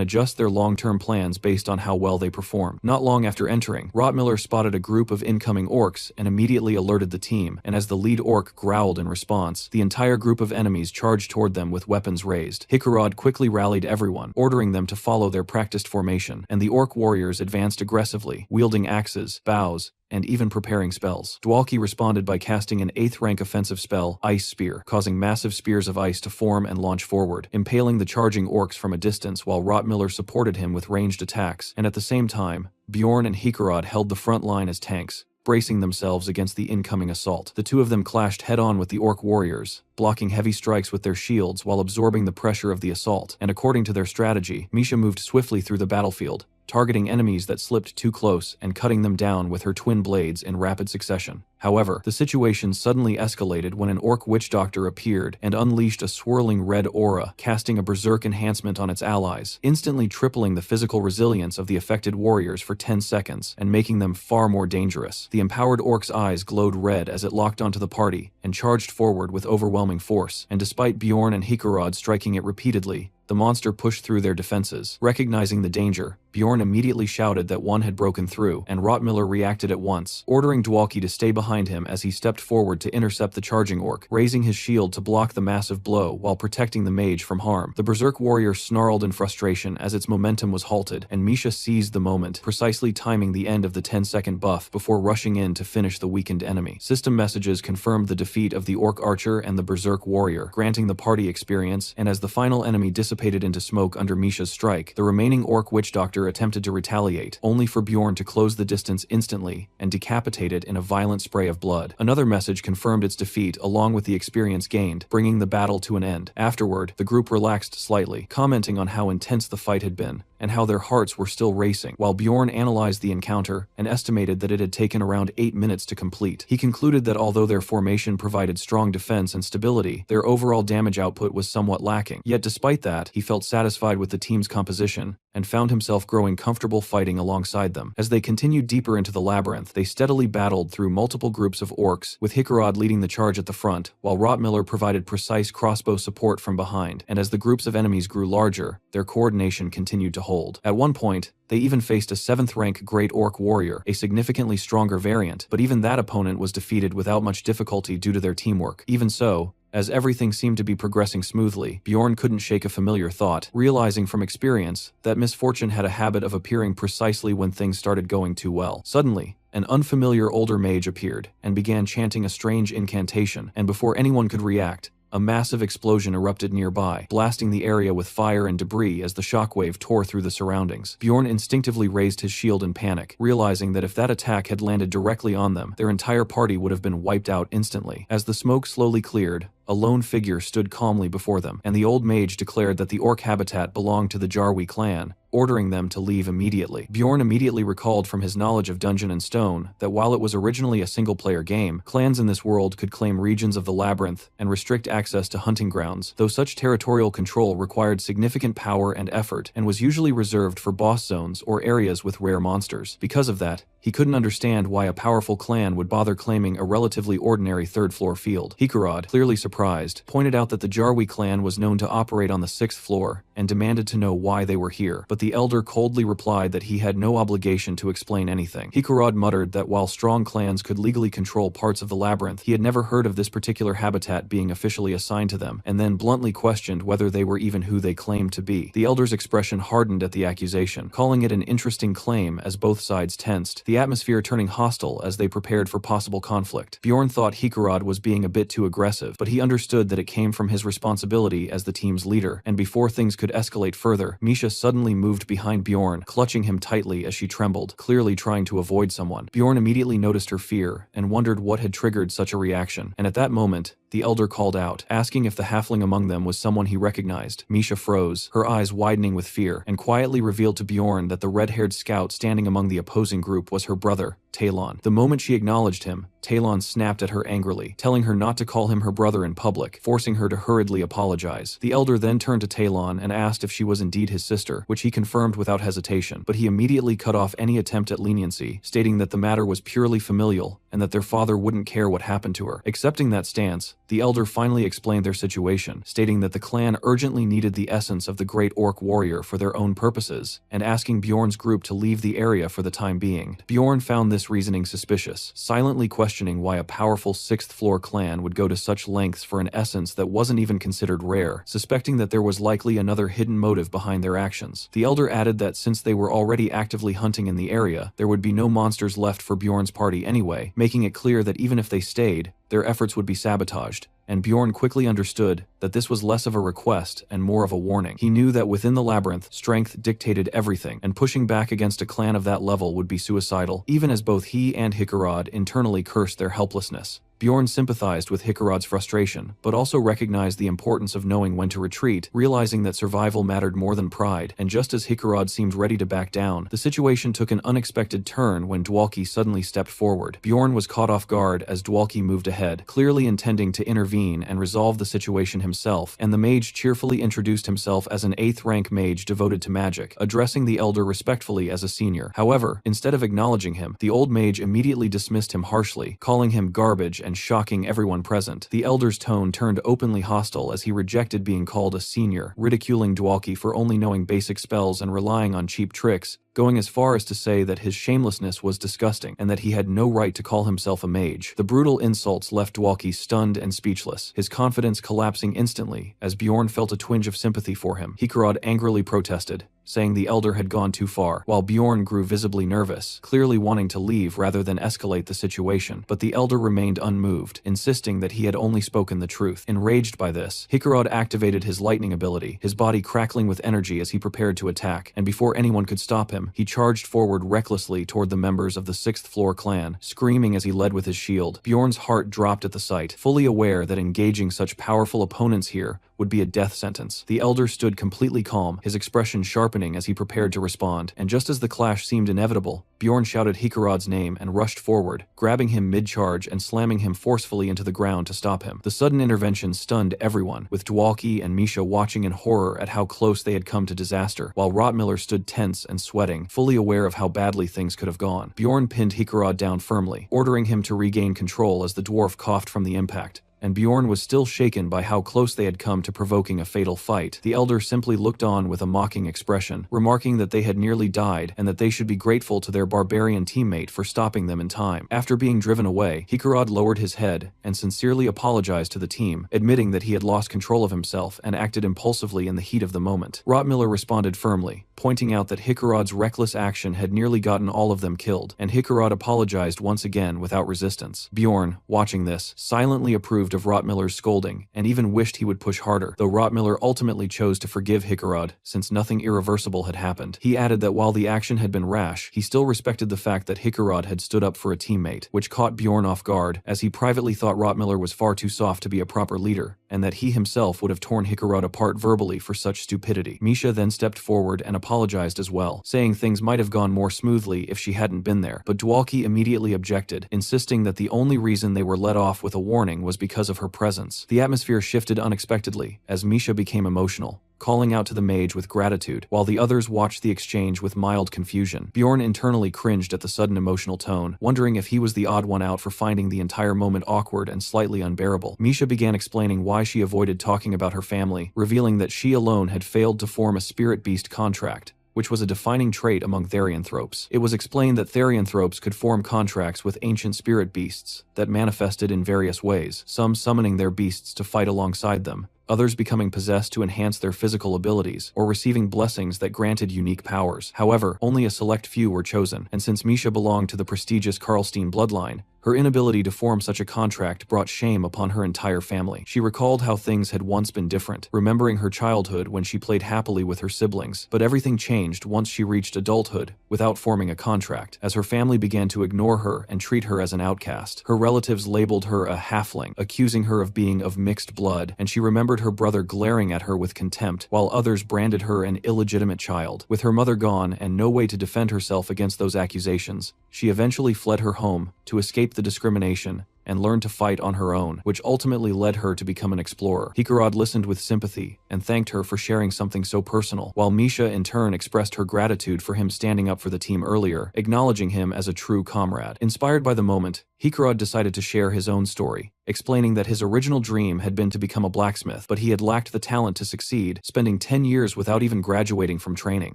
[SPEAKER 1] adjust their long-term plans based on how well they perform. Not long after entering, Rotmiller spotted a group of incoming orcs and immediately alerted the team, and as the lead orc growled in response, the entire group of enemies charged toward them with weapons raised. Hikarad quickly rallied everyone, ordering them to follow their practiced formation, and the orc warriors advanced aggressively, wielding axes, bows, and even preparing spells. Dwalki responded by casting an 8th rank offensive spell, Ice Spear, causing massive spears of ice to form and launch forward, impaling the charging orcs from a distance while Rotmiller supported him with ranged attacks, and at the same time, Bjorn and Hikarad held the front line as tanks, bracing themselves against the incoming assault. The two of them clashed head-on with the orc warriors, blocking heavy strikes with their shields while absorbing the pressure of the assault, and according to their strategy, Misha moved swiftly through the battlefield, targeting enemies that slipped too close and cutting them down with her twin blades in rapid succession. However, the situation suddenly escalated when an orc witch doctor appeared and unleashed a swirling red aura, casting a berserk enhancement on its allies, instantly tripling the physical resilience of the affected warriors for 10 seconds and making them far more dangerous. The empowered orc's eyes glowed red as it locked onto the party and charged forward with overwhelming force, and despite Bjorn and Hikarad striking it repeatedly, the monster pushed through their defenses. Recognizing the danger, Bjorn immediately shouted that one had broken through, and Rotmiller reacted at once, ordering Dwalki to stay behind him as he stepped forward to intercept the charging orc, raising his shield to block the massive blow while protecting the mage from harm. The berserk warrior snarled in frustration as its momentum was halted, and Misha seized the moment, precisely timing the end of the 10-second buff before rushing in to finish the weakened enemy. System messages confirmed the defeat of the orc archer and the berserk warrior, granting the party experience, and as the final enemy dissipated into smoke under Misha's strike, the remaining orc witch doctor attempted to retaliate, only for Bjorn to close the distance instantly and decapitate it in a violent spray of blood. Another message confirmed its defeat along with the experience gained, bringing the battle to an end. Afterward, the group relaxed slightly, commenting on how intense the fight had been and how their hearts were still racing, while Bjorn analyzed the encounter and estimated that it had taken around 8 minutes to complete. He concluded that although their formation provided strong defense and stability, their overall damage output was somewhat lacking. Yet despite that, he felt satisfied with the team's composition and found himself growing comfortable fighting alongside them. As they continued deeper into the labyrinth, they steadily battled through multiple groups of orcs, with Hikarad leading the charge at the front, while Rotmiller provided precise crossbow support from behind, and as the groups of enemies grew larger, their coordination continued to hold. At one point, they even faced a 7th rank Great Orc Warrior, a significantly stronger variant, but even that opponent was defeated without much difficulty due to their teamwork. Even so, as everything seemed to be progressing smoothly, Bjorn couldn't shake a familiar thought, realizing from experience that misfortune had a habit of appearing precisely when things started going too well. Suddenly, an unfamiliar older mage appeared and began chanting a strange incantation, and before anyone could react, a massive explosion erupted nearby, blasting the area with fire and debris as the shockwave tore through the surroundings. Bjorn instinctively raised his shield in panic, realizing that if that attack had landed directly on them, their entire party would have been wiped out instantly. As the smoke slowly cleared, a lone figure stood calmly before them, and the old mage declared that the orc habitat belonged to the Jarwi clan, ordering them to leave immediately. Bjorn immediately recalled from his knowledge of Dungeon and Stone that while it was originally a single-player game, clans in this world could claim regions of the labyrinth and restrict access to hunting grounds, though such territorial control required significant power and effort and was usually reserved for boss zones or areas with rare monsters. Because of that, he couldn't understand why a powerful clan would bother claiming a relatively ordinary third-floor field. Hikarad, clearly surprised, pointed out that the Jarwi clan was known to operate on the 6th floor and demanded to know why they were here, but the elder coldly replied that he had no obligation to explain anything. Hikarad muttered that while strong clans could legally control parts of the labyrinth, he had never heard of this particular habitat being officially assigned to them, and then bluntly questioned whether they were even who they claimed to be. The elder's expression hardened at the accusation, calling it an interesting claim as both sides tensed, the atmosphere turning hostile as they prepared for possible conflict. Bjorn thought Hikarad was being a bit too aggressive, but he understood that it came from his responsibility as the team's leader, and before things could escalate further, Misha suddenly moved behind Bjorn, clutching him tightly as she trembled, clearly trying to avoid someone. Bjorn immediately noticed her fear and wondered what had triggered such a reaction, and at that moment, the elder called out, asking if the halfling among them was someone he recognized. Misha froze, her eyes widening with fear, and quietly revealed to Bjorn that the red-haired scout standing among the opposing group was her brother, Talon. The moment she acknowledged him, Talon snapped at her angrily, telling her not to call him her brother in public, forcing her to hurriedly apologize. The elder then turned to Talon and asked if she was indeed his sister, which he confirmed without hesitation, but he immediately cut off any attempt at leniency, stating that the matter was purely familial and that their father wouldn't care what happened to her. Accepting that stance, the elder finally explained their situation, stating that the clan urgently needed the essence of the great orc warrior for their own purposes, and asking Bjorn's group to leave the area for the time being. Bjorn found this reasoning suspicious, silently questioning why a powerful 6th floor clan would go to such lengths for an essence that wasn't even considered rare, suspecting that there was likely another hidden motive behind their actions. The elder added that since they were already actively hunting in the area, there would be no monsters left for Bjorn's party anyway, making it clear that even if they stayed, their efforts would be sabotaged, and Bjorn quickly understood that this was less of a request and more of a warning. He knew that within the labyrinth, strength dictated everything, and pushing back against a clan of that level would be suicidal, even as both he and Hikarad internally cursed their helplessness. Bjorn sympathized with Hikarad's frustration, but also recognized the importance of knowing when to retreat, realizing that survival mattered more than pride, and just as Hikarad seemed ready to back down, the situation took an unexpected turn when Dwalki suddenly stepped forward. Bjorn was caught off guard as Dwalki moved ahead, clearly intending to intervene and resolve the situation himself, and the mage cheerfully introduced himself as an 8th rank mage devoted to magic, addressing the elder respectfully as a senior. However, instead of acknowledging him, the old mage immediately dismissed him harshly, calling him garbage and shocking everyone present. The elder's tone turned openly hostile as he rejected being called a senior, ridiculing Dwalki for only knowing basic spells and relying on cheap tricks, going as far as to say that his shamelessness was disgusting and that he had no right to call himself a mage. The brutal insults left Dwalki stunned and speechless, his confidence collapsing instantly as Bjorn felt a twinge of sympathy for him. Hikarad angrily protested, saying the elder had gone too far, while Bjorn grew visibly nervous, clearly wanting to leave rather than escalate the situation, but the elder remained unmoved, insisting that he had only spoken the truth. Enraged by this, Hikarad activated his lightning ability, his body crackling with energy as he prepared to attack, and before anyone could stop him, he charged forward recklessly toward the members of the 6th floor clan, screaming as he led with his shield. Bjorn's heart dropped at the sight, fully aware that engaging such powerful opponents here would be a death sentence. The elder stood completely calm, his expression sharpening as he prepared to respond, and just as the clash seemed inevitable, Bjorn shouted Hikarad's name and rushed forward, grabbing him mid-charge and slamming him forcefully into the ground to stop him. The sudden intervention stunned everyone, with Dwalki and Misha watching in horror at how close they had come to disaster, while Rotmiller stood tense and sweating, fully aware of how badly things could have gone. Bjorn pinned Hikarad down firmly, ordering him to regain control as the dwarf coughed from the impact, and Bjorn was still shaken by how close they had come to provoking a fatal fight. The elder simply looked on with a mocking expression, remarking that they had nearly died and that they should be grateful to their barbarian teammate for stopping them in time. After being driven away, Hikarad lowered his head and sincerely apologized to the team, admitting that he had lost control of himself and acted impulsively in the heat of the moment. Rotmiller responded firmly, pointing out that Hikarad's reckless action had nearly gotten all of them killed, and Hikarad apologized once again without resistance. Bjorn, watching this, silently approved disapproved of Rotmiller's scolding and even wished he would push harder, though Rotmiller ultimately chose to forgive Hickarod since nothing irreversible had happened. He added that while the action had been rash, he still respected the fact that Hickarod had stood up for a teammate, which caught Bjorn off guard, as he privately thought Rotmiller was far too soft to be a proper leader, and that he himself would have torn Hickarod apart verbally for such stupidity. Misha then stepped forward and apologized as well, saying things might have gone more smoothly if she hadn't been there, but Dwalki immediately objected, insisting that the only reason they were let off with a warning was because of her presence. The atmosphere shifted unexpectedly as Misha became emotional, calling out to the mage with gratitude, while the others watched the exchange with mild confusion. Bjorn internally cringed at the sudden emotional tone, wondering if he was the odd one out for finding the entire moment awkward and slightly unbearable. Misha began explaining why she avoided talking about her family, revealing that she alone had failed to form a spirit beast contract, which was a defining trait among therianthropes. It was explained that therianthropes could form contracts with ancient spirit beasts that manifested in various ways, some summoning their beasts to fight alongside them, others becoming possessed to enhance their physical abilities, or receiving blessings that granted unique powers. However, only a select few were chosen, and since Misha belonged to the prestigious Karlstein bloodline, her inability to form such a contract brought shame upon her entire family. She recalled how things had once been different, remembering her childhood when she played happily with her siblings, but everything changed once she reached adulthood, without forming a contract, as her family began to ignore her and treat her as an outcast. Her relatives labeled her a halfling, accusing her of being of mixed blood, and she remembered her brother glaring at her with contempt, while others branded her an illegitimate child. With her mother gone and no way to defend herself against those accusations, she eventually fled her home to escape the discrimination and learned to fight on her own, which ultimately led her to become an explorer. Hickarod listened with sympathy and thanked her for sharing something so personal, while Misha in turn expressed her gratitude for him standing up for the team earlier, acknowledging him as a true comrade. Inspired by the moment, Hickarod decided to share his own story, explaining that his original dream had been to become a blacksmith, but he had lacked the talent to succeed, spending 10 years without even graduating from training.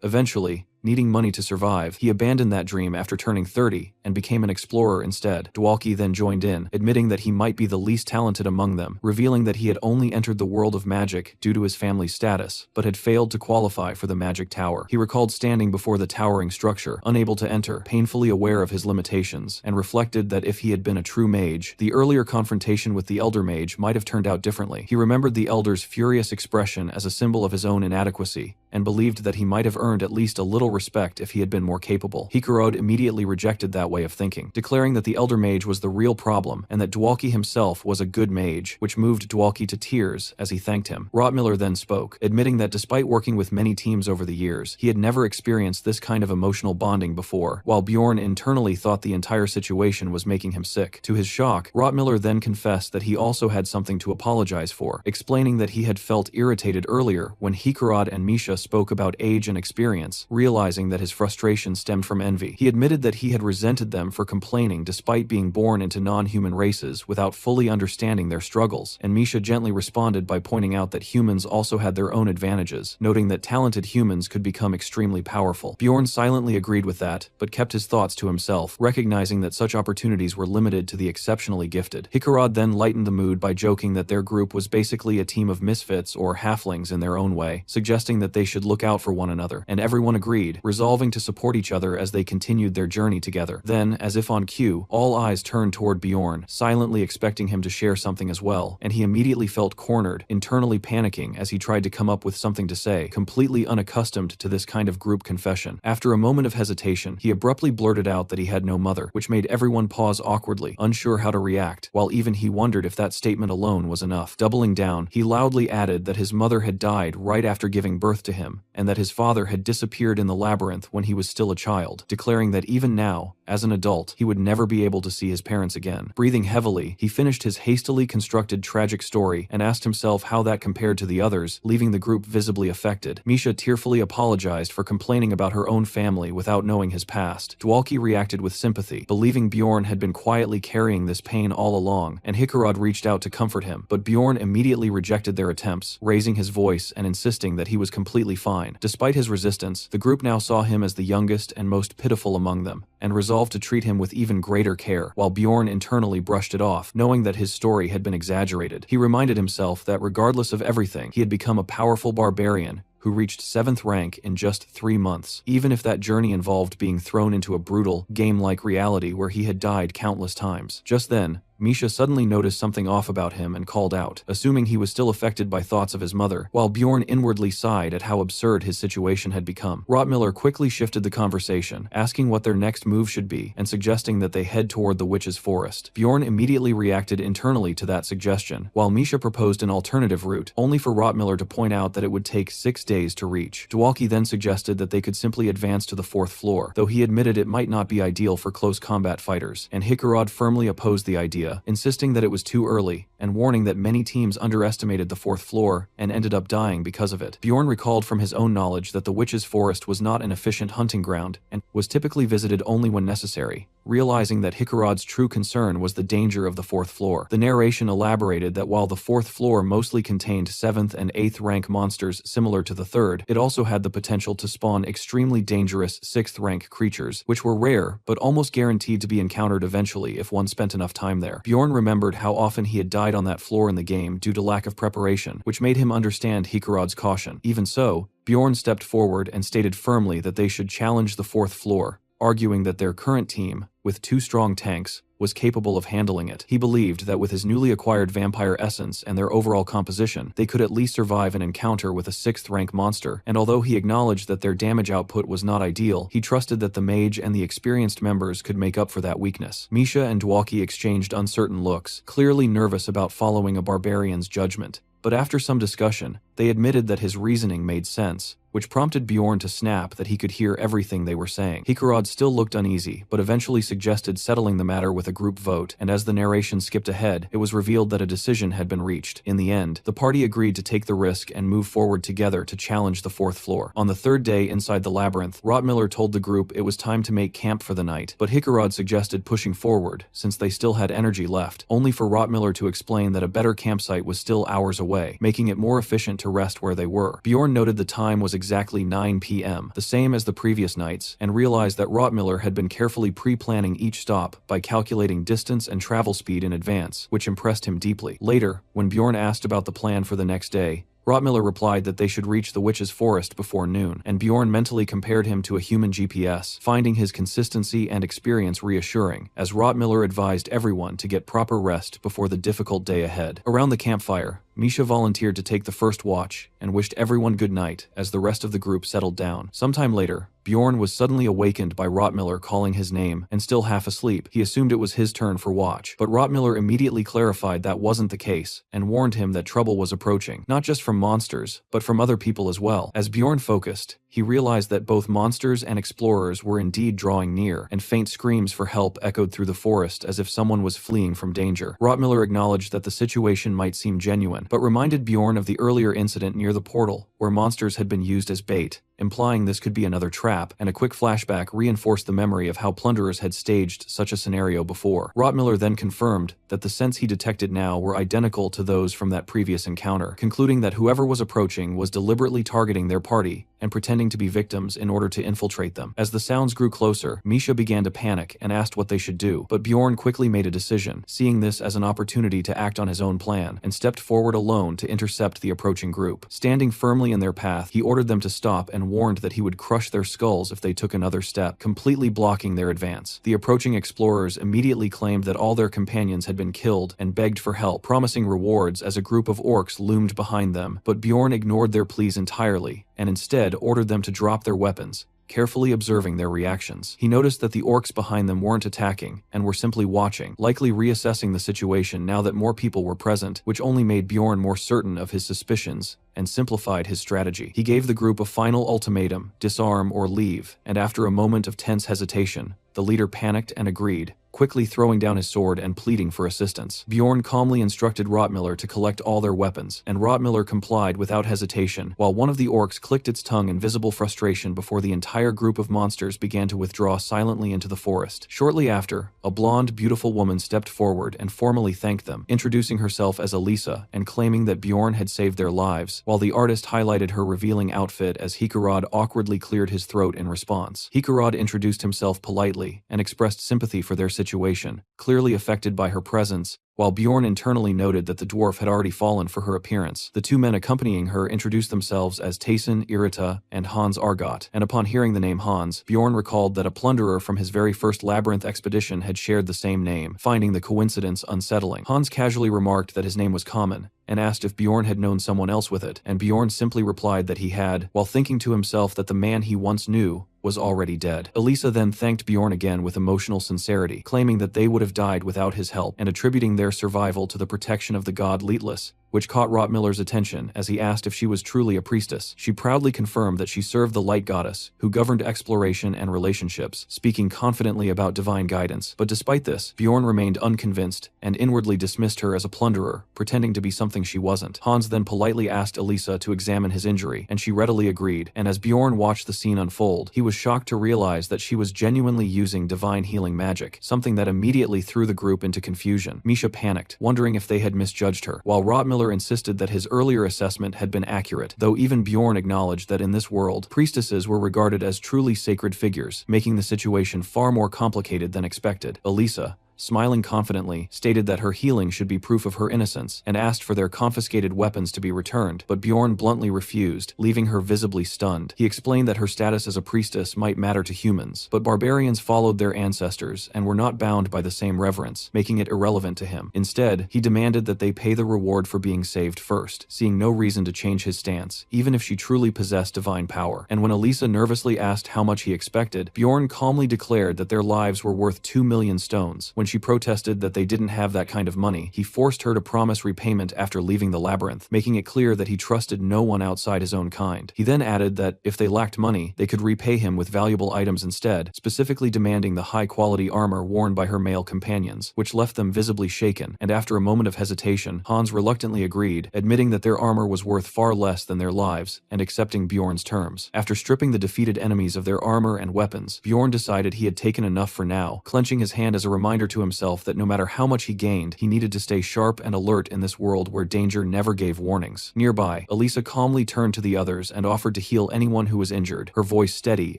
[SPEAKER 1] Eventually, needing money to survive, he abandoned that dream after turning 30 and became an explorer instead. Dwalki then joined in, admitting that he might be the least talented among them, revealing that he had only entered the world of magic due to his family's status, but had failed to qualify for the magic tower. He recalled standing before the towering structure, unable to enter, painfully aware of his limitations, and reflected that if he had been a true mage, the earlier confrontation with the elder mage might have turned out differently. He remembered the elder's furious expression as a symbol of his own inadequacy, and believed that he might have earned at least a little respect if he had been more capable. Hickarod immediately rejected that way of thinking, declaring that the elder mage was the real problem and that Dwalki himself was a good mage, which moved Dwalki to tears as he thanked him. Rotmiller then spoke, admitting that despite working with many teams over the years, he had never experienced this kind of emotional bonding before, while Bjorn internally thought the entire situation was making him sick. To his shock, Rotmiller then confessed that he also had something to apologize for, explaining that he had felt irritated earlier when Hickarod and Misha spoke about age and experience, realizing that his frustration stemmed from envy. He admitted that he had resented them for complaining despite being born into non-human races without fully understanding their struggles, and Misha gently responded by pointing out that humans also had their own advantages, noting that talented humans could become extremely powerful. Bjorn silently agreed with that, but kept his thoughts to himself, recognizing that such opportunities were limited to the exceptionally gifted. Hickarod then lightened the mood by joking that their group was basically a team of misfits or halflings in their own way, suggesting that they should look out for one another, and everyone agreed, resolving to support each other as they continued their journey together. Then, as if on cue, all eyes turned toward Bjorn, silently expecting him to share something as well, and he immediately felt cornered, internally panicking as he tried to come up with something to say, completely unaccustomed to this kind of group confession. After a moment of hesitation, he abruptly blurted out that he had no mother, which made everyone pause awkwardly, unsure how to react, while even he wondered if that statement alone was enough. Doubling down, he loudly added that his mother had died right after giving birth to him, and that his father had disappeared in the labyrinth when he was still a child, declaring that even now, as an adult, he would never be able to see his parents again. Breathing heavily, he finished his hastily constructed tragic story and asked himself how that compared to the others, leaving the group visibly affected. Misha tearfully apologized for complaining about her own family without knowing his past. Dwalki reacted with sympathy, believing Bjorn had been quietly carrying this pain all along, and Hickarod reached out to comfort him, but Bjorn immediately rejected their attempts, raising his voice and insisting that he was completely fine. Despite his resistance, the group now saw him as the youngest and most pitiful among them, and resolved to treat him with even greater care, while Bjorn internally brushed it off, knowing that his story had been exaggerated. He reminded himself that regardless of everything, he had become a powerful barbarian who reached 7th rank in just 3 months, even if that journey involved being thrown into a brutal, game-like reality where he had died countless times. Just then, Misha suddenly noticed something off about him and called out, assuming he was still affected by thoughts of his mother, while Bjorn inwardly sighed at how absurd his situation had become. Rotmiller quickly shifted the conversation, asking what their next move should be and suggesting that they head toward the witch's forest. Bjorn immediately reacted internally to that suggestion, while Misha proposed an alternative route, only for Rotmiller to point out that it would take 6 days to reach. Dwalki then suggested that they could simply advance to the 4th floor, though he admitted it might not be ideal for close combat fighters, and Hikarad firmly opposed the idea, insisting that it was too early, and warning that many teams underestimated the 4th floor and ended up dying because of it. Bjorn recalled from his own knowledge that the witch's forest was not an efficient hunting ground and was typically visited only when necessary, realizing that Hikarad's true concern was the danger of the 4th floor. The narration elaborated that while the 4th floor mostly contained 7th and 8th rank monsters similar to the 3rd, it also had the potential to spawn extremely dangerous 6th rank creatures, which were rare but almost guaranteed to be encountered eventually if one spent enough time there. Bjorn remembered how often he had died on that floor in the game due to lack of preparation, which made him understand Hikarad's caution. Even so, Bjorn stepped forward and stated firmly that they should challenge the 4th floor, arguing that their current team, with 2 strong tanks, was capable of handling it. He believed that with his newly acquired vampire essence and their overall composition, they could at least survive an encounter with a 6th rank monster, and although he acknowledged that their damage output was not ideal, he trusted that the mage and the experienced members could make up for that weakness. Misha and Dwalki exchanged uncertain looks, clearly nervous about following a barbarian's judgment. But after some discussion, they admitted that his reasoning made sense, which prompted Bjorn to snap that he could hear everything they were saying. Hikarad still looked uneasy, but eventually suggested settling the matter with a group vote, and as the narration skipped ahead, it was revealed that a decision had been reached. In the end, the party agreed to take the risk and move forward together to challenge the 4th floor. On the 3rd day inside the labyrinth, Rotmiller told the group it was time to make camp for the night, but Hikarad suggested pushing forward, since they still had energy left, only for Rotmiller to explain that a better campsite was still hours away, making it more efficient to rest where they were. Bjorn noted the time was exactly 9 p.m., the same as the previous nights, and realized that Rotmiller had been carefully pre-planning each stop by calculating distance and travel speed in advance, which impressed him deeply. Later, when Bjorn asked about the plan for the next day, Rotmiller replied that they should reach the witch's forest before noon, and Bjorn mentally compared him to a human GPS, finding his consistency and experience reassuring, as Rotmiller advised everyone to get proper rest before the difficult day ahead. Around the campfire, Misha volunteered to take the first watch and wished everyone good night as the rest of the group settled down. Sometime later, Bjorn was suddenly awakened by Rotmiller calling his name, and still half asleep, he assumed it was his turn for watch. But Rotmiller immediately clarified that wasn't the case, and warned him that trouble was approaching, not just from monsters, but from other people as well. As Bjorn focused, he realized that both monsters and explorers were indeed drawing near, and faint screams for help echoed through the forest as if someone was fleeing from danger. Rotmiller acknowledged that the situation might seem genuine, but reminded Bjorn of the earlier incident near the portal, where monsters had been used as bait, implying this could be another trap, and a quick flashback reinforced the memory of how plunderers had staged such a scenario before. Rotmiller then confirmed that the scents he detected now were identical to those from that previous encounter, concluding that whoever was approaching was deliberately targeting their party and pretending to be victims in order to infiltrate them. As the sounds grew closer, Misha began to panic and asked what they should do, but Bjorn quickly made a decision, seeing this as an opportunity to act on his own plan, and stepped forward alone to intercept the approaching group. Standing firmly in their path, he ordered them to stop and warned that he would crush their skulls if they took another step, completely blocking their advance. The approaching explorers immediately claimed that all their companions had been killed and begged for help, promising rewards as a group of orcs loomed behind them, but Bjorn ignored their pleas entirely, and instead ordered them to drop their weapons, carefully observing their reactions. He noticed that the orcs behind them weren't attacking, and were simply watching, likely reassessing the situation now that more people were present, which only made Bjorn more certain of his suspicions, and simplified his strategy. He gave the group a final ultimatum: disarm or leave, and after a moment of tense hesitation, the leader panicked and agreed, quickly throwing down his sword and pleading for assistance. Bjorn calmly instructed Rotmiller to collect all their weapons, and Rotmiller complied without hesitation, while one of the orcs clicked its tongue in visible frustration before the entire group of monsters began to withdraw silently into the forest. Shortly after, a blonde, beautiful woman stepped forward and formally thanked them, introducing herself as Elisa and claiming that Bjorn had saved their lives, while the artist highlighted her revealing outfit as Hikarad awkwardly cleared his throat in response. Hikarad introduced himself politely and expressed sympathy for their situation, clearly affected by her presence, While Bjorn internally noted that the dwarf had already fallen for her appearance, the two men accompanying her introduced themselves as Tayson Irita and Hans Argot, and upon hearing the name Hans, Bjorn recalled that a plunderer from his very first labyrinth expedition had shared the same name, finding the coincidence unsettling. Hans casually remarked that his name was common, and asked if Bjorn had known someone else with it, and Bjorn simply replied that he had, while thinking to himself that the man he once knew was already dead. Elisa then thanked Bjorn again with emotional sincerity, claiming that they would have died without his help, and attributing their survival to the protection of the god Leetless, which caught Rotmiller's attention as he asked if she was truly a priestess. She proudly confirmed that she served the light goddess, who governed exploration and relationships, speaking confidently about divine guidance. But despite this, Bjorn remained unconvinced and inwardly dismissed her as a plunderer, pretending to be something she wasn't. Hans then politely asked Elisa to examine his injury, and she readily agreed, and as Bjorn watched the scene unfold, he was shocked to realize that she was genuinely using divine healing magic, something that immediately threw the group into confusion. Misha panicked, wondering if they had misjudged her, while Rotmiller insisted that his earlier assessment had been accurate, though even Bjorn acknowledged that in this world, priestesses were regarded as truly sacred figures, making the situation far more complicated than expected. Elisa, smiling confidently, stated that her healing should be proof of her innocence, and asked for their confiscated weapons to be returned, but Bjorn bluntly refused, leaving her visibly stunned. He explained that her status as a priestess might matter to humans, but barbarians followed their ancestors and were not bound by the same reverence, making it irrelevant to him. Instead, he demanded that they pay the reward for being saved first, seeing no reason to change his stance, even if she truly possessed divine power. And when Elisa nervously asked how much he expected, Bjorn calmly declared that their lives were worth 2 million stones. When she protested that they didn't have that kind of money, he forced her to promise repayment after leaving the labyrinth, making it clear that he trusted no one outside his own kind. He then added that, if they lacked money, they could repay him with valuable items instead, specifically demanding the high-quality armor worn by her male companions, which left them visibly shaken, and after a moment of hesitation, Hans reluctantly agreed, admitting that their armor was worth far less than their lives, and accepting Bjorn's terms. After stripping the defeated enemies of their armor and weapons, Bjorn decided he had taken enough for now, clenching his hand as a reminder to himself that no matter how much he gained, he needed to stay sharp and alert in this world where danger never gave warnings. Nearby, Elisa calmly turned to the others and offered to heal anyone who was injured, her voice steady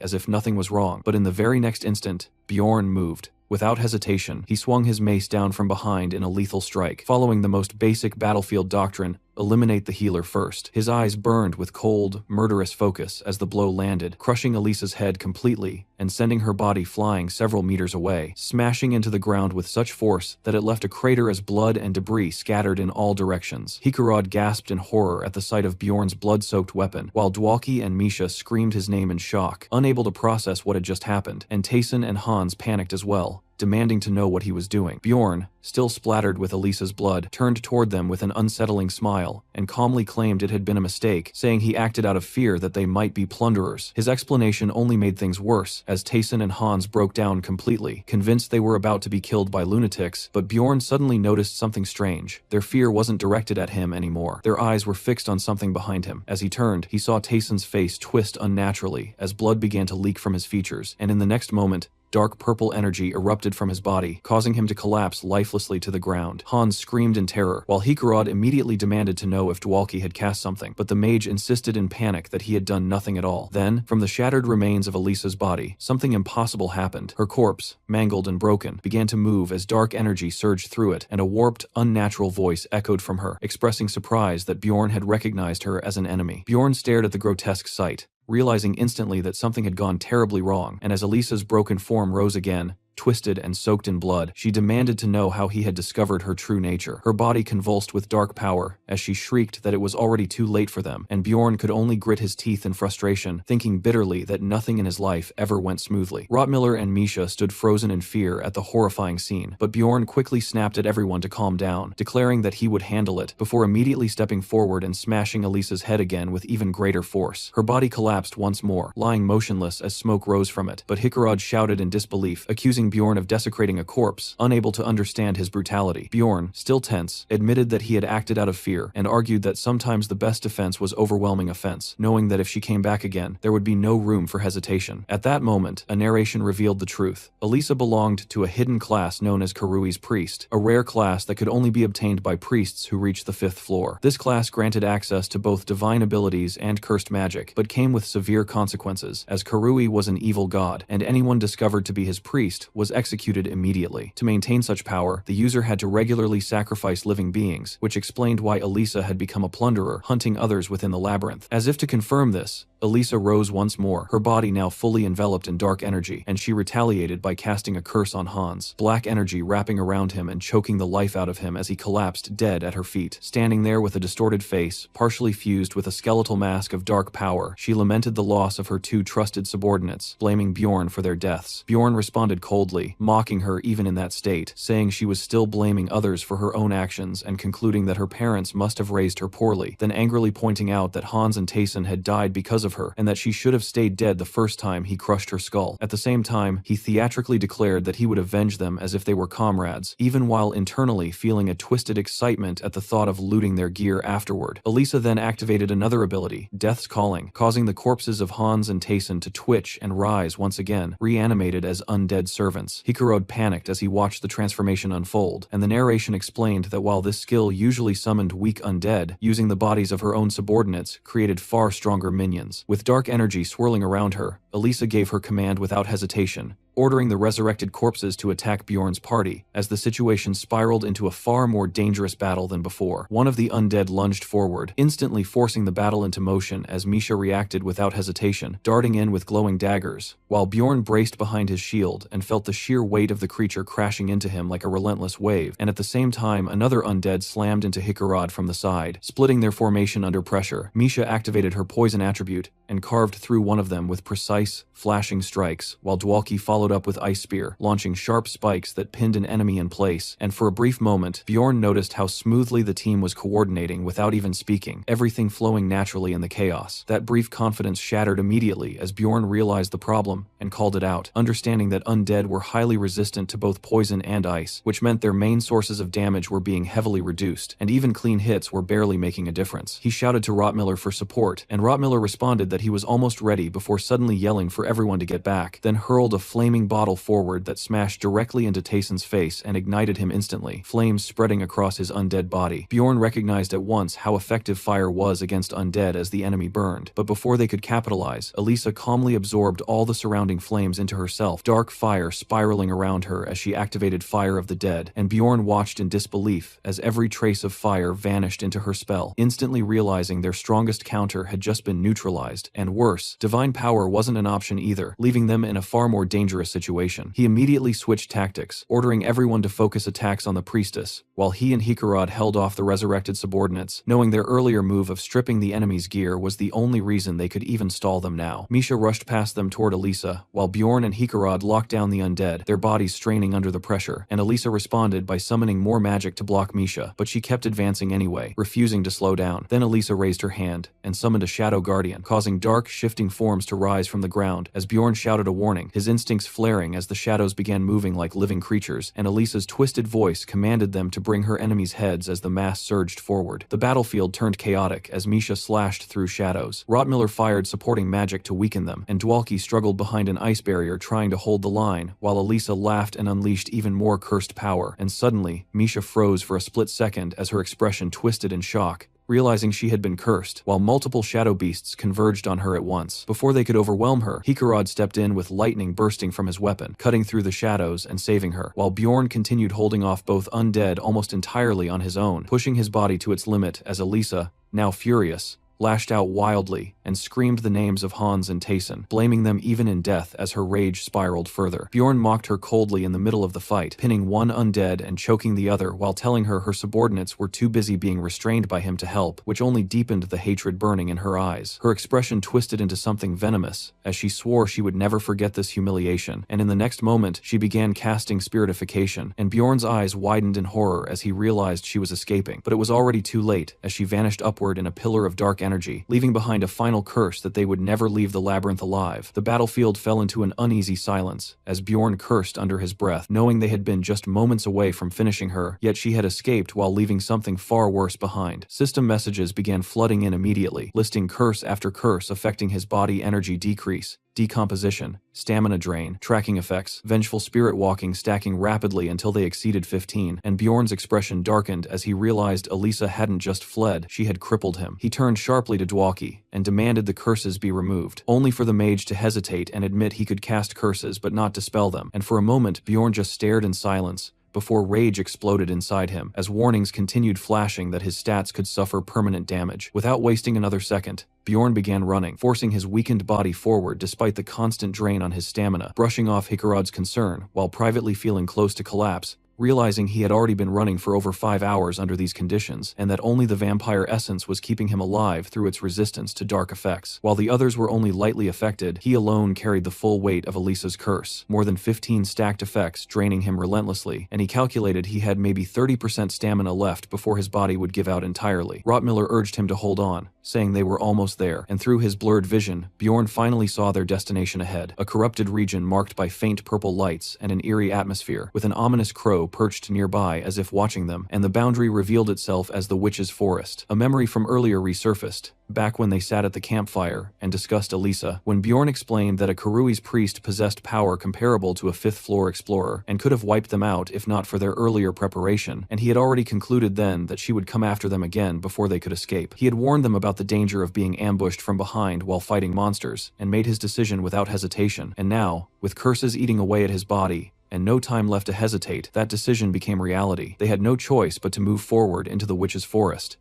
[SPEAKER 1] as if nothing was wrong. But in the very next instant, Bjorn moved. Without hesitation, he swung his mace down from behind in a lethal strike, following the most basic battlefield doctrine: eliminate the healer first. His eyes burned with cold, murderous focus as the blow landed, crushing Elisa's head completely and sending her body flying several meters away, smashing into the ground with such force that it left a crater as blood and debris scattered in all directions. Hikarad gasped in horror at the sight of Bjorn's blood-soaked weapon, while Dwalki and Misha screamed his name in shock, unable to process what had just happened, and Tayson and Hans panicked as well, demanding to know what he was doing. Bjorn, still splattered with Elisa's blood, turned toward them with an unsettling smile and calmly claimed it had been a mistake, saying he acted out of fear that they might be plunderers. His explanation only made things worse, as Tayson and Hans broke down completely, convinced they were about to be killed by lunatics, but Bjorn suddenly noticed something strange. Their fear wasn't directed at him anymore. Their eyes were fixed on something behind him. As he turned, he saw Tayson's face twist unnaturally as blood began to leak from his features, and in the next moment, dark purple energy erupted from his body, causing him to collapse lifelessly to the ground. Hans screamed in terror, while Hikarad immediately demanded to know if Dwalki had cast something, but the mage insisted in panic that he had done nothing at all. Then, from the shattered remains of Elisa's body, something impossible happened. Her corpse, mangled and broken, began to move as dark energy surged through it, and a warped, unnatural voice echoed from her, expressing surprise that Bjorn had recognized her as an enemy. Bjorn stared at the grotesque sight, realizing instantly that something had gone terribly wrong, and as Elisa's broken form rose again, twisted and soaked in blood, she demanded to know how he had discovered her true nature. Her body convulsed with dark power as she shrieked that it was already too late for them, and Bjorn could only grit his teeth in frustration, thinking bitterly that nothing in his life ever went smoothly. Rotmiller and Misha stood frozen in fear at the horrifying scene, but Bjorn quickly snapped at everyone to calm down, declaring that he would handle it, before immediately stepping forward and smashing Elisa's head again with even greater force. Her body collapsed once more, lying motionless as smoke rose from it, but Hikarad shouted in disbelief, accusing Bjorn of desecrating a corpse, unable to understand his brutality. Bjorn, still tense, admitted that he had acted out of fear, and argued that sometimes the best defense was overwhelming offense, knowing that if she came back again, there would be no room for hesitation. At that moment, a narration revealed the truth. Elisa belonged to a hidden class known as Karui's Priest, a rare class that could only be obtained by priests who reached the 5th floor. This class granted access to both divine abilities and cursed magic, but came with severe consequences, as Karui was an evil god, and anyone discovered to be his priest was executed immediately. To maintain such power, the user had to regularly sacrifice living beings, which explained why Elisa had become a plunderer, hunting others within the labyrinth. As if to confirm this, Elisa rose once more, her body now fully enveloped in dark energy, and she retaliated by casting a curse on Hans. Black energy wrapping around him and choking the life out of him as he collapsed dead at her feet. Standing there with a distorted face, partially fused with a skeletal mask of dark power, she lamented the loss of her two trusted subordinates, blaming Bjorn for their deaths. Bjorn responded coldly, mocking her even in that state, saying she was still blaming others for her own actions and concluding that her parents must have raised her poorly, then angrily pointing out that Hans and Taysen had died because of her and that she should have stayed dead the first time he crushed her skull. At the same time, he theatrically declared that he would avenge them as if they were comrades, even while internally feeling a twisted excitement at the thought of looting their gear afterward. Elisa then activated another ability, Death's Calling, causing the corpses of Hans and Taysen to twitch and rise once again, reanimated as undead servants. Hikarod panicked as he watched the transformation unfold, and the narration explained that while this skill usually summoned weak undead, using the bodies of her own subordinates created far stronger minions. With dark energy swirling around her, Elisa gave her command without hesitation, ordering the resurrected corpses to attack Bjorn's party, as the situation spiraled into a far more dangerous battle than before. One of the undead lunged forward, instantly forcing the battle into motion as Misha reacted without hesitation, darting in with glowing daggers, while Bjorn braced behind his shield and felt the sheer weight of the creature crashing into him like a relentless wave, and at the same time another undead slammed into Hikarod from the side, splitting their formation under pressure. Misha activated her poison attribute and carved through one of them with precise, flashing strikes, while Dwalki followed up with Ice Spear, launching sharp spikes that pinned an enemy in place, and for a brief moment, Bjorn noticed how smoothly the team was coordinating without even speaking, everything flowing naturally in the chaos. That brief confidence shattered immediately as Bjorn realized the problem and called it out, understanding that undead were highly resistant to both poison and ice, which meant their main sources of damage were being heavily reduced, and even clean hits were barely making a difference. He shouted to Rottmiller for support, and Rottmiller responded that he was almost ready before suddenly yelling for everyone to get back, then hurled a flaming bottle forward that smashed directly into Taysen's face and ignited him instantly, flames spreading across his undead body. Bjorn recognized at once how effective fire was against undead as the enemy burned, but before they could capitalize, Elisa calmly absorbed all the surrounding flames into herself, dark fire spiraling around her as she activated Fire of the Dead, and Bjorn watched in disbelief as every trace of fire vanished into her spell, instantly realizing their strongest counter had just been neutralized, and worse, divine power wasn't an option either, leaving them in a far more dangerous situation. He immediately switched tactics, ordering everyone to focus attacks on the priestess, while he and Hikarod held off the resurrected subordinates, knowing their earlier move of stripping the enemy's gear was the only reason they could even stall them now. Misha rushed past them toward Elisa, while Bjorn and Hikarod locked down the undead, their bodies straining under the pressure, and Elisa responded by summoning more magic to block Misha, but she kept advancing anyway, refusing to slow down. Then Elisa raised her hand and summoned a Shadow Guardian, causing dark, shifting forms to rise from the ground as Bjorn shouted a warning, his instincts flaring as the shadows began moving like living creatures, and Elisa's twisted voice commanded them to bring her enemies' heads as the mass surged forward. The battlefield turned chaotic as Misha slashed through shadows. Rottmiller fired supporting magic to weaken them, and Dwalki struggled behind an ice barrier trying to hold the line, while Elisa laughed and unleashed even more cursed power, and suddenly, Misha froze for a split second as her expression twisted in shock, realizing she had been cursed, while multiple shadow beasts converged on her at once. Before they could overwhelm her, Hikarod stepped in with lightning bursting from his weapon, cutting through the shadows and saving her, while Bjorn continued holding off both undead almost entirely on his own, pushing his body to its limit as Elisa, now furious, lashed out wildly and screamed the names of Hans and Taysen, blaming them even in death as her rage spiraled further. Bjorn mocked her coldly in the middle of the fight, pinning one undead and choking the other while telling her her subordinates were too busy being restrained by him to help, which only deepened the hatred burning in her eyes. Her expression twisted into something venomous as she swore she would never forget this humiliation, and in the next moment she began casting spiritification, and Bjorn's eyes widened in horror as he realized she was escaping, but it was already too late as she vanished upward in a pillar of dark energy, leaving behind a final curse that they would never leave the labyrinth alive. The battlefield fell into an uneasy silence as Bjorn cursed under his breath, knowing they had been just moments away from finishing her, yet she had escaped while leaving something far worse behind. System messages began flooding in immediately, listing curse after curse affecting his body energy decrease, decomposition, stamina drain, tracking effects, vengeful spirit walking stacking rapidly until they exceeded 15, and Bjorn's expression darkened as he realized Elisa hadn't just fled, she had crippled him. He turned sharply to Dwalki and demanded the curses be removed, only for the mage to hesitate and admit he could cast curses but not dispel them, and for a moment Bjorn just stared in silence, before rage exploded inside him as warnings continued flashing that his stats could suffer permanent damage. Without wasting another second, Bjorn began running, forcing his weakened body forward despite the constant drain on his stamina, brushing off Hikarod's concern while privately feeling close to collapse, realizing he had already been running for over 5 hours under these conditions, and that only the vampire essence was keeping him alive through its resistance to dark effects. While the others were only lightly affected, he alone carried the full weight of Elisa's curse, more than 15 stacked effects draining him relentlessly, and he calculated he had maybe 30% stamina left before his body would give out entirely. Rotmiller urged him to hold on, saying they were almost there, and through his blurred vision, Bjorn finally saw their destination ahead, a corrupted region marked by faint purple lights and an eerie atmosphere, with an ominous crow perched nearby as if watching them, and the boundary revealed itself as the Witch's Forest. A memory from earlier resurfaced, back when they sat at the campfire and discussed Elisa, when Bjorn explained that a Kurui's priest possessed power comparable to a fifth-floor explorer and could have wiped them out if not for their earlier preparation, and he had already concluded then that she would come after them again before they could escape. He had warned them about the danger of being ambushed from behind while fighting monsters, and made his decision without hesitation, and now, with curses eating away at his body, and no time left to hesitate, that decision became reality. They had no choice but to move forward into the Witch's Forest.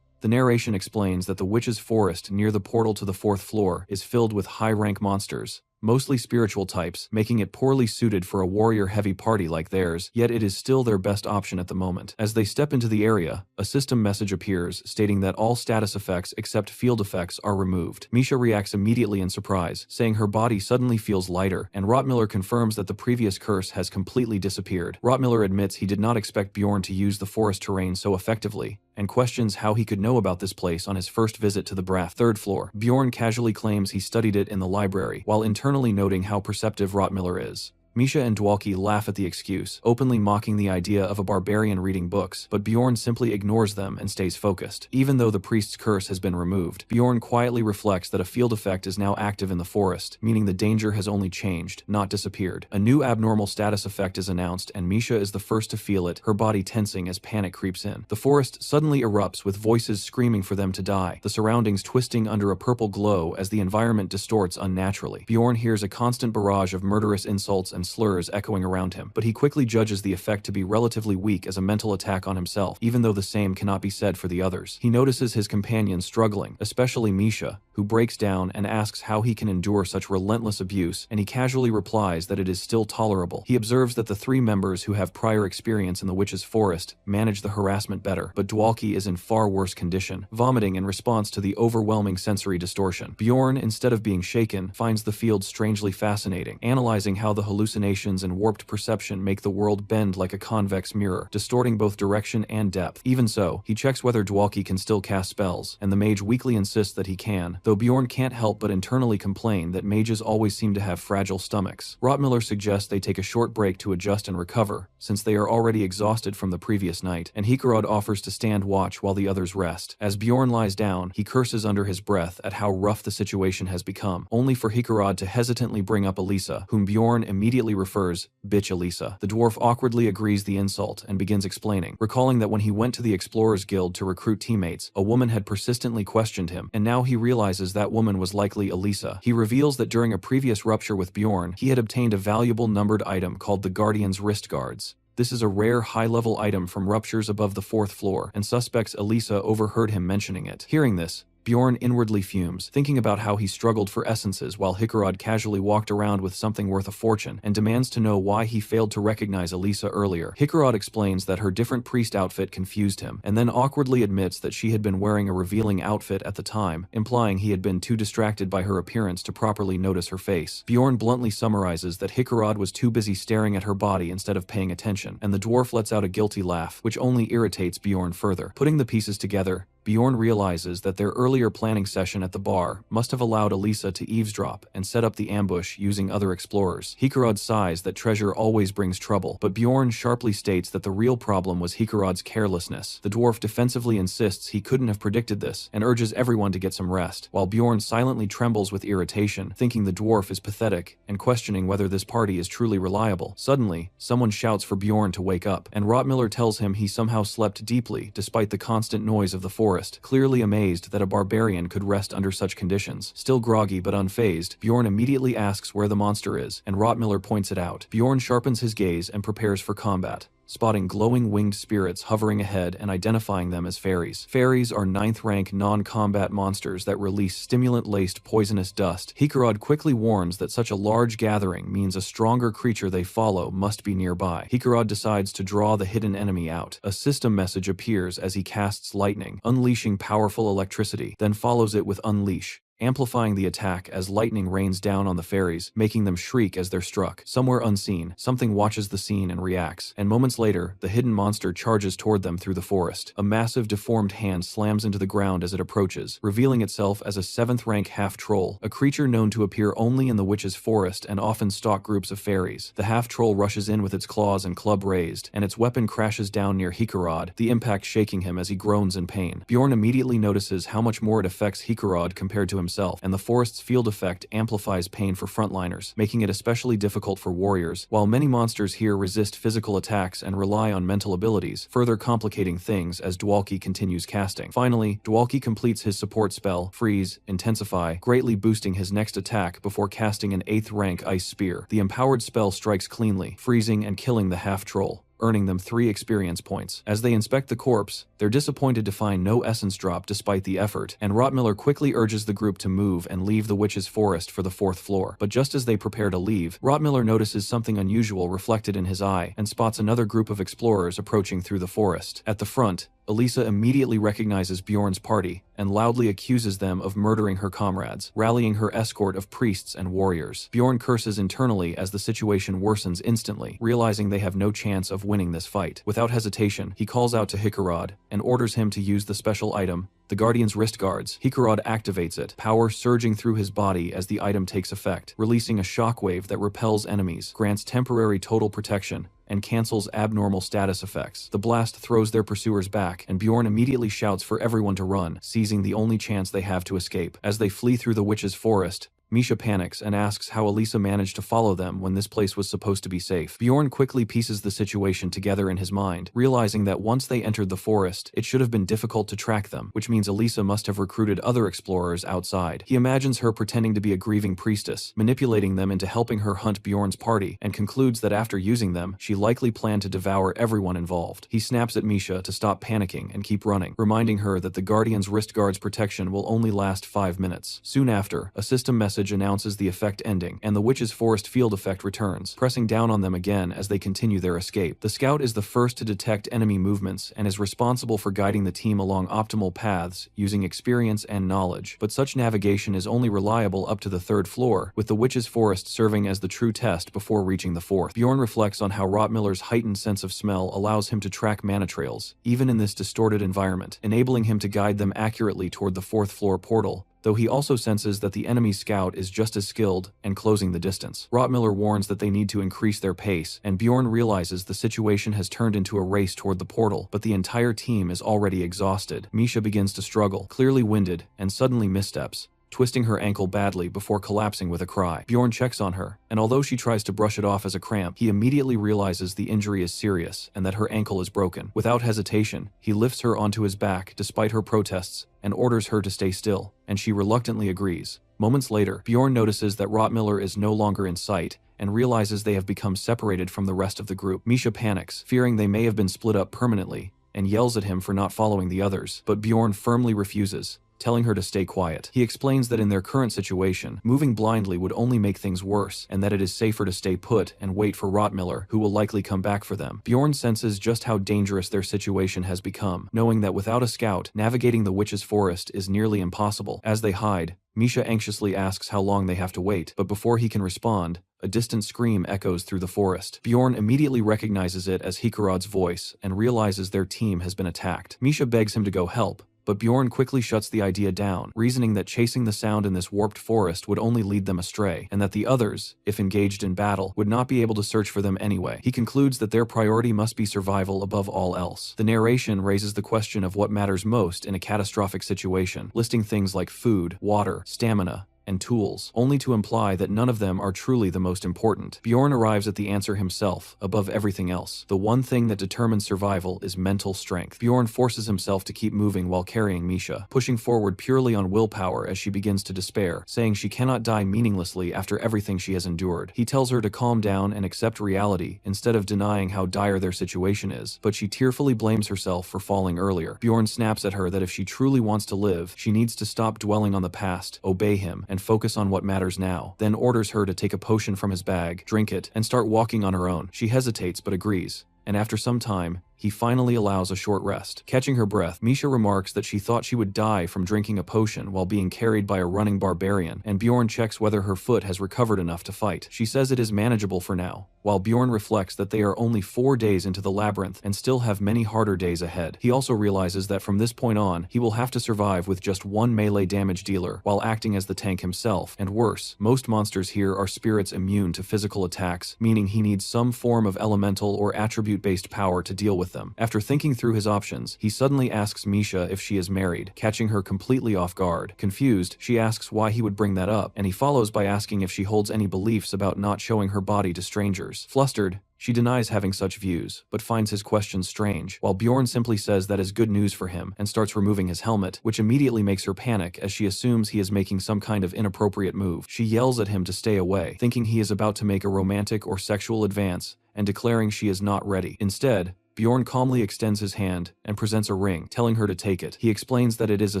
[SPEAKER 1] The narration explains that the Witch's Forest near the portal to the 4th floor is filled with high-rank monsters, mostly spiritual types, making it poorly suited for a warrior-heavy party like theirs, yet it is still their best option at the moment. As they step into the area, a system message appears stating that all status effects except field effects are removed. Misha reacts immediately in surprise, saying her body suddenly feels lighter, and Rotmiller confirms that the previous curse has completely disappeared. Rotmiller admits he did not expect Bjorn to use the forest terrain so effectively, and questions how he could know about this place on his first visit to the Brath 3rd floor. Bjorn casually claims he studied it in the library, while internally noting how perceptive Rotmiller is. Misha and Dwalki laugh at the excuse, openly mocking the idea of a barbarian reading books, but Bjorn simply ignores them and stays focused. Even though the priest's curse has been removed, Bjorn quietly reflects that a field effect is now active in the forest, meaning the danger has only changed, not disappeared. A new abnormal status effect is announced, and Misha is the first to feel it, her body tensing as panic creeps in. The forest suddenly erupts with voices screaming for them to die, the surroundings twisting under a purple glow as the environment distorts unnaturally. Bjorn hears a constant barrage of murderous insults and slurs echoing around him, but he quickly judges the effect to be relatively weak as a mental attack on himself, even though the same cannot be said for the others. He notices his companions struggling, especially Misha, who breaks down and asks how he can endure such relentless abuse, and he casually replies that it is still tolerable. He observes that the 3 members who have prior experience in the Witch's Forest manage the harassment better, but Dwalki is in far worse condition, vomiting in response to the overwhelming sensory distortion. Bjorn, instead of being shaken, finds the field strangely fascinating, analyzing how the hallucinations and warped perception make the world bend like a convex mirror, distorting both direction and depth. Even so, he checks whether Dwalki can still cast spells, and the mage weakly insists that he can, though Bjorn can't help but internally complain that mages always seem to have fragile stomachs. Rotmiller suggests they take a short break to adjust and recover, since they are already exhausted from the previous night, and Hikarod offers to stand watch while the others rest. As Bjorn lies down, he curses under his breath at how rough the situation has become, only for Hikarod to hesitantly bring up Elisa, whom Bjorn immediately refers, "Bitch Elisa." The dwarf awkwardly agrees the insult and begins explaining, recalling that when he went to the Explorers Guild to recruit teammates, a woman had persistently questioned him, and now he realizes that woman was likely Elisa. He reveals that during a previous rupture with Bjorn, he had obtained a valuable numbered item called the Guardian's Wrist Guards. This is a rare high-level item from ruptures above the 4th floor, and suspects Elisa overheard him mentioning it. Hearing this, Bjorn inwardly fumes, thinking about how he struggled for essences while Hikarod casually walked around with something worth a fortune, and demands to know why he failed to recognize Elisa earlier. Hikarod explains that her different priest outfit confused him, and then awkwardly admits that she had been wearing a revealing outfit at the time, implying he had been too distracted by her appearance to properly notice her face. Bjorn bluntly summarizes that Hikarod was too busy staring at her body instead of paying attention, and the dwarf lets out a guilty laugh, which only irritates Bjorn further. Putting the pieces together, Bjorn realizes that their earlier planning session at the bar must have allowed Elisa to eavesdrop and set up the ambush using other explorers. Hikarad sighs that treasure always brings trouble, but Bjorn sharply states that the real problem was Hikarad's carelessness. The dwarf defensively insists he couldn't have predicted this and urges everyone to get some rest, while Bjorn silently trembles with irritation, thinking the dwarf is pathetic and questioning whether this party is truly reliable. Suddenly, someone shouts for Bjorn to wake up, and Rottmiller tells him he somehow slept deeply despite the constant noise of the forest. Clearly amazed that a barbarian could rest under such conditions. Still groggy but unfazed, Bjorn immediately asks where the monster is, and Rottmiller points it out. Bjorn sharpens his gaze and prepares for combat, spotting glowing winged spirits hovering ahead and identifying them as fairies. Fairies are 9th rank non-combat monsters that release stimulant-laced poisonous dust. Hikarad quickly warns that such a large gathering means a stronger creature they follow must be nearby. Hikarad decides to draw the hidden enemy out. A system message appears as he casts lightning, unleashing powerful electricity, then follows it with unleash, amplifying the attack as lightning rains down on the fairies, making them shriek as they're struck. Somewhere unseen, something watches the scene and reacts, and moments later, the hidden monster charges toward them through the forest. A massive deformed hand slams into the ground as it approaches, revealing itself as a 7th rank half-troll, a creature known to appear only in the witch's forest and often stalk groups of fairies. The half-troll rushes in with its claws and club raised, and its weapon crashes down near Hikarad, the impact shaking him as he groans in pain. Bjorn immediately notices how much more it affects Hikarad compared to himself, and the forest's field effect amplifies pain for frontliners, making it especially difficult for warriors. While many monsters here resist physical attacks and rely on mental abilities, further complicating things as Dwalki continues casting. Finally, Dwalki completes his support spell, Freeze, Intensify, greatly boosting his next attack before casting an 8th rank Ice Spear. The empowered spell strikes cleanly, freezing and killing the half-troll, earning them 3 experience points. As they inspect the corpse, they're disappointed to find no essence drop despite the effort, and Rottmiller quickly urges the group to move and leave the witch's forest for the 4th floor. But just as they prepare to leave, Rottmiller notices something unusual reflected in his eye and spots another group of explorers approaching through the forest. At the front, Elisa immediately recognizes Bjorn's party and loudly accuses them of murdering her comrades, rallying her escort of priests and warriors. Bjorn curses internally as the situation worsens instantly, realizing they have no chance of winning this fight. Without hesitation, he calls out to Hikarad and orders him to use the special item, the Guardian's Wrist Guards. Hikarad activates it, power surging through his body as the item takes effect, releasing a shockwave that repels enemies, grants temporary total protection, and cancels abnormal status effects. The blast throws their pursuers back, and Bjorn immediately shouts for everyone to run, seizing the only chance they have to escape. As they flee through the witch's forest, Misha panics and asks how Elisa managed to follow them when this place was supposed to be safe. Bjorn quickly pieces the situation together in his mind, realizing that once they entered the forest, it should have been difficult to track them, which means Elisa must have recruited other explorers outside. He imagines her pretending to be a grieving priestess, manipulating them into helping her hunt Bjorn's party, and concludes that after using them, she likely planned to devour everyone involved. He snaps at Misha to stop panicking and keep running, reminding her that the Guardian's Wrist Guard's protection will only last 5 minutes. Soon after, a system message announces the effect ending, and the witch's forest field effect returns, pressing down on them again as they continue their escape. The scout is the first to detect enemy movements and is responsible for guiding the team along optimal paths using experience and knowledge, but such navigation is only reliable up to the 3rd floor, with the witch's forest serving as the true test before reaching the 4th. Bjorn reflects on how Rottmiller's heightened sense of smell allows him to track mana trails, even in this distorted environment, enabling him to guide them accurately toward the 4th floor portal, though he also senses that the enemy scout is just as skilled and closing the distance. Rottmiller warns that they need to increase their pace, and Bjorn realizes the situation has turned into a race toward the portal, but the entire team is already exhausted. Misha begins to struggle, clearly winded, and suddenly missteps, twisting her ankle badly before collapsing with a cry. Bjorn checks on her, and although she tries to brush it off as a cramp, he immediately realizes the injury is serious and that her ankle is broken. Without hesitation, he lifts her onto his back despite her protests and orders her to stay still, and she reluctantly agrees. Moments later, Bjorn notices that Rottmiller is no longer in sight and realizes they have become separated from the rest of the group. Misha panics, fearing they may have been split up permanently, and yells at him for not following the others, but Bjorn firmly refuses, telling her to stay quiet. He explains that in their current situation, moving blindly would only make things worse, and that it is safer to stay put and wait for Rottmiller, who will likely come back for them. Bjorn senses just how dangerous their situation has become, knowing that without a scout, navigating the witch's forest is nearly impossible. As they hide, Misha anxiously asks how long they have to wait, but before he can respond, a distant scream echoes through the forest. Bjorn immediately recognizes it as Hikarad's voice and realizes their team has been attacked. Misha begs him to go help, But Bjorn quickly shuts the idea down, reasoning that chasing the sound in this warped forest would only lead them astray, and that the others, if engaged in battle, would not be able to search for them anyway. He concludes that their priority must be survival above all else. The narration raises the question of what matters most in a catastrophic situation, listing things like food, water, stamina, and tools, only to imply that none of them are truly the most important. Bjorn arrives at the answer himself, above everything else. The one thing that determines survival is mental strength. Bjorn forces himself to keep moving while carrying Misha, pushing forward purely on willpower as she begins to despair, saying she cannot die meaninglessly after everything she has endured. He tells her to calm down and accept reality, instead of denying how dire their situation is, but she tearfully blames herself for falling earlier. Bjorn snaps at her that if she truly wants to live, she needs to stop dwelling on the past, obey him, and focus on what matters now, then orders her to take a potion from his bag, drink it, and start walking on her own. She hesitates but agrees, and after some time, he finally allows a short rest. Catching her breath, Misha remarks that she thought she would die from drinking a potion while being carried by a running barbarian, and Bjorn checks whether her foot has recovered enough to fight. She says it is manageable for now, while Bjorn reflects that they are only 4 days into the labyrinth and still have many harder days ahead. He also realizes that from this point on, he will have to survive with just one melee damage dealer while acting as the tank himself, and worse, most monsters here are spirits immune to physical attacks, meaning he needs some form of elemental or attribute-based power to deal with them. After thinking through his options, he suddenly asks Misha if she is married, catching her completely off guard. Confused, she asks why he would bring that up, and he follows by asking if she holds any beliefs about not showing her body to strangers. Flustered, she denies having such views, but finds his questions strange, while Bjorn simply says that is good news for him and starts removing his helmet, which immediately makes her panic as she assumes he is making some kind of inappropriate move. She yells at him to stay away, thinking he is about to make a romantic or sexual advance, and declaring she is not ready. Instead, Bjorn calmly extends his hand and presents a ring, telling her to take it. He explains that it is a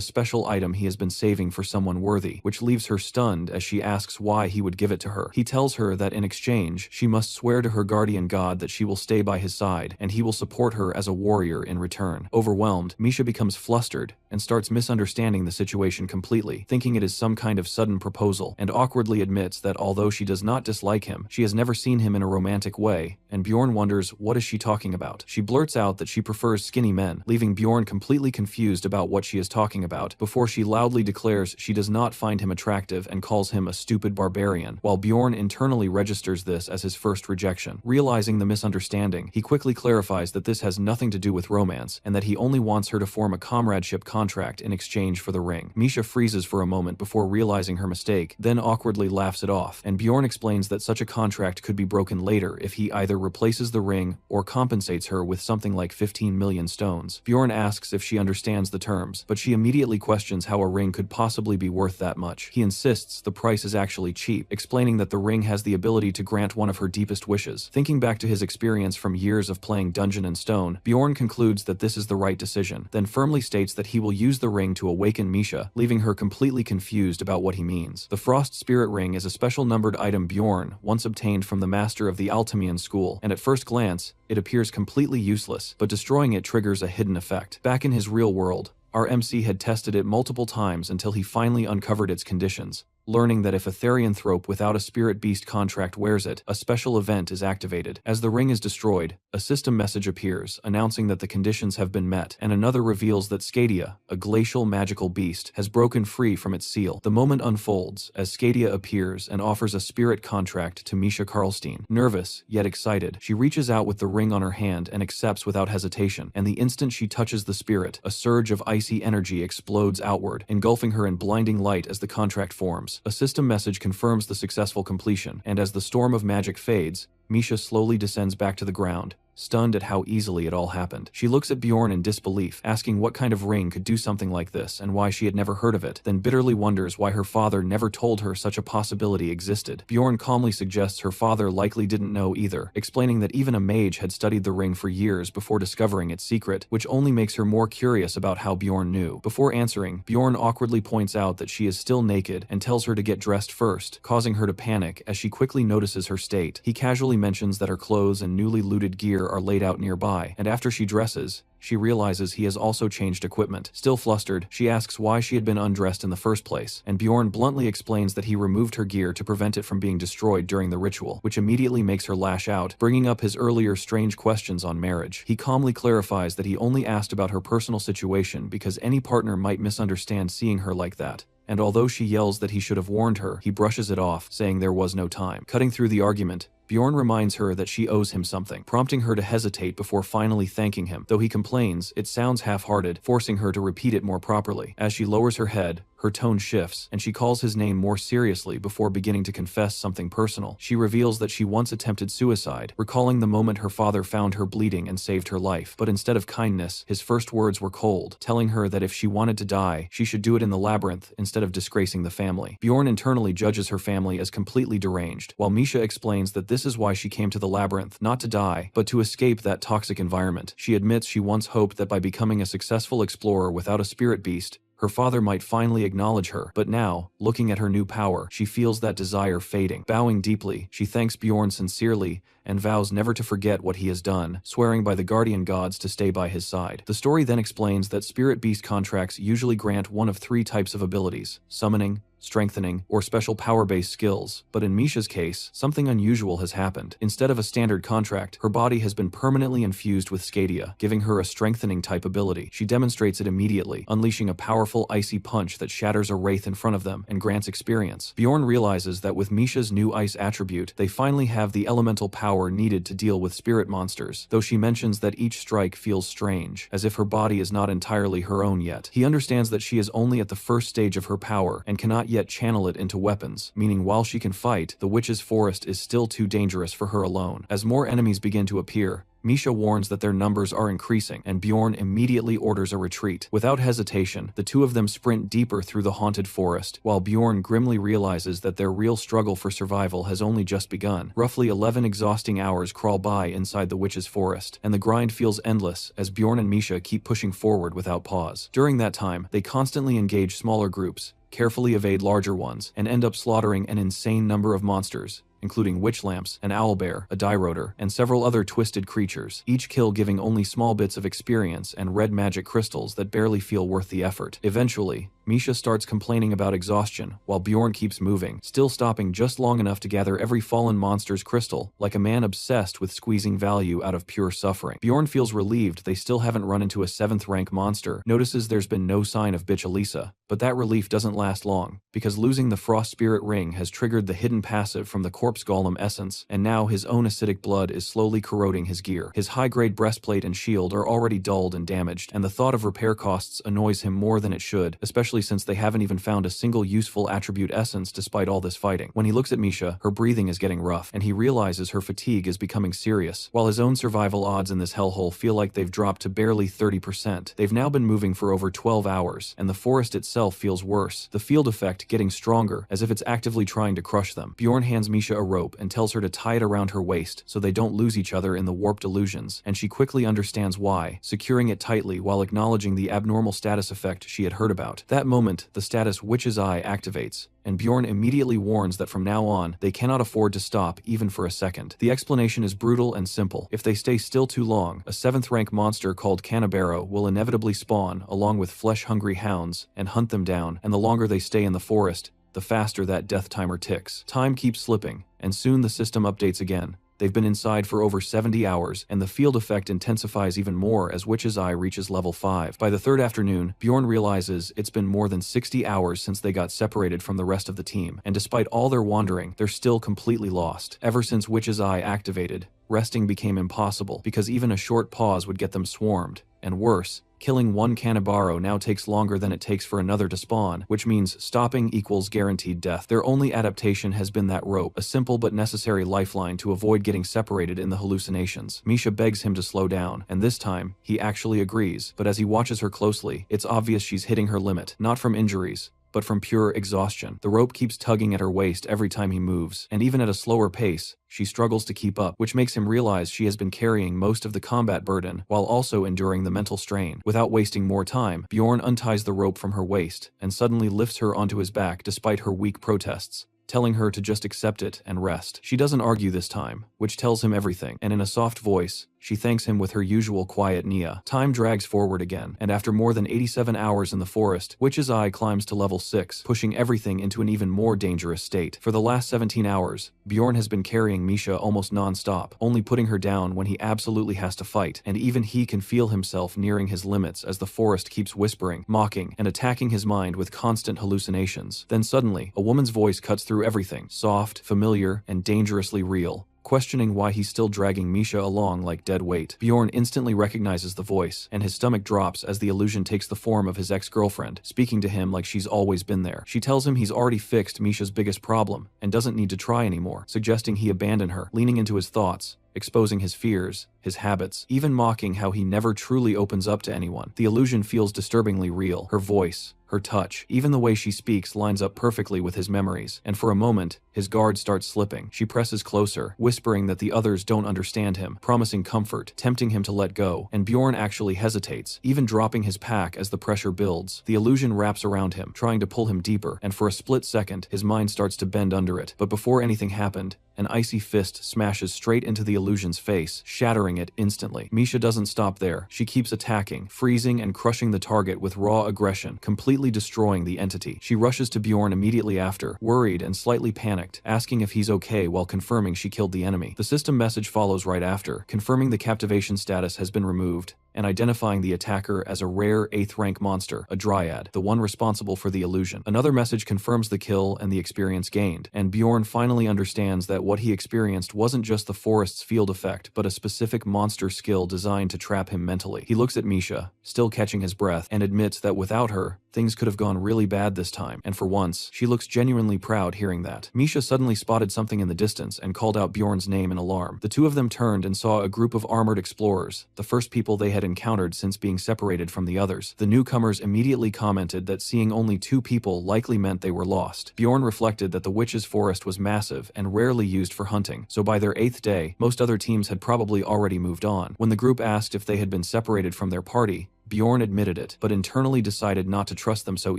[SPEAKER 1] special item he has been saving for someone worthy, which leaves her stunned as she asks why he would give it to her. He tells her that in exchange, she must swear to her guardian god that she will stay by his side, and he will support her as a warrior in return. Overwhelmed, Misha becomes flustered and starts misunderstanding the situation completely, thinking it is some kind of sudden proposal, and awkwardly admits that although she does not dislike him, she has never seen him in a romantic way, and Bjorn wonders what is she talking about. She blurts out that she prefers skinny men, leaving Bjorn completely confused about what she is talking about, before she loudly declares she does not find him attractive and calls him a stupid barbarian, while Bjorn internally registers this as his first rejection. Realizing the misunderstanding, he quickly clarifies that this has nothing to do with romance, and that he only wants her to form a comradeship contract in exchange for the ring. Misha freezes for a moment before realizing her mistake, then awkwardly laughs it off, and Bjorn explains that such a contract could be broken later if he either replaces the ring or compensates her with something like 15 million stones. Bjorn asks if she understands the terms, but she immediately questions how a ring could possibly be worth that much. He insists the price is actually cheap, explaining that the ring has the ability to grant one of her deepest wishes. Thinking back to his experience from years of playing Dungeon and Stone, Bjorn concludes that this is the right decision, then firmly states that he will use the ring to awaken Misha, leaving her completely confused about what he means. The Frost Spirit Ring is a special numbered item Bjorn once obtained from the master of the Altamian school, and at first glance, it appears completely useless, but destroying it triggers a hidden effect. Back in his real world, our MC had tested it multiple times until he finally uncovered its conditions, learning that if a Therianthrope without a Spirit Beast contract wears it, a special event is activated. As the ring is destroyed, a system message appears, announcing that the conditions have been met, and another reveals that Skadia, a glacial magical beast, has broken free from its seal. The moment unfolds, as Skadia appears and offers a spirit contract to Misha Karlstein. Nervous, yet excited, she reaches out with the ring on her hand and accepts without hesitation, and the instant she touches the spirit, a surge of icy energy explodes outward, engulfing her in blinding light as the contract forms. A system message confirms the successful completion, and as the storm of magic fades, Misha slowly descends back to the ground, stunned at how easily it all happened. She looks at Bjorn in disbelief, asking what kind of ring could do something like this and why she had never heard of it, then bitterly wonders why her father never told her such a possibility existed. Bjorn calmly suggests her father likely didn't know either, explaining that even a mage had studied the ring for years before discovering its secret, which only makes her more curious about how Bjorn knew. Before answering, Bjorn awkwardly points out that she is still naked and tells her to get dressed first, causing her to panic as she quickly notices her state. He casually casually mentions that her clothes and newly looted gear are laid out nearby, and after she dresses, she realizes he has also changed equipment. Still flustered, she asks why she had been undressed in the first place, and Bjorn bluntly explains that he removed her gear to prevent it from being destroyed during the ritual, which immediately makes her lash out, bringing up his earlier strange questions on marriage. He calmly clarifies that he only asked about her personal situation because any partner might misunderstand seeing her like that. And although she yells that he should have warned her, he brushes it off, saying there was no time. Cutting through the argument, Bjorn reminds her that she owes him something, prompting her to hesitate before finally thanking him. Though he complains, it sounds half-hearted, forcing her to repeat it more properly. As she lowers her head, her tone shifts, and she calls his name more seriously before beginning to confess something personal. She reveals that she once attempted suicide, recalling the moment her father found her bleeding and saved her life. But instead of kindness, his first words were cold, telling her that if she wanted to die, she should do it in the labyrinth instead of disgracing the family. Bjorn internally judges her family as completely deranged, while Misha explains that this is why she came to the labyrinth, not to die, but to escape that toxic environment. She admits she once hoped that by becoming a successful explorer without a spirit beast, her father might finally acknowledge her, but now, looking at her new power, she feels that desire fading. Bowing deeply, she thanks Bjorn sincerely and vows never to forget what he has done, swearing by the guardian gods to stay by his side. The story then explains that spirit beast contracts usually grant one of three types of abilities: summoning, strengthening, or special power-based skills, but in Misha's case, something unusual has happened. Instead of a standard contract, her body has been permanently infused with Scadia, giving her a strengthening type ability. She demonstrates it immediately, unleashing a powerful icy punch that shatters a wraith in front of them and grants experience. Bjorn realizes that with Misha's new ice attribute, they finally have the elemental power needed to deal with spirit monsters, though she mentions that each strike feels strange, as if her body is not entirely her own yet. He understands that she is only at the first stage of her power and cannot yet channel it into weapons, meaning while she can fight, the Witch's Forest is still too dangerous for her alone. As more enemies begin to appear, Misha warns that their numbers are increasing, and Bjorn immediately orders a retreat. Without hesitation, the two of them sprint deeper through the haunted forest, while Bjorn grimly realizes that their real struggle for survival has only just begun. Roughly 11 exhausting hours crawl by inside the Witch's Forest, and the grind feels endless as Bjorn and Misha keep pushing forward without pause. During that time, they constantly engage smaller groups, carefully evade larger ones, and end up slaughtering an insane number of monsters, including witch lamps, an owlbear, a diroder, and several other twisted creatures, each kill giving only small bits of experience and red magic crystals that barely feel worth the effort. Eventually, Misha starts complaining about exhaustion, while Bjorn keeps moving, still stopping just long enough to gather every fallen monster's crystal, like a man obsessed with squeezing value out of pure suffering. Bjorn feels relieved they still haven't run into a 7th rank monster, notices there's been no sign of Bitch Elisa, but that relief doesn't last long, because losing the Frost Spirit Ring has triggered the hidden passive from the Corpse Golem essence, and now his own acidic blood is slowly corroding his gear. His high-grade breastplate and shield are already dulled and damaged, and the thought of repair costs annoys him more than it should, especially since they haven't even found a single useful attribute essence despite all this fighting. When he looks at Misha, her breathing is getting rough, and he realizes her fatigue is becoming serious. While his own survival odds in this hellhole feel like they've dropped to barely 30%, they've now been moving for over 12 hours, and the forest itself feels worse, the field effect getting stronger, as if it's actively trying to crush them. Bjorn hands Misha a rope and tells her to tie it around her waist so they don't lose each other in the warped illusions, and she quickly understands why, securing it tightly while acknowledging the abnormal status effect she had heard about. That moment, the status Witch's Eye activates, and Bjorn immediately warns that from now on, they cannot afford to stop even for a second. The explanation is brutal and simple. If they stay still too long, a 7th rank monster called Canabaro will inevitably spawn along with flesh-hungry hounds and hunt them down, and the longer they stay in the forest, the faster that death timer ticks. Time keeps slipping, and soon the system updates again. They've been inside for over 70 hours, and the field effect intensifies even more as Witch's Eye reaches level 5. By the 3rd afternoon, Bjorn realizes it's been more than 60 hours since they got separated from the rest of the team, and despite all their wandering, they're still completely lost. Ever since Witch's Eye activated, resting became impossible because even a short pause would get them swarmed, and worse, killing one Canabaro now takes longer than it takes for another to spawn, which means stopping equals guaranteed death. Their only adaptation has been that rope, a simple but necessary lifeline to avoid getting separated in the hallucinations. Misha begs him to slow down, and this time, he actually agrees, but as he watches her closely, it's obvious she's hitting her limit, not from injuries, but from pure exhaustion. The rope keeps tugging at her waist every time he moves, and even at a slower pace, she struggles to keep up, which makes him realize she has been carrying most of the combat burden while also enduring the mental strain. Without wasting more time, Bjorn unties the rope from her waist and suddenly lifts her onto his back despite her weak protests, telling her to just accept it and rest. She doesn't argue this time. which tells him everything, and in a soft voice, she thanks him with her usual quiet Nia. Time drags forward again, and after more than 87 hours in the forest, Witch's Eye climbs to level 6, pushing everything into an even more dangerous state. For the last 17 hours, Bjorn has been carrying Misha almost non-stop, only putting her down when he absolutely has to fight, and even he can feel himself nearing his limits as the forest keeps whispering, mocking, and attacking his mind with constant hallucinations. Then suddenly, a woman's voice cuts through everything, soft, familiar, and dangerously real, questioning why he's still dragging Misha along like dead weight. Bjorn instantly recognizes the voice, and his stomach drops as the illusion takes the form of his ex-girlfriend, speaking to him like she's always been there. She tells him he's already fixed Misha's biggest problem, and doesn't need to try anymore, suggesting he abandon her, leaning into his thoughts, exposing his fears, his habits, even mocking how he never truly opens up to anyone. The illusion feels disturbingly real. Her voice, her touch, even the way she speaks lines up perfectly with his memories, and for a moment, his guard starts slipping. She presses closer, whispering that the others don't understand him, promising comfort, tempting him to let go, and Bjorn actually hesitates, even dropping his pack as the pressure builds. The illusion wraps around him, trying to pull him deeper, and for a split second, his mind starts to bend under it. But before anything happened, an icy fist smashes straight into the illusion's face, shattering it instantly. Misha doesn't stop there. She keeps attacking, freezing and crushing the target with raw aggression, completely destroying the entity. She rushes to Bjorn immediately after, worried and slightly panicked, asking if he's okay while confirming she killed the enemy. The system message follows right after, confirming the captivation status has been removed, and identifying the attacker as a rare 8th rank monster, a Dryad, the one responsible for the illusion. Another message confirms the kill and the experience gained, and Bjorn finally understands that what he experienced wasn't just the forest's field effect, but a specific monster skill designed to trap him mentally. He looks at Misha, still catching his breath, and admits that without her, things could have gone really bad this time, and for once, she looks genuinely proud hearing that. Misha suddenly spotted something in the distance and called out Bjorn's name in alarm. The two of them turned and saw a group of armored explorers, the first people they had encountered since being separated from the others. The newcomers immediately commented that seeing only 2 people likely meant they were lost. Bjorn reflected that the witch's forest was massive and rarely used for hunting, so by their 8th day, most other teams had probably already moved on. When the group asked if they had been separated from their party, Bjorn admitted it, but internally decided not to trust them so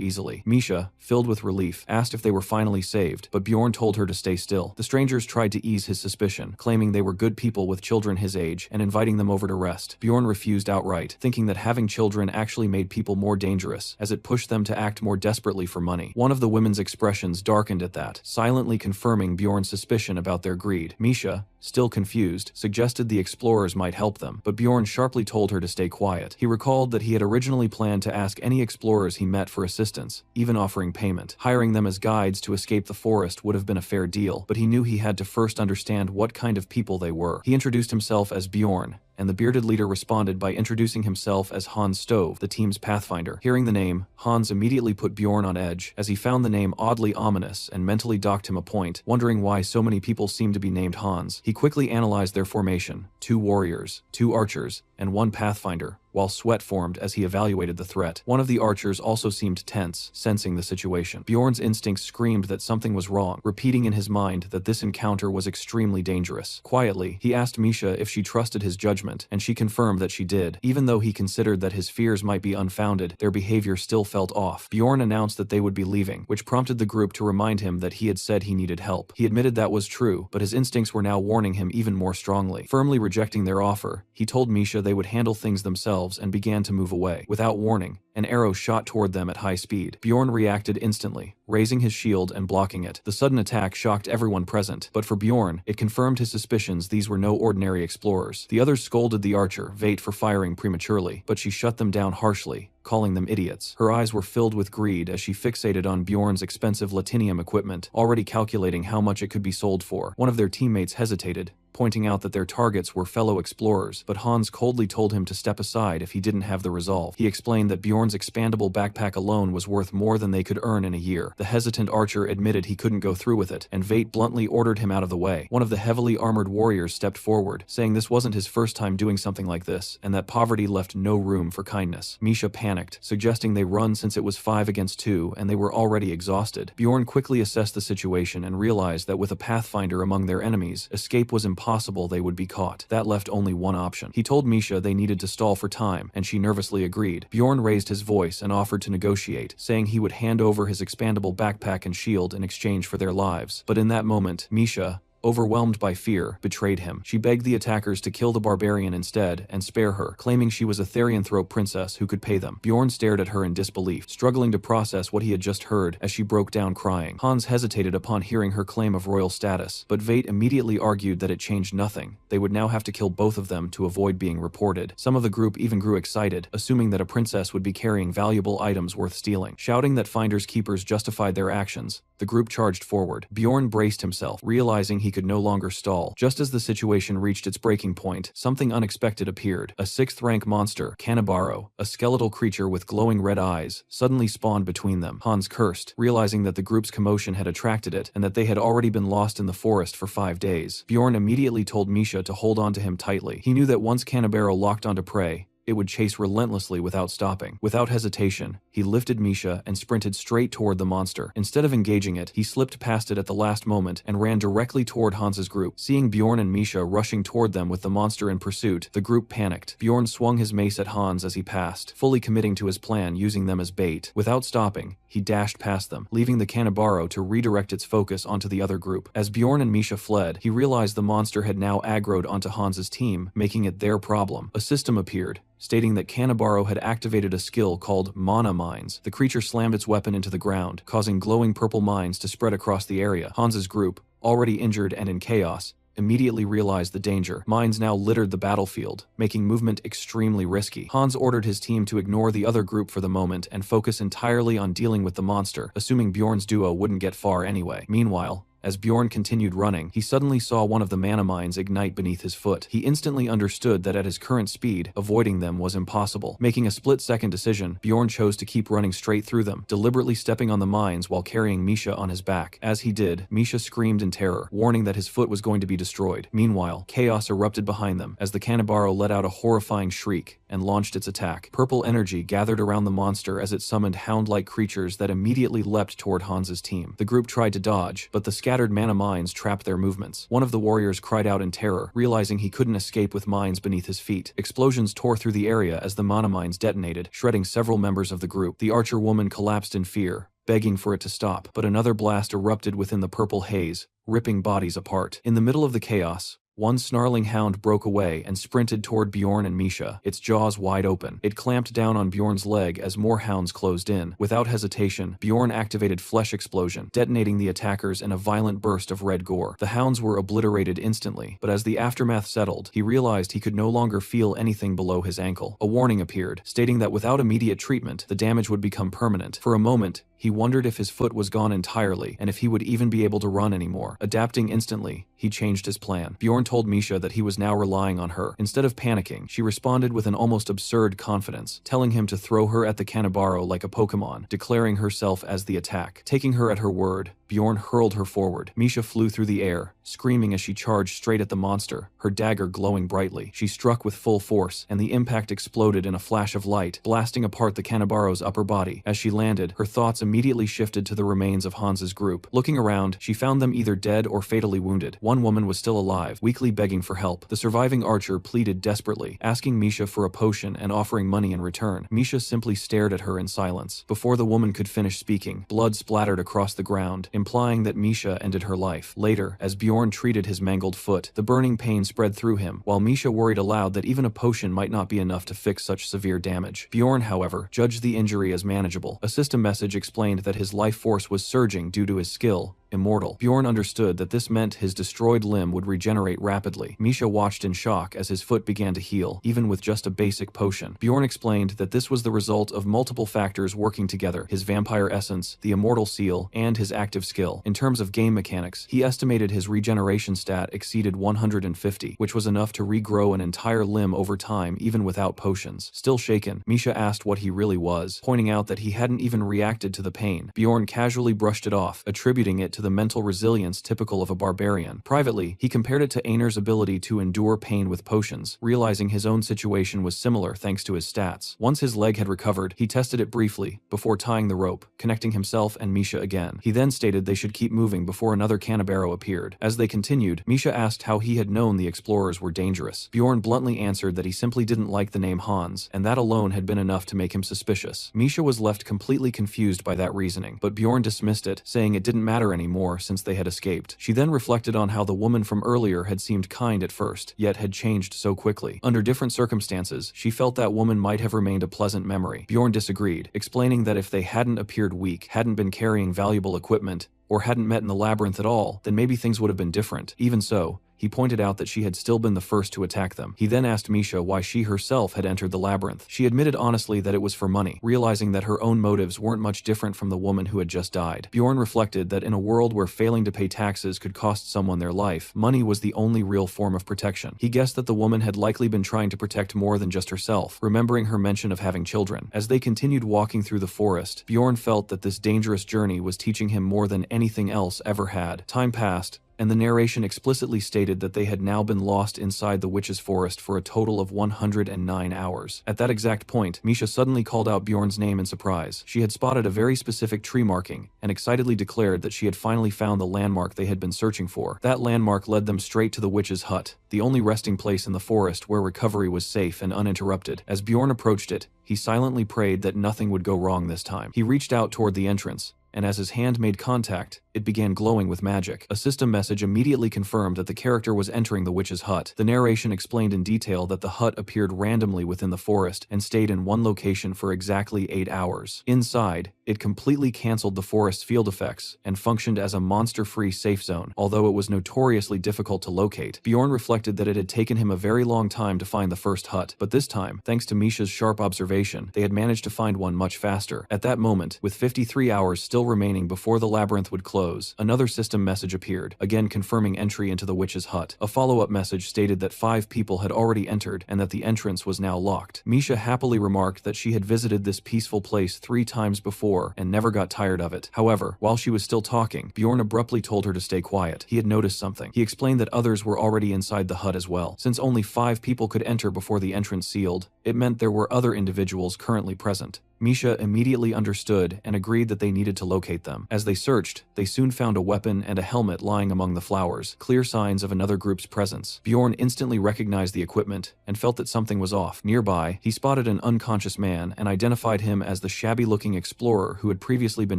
[SPEAKER 1] easily. Misha, filled with relief, asked if they were finally saved, but Bjorn told her to stay still. The strangers tried to ease his suspicion, claiming they were good people with children his age and inviting them over to rest. Bjorn refused outright, thinking that having children actually made people more dangerous, as it pushed them to act more desperately for money. One of the women's expressions darkened at that, silently confirming Bjorn's suspicion about their greed. Misha, still confused, suggested the explorers might help them, but Bjorn sharply told her to stay quiet. He recalled that he had originally planned to ask any explorers he met for assistance, even offering payment. Hiring them as guides to escape the forest would have been a fair deal, but he knew he had to first understand what kind of people they were. He introduced himself as Bjorn, and the bearded leader responded by introducing himself as Hans Stove, the team's pathfinder. Hearing the name, Hans immediately put Bjorn on edge, as he found the name oddly ominous and mentally docked him a point, wondering why so many people seemed to be named Hans. He quickly analyzed their formation: 2 warriors, 2 archers, and 1 pathfinder, while sweat formed as he evaluated the threat. One of the archers also seemed tense, sensing the situation. Bjorn's instincts screamed that something was wrong, repeating in his mind that this encounter was extremely dangerous. Quietly, he asked Misha if she trusted his judgment, and she confirmed that she did. Even though he considered that his fears might be unfounded, their behavior still felt off. Bjorn announced that they would be leaving, which prompted the group to remind him that he had said he needed help. He admitted that was true, but his instincts were now warning him even more strongly. Firmly rejecting their offer, he told Misha they would handle things themselves and began to move away. Without warning, an arrow shot toward them at high speed. Bjorn reacted instantly, raising his shield and blocking it. The sudden attack shocked everyone present, but for Bjorn, it confirmed his suspicions these were no ordinary explorers. The others scolded the archer, Vate, for firing prematurely, but she shut them down harshly, calling them idiots. Her eyes were filled with greed as she fixated on Bjorn's expensive Latinium equipment, already calculating how much it could be sold for. One of their teammates hesitated, pointing out that their targets were fellow explorers, but Hans coldly told him to step aside if he didn't have the resolve. He explained that Bjorn's expandable backpack alone was worth more than they could earn in a year. The hesitant archer admitted he couldn't go through with it, and Vate bluntly ordered him out of the way. One of the heavily armored warriors stepped forward, saying this wasn't his first time doing something like this, and that poverty left no room for kindness. Misha panicked, suggesting they run since it was 5 against 2 and they were already exhausted. Bjorn quickly assessed the situation and realized that with a pathfinder among their enemies, escape was impossible. They would be caught. That left only one option. He told Misha they needed to stall for time, and she nervously agreed. Bjorn raised his voice and offered to negotiate, saying he would hand over his expandable backpack and shield in exchange for their lives. But in that moment, Misha, overwhelmed by fear, betrayed him. She begged the attackers to kill the barbarian instead and spare her, claiming she was a Therianthrope princess who could pay them. Bjorn stared at her in disbelief, struggling to process what he had just heard as she broke down crying. Hans hesitated upon hearing her claim of royal status, but Vate immediately argued that it changed nothing. They would now have to kill both of them to avoid being reported. Some of the group even grew excited, assuming that a princess would be carrying valuable items worth stealing. Shouting that finders keepers justified their actions, the group charged forward. Bjorn braced himself, realizing he could no longer stall. Just as the situation reached its breaking point, something unexpected appeared. A 6th-rank monster, Canibaro, a skeletal creature with glowing red eyes, suddenly spawned between them. Hans cursed, realizing that the group's commotion had attracted it and that they had already been lost in the forest for 5 days. Bjorn immediately told Misha to hold on to him tightly. He knew that once Canibaro locked onto prey, it would chase relentlessly without stopping. Without hesitation, he lifted Misha and sprinted straight toward the monster. Instead of engaging it, he slipped past it at the last moment and ran directly toward Hans's group. Seeing Bjorn and Misha rushing toward them with the monster in pursuit, the group panicked. Bjorn swung his mace at Hans as he passed, fully committing to his plan, using them as bait. Without stopping, he dashed past them, leaving the Canibaro to redirect its focus onto the other group. As Bjorn and Misha fled, he realized the monster had now aggroed onto Hans's team, making it their problem. A system appeared, stating that Canibaro had activated a skill called Mana Mines. The creature slammed its weapon into the ground, causing glowing purple mines to spread across the area. Hans's group, already injured and in chaos, immediately realized the danger. Mines now littered the battlefield, making movement extremely risky. Hans ordered his team to ignore the other group for the moment and focus entirely on dealing with the monster, assuming Bjorn's duo wouldn't get far anyway. Meanwhile, as Bjorn continued running, he suddenly saw one of the mana mines ignite beneath his foot. He instantly understood that at his current speed, avoiding them was impossible. Making a split-second decision, Bjorn chose to keep running straight through them, deliberately stepping on the mines while carrying Misha on his back. As he did, Misha screamed in terror, warning that his foot was going to be destroyed. Meanwhile, chaos erupted behind them as the Canibaro let out a horrifying shriek and launched its attack. Purple energy gathered around the monster as it summoned hound-like creatures that immediately leapt toward Hans's team. The group tried to dodge, but the scattered mana mines trapped their movements. One of the warriors cried out in terror, realizing he couldn't escape with mines beneath his feet. Explosions tore through the area as the mana mines detonated, shredding several members of the group. The archer woman collapsed in fear, begging for it to stop, but another blast erupted within the purple haze, ripping bodies apart. In the middle of the chaos, one snarling hound broke away and sprinted toward Bjorn and Misha, its jaws wide open. It clamped down on Bjorn's leg as more hounds closed in. Without hesitation, Bjorn activated Flesh Explosion, detonating the attackers in a violent burst of red gore. The hounds were obliterated instantly, but as the aftermath settled, he realized he could no longer feel anything below his ankle. A warning appeared, stating that without immediate treatment, the damage would become permanent. For a moment, he wondered if his foot was gone entirely and if he would even be able to run anymore. Adapting instantly, he changed his plan. Bjorn told Misha that he was now relying on her. Instead of panicking, she responded with an almost absurd confidence, telling him to throw her at the Canibaro like a Pokemon, declaring herself as the attack. Taking her at her word, Bjorn hurled her forward. Misha flew through the air, screaming as she charged straight at the monster, her dagger glowing brightly. She struck with full force, and the impact exploded in a flash of light, blasting apart the Canibaro's upper body. As she landed, her thoughts immediately shifted to the remains of Hans's group. Looking around, she found them either dead or fatally wounded. One woman was still alive, weakly begging for help. The surviving archer pleaded desperately, asking Misha for a potion and offering money in return. Misha simply stared at her in silence. Before the woman could finish speaking, blood splattered across the ground, implying that Misha ended her life. Later, as Bjorn treated his mangled foot, the burning pain spread through him, while Misha worried aloud that even a potion might not be enough to fix such severe damage. Bjorn, however, judged the injury as manageable. A system message explained that his life force was surging due to his skill, immortal. Bjorn understood that this meant his destroyed limb would regenerate rapidly. Misha watched in shock as his foot began to heal, even with just a basic potion. Bjorn explained that this was the result of multiple factors working together: his vampire essence, the immortal seal, and his active skill. In terms of game mechanics, he estimated his regeneration stat exceeded 150, which was enough to regrow an entire limb over time even without potions. Still shaken, Misha asked what he really was, pointing out that he hadn't even reacted to the pain. Bjorn casually brushed it off, attributing it to the mental resilience typical of a barbarian. Privately, he compared it to Einar's ability to endure pain with potions, realizing his own situation was similar thanks to his stats. Once his leg had recovered, he tested it briefly, before tying the rope, connecting himself and Misha again. He then stated they should keep moving before another Canibaro appeared. As they continued, Misha asked how he had known the explorers were dangerous. Bjorn bluntly answered that he simply didn't like the name Hans, and that alone had been enough to make him suspicious. Misha was left completely confused by that reasoning, but Bjorn dismissed it, saying it didn't matter anymore anymore since they had escaped. She then reflected on how the woman from earlier had seemed kind at first, yet had changed so quickly. Under different circumstances, she felt that woman might have remained a pleasant memory. Bjorn disagreed, explaining that if they hadn't appeared weak, hadn't been carrying valuable equipment, or hadn't met in the labyrinth at all, then maybe things would have been different. Even so, he pointed out that she had still been the first to attack them. He then asked Misha why she herself had entered the labyrinth. She admitted honestly that it was for money, realizing that her own motives weren't much different from the woman who had just died. Bjorn reflected that in a world where failing to pay taxes could cost someone their life, money was the only real form of protection. He guessed that the woman had likely been trying to protect more than just herself, remembering her mention of having children. As they continued walking through the forest, Bjorn felt that this dangerous journey was teaching him more than anything else ever had. Time passed, and the narration explicitly stated that they had now been lost inside the witch's forest for a total of 109 hours. At that exact point, Misha suddenly called out Bjorn's name in surprise. She had spotted a very specific tree marking, and excitedly declared that she had finally found the landmark they had been searching for. That landmark led them straight to the witch's hut, the only resting place in the forest where recovery was safe and uninterrupted. As Bjorn approached it, he silently prayed that nothing would go wrong this time. He reached out toward the entrance, and as his hand made contact, it began glowing with magic. A system message immediately confirmed that the character was entering the witch's hut. The narration explained in detail that the hut appeared randomly within the forest and stayed in one location for exactly 8 hours. Inside, it completely canceled the forest's field effects and functioned as a monster-free safe zone, although it was notoriously difficult to locate. Bjorn reflected that it had taken him a very long time to find the first hut, but this time, thanks to Misha's sharp observation, they had managed to find one much faster. At that moment, with 53 hours still remaining before the labyrinth would close, another system message appeared, again confirming entry into the witch's hut. A follow-up message stated that 5 people had already entered and that the entrance was now locked. Misha happily remarked that she had visited this peaceful place 3 times before and never got tired of it. However, while she was still talking, Bjorn abruptly told her to stay quiet. He had noticed something. He explained that others were already inside the hut as well. Since only 5 people could enter before the entrance sealed, it meant there were other individuals currently present. Misha immediately understood and agreed that they needed to locate them. As they searched, they soon found a weapon and a helmet lying among the flowers, clear signs of another group's presence. Bjorn instantly recognized the equipment and felt that something was off. Nearby, he spotted an unconscious man and identified him as the shabby-looking explorer who had previously been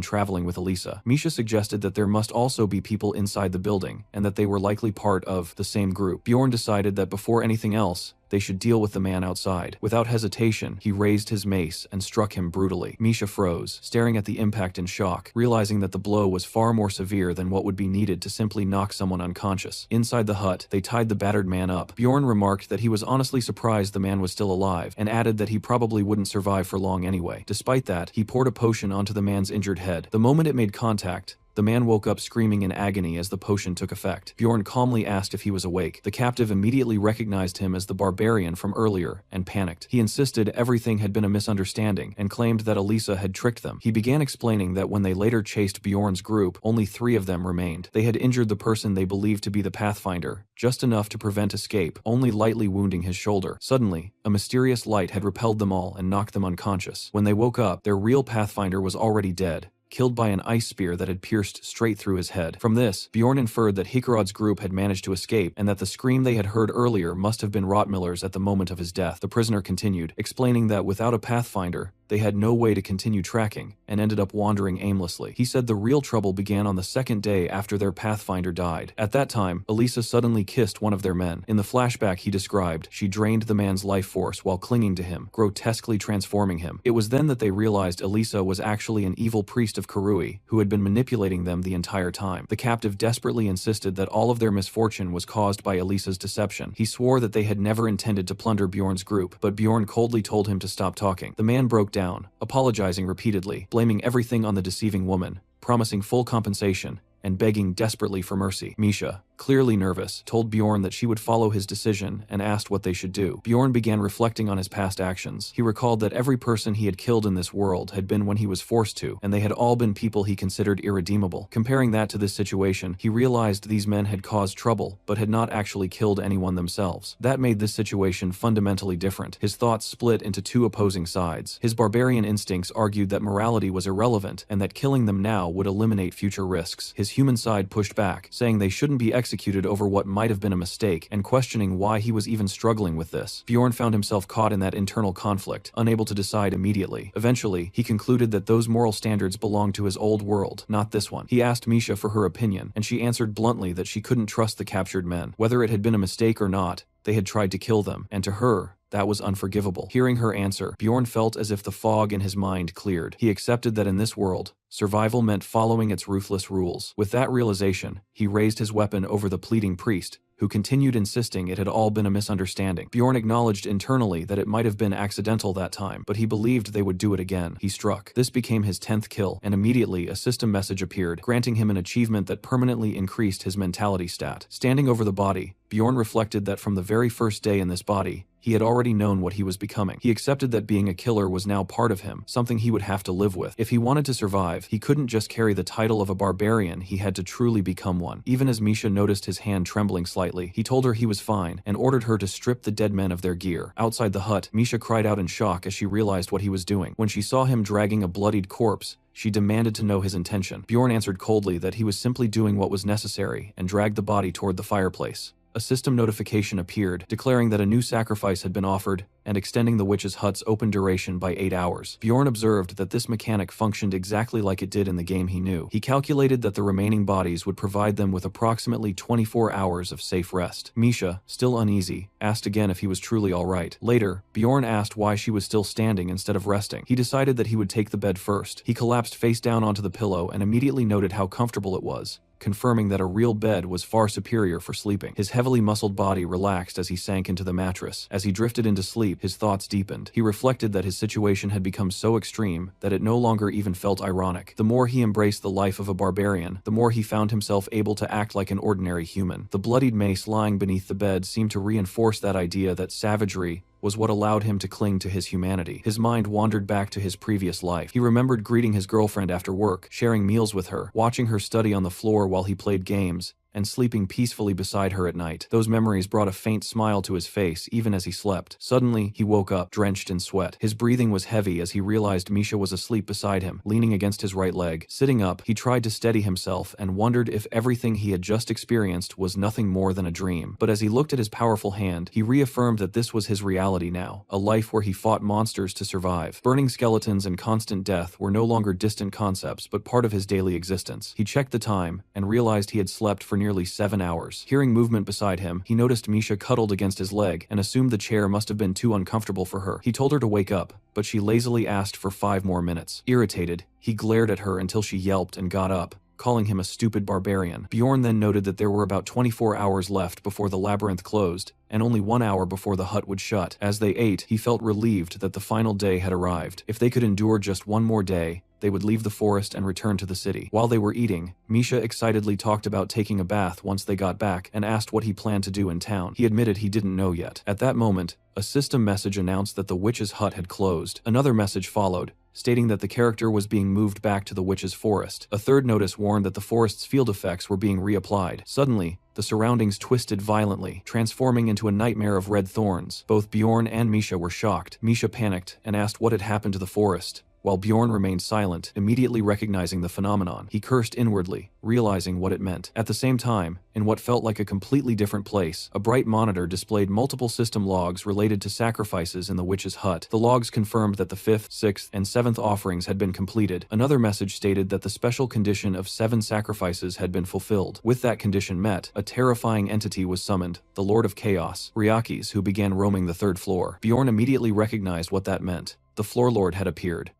[SPEAKER 1] traveling with Elisa. Misha suggested that there must also be people inside the building and that they were likely part of the same group. Bjorn decided that before anything else, they should deal with the man outside. Without hesitation, he raised his mace and struck him brutally. Misha froze, staring at the impact in shock, realizing that the blow was far more severe than what would be needed to simply knock someone unconscious. Inside the hut, they tied the battered man up. Bjorn remarked that he was honestly surprised the man was still alive, and added that he probably wouldn't survive for long anyway. Despite that, he poured a potion onto the man's injured head. The moment it made contact, the man woke up screaming in agony as the potion took effect. Bjorn calmly asked if he was awake. The captive immediately recognized him as the barbarian from earlier and panicked. He insisted everything had been a misunderstanding and claimed that Elisa had tricked them. He began explaining that when they later chased Bjorn's group, only 3 of them remained. They had injured the person they believed to be the Pathfinder, just enough to prevent escape, only lightly wounding his shoulder. Suddenly, a mysterious light had repelled them all and knocked them unconscious. When they woke up, their real Pathfinder was already dead, killed by an ice spear that had pierced straight through his head. From this, Bjorn inferred that Hikarod's group had managed to escape and that the scream they had heard earlier must have been Rottmiller's at the moment of his death. The prisoner continued, explaining that without a Pathfinder, they had no way to continue tracking and ended up wandering aimlessly. He said the real trouble began on the 2nd day after their Pathfinder died. At that time, Elisa suddenly kissed one of their men. In the flashback he described, she drained the man's life force while clinging to him, grotesquely transforming him. It was then that they realized Elisa was actually an evil priest of Karui, who had been manipulating them the entire time. The captive desperately insisted that all of their misfortune was caused by Elisa's deception. He swore that they had never intended to plunder Bjorn's group, but Bjorn coldly told him to stop talking. The man broke down, apologizing repeatedly, blaming everything on the deceiving woman, promising full compensation, and begging desperately for mercy. Misha, clearly nervous, told Bjorn that she would follow his decision and asked what they should do. Bjorn began reflecting on his past actions. He recalled that every person he had killed in this world had been when he was forced to, and they had all been people he considered irredeemable. Comparing that to this situation, he realized these men had caused trouble, but had not actually killed anyone themselves. That made this situation fundamentally different. His thoughts split into 2 opposing sides. His barbarian instincts argued that morality was irrelevant, and that killing them now would eliminate future risks. His human side pushed back, saying they shouldn't be executed executed over what might have been a mistake and questioning why he was even struggling with this. Bjorn found himself caught in that internal conflict, unable to decide immediately. Eventually, he concluded that those moral standards belonged to his old world, not this one. He asked Misha for her opinion, and she answered bluntly that she couldn't trust the captured men. Whether it had been a mistake or not, they had tried to kill them, and to her, that was unforgivable. Hearing her answer, Bjorn felt as if the fog in his mind cleared. He accepted that in this world, survival meant following its ruthless rules. With that realization, he raised his weapon over the pleading priest, who continued insisting it had all been a misunderstanding. Bjorn acknowledged internally that it might have been accidental that time, but he believed they would do it again. He struck. This became his 10th kill, and immediately a system message appeared, granting him an achievement that permanently increased his mentality stat. Standing over the body, Bjorn reflected that from the very first day in this body, he had already known what he was becoming. He accepted that being a killer was now part of him, something he would have to live with. If he wanted to survive, he couldn't just carry the title of a barbarian, he had to truly become one. Even as Misha noticed his hand trembling slightly, he told her he was fine and ordered her to strip the dead men of their gear. Outside the hut, Misha cried out in shock as she realized what he was doing. When she saw him dragging a bloodied corpse, she demanded to know his intention. Bjorn answered coldly that he was simply doing what was necessary and dragged the body toward the fireplace. A system notification appeared, declaring that a new sacrifice had been offered and extending the witch's hut's open duration by 8 hours. Bjorn observed that this mechanic functioned exactly like it did in the game he knew. He calculated that the remaining bodies would provide them with approximately 24 hours of safe rest. Misha, still uneasy, asked again if he was truly all right. Later, Bjorn asked why she was still standing instead of resting. He decided that he would take the bed first. He collapsed face down onto the pillow and immediately noted how comfortable it was, confirming that a real bed was far superior for sleeping. His heavily muscled body relaxed as he sank into the mattress. As he drifted into sleep, his thoughts deepened. He reflected that his situation had become so extreme that it no longer even felt ironic. The more he embraced the life of a barbarian, the more he found himself able to act like an ordinary human. The bloodied mace lying beneath the bed seemed to reinforce that idea that savagery was what allowed him to cling to his humanity. His mind wandered back to his previous life. He remembered greeting his girlfriend after work, sharing meals with her, watching her study on the floor while he played games, and sleeping peacefully beside her at night. Those memories brought a faint smile to his face even as he slept. Suddenly, he woke up, drenched in sweat. His breathing was heavy as he realized Misha was asleep beside him, leaning against his right leg. Sitting up, he tried to steady himself and wondered if everything he had just experienced was nothing more than a dream. But as he looked at his powerful hand, he reaffirmed that this was his reality now, a life where he fought monsters to survive. Burning skeletons and constant death were no longer distant concepts, but part of his daily existence. He checked the time and realized he had slept for nearly 7 hours. Hearing movement beside him, he noticed Misha cuddled against his leg and assumed the chair must have been too uncomfortable for her. He told her to wake up, but she lazily asked for 5 more minutes. Irritated, he glared at her until she yelped and got up, calling him a stupid barbarian. Bjorn then noted that there were about 24 hours left before the labyrinth closed, and only 1 hour before the hut would shut. As they ate, he felt relieved that the final day had arrived. If they could endure just one more day, they would leave the forest and return to the city. While they were eating, Misha excitedly talked about taking a bath once they got back and asked what he planned to do in town. He admitted he didn't know yet. At that moment, a system message announced that the witch's hut had closed. Another message followed, stating that the character was being moved back to the witch's forest. A third notice warned that the forest's field effects were being reapplied. Suddenly, the surroundings twisted violently, transforming into a nightmare of red thorns. Both Bjorn and Misha were shocked. Misha panicked and asked what had happened to the forest, while Bjorn remained silent, immediately recognizing the phenomenon. He cursed inwardly, realizing what it meant. At the same time, in what felt like a completely different place, a bright monitor displayed multiple system logs related to sacrifices in the witch's hut. The logs confirmed that the 5th, 6th, and 7th offerings had been completed. Another message stated that the special condition of 7 sacrifices had been fulfilled. With that condition met, a terrifying entity was summoned, the Lord of Chaos, Ryakis, who began roaming the 3rd floor. Bjorn immediately recognized what that meant. The Floor Lord had appeared.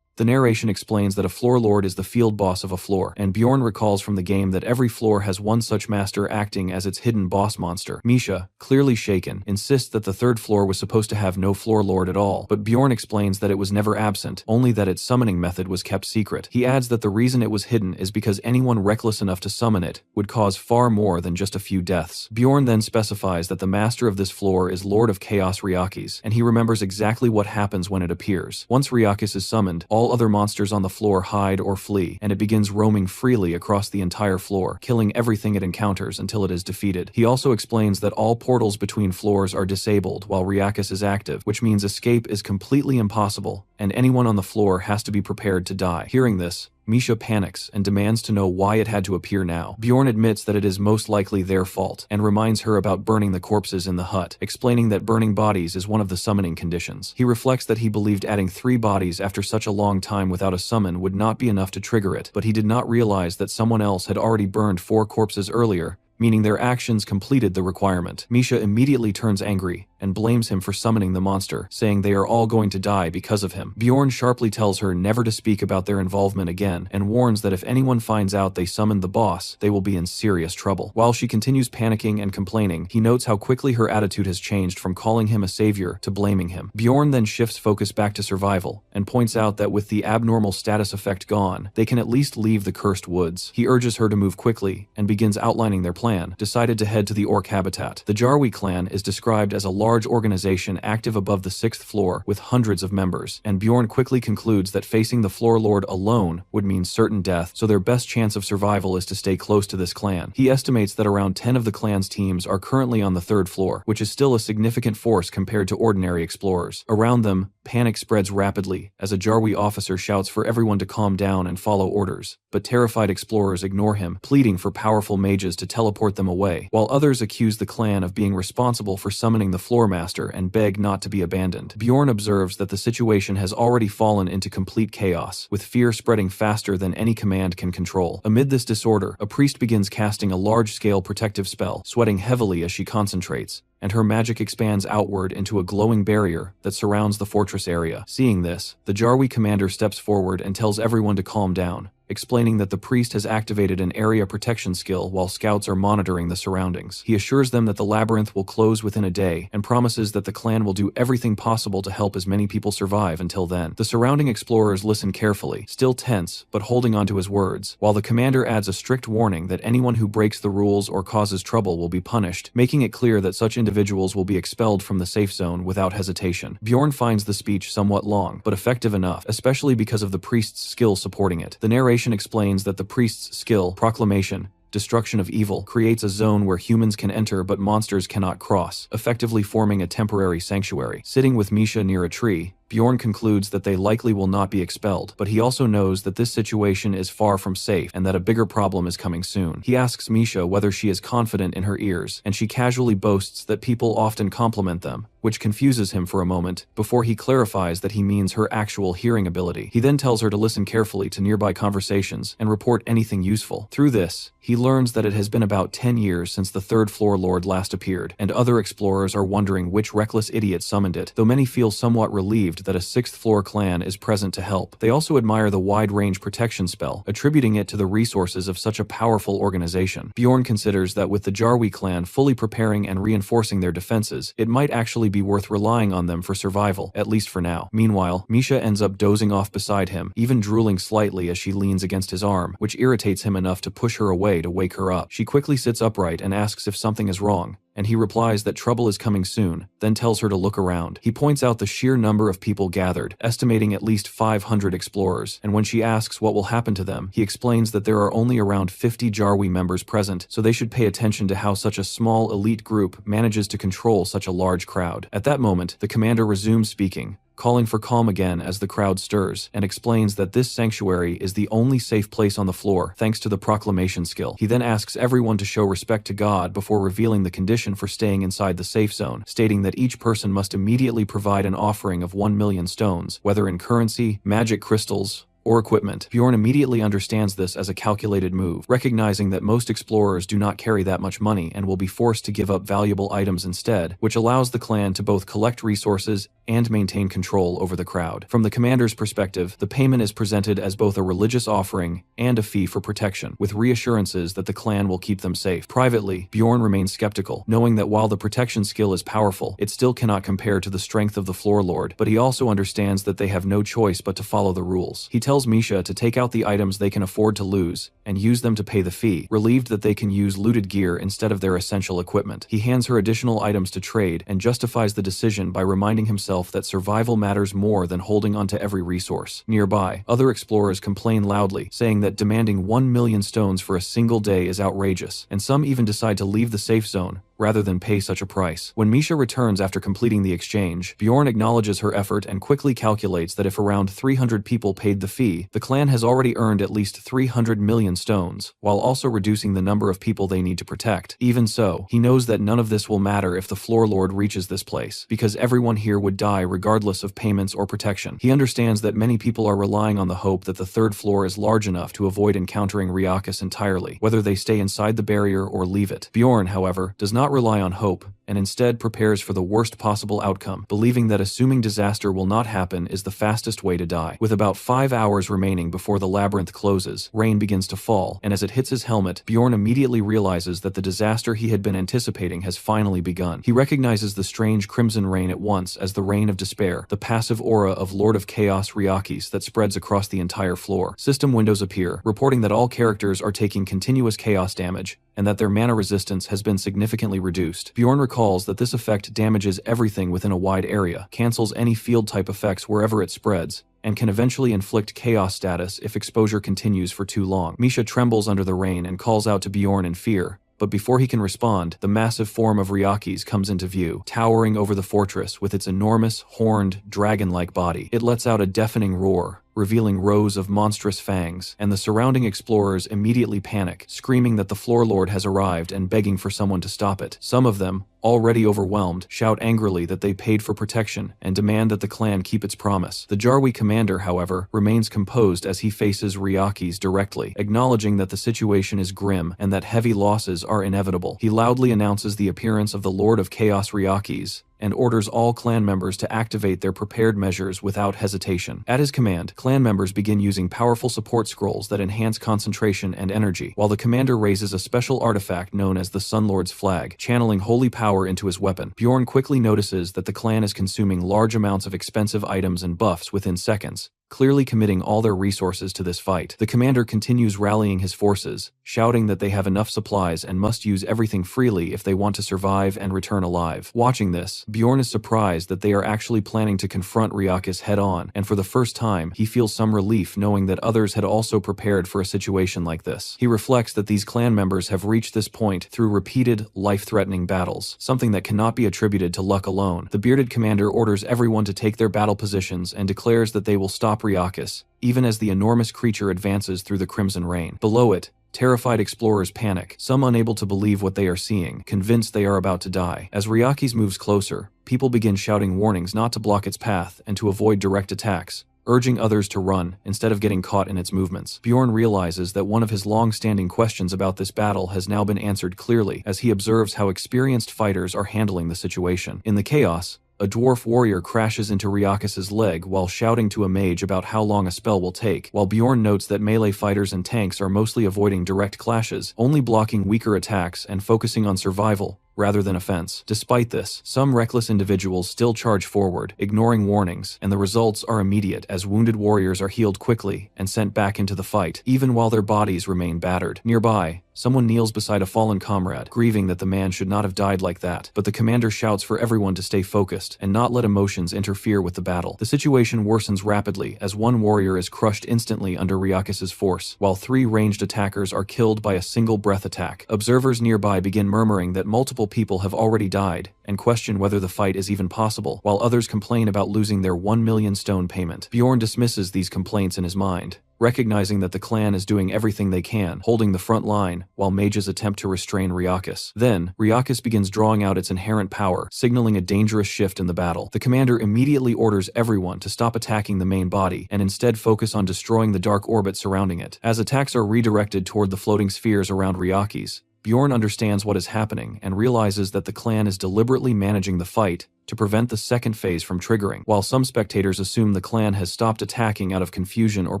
[SPEAKER 1] The narration explains that a floor lord is the field boss of a floor, and Bjorn recalls from the game that every floor has one such master acting as its hidden boss monster. Misha, clearly shaken, insists that the 3rd floor was supposed to have no floor lord at all, but Bjorn explains that it was never absent, only that its summoning method was kept secret. He adds that the reason it was hidden is because anyone reckless enough to summon it would cause far more than just a few deaths. Bjorn then specifies that the master of this floor is Lord of Chaos Ryakis, and he remembers exactly what happens when it appears. Once Ryakis is summoned, all other monsters on the floor hide or flee, and it begins roaming freely across the entire floor, killing everything it encounters until it is defeated. He also explains that all portals between floors are disabled while Ryakis is active, which means escape is completely impossible, and anyone on the floor has to be prepared to die. Hearing this, Misha panics and demands to know why it had to appear now. Bjorn admits that it is most likely their fault, and reminds her about burning the corpses in the hut, explaining that burning bodies is one of the summoning conditions. He reflects that he believed adding 3 bodies after such a long time without a summon would not be enough to trigger it, but he did not realize that someone else had already burned 4 corpses earlier, meaning their actions completed the requirement. Misha immediately turns angry and blames him for summoning the monster, saying they are all going to die because of him. Bjorn sharply tells her never to speak about their involvement again, and warns that if anyone finds out they summoned the boss, they will be in serious trouble. While she continues panicking and complaining, he notes how quickly her attitude has changed from calling him a savior to blaming him. Bjorn then shifts focus back to survival, and points out that with the abnormal status effect gone, they can at least leave the cursed woods. He urges her to move quickly, and begins outlining their plan, decided to head to the orc habitat. The Jarwi clan is described as a large organization active above the 6th floor with hundreds of members, and Bjorn quickly concludes that facing the floor lord alone would mean certain death, so their best chance of survival is to stay close to this clan. He estimates that around 10 of the clan's teams are currently on the 3rd floor, which is still a significant force compared to ordinary explorers. Around them, panic spreads rapidly as a Jarwi officer shouts for everyone to calm down and follow orders, but terrified explorers ignore him, pleading for powerful mages to teleport them away, while others accuse the clan of being responsible for summoning the floor master and beg not to be abandoned. Bjorn observes that the situation has already fallen into complete chaos, with fear spreading faster than any command can control. Amid this disorder, a priest begins casting a large-scale protective spell, sweating heavily as she concentrates, and her magic expands outward into a glowing barrier that surrounds the fortress area. Seeing this, the Jarwi commander steps forward and tells everyone to calm down, explaining that the priest has activated an area protection skill while scouts are monitoring the surroundings. He assures them that the labyrinth will close within a day, and promises that the clan will do everything possible to help as many people survive until then. The surrounding explorers listen carefully, still tense, but holding on to his words, while the commander adds a strict warning that anyone who breaks the rules or causes trouble will be punished, making it clear that such individuals will be expelled from the safe zone without hesitation. Bjorn finds the speech somewhat long, but effective enough, especially because of the priest's skill supporting it. The narration explains that the priest's skill, proclamation, destruction of evil, creates a zone where humans can enter but monsters cannot cross, effectively forming a temporary sanctuary. Sitting with Misha near a tree, Bjorn concludes that they likely will not be expelled, but he also knows that this situation is far from safe and that a bigger problem is coming soon. He asks Misha whether she is confident in her ears, and she casually boasts that people often compliment them, which confuses him for a moment, before he clarifies that he means her actual hearing ability. He then tells her to listen carefully to nearby conversations and report anything useful. Through this, he learns that it has been about 10 years since the 3rd floor lord last appeared, and other explorers are wondering which reckless idiot summoned it, though many feel somewhat relieved that a 6th floor clan is present to help. They also admire the wide-range protection spell, attributing it to the resources of such a powerful organization. Bjorn considers that with the Jarwi clan fully preparing and reinforcing their defenses, it might actually be worth relying on them for survival, at least for now. Meanwhile, Misha ends up dozing off beside him, even drooling slightly as she leans against his arm, which irritates him enough to push her away to wake her up. She quickly sits upright and asks if something is wrong, and he replies that trouble is coming soon, then tells her to look around. He points out the sheer number of people gathered, estimating at least 500 explorers, and when she asks what will happen to them, he explains that there are only around 50 Jarwi members present, so they should pay attention to how such a small elite group manages to control such a large crowd. At that moment, the commander resumes speaking, calling for calm again as the crowd stirs, and explains that this sanctuary is the only safe place on the floor thanks to the proclamation skill. He then asks everyone to show respect to God before revealing the condition for staying inside the safe zone, stating that each person must immediately provide an offering of 1 million stones, whether in currency, magic crystals, or equipment. Bjorn immediately understands this as a calculated move, recognizing that most explorers do not carry that much money and will be forced to give up valuable items instead, which allows the clan to both collect resources and maintain control over the crowd. From the commander's perspective, the payment is presented as both a religious offering and a fee for protection, with reassurances that the clan will keep them safe. Privately, Bjorn remains skeptical, knowing that while the protection skill is powerful, it still cannot compare to the strength of the floor lord, but he also understands that they have no choice but to follow the rules. He tells Misha to take out the items they can afford to lose and use them to pay the fee, relieved that they can use looted gear instead of their essential equipment. He hands her additional items to trade and justifies the decision by reminding himself that survival matters more than holding onto every resource. Nearby, other explorers complain loudly, saying that demanding 1 million stones for a single day is outrageous, and some even decide to leave the safe zone, rather than pay such a price. When Misha returns after completing the exchange, Bjorn acknowledges her effort and quickly calculates that if around 300 people paid the fee, the clan has already earned at least 300 million stones, while also reducing the number of people they need to protect. Even so, he knows that none of this will matter if the Floor Lord reaches this place, because everyone here would die regardless of payments or protection. He understands that many people are relying on the hope that the third floor is large enough to avoid encountering Riakis entirely, whether they stay inside the barrier or leave it. Bjorn, however, does not rely on hope, and instead prepares for the worst possible outcome, believing that assuming disaster will not happen is the fastest way to die. With about 5 hours remaining before the labyrinth closes, rain begins to fall, and as it hits his helmet, Bjorn immediately realizes that the disaster he had been anticipating has finally begun. He recognizes the strange crimson rain at once as the Rain of Despair, the passive aura of Lord of Chaos Riakis that spreads across the entire floor. System windows appear, reporting that all characters are taking continuous chaos damage, and that their mana resistance has been significantly reduced. Bjorn recalls that this effect damages everything within a wide area, cancels any field-type effects wherever it spreads, and can eventually inflict chaos status if exposure continues for too long. Misha trembles under the rain and calls out to Bjorn in fear, but before he can respond, the massive form of Riakis comes into view, towering over the fortress with its enormous, horned, dragon-like body. It lets out a deafening roar, revealing rows of monstrous fangs, and the surrounding explorers immediately panic, screaming that the Floor Lord has arrived and begging for someone to stop it. Some of them, already overwhelmed, shout angrily that they paid for protection and demand that the clan keep its promise. The Jarwi commander, however, remains composed as he faces Riakis directly, acknowledging that the situation is grim and that heavy losses are inevitable. He loudly announces the appearance of the Lord of Chaos Riakis, and orders all clan members to activate their prepared measures without hesitation. At his command, clan members begin using powerful support scrolls that enhance concentration and energy, while the commander raises a special artifact known as the Sun Lord's Flag, channeling holy power into his weapon. Bjorn quickly notices that the clan is consuming large amounts of expensive items and buffs within seconds, clearly committing all their resources to this fight. The commander continues rallying his forces, shouting that they have enough supplies and must use everything freely if they want to survive and return alive. Watching this, Bjorn is surprised that they are actually planning to confront Riakis head-on, and for the first time, he feels some relief knowing that others had also prepared for a situation like this. He reflects that these clan members have reached this point through repeated, life-threatening battles, something that cannot be attributed to luck alone. The bearded commander orders everyone to take their battle positions and declares that they will stop Riakis, even as the enormous creature advances through the crimson rain. Below it, terrified explorers panic, some unable to believe what they are seeing, convinced they are about to die. As Riakis moves closer, people begin shouting warnings not to block its path and to avoid direct attacks, urging others to run instead of getting caught in its movements. Bjorn realizes that one of his long-standing questions about this battle has now been answered clearly as he observes how experienced fighters are handling the situation. In the chaos, a dwarf warrior crashes into Riakis' leg while shouting to a mage about how long a spell will take, while Bjorn notes that melee fighters and tanks are mostly avoiding direct clashes, only blocking weaker attacks and focusing on survival rather than offense. Despite this, some reckless individuals still charge forward, ignoring warnings, and the results are immediate as wounded warriors are healed quickly and sent back into the fight, even while their bodies remain battered. Nearby, someone kneels beside a fallen comrade, grieving that the man should not have died like that, but the commander shouts for everyone to stay focused and not let emotions interfere with the battle. The situation worsens rapidly as one warrior is crushed instantly under Riakis' force, while 3 ranged attackers are killed by a single breath attack. Observers nearby begin murmuring that multiple people have already died and question whether the fight is even possible, while others complain about losing their 1 million stone payment. Bjorn dismisses these complaints in his mind, recognizing that the clan is doing everything they can, holding the front line, while mages attempt to restrain Riakis. Then, Riakis begins drawing out its inherent power, signaling a dangerous shift in the battle. The commander immediately orders everyone to stop attacking the main body, and instead focus on destroying the dark orbit surrounding it. As attacks are redirected toward the floating spheres around Riakis, Bjorn understands what is happening and realizes that the clan is deliberately managing the fight to prevent the second phase from triggering. While some spectators assume the clan has stopped attacking out of confusion or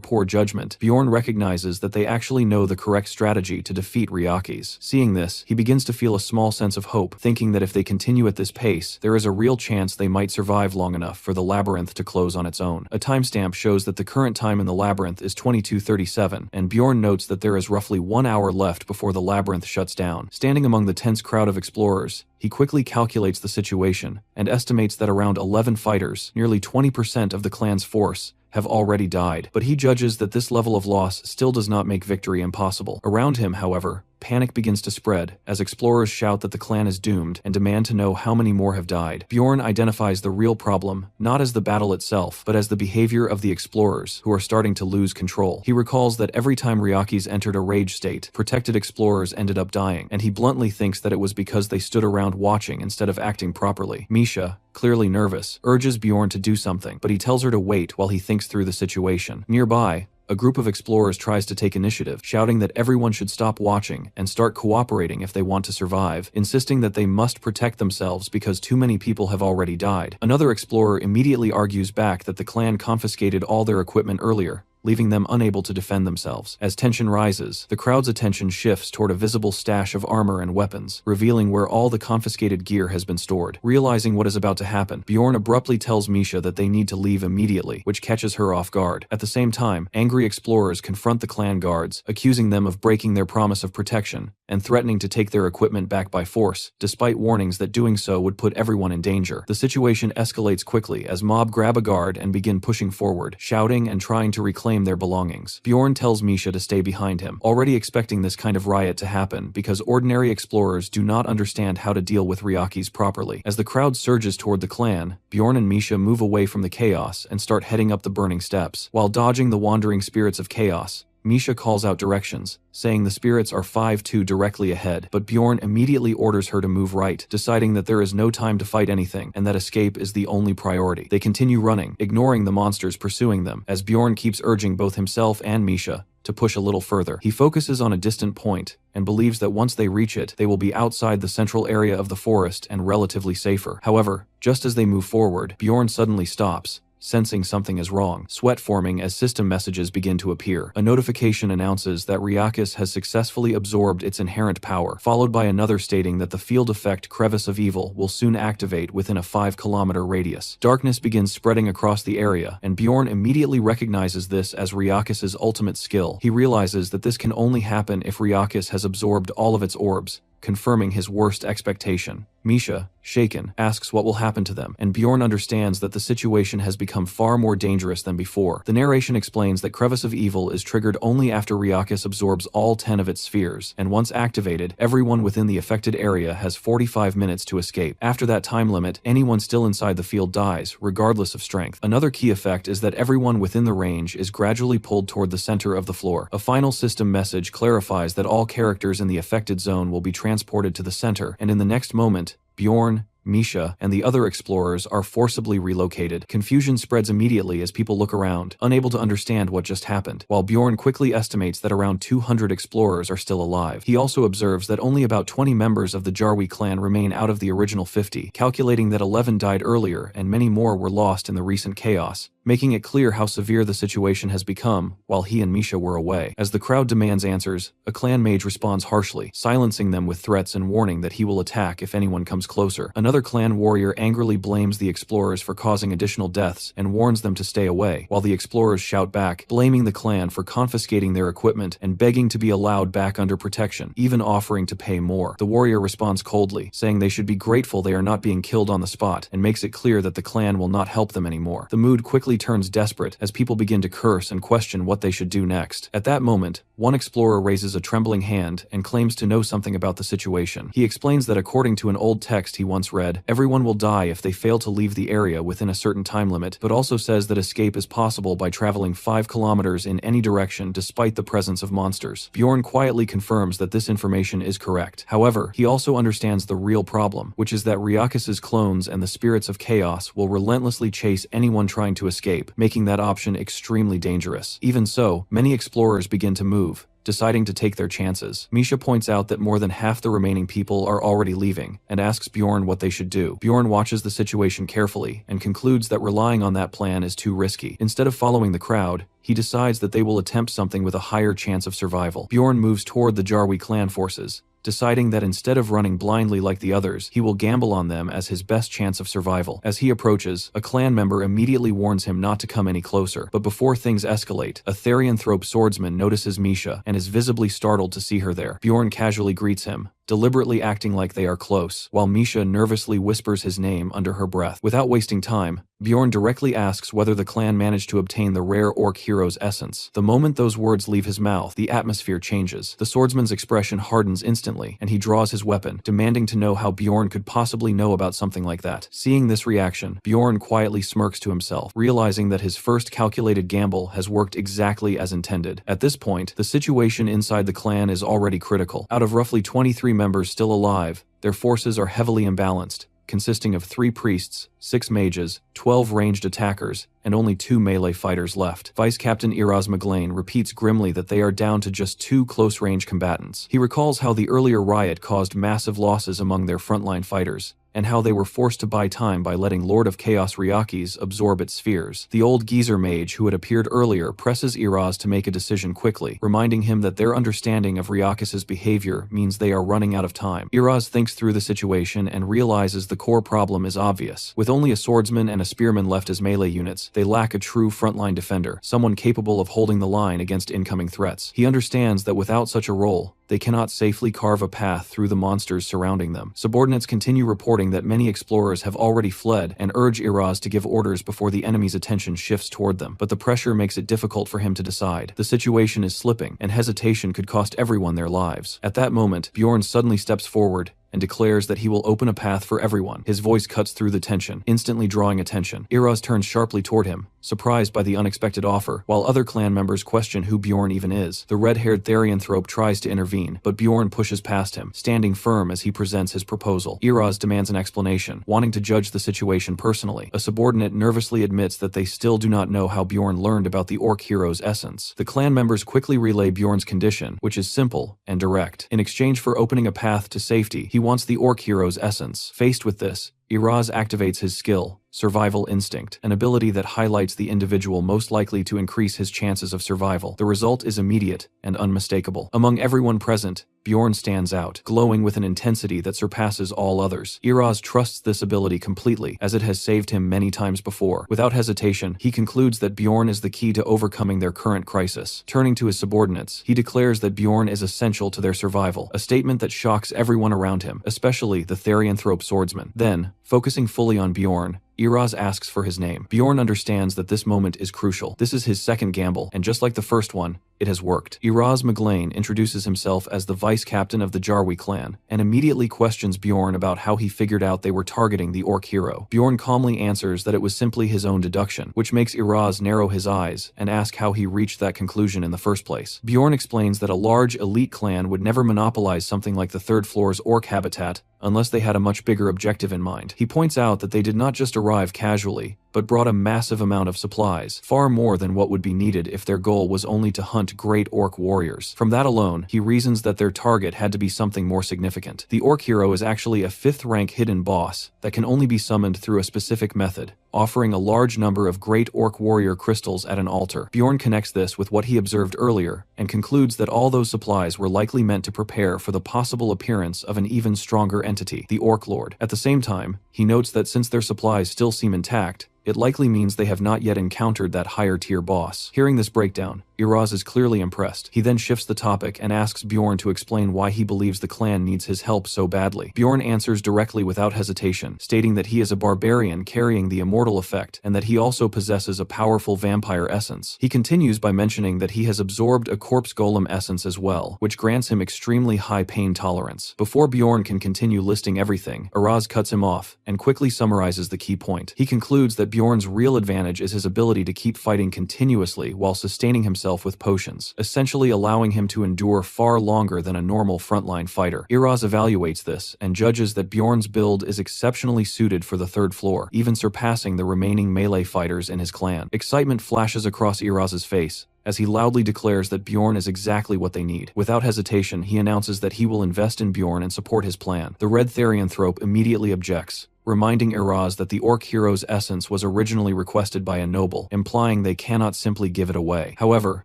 [SPEAKER 1] poor judgment, Bjorn recognizes that they actually know the correct strategy to defeat Riakis. Seeing this, he begins to feel a small sense of hope, thinking that if they continue at this pace, there is a real chance they might survive long enough for the labyrinth to close on its own. A timestamp shows that the current time in the labyrinth is 22:37, and Bjorn notes that there is roughly 1 hour left before the labyrinth shuts down. Standing among the tense crowd of explorers, he quickly calculates the situation and estimates that around 11 fighters, nearly 20% of the clan's force, have already died, but he judges that this level of loss still does not make victory impossible. Around him, however, panic begins to spread as explorers shout that the clan is doomed and demand to know how many more have died. Bjorn identifies the real problem not as the battle itself, but as the behavior of the explorers, who are starting to lose control. He recalls that every time Ryakis entered a rage state, protected explorers ended up dying, and he bluntly thinks that it was because they stood around watching instead of acting properly. Misha, clearly nervous, urges Bjorn to do something, but he tells her to wait while he thinks through the situation. Nearby, a group of explorers tries to take initiative, shouting that everyone should stop watching and start cooperating if they want to survive, insisting that they must protect themselves because too many people have already died. Another explorer immediately argues back that the clan confiscated all their equipment earlier, leaving them unable to defend themselves. As tension rises, the crowd's attention shifts toward a visible stash of armor and weapons, revealing where all the confiscated gear has been stored. Realizing what is about to happen, Bjorn abruptly tells Misha that they need to leave immediately, which catches her off guard. At the same time, angry explorers confront the clan guards, accusing them of breaking their promise of protection and threatening to take their equipment back by force, despite warnings that doing so would put everyone in danger. The situation escalates quickly as mob grab a guard and begin pushing forward, shouting and trying to reclaim their belongings. Bjorn tells Misha to stay behind him, already expecting this kind of riot to happen because ordinary explorers do not understand how to deal with Ryakis properly. As the crowd surges toward the clan, Bjorn and Misha move away from the chaos and start heading up the burning steps. While dodging the wandering spirits of chaos, Misha calls out directions, saying the spirits are 5-2 directly ahead, but Bjorn immediately orders her to move right, deciding that there is no time to fight anything and that escape is the only priority. They continue running, ignoring the monsters pursuing them, as Bjorn keeps urging both himself and Misha to push a little further. He focuses on a distant point and believes that once they reach it, they will be outside the central area of the forest and relatively safer. However, just as they move forward, Bjorn suddenly stops, sensing something is wrong, sweat forming as system messages begin to appear. A notification announces that Ryakis has successfully absorbed its inherent power, followed by another stating that the field effect Crevice of Evil will soon activate within a 5-kilometer radius. Darkness begins spreading across the area, and Bjorn immediately recognizes this as Ryakis' ultimate skill. He realizes that this can only happen if Ryakis has absorbed all of its orbs, confirming his worst expectation. Misha, shaken, asks what will happen to them, and Bjorn understands that the situation has become far more dangerous than before. The narration explains that Crevice of Evil is triggered only after Ryakis absorbs all 10 of its spheres, and once activated, everyone within the affected area has 45 minutes to escape. After that time limit, anyone still inside the field dies, regardless of strength. Another key effect is that everyone within the range is gradually pulled toward the center of the floor. A final system message clarifies that all characters in the affected zone will be transported to the center, and in the next moment, Bjorn, Misha, and the other explorers are forcibly relocated. Confusion spreads immediately as people look around, unable to understand what just happened, while Bjorn quickly estimates that around 200 explorers are still alive. He also observes that only about 20 members of the Jarwi clan remain out of the original 50, calculating that 11 died earlier and many more were lost in the recent chaos, making it clear how severe the situation has become while he and Misha were away. As the crowd demands answers, a clan mage responds harshly, silencing them with threats and warning that he will attack if anyone comes closer. Another clan warrior angrily blames the explorers for causing additional deaths and warns them to stay away, while the explorers shout back, blaming the clan for confiscating their equipment and begging to be allowed back under protection, even offering to pay more. The warrior responds coldly, saying they should be grateful they are not being killed on the spot, and makes it clear that the clan will not help them anymore. The mood quickly turns desperate as people begin to curse and question what they should do next. At that moment, one explorer raises a trembling hand and claims to know something about the situation. He explains that according to an old text he once read, everyone will die if they fail to leave the area within a certain time limit, but also says that escape is possible by traveling 5 kilometers in any direction despite the presence of monsters. Bjorn quietly confirms that this information is correct. However, he also understands the real problem, which is that Ryakis' clones and the spirits of chaos will relentlessly chase anyone trying to escape, making that option extremely dangerous. Even so, many explorers begin to move, deciding to take their chances. Misha points out that more than half the remaining people are already leaving, and asks Bjorn what they should do. Bjorn watches the situation carefully, and concludes that relying on that plan is too risky. Instead of following the crowd, he decides that they will attempt something with a higher chance of survival. Bjorn moves toward the Jarwi clan forces, deciding that instead of running blindly like the others, he will gamble on them as his best chance of survival. As he approaches, a clan member immediately warns him not to come any closer, but before things escalate, a Therianthrope swordsman notices Misha and is visibly startled to see her there. Bjorn casually greets him, deliberately acting like they are close, while Misha nervously whispers his name under her breath. Without wasting time, Bjorn directly asks whether the clan managed to obtain the rare orc hero's essence. The moment those words leave his mouth, the atmosphere changes. The swordsman's expression hardens instantly, and he draws his weapon, demanding to know how Bjorn could possibly know about something like that. Seeing this reaction, Bjorn quietly smirks to himself, realizing that his first calculated gamble has worked exactly as intended. At this point, the situation inside the clan is already critical. Out of roughly 23 members still alive, their forces are heavily imbalanced, consisting of 3 priests, 6 mages, 12 ranged attackers, and only 2 melee fighters left. Vice Captain Iraz Maglain repeats grimly that they are down to just 2 close-range combatants. He recalls how the earlier riot caused massive losses among their frontline fighters, and how they were forced to buy time by letting Lord of Chaos Ryakis absorb its spheres. The old geezer mage who had appeared earlier presses Iraz to make a decision quickly, reminding him that their understanding of Ryakis' behavior means they are running out of time. Iraz thinks through the situation and realizes the core problem is obvious. With only a swordsman and a spearman left as melee units, they lack a true frontline defender, someone capable of holding the line against incoming threats. He understands that without such a role, they cannot safely carve a path through the monsters surrounding them. Subordinates continue reporting that many explorers have already fled and urge Iraz to give orders before the enemy's attention shifts toward them, but the pressure makes it difficult for him to decide. The situation is slipping, and hesitation could cost everyone their lives. At that moment, Bjorn suddenly steps forward and declares that he will open a path for everyone. His voice cuts through the tension, instantly drawing attention. Iraz turns sharply toward him, surprised by the unexpected offer, while other clan members question who Bjorn even is. The red-haired Therianthrope tries to intervene, but Bjorn pushes past him, standing firm as he presents his proposal. Iraz demands an explanation, wanting to judge the situation personally. A subordinate nervously admits that they still do not know how Bjorn learned about the orc hero's essence. The clan members quickly relay Bjorn's condition, which is simple and direct. In exchange for opening a path to safety, he wants the orc hero's essence. Faced with this, Iraz activates his skill, Survival Instinct, an ability that highlights the individual most likely to increase his chances of survival. The result is immediate and unmistakable. Among everyone present, Bjorn stands out, glowing with an intensity that surpasses all others. Iraz trusts this ability completely, as it has saved him many times before. Without hesitation, he concludes that Bjorn is the key to overcoming their current crisis. Turning to his subordinates, he declares that Bjorn is essential to their survival, a statement that shocks everyone around him, especially the Therianthrope swordsman. Then, focusing fully on Bjorn, Iraz asks for his name. Bjorn understands that this moment is crucial. This is his second gamble, and just like the first one, it has worked. Iraz Maglain introduces himself as the vice captain of the Jarwi clan, and immediately questions Bjorn about how he figured out they were targeting the orc hero. Bjorn calmly answers that it was simply his own deduction, which makes Iraz narrow his eyes and ask how he reached that conclusion in the first place. Bjorn explains that a large elite clan would never monopolize something like the third floor's orc habitat unless they had a much bigger objective in mind. He points out that they did not just arrive casually, but brought a massive amount of supplies, far more than what would be needed if their goal was only to hunt great orc warriors. From that alone, he reasons that their target had to be something more significant. The orc hero is actually a 5th-rank hidden boss that can only be summoned through a specific method, offering a large number of great orc warrior crystals at an altar. Bjorn connects this with what he observed earlier, and concludes that all those supplies were likely meant to prepare for the possible appearance of an even stronger entity, the Orc Lord. At the same time, he notes that since their supplies still seem intact, it likely means they have not yet encountered that higher-tier boss. Hearing this breakdown, Iraz is clearly impressed. He then shifts the topic and asks Bjorn to explain why he believes the clan needs his help so badly. Bjorn answers directly without hesitation, stating that he is a barbarian carrying the immortal effect, and that he also possesses a powerful vampire essence. He continues by mentioning that he has absorbed a corpse golem essence as well, which grants him extremely high pain tolerance. Before Bjorn can continue listing everything, Iraz cuts him off and quickly summarizes the key point. He concludes that Bjorn's real advantage is his ability to keep fighting continuously while sustaining himself with potions, essentially allowing him to endure far longer than a normal frontline fighter. Iraz evaluates this and judges that Bjorn's build is exceptionally suited for the 3rd floor, even surpassing the remaining melee fighters in his clan. Excitement flashes across Iraz's face as he loudly declares that Bjorn is exactly what they need. Without hesitation, he announces that he will invest in Bjorn and support his plan. The Red Therianthrope immediately objects, reminding Iraz that the orc hero's essence was originally requested by a noble, implying they cannot simply give it away. However,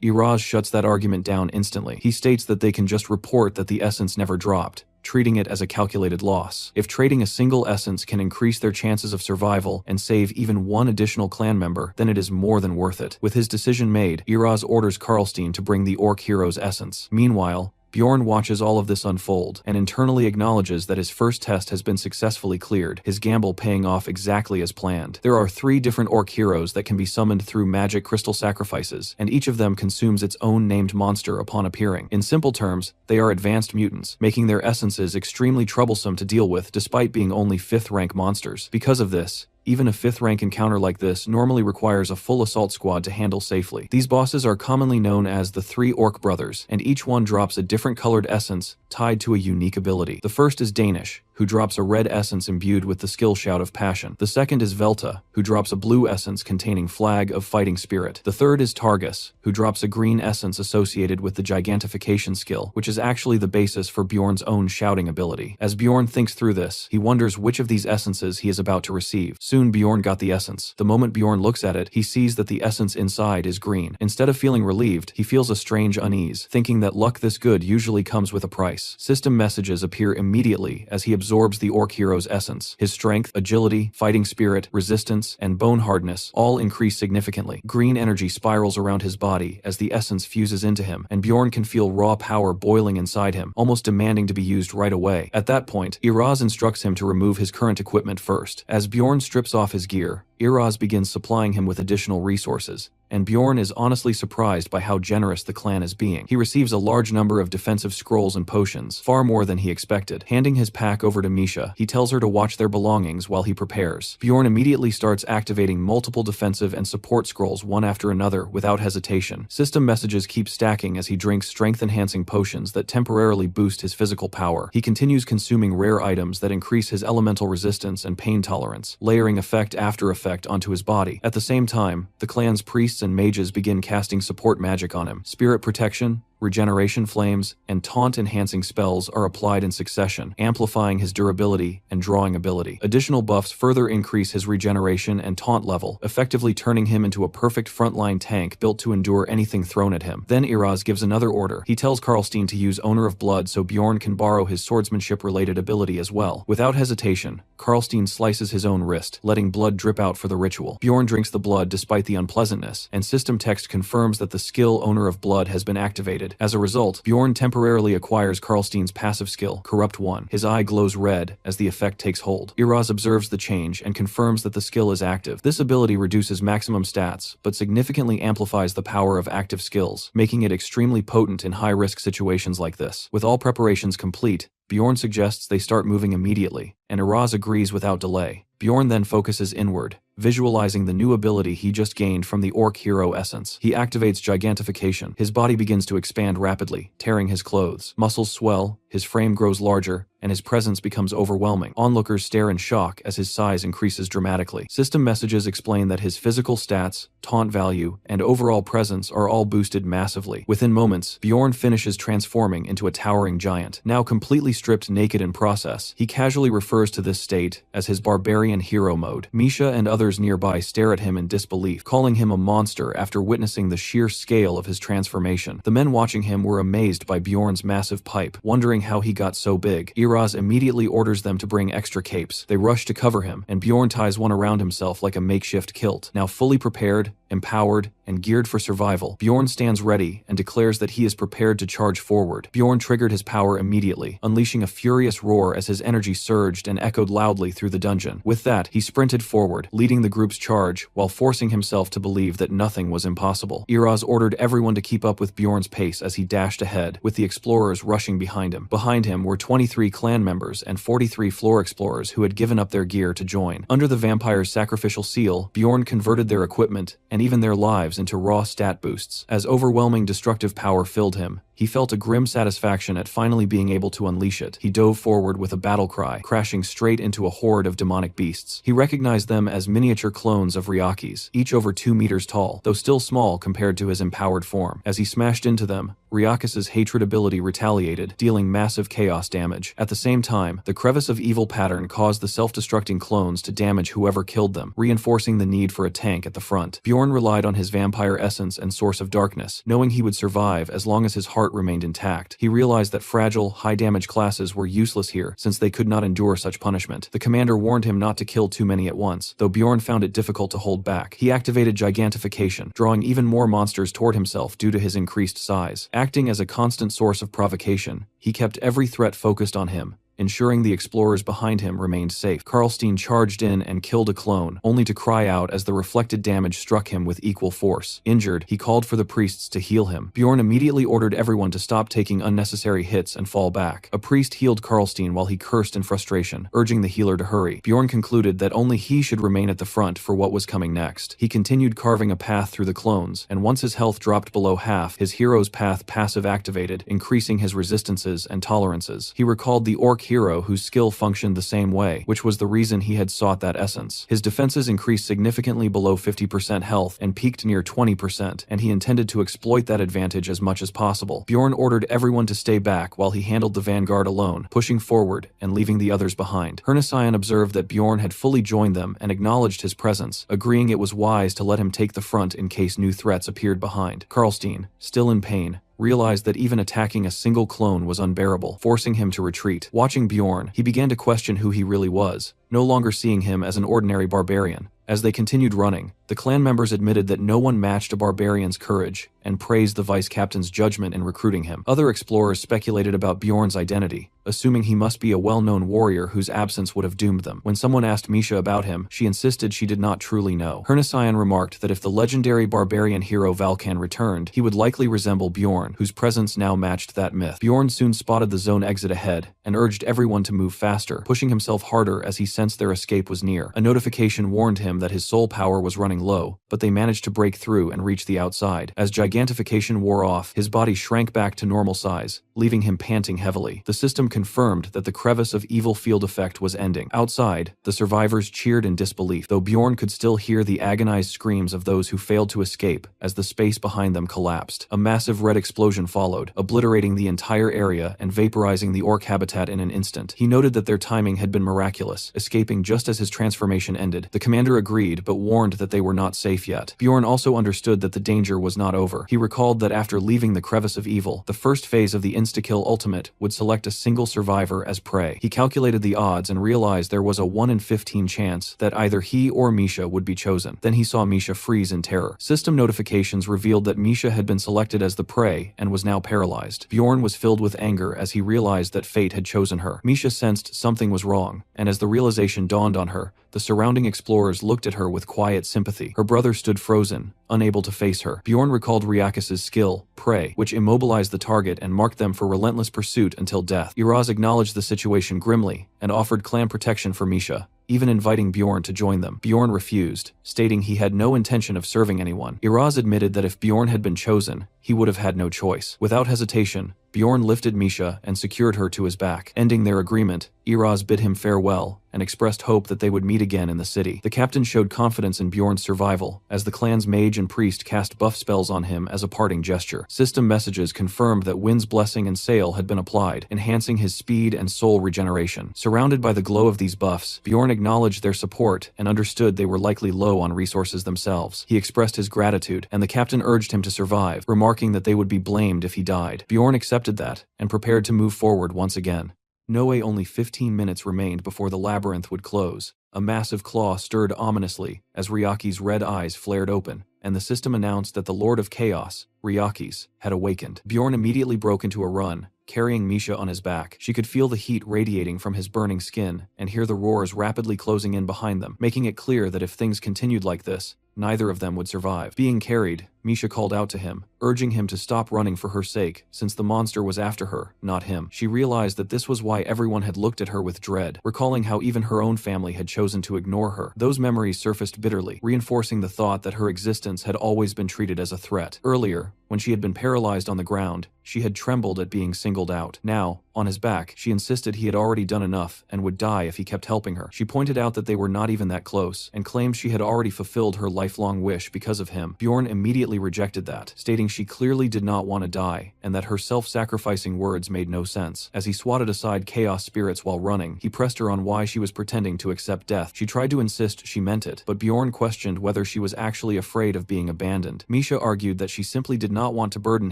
[SPEAKER 1] Iraz shuts that argument down instantly. He states that they can just report that the essence never dropped, treating it as a calculated loss. If trading a single essence can increase their chances of survival and save even one additional clan member, then it is more than worth it. With his decision made, Iraz orders Karlstein to bring the orc hero's essence. Meanwhile, Bjorn watches all of this unfold and internally acknowledges that his first test has been successfully cleared, his gamble paying off exactly as planned. There are 3 different orc heroes that can be summoned through magic crystal sacrifices, and each of them consumes its own named monster upon appearing. In simple terms, they are advanced mutants, making their essences extremely troublesome to deal with despite being only 5th rank monsters. Because of this, even a 5th rank encounter like this normally requires a full assault squad to handle safely. These bosses are commonly known as the 3 Orc Brothers, and each one drops a different colored essence tied to a unique ability. The first is Danish, who drops a red essence imbued with the skill Shout of Passion. The second is Velta, who drops a blue essence containing Flag of Fighting Spirit. The third is Targus, who drops a green essence associated with the Gigantification skill, which is actually the basis for Bjorn's own shouting ability. As Bjorn thinks through this, he wonders which of these essences he is about to receive. Soon Bjorn got the essence. The moment Bjorn looks at it, he sees that the essence inside is green. Instead of feeling relieved, he feels a strange unease, thinking that luck this good usually comes with a price. System messages appear immediately as he absorbs the orc hero's essence. His strength, agility, fighting spirit, resistance, and bone hardness all increase significantly. Green energy spirals around his body as the essence fuses into him, and Bjorn can feel raw power boiling inside him, almost demanding to be used right away. At that point, Iraz instructs him to remove his current equipment first. As Bjorn strips off his gear, Iraz begins supplying him with additional resources, and Bjorn is honestly surprised by how generous the clan is being. He receives a large number of defensive scrolls and potions, far more than he expected. Handing his pack over to Misha, he tells her to watch their belongings while he prepares. Bjorn immediately starts activating multiple defensive and support scrolls one after another without hesitation. System messages keep stacking as he drinks strength-enhancing potions that temporarily boost his physical power. He continues consuming rare items that increase his elemental resistance and pain tolerance, layering effect after effect onto his body. At the same time, the clan's priests and mages begin casting support magic on him. Spirit protection, regeneration flames, and taunt-enhancing spells are applied in succession, amplifying his durability and drawing ability. Additional buffs further increase his regeneration and taunt level, effectively turning him into a perfect frontline tank built to endure anything thrown at him. Then Iraz gives another order. He tells Karlstein to use Owner of Blood so Bjorn can borrow his swordsmanship-related ability as well. Without hesitation, Karlstein slices his own wrist, letting blood drip out for the ritual. Bjorn drinks the blood despite the unpleasantness, and system text confirms that the skill Owner of Blood has been activated. As a result, Bjorn temporarily acquires Karlstein's passive skill, Corrupt 1. His eye glows red as the effect takes hold. Iraz observes the change and confirms that the skill is active. This ability reduces maximum stats, but significantly amplifies the power of active skills, making it extremely potent in high-risk situations like this. With all preparations complete, Bjorn suggests they start moving immediately, and Iraz agrees without delay. Bjorn then focuses inward, visualizing the new ability he just gained from the orc hero essence. He activates Gigantification. His body begins to expand rapidly, tearing his clothes. Muscles swell, his frame grows larger, and his presence becomes overwhelming. Onlookers stare in shock as his size increases dramatically. System messages explain that his physical stats, taunt value, and overall presence are all boosted massively. Within moments, Bjorn finishes transforming into a towering giant. Now completely stripped naked in process, he casually refers to this state as his barbarian hero mode. Misha and others nearby stare at him in disbelief, calling him a monster after witnessing the sheer scale of his transformation. The men watching him were amazed by Bjorn's massive pipe, wondering how he got so big. Iraz immediately orders them to bring extra capes. They rush to cover him, and Bjorn ties one around himself like a makeshift kilt. Now fully prepared, empowered, and geared for survival, Bjorn stands ready and declares that he is prepared to charge forward. Bjorn triggered his power immediately, unleashing a furious roar as his energy surged and echoed loudly through the dungeon. With that, he sprinted forward, leading the group's charge while forcing himself to believe that nothing was impossible. Iraz ordered everyone to keep up with Bjorn's pace as he dashed ahead, with the explorers rushing behind him. Behind him were 23 clan members and 43 floor explorers who had given up their gear to join. Under the vampire's sacrificial seal, Bjorn converted their equipment and even their lives into raw stat boosts. As overwhelming destructive power filled him, he felt a grim satisfaction at finally being able to unleash it. He dove forward with a battle cry, crashing straight into a horde of demonic beasts. He recognized them as miniature clones of Ryakis, each over 2 meters tall, though still small compared to his empowered form. As he smashed into them, Ryakis' hatred ability retaliated, dealing massive chaos damage. At the same time, the Crevice of Evil pattern caused the self-destructing clones to damage whoever killed them, reinforcing the need for a tank at the front. Bjorn relied on his vampire essence and source of darkness, knowing he would survive as long as his heart heart remained intact. He realized that fragile, high-damage classes were useless here, since they could not endure such punishment. The commander warned him not to kill too many at once, though Bjorn found it difficult to hold back. He activated gigantification, drawing even more monsters toward himself due to his increased size. Acting as a constant source of provocation, he kept every threat focused on him, ensuring the explorers behind him remained safe. Karlstein charged in and killed a clone, only to cry out as the reflected damage struck him with equal force. Injured, he called for the priests to heal him. Bjorn immediately ordered everyone to stop taking unnecessary hits and fall back. A priest healed Karlstein while he cursed in frustration, urging the healer to hurry. Bjorn concluded that only he should remain at the front for what was coming next. He continued carving a path through the clones, and once his health dropped below half, his hero's path passive activated, increasing his resistances and tolerances. He recalled the orc hero whose skill functioned the same way, which was the reason he had sought that essence. His defenses increased significantly below 50% health and peaked near 20%, and he intended to exploit that advantage as much as possible. Bjorn ordered everyone to stay back while he handled the vanguard alone, pushing forward and leaving the others behind. Hernision observed that Bjorn had fully joined them and acknowledged his presence, agreeing it was wise to let him take the front in case new threats appeared behind. Karlstein, still in pain, realized that even attacking a single clone was unbearable, forcing him to retreat. Watching Bjorn, he began to question who he really was, no longer seeing him as an ordinary barbarian. As they continued running, the clan members admitted that no one matched a barbarian's courage and praised the vice captain's judgment in recruiting him. Other explorers speculated about Bjorn's identity, assuming he must be a well-known warrior whose absence would have doomed them. When someone asked Misha about him, she insisted she did not truly know. Hernision remarked that if the legendary barbarian hero Valkan returned, he would likely resemble Bjorn, whose presence now matched that myth. Bjorn soon spotted the zone exit ahead and urged everyone to move faster, pushing himself harder as he sensed their escape was near. A notification warned him that his soul power was running low, but they managed to break through and reach the outside. As gigantification wore off, his body shrank back to normal size, leaving him panting heavily. The system confirmed that the crevice of evil field effect was ending. Outside, the survivors cheered in disbelief, though Bjorn could still hear the agonized screams of those who failed to escape as the space behind them collapsed. A massive red explosion followed, obliterating the entire area and vaporizing the orc habitat in an instant. He noted that their timing had been miraculous, escaping just as his transformation ended. The commander agreed, but warned that they were not safe yet. Bjorn also understood that the danger was not over. He recalled that after leaving the crevice of evil, the first phase of the insta-kill ultimate would select a single survivor as prey. He calculated the odds and realized there was a 1 in 15 chance that either he or Misha would be chosen. Then he saw Misha freeze in terror. System notifications revealed that Misha had been selected as the prey and was now paralyzed. Bjorn was filled with anger as he realized that fate had chosen her. Misha sensed something was wrong, and as the realization dawned on her, the surrounding explorers looked at her with quiet sympathy. Her brother stood frozen, unable to face her. Bjorn recalled Riakis's skill, Prey, which immobilized the target and marked them for relentless pursuit until death. Iraz acknowledged the situation grimly and offered clan protection for Misha, even inviting Bjorn to join them. Bjorn refused, stating he had no intention of serving anyone. Iraz admitted that if Bjorn had been chosen, he would have had no choice. Without hesitation, Bjorn lifted Misha and secured her to his back. Ending their agreement, Iraz bid him farewell and expressed hope that they would meet again in the city. The captain showed confidence in Bjorn's survival, as the clan's mage and priest cast buff spells on him as a parting gesture. System messages confirmed that Wind's Blessing and Sail had been applied, enhancing his speed and soul regeneration. Surrounded by the glow of these buffs, Bjorn acknowledged their support and understood they were likely low on resources themselves. He expressed his gratitude, and the captain urged him to survive, remarking that they would be blamed if he died. Bjorn accepted that, and prepared to move forward once again. Only 15 minutes remained before the labyrinth would close. A massive claw stirred ominously as Ryaki's red eyes flared open, and the system announced that the Lord of Chaos, Ryakis, had awakened. Bjorn immediately broke into a run, carrying Misha on his back. She could feel the heat radiating from his burning skin and hear the roars rapidly closing in behind them, making it clear that if things continued like this, neither of them would survive. Being carried, Misha called out to him, urging him to stop running for her sake, since the monster was after her, not him. She realized that this was why everyone had looked at her with dread, recalling how even her own family had chosen to ignore her. Those memories surfaced bitterly, reinforcing the thought that her existence had always been treated as a threat. Earlier, when she had been paralyzed on the ground, she had trembled at being singled out. Now, on his back, she insisted he had already done enough and would die if he kept helping her. She pointed out that they were not even that close, and claimed she had already fulfilled her lifelong wish because of him. Bjorn immediately immediately rejected that, stating she clearly did not want to die, and that her self-sacrificing words made no sense. As he swatted aside chaos spirits while running, he pressed her on why she was pretending to accept death. She tried to insist she meant it, but Bjorn questioned whether she was actually afraid of being abandoned. Misha argued that she simply did not want to burden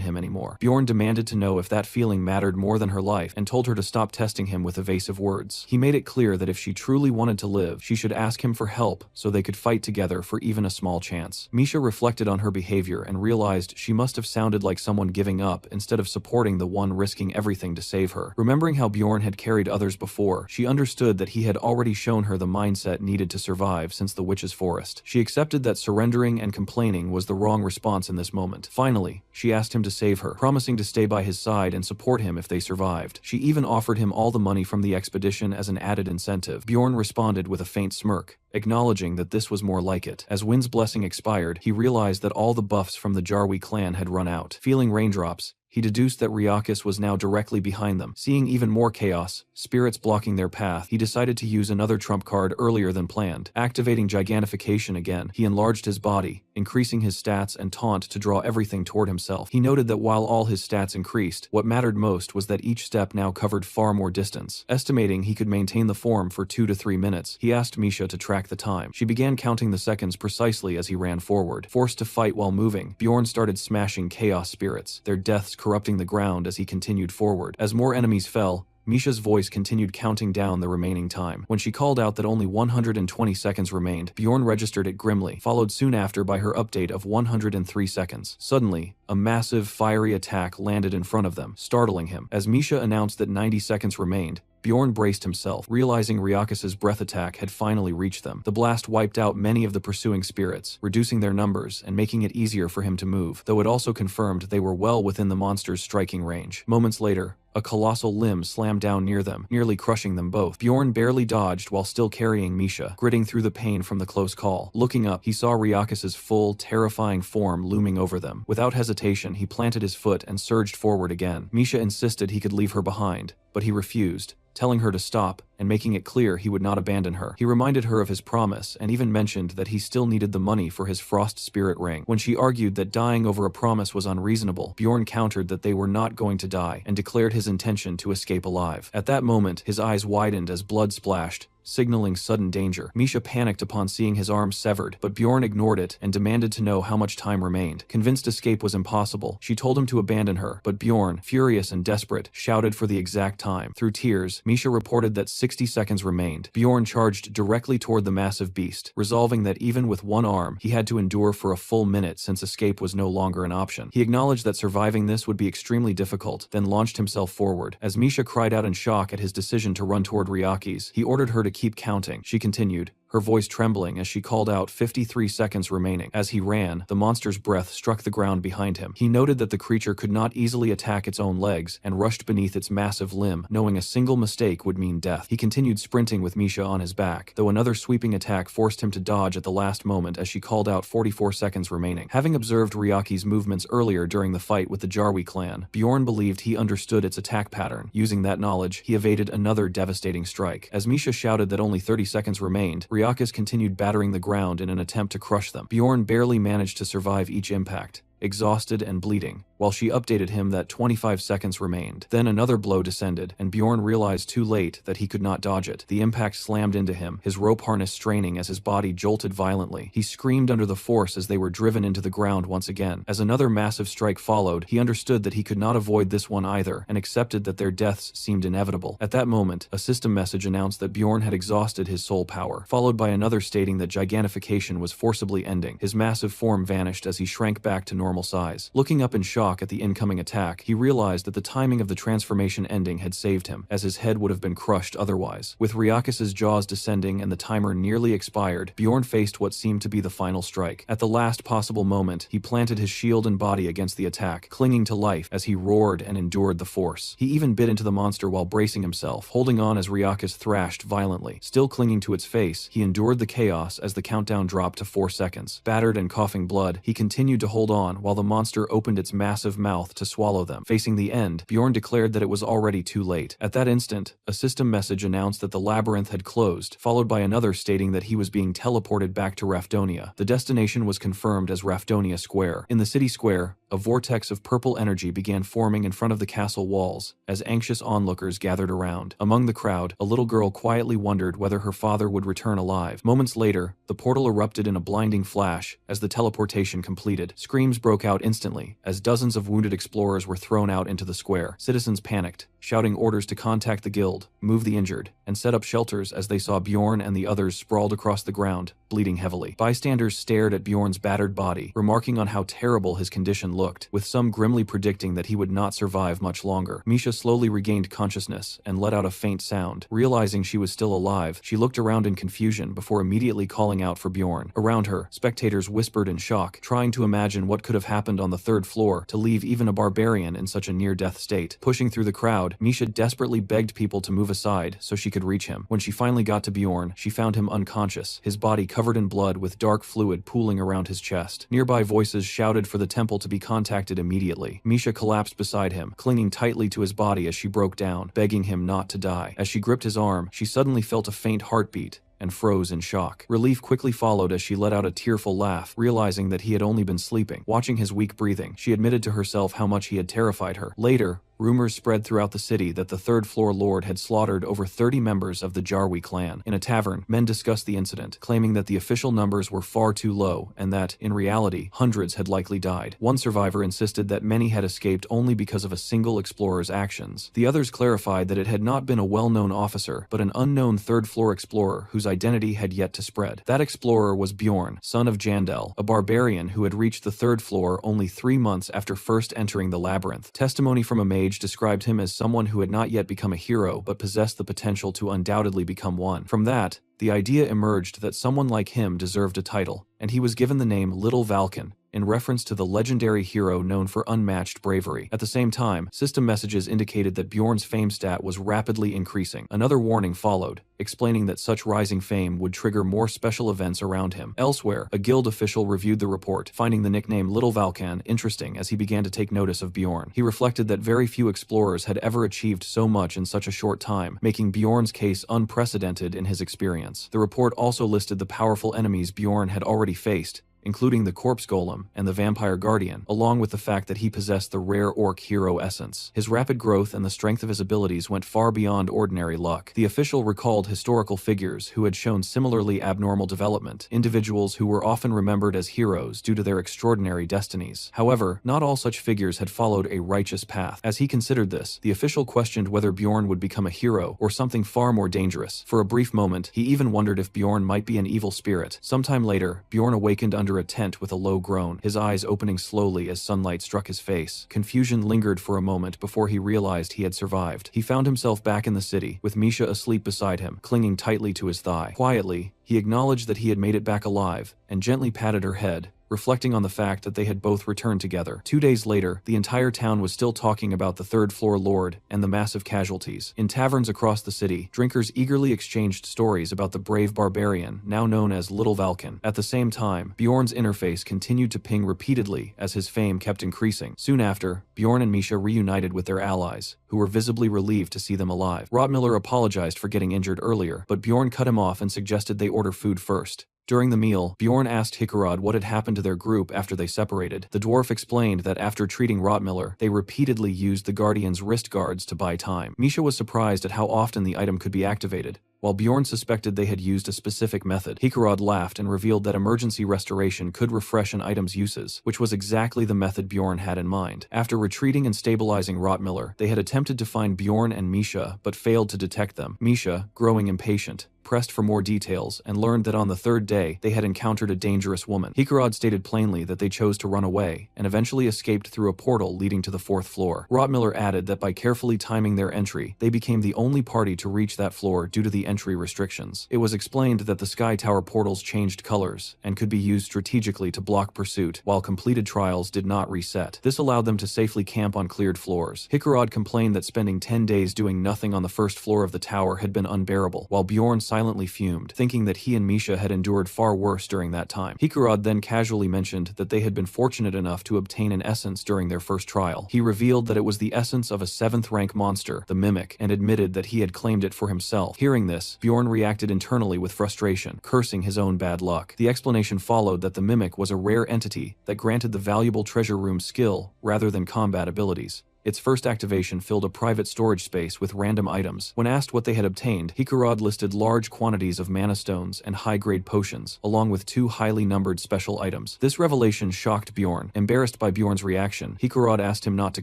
[SPEAKER 1] him anymore. Bjorn demanded to know if that feeling mattered more than her life, and told her to stop testing him with evasive words. He made it clear that if she truly wanted to live, she should ask him for help so they could fight together for even a small chance. Misha reflected on her behavior and realized she must have sounded like someone giving up instead of supporting the one risking everything to save her. Remembering how Bjorn had carried others before, she understood that he had already shown her the mindset needed to survive since the witch's forest. She accepted that surrendering and complaining was the wrong response in this moment. Finally, she asked him to save her, promising to stay by his side and support him if they survived. She even offered him all the money from the expedition as an added incentive. Bjorn responded with a faint smirk, acknowledging that this was more like it. As Wynn's blessing expired, he realized that all the buffs from the Jarwi clan had run out. Feeling raindrops, he deduced that Riakis was now directly behind them. Seeing even more chaos, spirits blocking their path, he decided to use another trump card earlier than planned. Activating Gigantification again, he enlarged his body, increasing his stats and taunt to draw everything toward himself. He noted that while all his stats increased, what mattered most was that each step now covered far more distance. Estimating he could maintain the form for 2 to 3 minutes, he asked Misha to track the time. She began counting the seconds precisely as he ran forward. Forced to fight while moving, Bjorn started smashing chaos spirits, their deaths corrupting the ground as he continued forward. As more enemies fell, Misha's voice continued counting down the remaining time. When she called out that only 120 seconds remained, Bjorn registered it grimly, followed soon after by her update of 103 seconds. Suddenly, a massive, fiery attack landed in front of them, startling him. As Misha announced that 90 seconds remained, Bjorn braced himself, realizing Riakis' breath attack had finally reached them. The blast wiped out many of the pursuing spirits, reducing their numbers and making it easier for him to move, though it also confirmed they were well within the monster's striking range. Moments later, a colossal limb slammed down near them, nearly crushing them both. Bjorn barely dodged while still carrying Misha, gritting through the pain from the close call. Looking up, he saw Riakis' full, terrifying form looming over them. Without hesitation, he planted his foot and surged forward again. Misha insisted he could leave her behind, but he refused, telling her to stop and making it clear he would not abandon her. He reminded her of his promise and even mentioned that he still needed the money for his frost spirit ring. When she argued that dying over a promise was unreasonable, Bjorn countered that they were not going to die and declared his intention to escape alive. At that moment, his eyes widened as blood splashed, signaling sudden danger. Misha panicked upon seeing his arm severed, but Bjorn ignored it and demanded to know how much time remained. Convinced escape was impossible, she told him to abandon her, but Bjorn, furious and desperate, shouted for the exact time. Through tears, Misha reported that 60 seconds remained. Bjorn charged directly toward the massive beast, resolving that even with one arm, he had to endure for a full minute since escape was no longer an option. He acknowledged that surviving this would be extremely difficult, then launched himself forward. As Misha cried out in shock at his decision to run toward Riakis, he ordered her to keep counting. She continued, her voice trembling as she called out 53 seconds remaining. As he ran, the monster's breath struck the ground behind him. He noted that the creature could not easily attack its own legs and rushed beneath its massive limb, knowing a single mistake would mean death. He continued sprinting with Misha on his back, though another sweeping attack forced him to dodge at the last moment as she called out 44 seconds remaining. Having observed Riaki's movements earlier during the fight with the Jarwi clan, Bjorn believed he understood its attack pattern. Using that knowledge, he evaded another devastating strike. As Misha shouted that only 30 seconds remained, Riakis continued battering the ground in an attempt to crush them. Bjorn barely managed to survive each impact, exhausted and bleeding, while she updated him that 25 seconds remained. Then another blow descended, and Bjorn realized too late that he could not dodge it. The impact slammed into him, his rope harness straining as his body jolted violently. He screamed under the force as they were driven into the ground once again. As another massive strike followed, he understood that he could not avoid this one either, and accepted that their deaths seemed inevitable. At that moment, a system message announced that Bjorn had exhausted his soul power, followed by another stating that gigantification was forcibly ending. His massive form vanished as he shrank back to normal size. Looking up in shock at the incoming attack, he realized that the timing of the transformation ending had saved him, as his head would have been crushed otherwise. With Riakis' jaws descending and the timer nearly expired, Bjorn faced what seemed to be the final strike. At the last possible moment, he planted his shield and body against the attack, clinging to life as he roared and endured the force. He even bit into the monster while bracing himself, holding on as Riakis thrashed violently. Still clinging to its face, he endured the chaos as the countdown dropped to 4 seconds. Battered and coughing blood, he continued to hold on while the monster opened its massive mouth to swallow them. Facing the end, Bjorn declared that it was already too late. At that instant, a system message announced that the labyrinth had closed, followed by another stating that he was being teleported back to Rafdonia. The destination was confirmed as Rafdonia Square. In the city square, a vortex of purple energy began forming in front of the castle walls as anxious onlookers gathered around. Among the crowd, a little girl quietly wondered whether her father would return alive. Moments later, the portal erupted in a blinding flash as the teleportation completed. Screams broke out instantly as dozens of wounded explorers were thrown out into the square. Citizens panicked, shouting orders to contact the guild, move the injured, and set up shelters as they saw Bjorn and the others sprawled across the ground, bleeding heavily. Bystanders stared at Bjorn's battered body, remarking on how terrible his condition looked, with some grimly predicting that he would not survive much longer. Misha slowly regained consciousness and let out a faint sound. Realizing she was still alive, she looked around in confusion before immediately calling out for Bjorn. Around her, spectators whispered in shock, trying to imagine what could have happened on the third floor to leave even a barbarian in such a near-death state. Pushing through the crowd, Misha desperately begged people to move aside so she could reach him. When she finally got to Bjorn, she found him unconscious, his body covered in blood with dark fluid pooling around his chest. Nearby voices shouted for the temple to be contacted immediately. Misha collapsed beside him, clinging tightly to his body as she broke down, begging him not to die. As she gripped his arm, she suddenly felt a faint heartbeat and froze in shock. Relief quickly followed as she let out a tearful laugh, realizing that he had only been sleeping. Watching his weak breathing, she admitted to herself how much he had terrified her. Later, rumors spread throughout the city that the third-floor lord had slaughtered over 30 members of the Jarwi clan. In a tavern, men discussed the incident, claiming that the official numbers were far too low and that, in reality, hundreds had likely died. One survivor insisted that many had escaped only because of a single explorer's actions. The others clarified that it had not been a well-known officer, but an unknown third-floor explorer whose identity had yet to spread. That explorer was Bjorn, son of Jandel, a barbarian who had reached the third floor only 3 months after first entering the labyrinth. Testimony from a mage described him as someone who had not yet become a hero but possessed the potential to undoubtedly become one. From that, the idea emerged that someone like him deserved a title, and he was given the name Little Valken, in reference to the legendary hero known for unmatched bravery. At the same time, system messages indicated that Bjorn's fame stat was rapidly increasing. Another warning followed, explaining that such rising fame would trigger more special events around him. Elsewhere, a guild official reviewed the report, finding the nickname Little Valkan interesting as he began to take notice of Bjorn. He reflected that very few explorers had ever achieved so much in such a short time, making Bjorn's case unprecedented in his experience. The report also listed the powerful enemies Bjorn had already faced, including the Corpse Golem and the Vampire Guardian, along with the fact that he possessed the rare Orc hero essence. His rapid growth and the strength of his abilities went far beyond ordinary luck. The official recalled historical figures who had shown similarly abnormal development, individuals who were often remembered as heroes due to their extraordinary destinies. However, not all such figures had followed a righteous path. As he considered this, the official questioned whether Bjorn would become a hero or something far more dangerous. For a brief moment, he even wondered if Bjorn might be an evil spirit. Sometime later, Bjorn awakened under a tent with a low groan, his eyes opening slowly as sunlight struck his face. Confusion lingered for a moment before he realized he had survived. He found himself back in the city, with Misha asleep beside him, clinging tightly to his thigh. Quietly, he acknowledged that he had made it back alive, and gently patted her head, reflecting on the fact that they had both returned together. 2 days later, the entire town was still talking about the third-floor lord and the massive casualties. In taverns across the city, drinkers eagerly exchanged stories about the brave barbarian, now known as Little Valken. At the same time, Bjorn's interface continued to ping repeatedly as his fame kept increasing. Soon after, Bjorn and Misha reunited with their allies, who were visibly relieved to see them alive. Rotmiller apologized for getting injured earlier, but Bjorn cut him off and suggested they order food first. During the meal, Bjorn asked Hikarad what had happened to their group after they separated. The dwarf explained that after treating Rotmiller, they repeatedly used the Guardian's wrist guards to buy time. Misha was surprised at how often the item could be activated, while Bjorn suspected they had used a specific method. Hikarad laughed and revealed that emergency restoration could refresh an item's uses, which was exactly the method Bjorn had in mind. After retreating and stabilizing Rotmiller, they had attempted to find Bjorn and Misha, but failed to detect them. Misha, growing impatient, pressed for more details and learned that on the third day they had encountered a dangerous woman. Hikarad stated plainly that they chose to run away and eventually escaped through a portal leading to the 4th floor. Rotmiller added that by carefully timing their entry, they became the only party to reach that floor due to the entry restrictions. It was explained that the Sky Tower portals changed colors and could be used strategically to block pursuit, while completed trials did not reset. This allowed them to safely camp on cleared floors. Hikarad complained that spending 10 days doing nothing on the 1st floor of the tower had been unbearable, while Bjorn silently silently fumed, thinking that he and Misha had endured far worse during that time. Hikarad then casually mentioned that they had been fortunate enough to obtain an essence during their first trial. He revealed that it was the essence of a 7th rank monster, the Mimic, and admitted that he had claimed it for himself. Hearing this, Bjorn reacted internally with frustration, cursing his own bad luck. The explanation followed that the Mimic was a rare entity that granted the valuable treasure room skill rather than combat abilities. Its first activation filled a private storage space with random items. When asked what they had obtained, Hikarad listed large quantities of mana stones and high-grade potions, along with 2 highly numbered special items. This revelation shocked Bjorn. Embarrassed by Bjorn's reaction, Hikarad asked him not to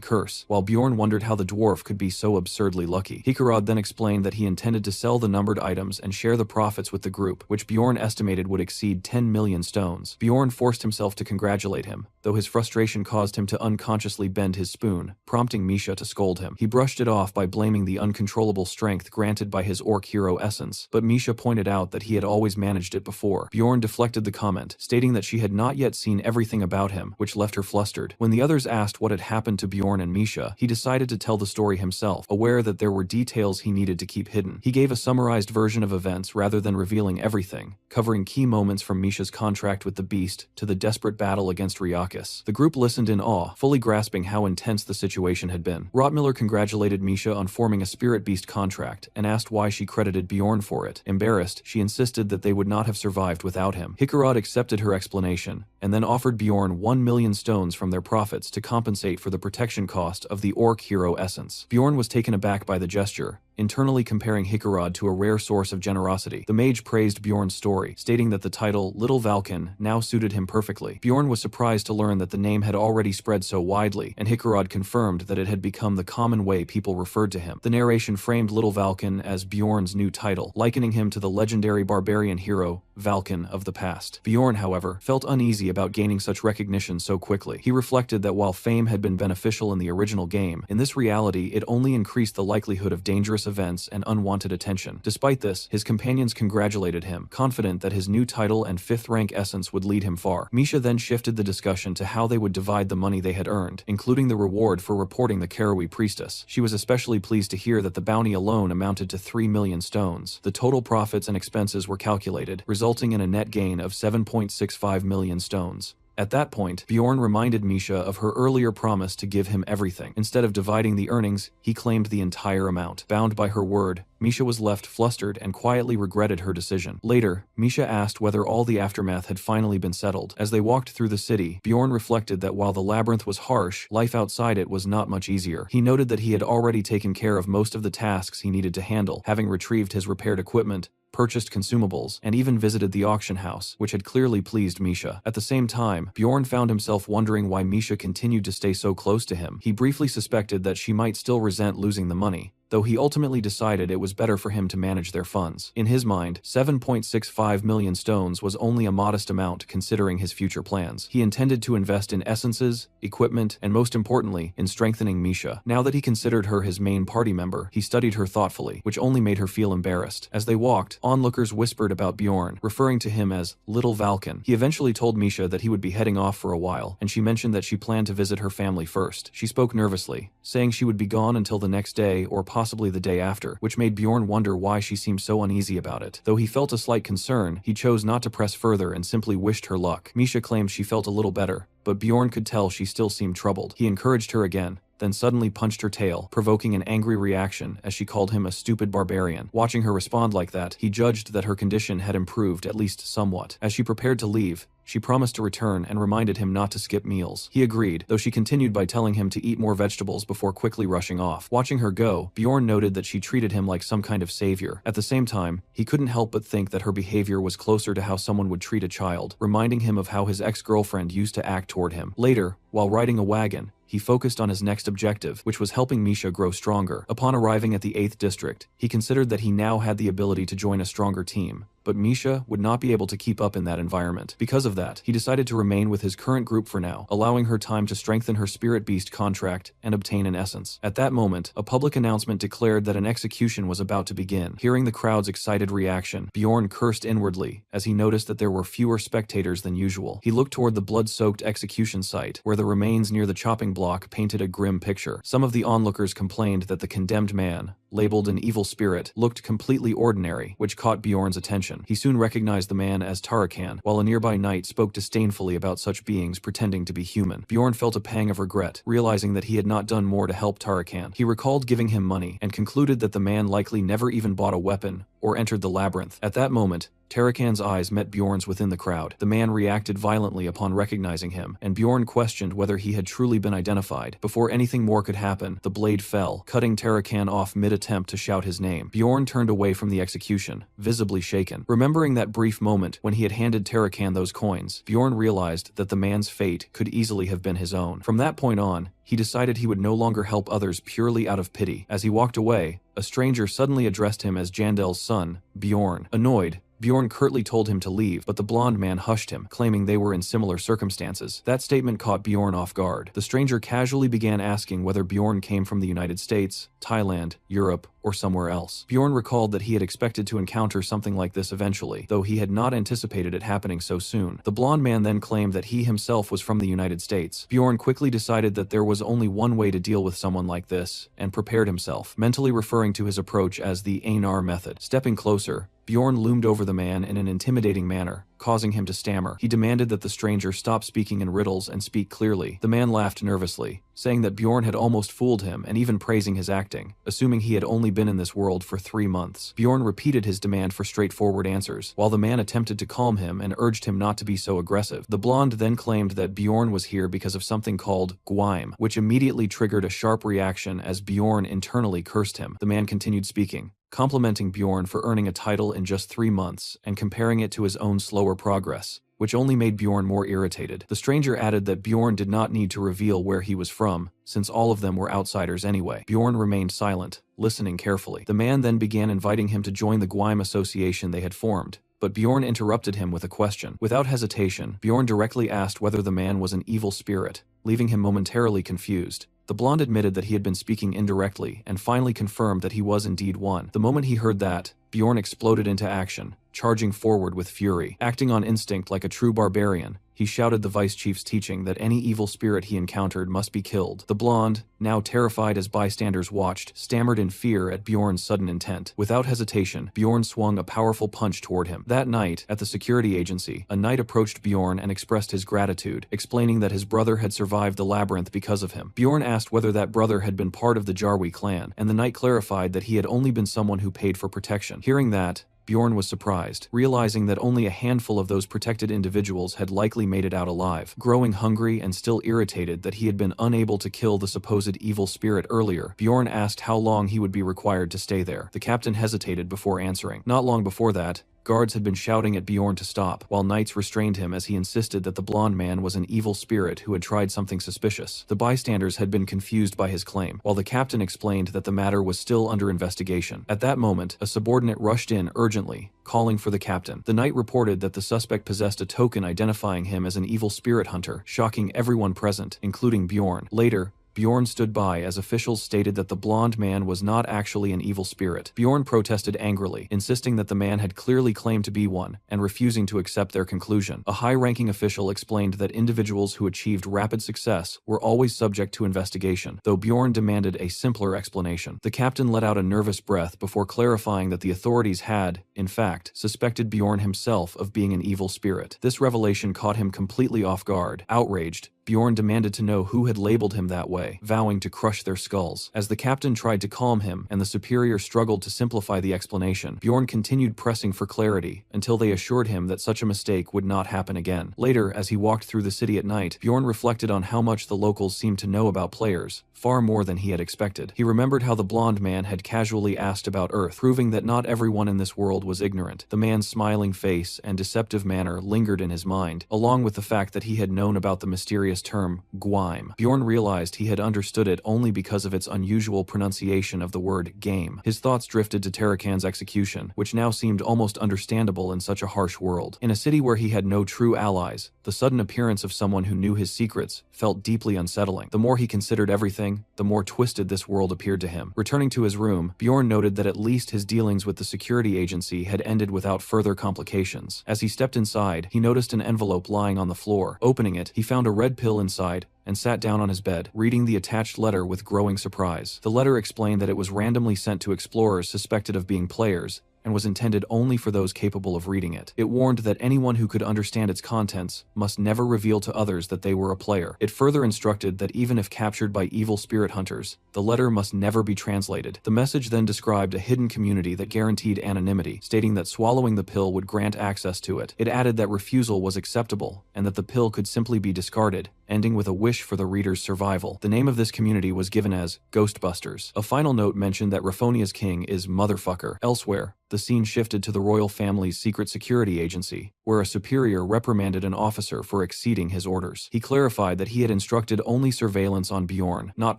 [SPEAKER 1] curse, while Bjorn wondered how the dwarf could be so absurdly lucky. Hikarad then explained that he intended to sell the numbered items and share the profits with the group, which Bjorn estimated would exceed 10 million stones. Bjorn forced himself to congratulate him, though his frustration caused him to unconsciously bend his spoon, prompting Misha to scold him. He brushed it off by blaming the uncontrollable strength granted by his orc hero essence, but Misha pointed out that he had always managed it before. Bjorn deflected the comment, stating that she had not yet seen everything about him, which left her flustered. When the others asked what had happened to Bjorn and Misha, he decided to tell the story himself, aware that there were details he needed to keep hidden. He gave a summarized version of events rather than revealing everything, covering key moments from Misha's contract with the Beast to the desperate battle against Ryakis. The group listened in awe, fully grasping how intense the situation had been. Rotmiller congratulated Misha on forming a Spirit Beast contract and asked why she credited Bjorn for it. Embarrassed, she insisted that they would not have survived without him. Hikarad accepted her explanation and then offered Bjorn 1 million stones from their profits to compensate for the protection cost of the orc hero essence. Bjorn was taken aback by the gesture, internally comparing Hikarad to a rare source of generosity. The mage praised Bjorn's story, stating that the title Little Valken now suited him perfectly. Bjorn was surprised to learn that the name had already spread so widely, and Hikarad confirmed that it had become the common way people referred to him. The narration framed Little Valken as Bjorn's new title, likening him to the legendary barbarian hero Valken of the past. Bjorn, however, felt uneasy about gaining such recognition so quickly. He reflected that while fame had been beneficial in the original game, in this reality it only increased the likelihood of dangerous events and unwanted attention. Despite this, his companions congratulated him, confident that his new title and 5th rank essence would lead him far. Misha then shifted the discussion to how they would divide the money they had earned, including the reward for reporting the Karui priestess. She was especially pleased to hear that the bounty alone amounted to 3 million stones. The total profits and expenses were calculated, resulting in a net gain of 7.65 million stones. At that point, Bjorn reminded Misha of her earlier promise to give him everything. Instead of dividing the earnings, he claimed the entire amount. Bound by her word, Misha was left flustered and quietly regretted her decision. Later, Misha asked whether all the aftermath had finally been settled. As they walked through the city, Bjorn reflected that while the labyrinth was harsh, life outside it was not much easier. He noted that he had already taken care of most of the tasks he needed to handle, having retrieved his repaired equipment, purchased consumables, and even visited the auction house, which had clearly pleased Misha. At the same time, Bjorn found himself wondering why Misha continued to stay so close to him. He briefly suspected that she might still resent losing the money, though he ultimately decided it was better for him to manage their funds. In his mind, 7.65 million stones was only a modest amount considering his future plans. He intended to invest in essences, equipment, and most importantly, in strengthening Misha. Now that he considered her his main party member, he studied her thoughtfully, which only made her feel embarrassed. As they walked, onlookers whispered about Bjorn, referring to him as Little Valken. He eventually told Misha that he would be heading off for a while, and she mentioned that she planned to visit her family first. She spoke nervously, saying she would be gone until the next day or possibly the day after, which made Bjorn wonder why she seemed so uneasy about it. Though he felt a slight concern, he chose not to press further and simply wished her luck. Misha claimed she felt a little better, but Bjorn could tell she still seemed troubled. He encouraged her again, then suddenly punched her tail, provoking an angry reaction as she called him a stupid barbarian. Watching her respond like that, he judged that her condition had improved at least somewhat. As she prepared to leave, she promised to return and reminded him not to skip meals. He agreed, though she continued by telling him to eat more vegetables before quickly rushing off. Watching her go, Bjorn noted that she treated him like some kind of savior. At the same time, he couldn't help but think that her behavior was closer to how someone would treat a child, reminding him of how his ex-girlfriend used to act toward him. Later, while riding a wagon, he focused on his next objective, which was helping Misha grow stronger. Upon arriving at the 8th district, he considered that he now had the ability to join a stronger team, but Misha would not be able to keep up in that environment. Because of that, he decided to remain with his current group for now, allowing her time to strengthen her Spirit Beast contract and obtain an essence. At that moment, a public announcement declared that an execution was about to begin. Hearing the crowd's excited reaction, Bjorn cursed inwardly as he noticed that there were fewer spectators than usual. He looked toward the blood-soaked execution site, where the remains near the chopping block painted a grim picture. Some of the onlookers complained that the condemned man, labeled an evil spirit, looked completely ordinary, which caught Bjorn's attention. He soon recognized the man as Tarakan, while a nearby knight spoke disdainfully about such beings pretending to be human. Bjorn felt a pang of regret, realizing that he had not done more to help Tarakan. He recalled giving him money, and concluded that the man likely never even bought a weapon or entered the labyrinth. At that moment, Tarakan's eyes met Bjorn's within the crowd. The man reacted violently upon recognizing him, and Bjorn questioned whether he had truly been identified. Before anything more could happen, the blade fell, cutting Tarakan off mid-attempt to shout his name. Bjorn turned away from the execution, visibly shaken. Remembering that brief moment when he had handed Tarakan those coins, Bjorn realized that the man's fate could easily have been his own. From that point on, he decided he would no longer help others purely out of pity. As he walked away, a stranger suddenly addressed him as Jandel's son, Bjorn. Annoyed, Bjorn curtly told him to leave, but the blonde man hushed him, claiming they were in similar circumstances. That statement caught Bjorn off guard. The stranger casually began asking whether Bjorn came from the United States, Thailand, Europe, or somewhere else. Bjorn recalled that he had expected to encounter something like this eventually, though he had not anticipated it happening so soon. The blonde man then claimed that he himself was from the United States. Bjorn quickly decided that there was only one way to deal with someone like this, and prepared himself, mentally referring to his approach as the Einar method. Stepping closer, Bjorn loomed over the man in an intimidating manner, causing him to stammer. He demanded that the stranger stop speaking in riddles and speak clearly. The man laughed nervously, saying that Bjorn had almost fooled him and even praising his acting, assuming he had only been in this world for 3 months. Bjorn repeated his demand for straightforward answers, while the man attempted to calm him and urged him not to be so aggressive. The blonde then claimed that Bjorn was here because of something called Gwaim, which immediately triggered a sharp reaction as Bjorn internally cursed him. The man continued speaking, complimenting Bjorn for earning a title in just 3 months and comparing it to his own slower progress, which only made Bjorn more irritated. The stranger added that Bjorn did not need to reveal where he was from, since all of them were outsiders anyway. Bjorn remained silent, listening carefully. The man then began inviting him to join the Gwaim association they had formed, but Bjorn interrupted him with a question. Without hesitation, Bjorn directly asked whether the man was an evil spirit, leaving him momentarily confused. The blonde admitted that he had been speaking indirectly and finally confirmed that he was indeed one. The moment he heard that, Bjorn exploded into action, charging forward with fury. Acting on instinct like a true barbarian, he shouted the vice chief's teaching that any evil spirit he encountered must be killed. The blonde, now terrified as bystanders watched, stammered in fear at Bjorn's sudden intent. Without hesitation, Bjorn swung a powerful punch toward him. That night, at the security agency, a knight approached Bjorn and expressed his gratitude, explaining that his brother had survived the labyrinth because of him. Bjorn asked whether that brother had been part of the Jarwi clan, and the knight clarified that he had only been someone who paid for protection. Hearing that, Bjorn was surprised, realizing that only a handful of those protected individuals had likely made it out alive. Growing hungry and still irritated that he had been unable to kill the supposed evil spirit earlier, Bjorn asked how long he would be required to stay there. The captain hesitated before answering. Not long before that, guards had been shouting at Bjorn to stop, while knights restrained him as he insisted that the blonde man was an evil spirit who had tried something suspicious. The bystanders had been confused by his claim, while the captain explained that the matter was still under investigation. At that moment, a subordinate rushed in urgently, calling for the captain. The knight reported that the suspect possessed a token identifying him as an evil spirit hunter, shocking everyone present, including Bjorn. Later, Bjorn stood by as officials stated that the blonde man was not actually an evil spirit. Bjorn protested angrily, insisting that the man had clearly claimed to be one, and refusing to accept their conclusion. A high-ranking official explained that individuals who achieved rapid success were always subject to investigation, though Bjorn demanded a simpler explanation. The captain let out a nervous breath before clarifying that the authorities had, in fact, suspected Bjorn himself of being an evil spirit. This revelation caught him completely off guard. Outraged, Bjorn demanded to know who had labeled him that way, vowing to crush their skulls. As the captain tried to calm him and the superior struggled to simplify the explanation, Bjorn continued pressing for clarity until they assured him that such a mistake would not happen again. Later, as he walked through the city at night, Bjorn reflected on how much the locals seemed to know about players, far more than he had expected. He remembered how the blonde man had casually asked about Earth, proving that not everyone in this world was ignorant. The man's smiling face and deceptive manner lingered in his mind, along with the fact that he had known about the mysterious term, Gwaim. Bjorn realized he had understood it only because of its unusual pronunciation of the word game. His thoughts drifted to Tarakan's execution, which now seemed almost understandable in such a harsh world. In a city where he had no true allies, the sudden appearance of someone who knew his secrets felt deeply unsettling. The more he considered everything, the more twisted this world appeared to him. Returning to his room, Bjorn noted that at least his dealings with the security agency had ended without further complications. As he stepped inside, he noticed an envelope lying on the floor. Opening it, he found a red pill inside and sat down on his bed, reading the attached letter with growing surprise. The letter explained that it was randomly sent to explorers suspected of being players, and was intended only for those capable of reading it. It warned that anyone who could understand its contents must never reveal to others that they were a player. It further instructed that even if captured by evil spirit hunters, the letter must never be translated. The message then described a hidden community that guaranteed anonymity, stating that swallowing the pill would grant access to it. It added that refusal was acceptable, and that the pill could simply be discarded, ending with a wish for the reader's survival. The name of this community was given as Ghostbusters. A final note mentioned that Raphonia's king is Motherfucker. Elsewhere, the scene shifted to the royal family's secret security agency, where a superior reprimanded an officer for exceeding his orders. He clarified that he had instructed only surveillance on Bjorn, not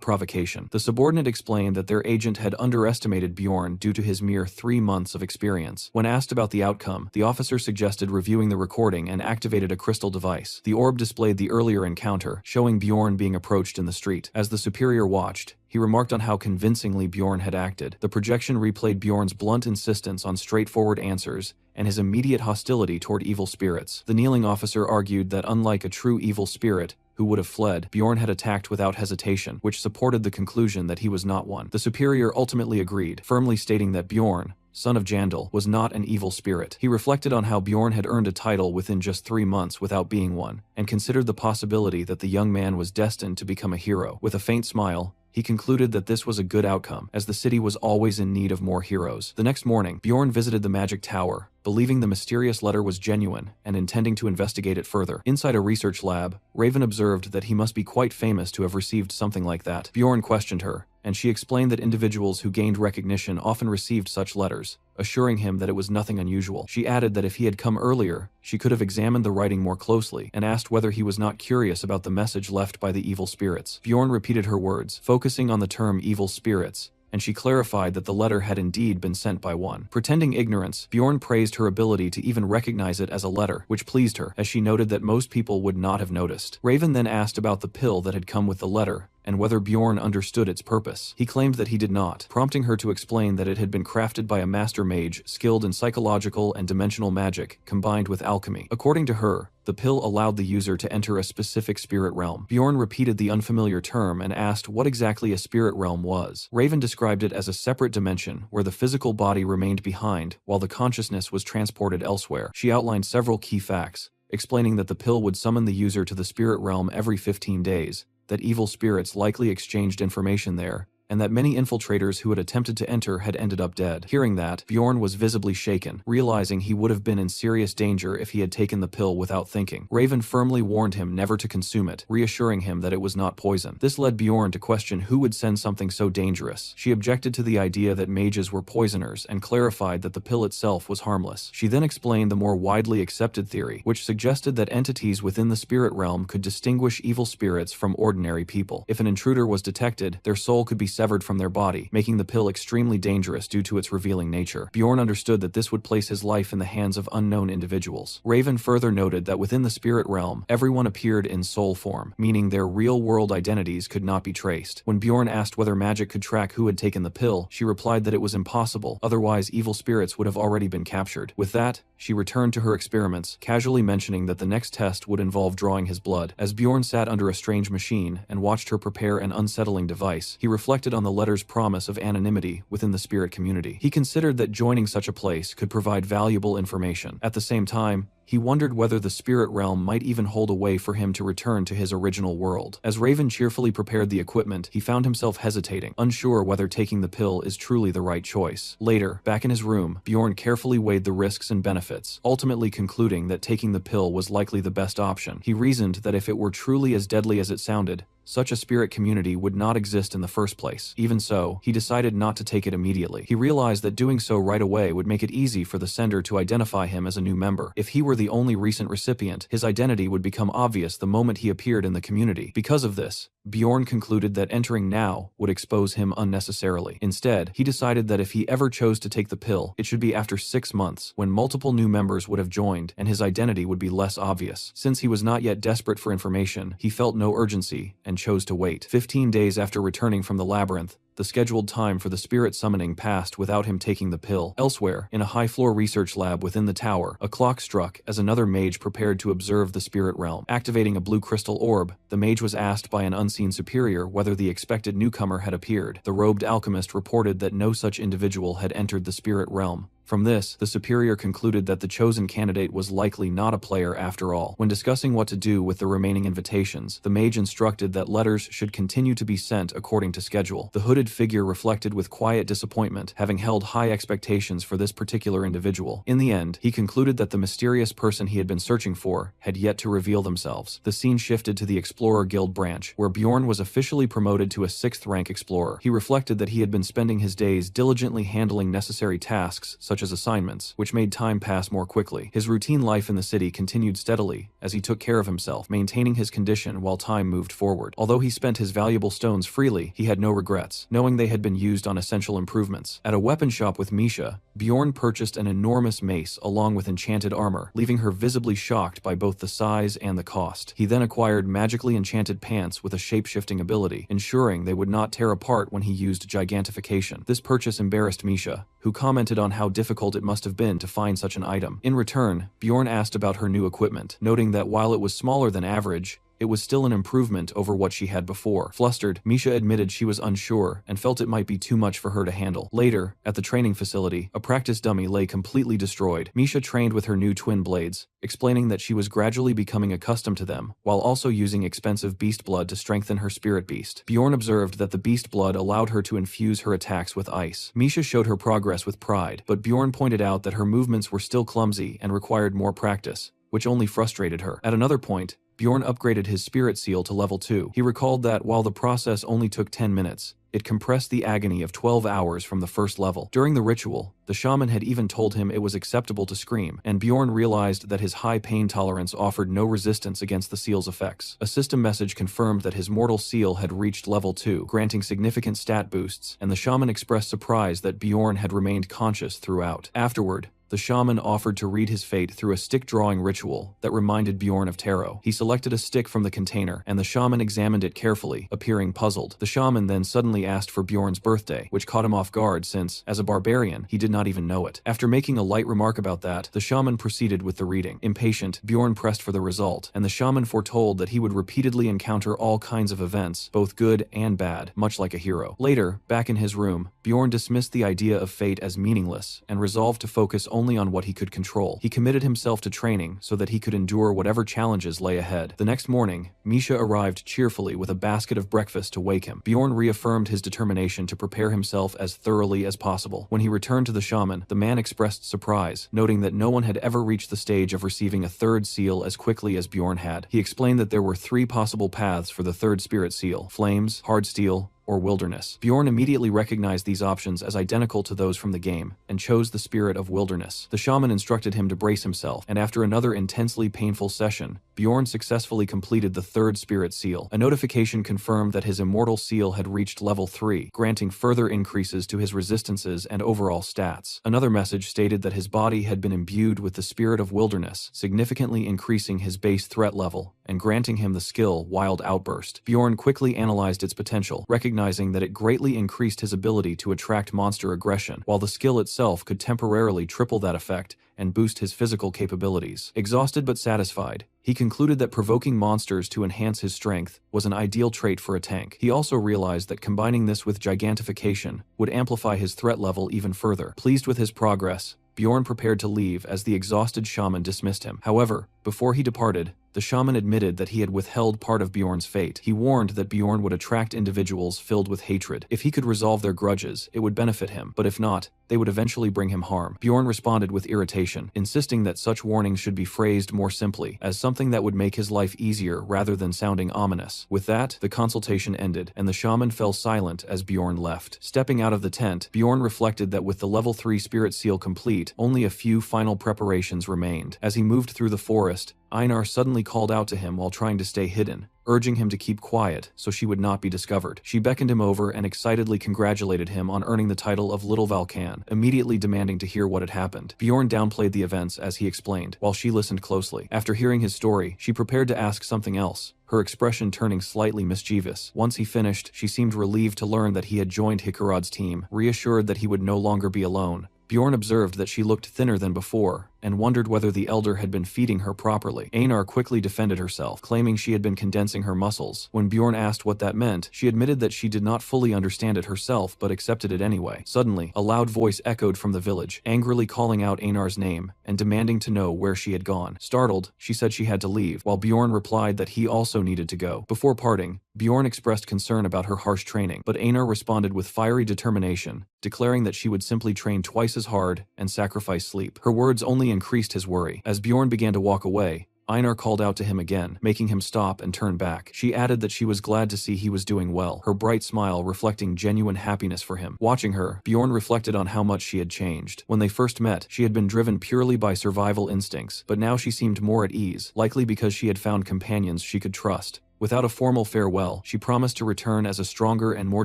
[SPEAKER 1] provocation. The subordinate explained that their agent had underestimated Bjorn due to his mere 3 months of experience. When asked about the outcome, the officer suggested reviewing the recording and activated a crystal device. The orb displayed the earlier encounter, showing Bjorn being approached in the street. As the superior watched, he remarked on how convincingly Bjorn had acted. The projection replayed Bjorn's blunt insistence on straightforward answers and his immediate hostility toward evil spirits. The kneeling officer argued that unlike a true evil spirit, who would have fled, Bjorn had attacked without hesitation, which supported the conclusion that he was not one. The superior ultimately agreed, firmly stating that Bjorn, son of Jandal, was not an evil spirit. He reflected on how Bjorn had earned a title within just 3 months without being one, and considered the possibility that the young man was destined to become a hero. With a faint smile, he concluded that this was a good outcome, as the city was always in need of more heroes. The next morning, Bjorn visited the magic tower, believing the mysterious letter was genuine and intending to investigate it further. Inside a research lab, Raven observed that he must be quite famous to have received something like that. Bjorn questioned her, and she explained that individuals who gained recognition often received such letters, assuring him that it was nothing unusual. She added that if he had come earlier, she could have examined the writing more closely, and asked whether he was not curious about the message left by the evil spirits. Bjorn repeated her words, focusing on the term evil spirits, and she clarified that the letter had indeed been sent by one. Pretending ignorance, Bjorn praised her ability to even recognize it as a letter, which pleased her, as she noted that most people would not have noticed. Raven then asked about the pill that had come with the letter, and whether Bjorn understood its purpose. He claimed that he did not, prompting her to explain that it had been crafted by a master mage skilled in psychological and dimensional magic, combined with alchemy. According to her, the pill allowed the user to enter a specific spirit realm. Bjorn repeated the unfamiliar term and asked what exactly a spirit realm was. Raven described it as a separate dimension where the physical body remained behind while the consciousness was transported elsewhere. She outlined several key facts, explaining that the pill would summon the user to the spirit realm every 15 days, that evil spirits likely exchanged information there, and that many infiltrators who had attempted to enter had ended up dead. Hearing that, Bjorn was visibly shaken, realizing he would have been in serious danger if he had taken the pill without thinking. Raven firmly warned him never to consume it, reassuring him that it was not poison. This led Bjorn to question who would send something so dangerous. She objected to the idea that mages were poisoners and clarified that the pill itself was harmless. She then explained the more widely accepted theory, which suggested that entities within the spirit realm could distinguish evil spirits from ordinary people. If an intruder was detected, their soul could be severed from their body, making the pill extremely dangerous due to its revealing nature. Bjorn understood that this would place his life in the hands of unknown individuals. Raven further noted that within the spirit realm, everyone appeared in soul form, meaning their real-world identities could not be traced. When Bjorn asked whether magic could track who had taken the pill, she replied that it was impossible, otherwise evil spirits would have already been captured. With that, she returned to her experiments, casually mentioning that the next test would involve drawing his blood. As Bjorn sat under a strange machine and watched her prepare an unsettling device, he reflected on the letter's promise of anonymity within the spirit community. He considered that joining such a place could provide valuable information. At the same time, he wondered whether the spirit realm might even hold a way for him to return to his original world. As Raven cheerfully prepared the equipment, he found himself hesitating, unsure whether taking the pill is truly the right choice. Later, back in his room, Bjorn carefully weighed the risks and benefits, ultimately concluding that taking the pill was likely the best option. He reasoned that if it were truly as deadly as it sounded, such a spirit community would not exist in the first place. Even so, he decided not to take it immediately. He realized that doing so right away would make it easy for the sender to identify him as a new member. If he were the only recent recipient, his identity would become obvious the moment he appeared in the community. Because of this, Bjorn concluded that entering now would expose him unnecessarily. Instead, he decided that if he ever chose to take the pill, it should be after 6 months, when multiple new members would have joined and his identity would be less obvious. Since he was not yet desperate for information, he felt no urgency and chose to wait. 15 days after returning from the labyrinth, the scheduled time for the spirit summoning passed without him taking the pill. Elsewhere, in a high-floor research lab within the tower, a clock struck as another mage prepared to observe the spirit realm. Activating a blue crystal orb, the mage was asked by an unseen superior whether the expected newcomer had appeared. The robed alchemist reported that no such individual had entered the spirit realm. From this, the superior concluded that the chosen candidate was likely not a player after all. When discussing what to do with the remaining invitations, the mage instructed that letters should continue to be sent according to schedule. The hooded figure reflected with quiet disappointment, having held high expectations for this particular individual. In the end, he concluded that the mysterious person he had been searching for had yet to reveal themselves. The scene shifted to the Explorer Guild branch, where Bjorn was officially promoted to a 6th rank explorer. He reflected that he had been spending his days diligently handling necessary tasks such as assignments, which made time pass more quickly. His routine life in the city continued steadily as he took care of himself, maintaining his condition while time moved forward. Although he spent his valuable stones freely, he had no regrets, knowing they had been used on essential improvements. At a weapon shop with Misha, Bjorn purchased an enormous mace along with enchanted armor, leaving her visibly shocked by both the size and the cost. He then acquired magically enchanted pants with a shape-shifting ability, ensuring they would not tear apart when he used gigantification. This purchase embarrassed Misha, who commented on how difficult it must have been to find such an item. In return, Bjorn asked about her new equipment, noting that while it was smaller than average, it was still an improvement over what she had before. Flustered, Misha admitted she was unsure and felt it might be too much for her to handle. Later, at the training facility, a practice dummy lay completely destroyed. Misha trained with her new twin blades, explaining that she was gradually becoming accustomed to them, while also using expensive beast blood to strengthen her spirit beast. Bjorn observed that the beast blood allowed her to infuse her attacks with ice. Misha showed her progress with pride, but Bjorn pointed out that her movements were still clumsy and required more practice, which only frustrated her. At another point, Bjorn upgraded his spirit seal to level 2. He recalled that while the process only took 10 minutes, it compressed the agony of 12 hours from the first level. During the ritual, the shaman had even told him it was acceptable to scream, and Bjorn realized that his high pain tolerance offered no resistance against the seal's effects. A system message confirmed that his mortal seal had reached level 2, granting significant stat boosts, and the shaman expressed surprise that Bjorn had remained conscious throughout. Afterward, the shaman offered to read his fate through a stick drawing ritual that reminded Bjorn of tarot. He selected a stick from the container, and the shaman examined it carefully, appearing puzzled. The shaman then suddenly asked for Bjorn's birthday, which caught him off guard since, as a barbarian, he did not even know it. After making a light remark about that, the shaman proceeded with the reading. Impatient, Bjorn pressed for the result, and the shaman foretold that he would repeatedly encounter all kinds of events, both good and bad, much like a hero. Later, back in his room, Bjorn dismissed the idea of fate as meaningless and resolved to focus only on what he could control. He committed himself to training so that he could endure whatever challenges lay ahead. The next morning, Misha arrived cheerfully with a basket of breakfast to wake him. Bjorn reaffirmed his determination to prepare himself as thoroughly as possible. When he returned to the shaman, the man expressed surprise, noting that no one had ever reached the stage of receiving a 3rd seal as quickly as Bjorn had. He explained that there were 3 possible paths for the 3rd spirit seal: flames, hard steel, or wilderness. Bjorn immediately recognized these options as identical to those from the game, and chose the spirit of wilderness. The shaman instructed him to brace himself, and after another intensely painful session, Bjorn successfully completed the 3rd spirit seal. A notification confirmed that his immortal seal had reached level 3, granting further increases to his resistances and overall stats. Another message stated that his body had been imbued with the spirit of wilderness, significantly increasing his base threat level and granting him the skill Wild Outburst. Bjorn quickly analyzed its potential, recognizing that it greatly increased his ability to attract monster aggression, while the skill itself could temporarily triple that effect and boost his physical capabilities. Exhausted but satisfied, he concluded that provoking monsters to enhance his strength was an ideal trait for a tank. He also realized that combining this with gigantification would amplify his threat level even further. Pleased with his progress, Bjorn prepared to leave as the exhausted shaman dismissed him. However, before he departed, the shaman admitted that he had withheld part of Bjorn's fate. He warned that Bjorn would attract individuals filled with hatred. If he could resolve their grudges, it would benefit him, but if not, they would eventually bring him harm. Bjorn responded with irritation, insisting that such warnings should be phrased more simply, as something that would make his life easier rather than sounding ominous. With that, the consultation ended, and the shaman fell silent as Bjorn left. Stepping out of the tent, Bjorn reflected that with the level 3 spirit seal complete, only a few final preparations remained. As he moved through the forest, Einar suddenly called out to him while trying to stay hidden, urging him to keep quiet so she would not be discovered. She beckoned him over and excitedly congratulated him on earning the title of Little Valkan, immediately demanding to hear what had happened. Bjorn downplayed the events as he explained, while she listened closely. After hearing his story, she prepared to ask something else, her expression turning slightly mischievous. Once he finished, she seemed relieved to learn that he had joined Hikarod's team, reassured that he would no longer be alone. Bjorn observed that she looked thinner than before, and wondered whether the elder had been feeding her properly. Einar quickly defended herself, claiming she had been condensing her muscles. When Bjorn asked what that meant, she admitted that she did not fully understand it herself but accepted it anyway. Suddenly, a loud voice echoed from the village, angrily calling out Einar's name and demanding to know where she had gone. Startled, she said she had to leave, while Bjorn replied that he also needed to go. Before parting, Bjorn expressed concern about her harsh training, but Einar responded with fiery determination, declaring that she would simply train twice as hard and sacrifice sleep. Her words only increased his worry. As Bjorn began to walk away, Einar called out to him again, making him stop and turn back. She added that she was glad to see he was doing well, her bright smile reflecting genuine happiness for him. Watching her, Bjorn reflected on how much she had changed. When they first met, she had been driven purely by survival instincts, but now she seemed more at ease, likely because she had found companions she could trust. Without a formal farewell, she promised to return as a stronger and more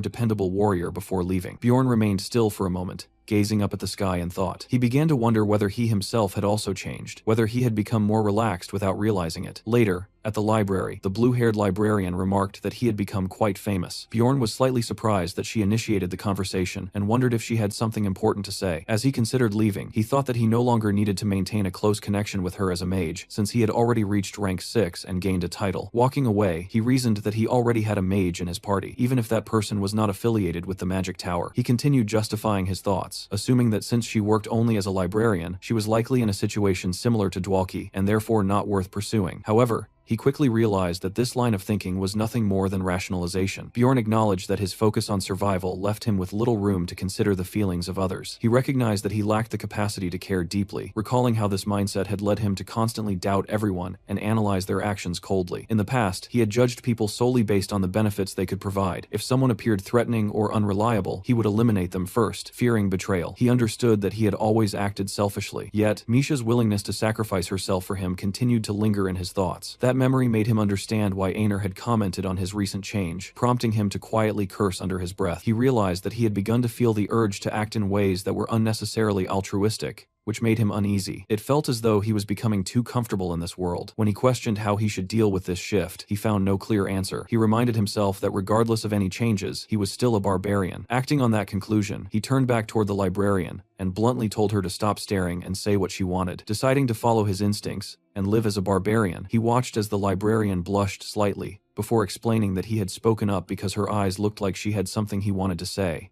[SPEAKER 1] dependable warrior before leaving. Bjorn remained still for a moment, gazing up at the sky in thought. He began to wonder whether he himself had also changed, whether he had become more relaxed without realizing it. Later, at the library, the blue-haired librarian remarked that he had become quite famous. Bjorn was slightly surprised that she initiated the conversation and wondered if she had something important to say. As he considered leaving, he thought that he no longer needed to maintain a close connection with her as a mage, since he had already reached rank 6 and gained a title. Walking away, he reasoned that he already had a mage in his party, even if that person was not affiliated with the magic tower. He continued justifying his thoughts, assuming that since she worked only as a librarian, she was likely in a situation similar to Dwalki and therefore not worth pursuing. However, he quickly realized that this line of thinking was nothing more than rationalization. Bjorn acknowledged that his focus on survival left him with little room to consider the feelings of others. He recognized that he lacked the capacity to care deeply, recalling how this mindset had led him to constantly doubt everyone and analyze their actions coldly. In the past, he had judged people solely based on the benefits they could provide. If someone appeared threatening or unreliable, he would eliminate them first, fearing betrayal. He understood that he had always acted selfishly. Yet, Misha's willingness to sacrifice herself for him continued to linger in his thoughts. That memory made him understand why Einar had commented on his recent change, prompting him to quietly curse under his breath. He realized that he had begun to feel the urge to act in ways that were unnecessarily altruistic, which made him uneasy. It felt as though he was becoming too comfortable in this world. When he questioned how he should deal with this shift, he found no clear answer. He reminded himself that regardless of any changes, he was still a barbarian. Acting on that conclusion, he turned back toward the librarian and bluntly told her to stop staring and say what she wanted. Deciding to follow his instincts and live as a barbarian, he watched as the librarian blushed slightly, before explaining that he had spoken up because her eyes looked like she had something he wanted to say.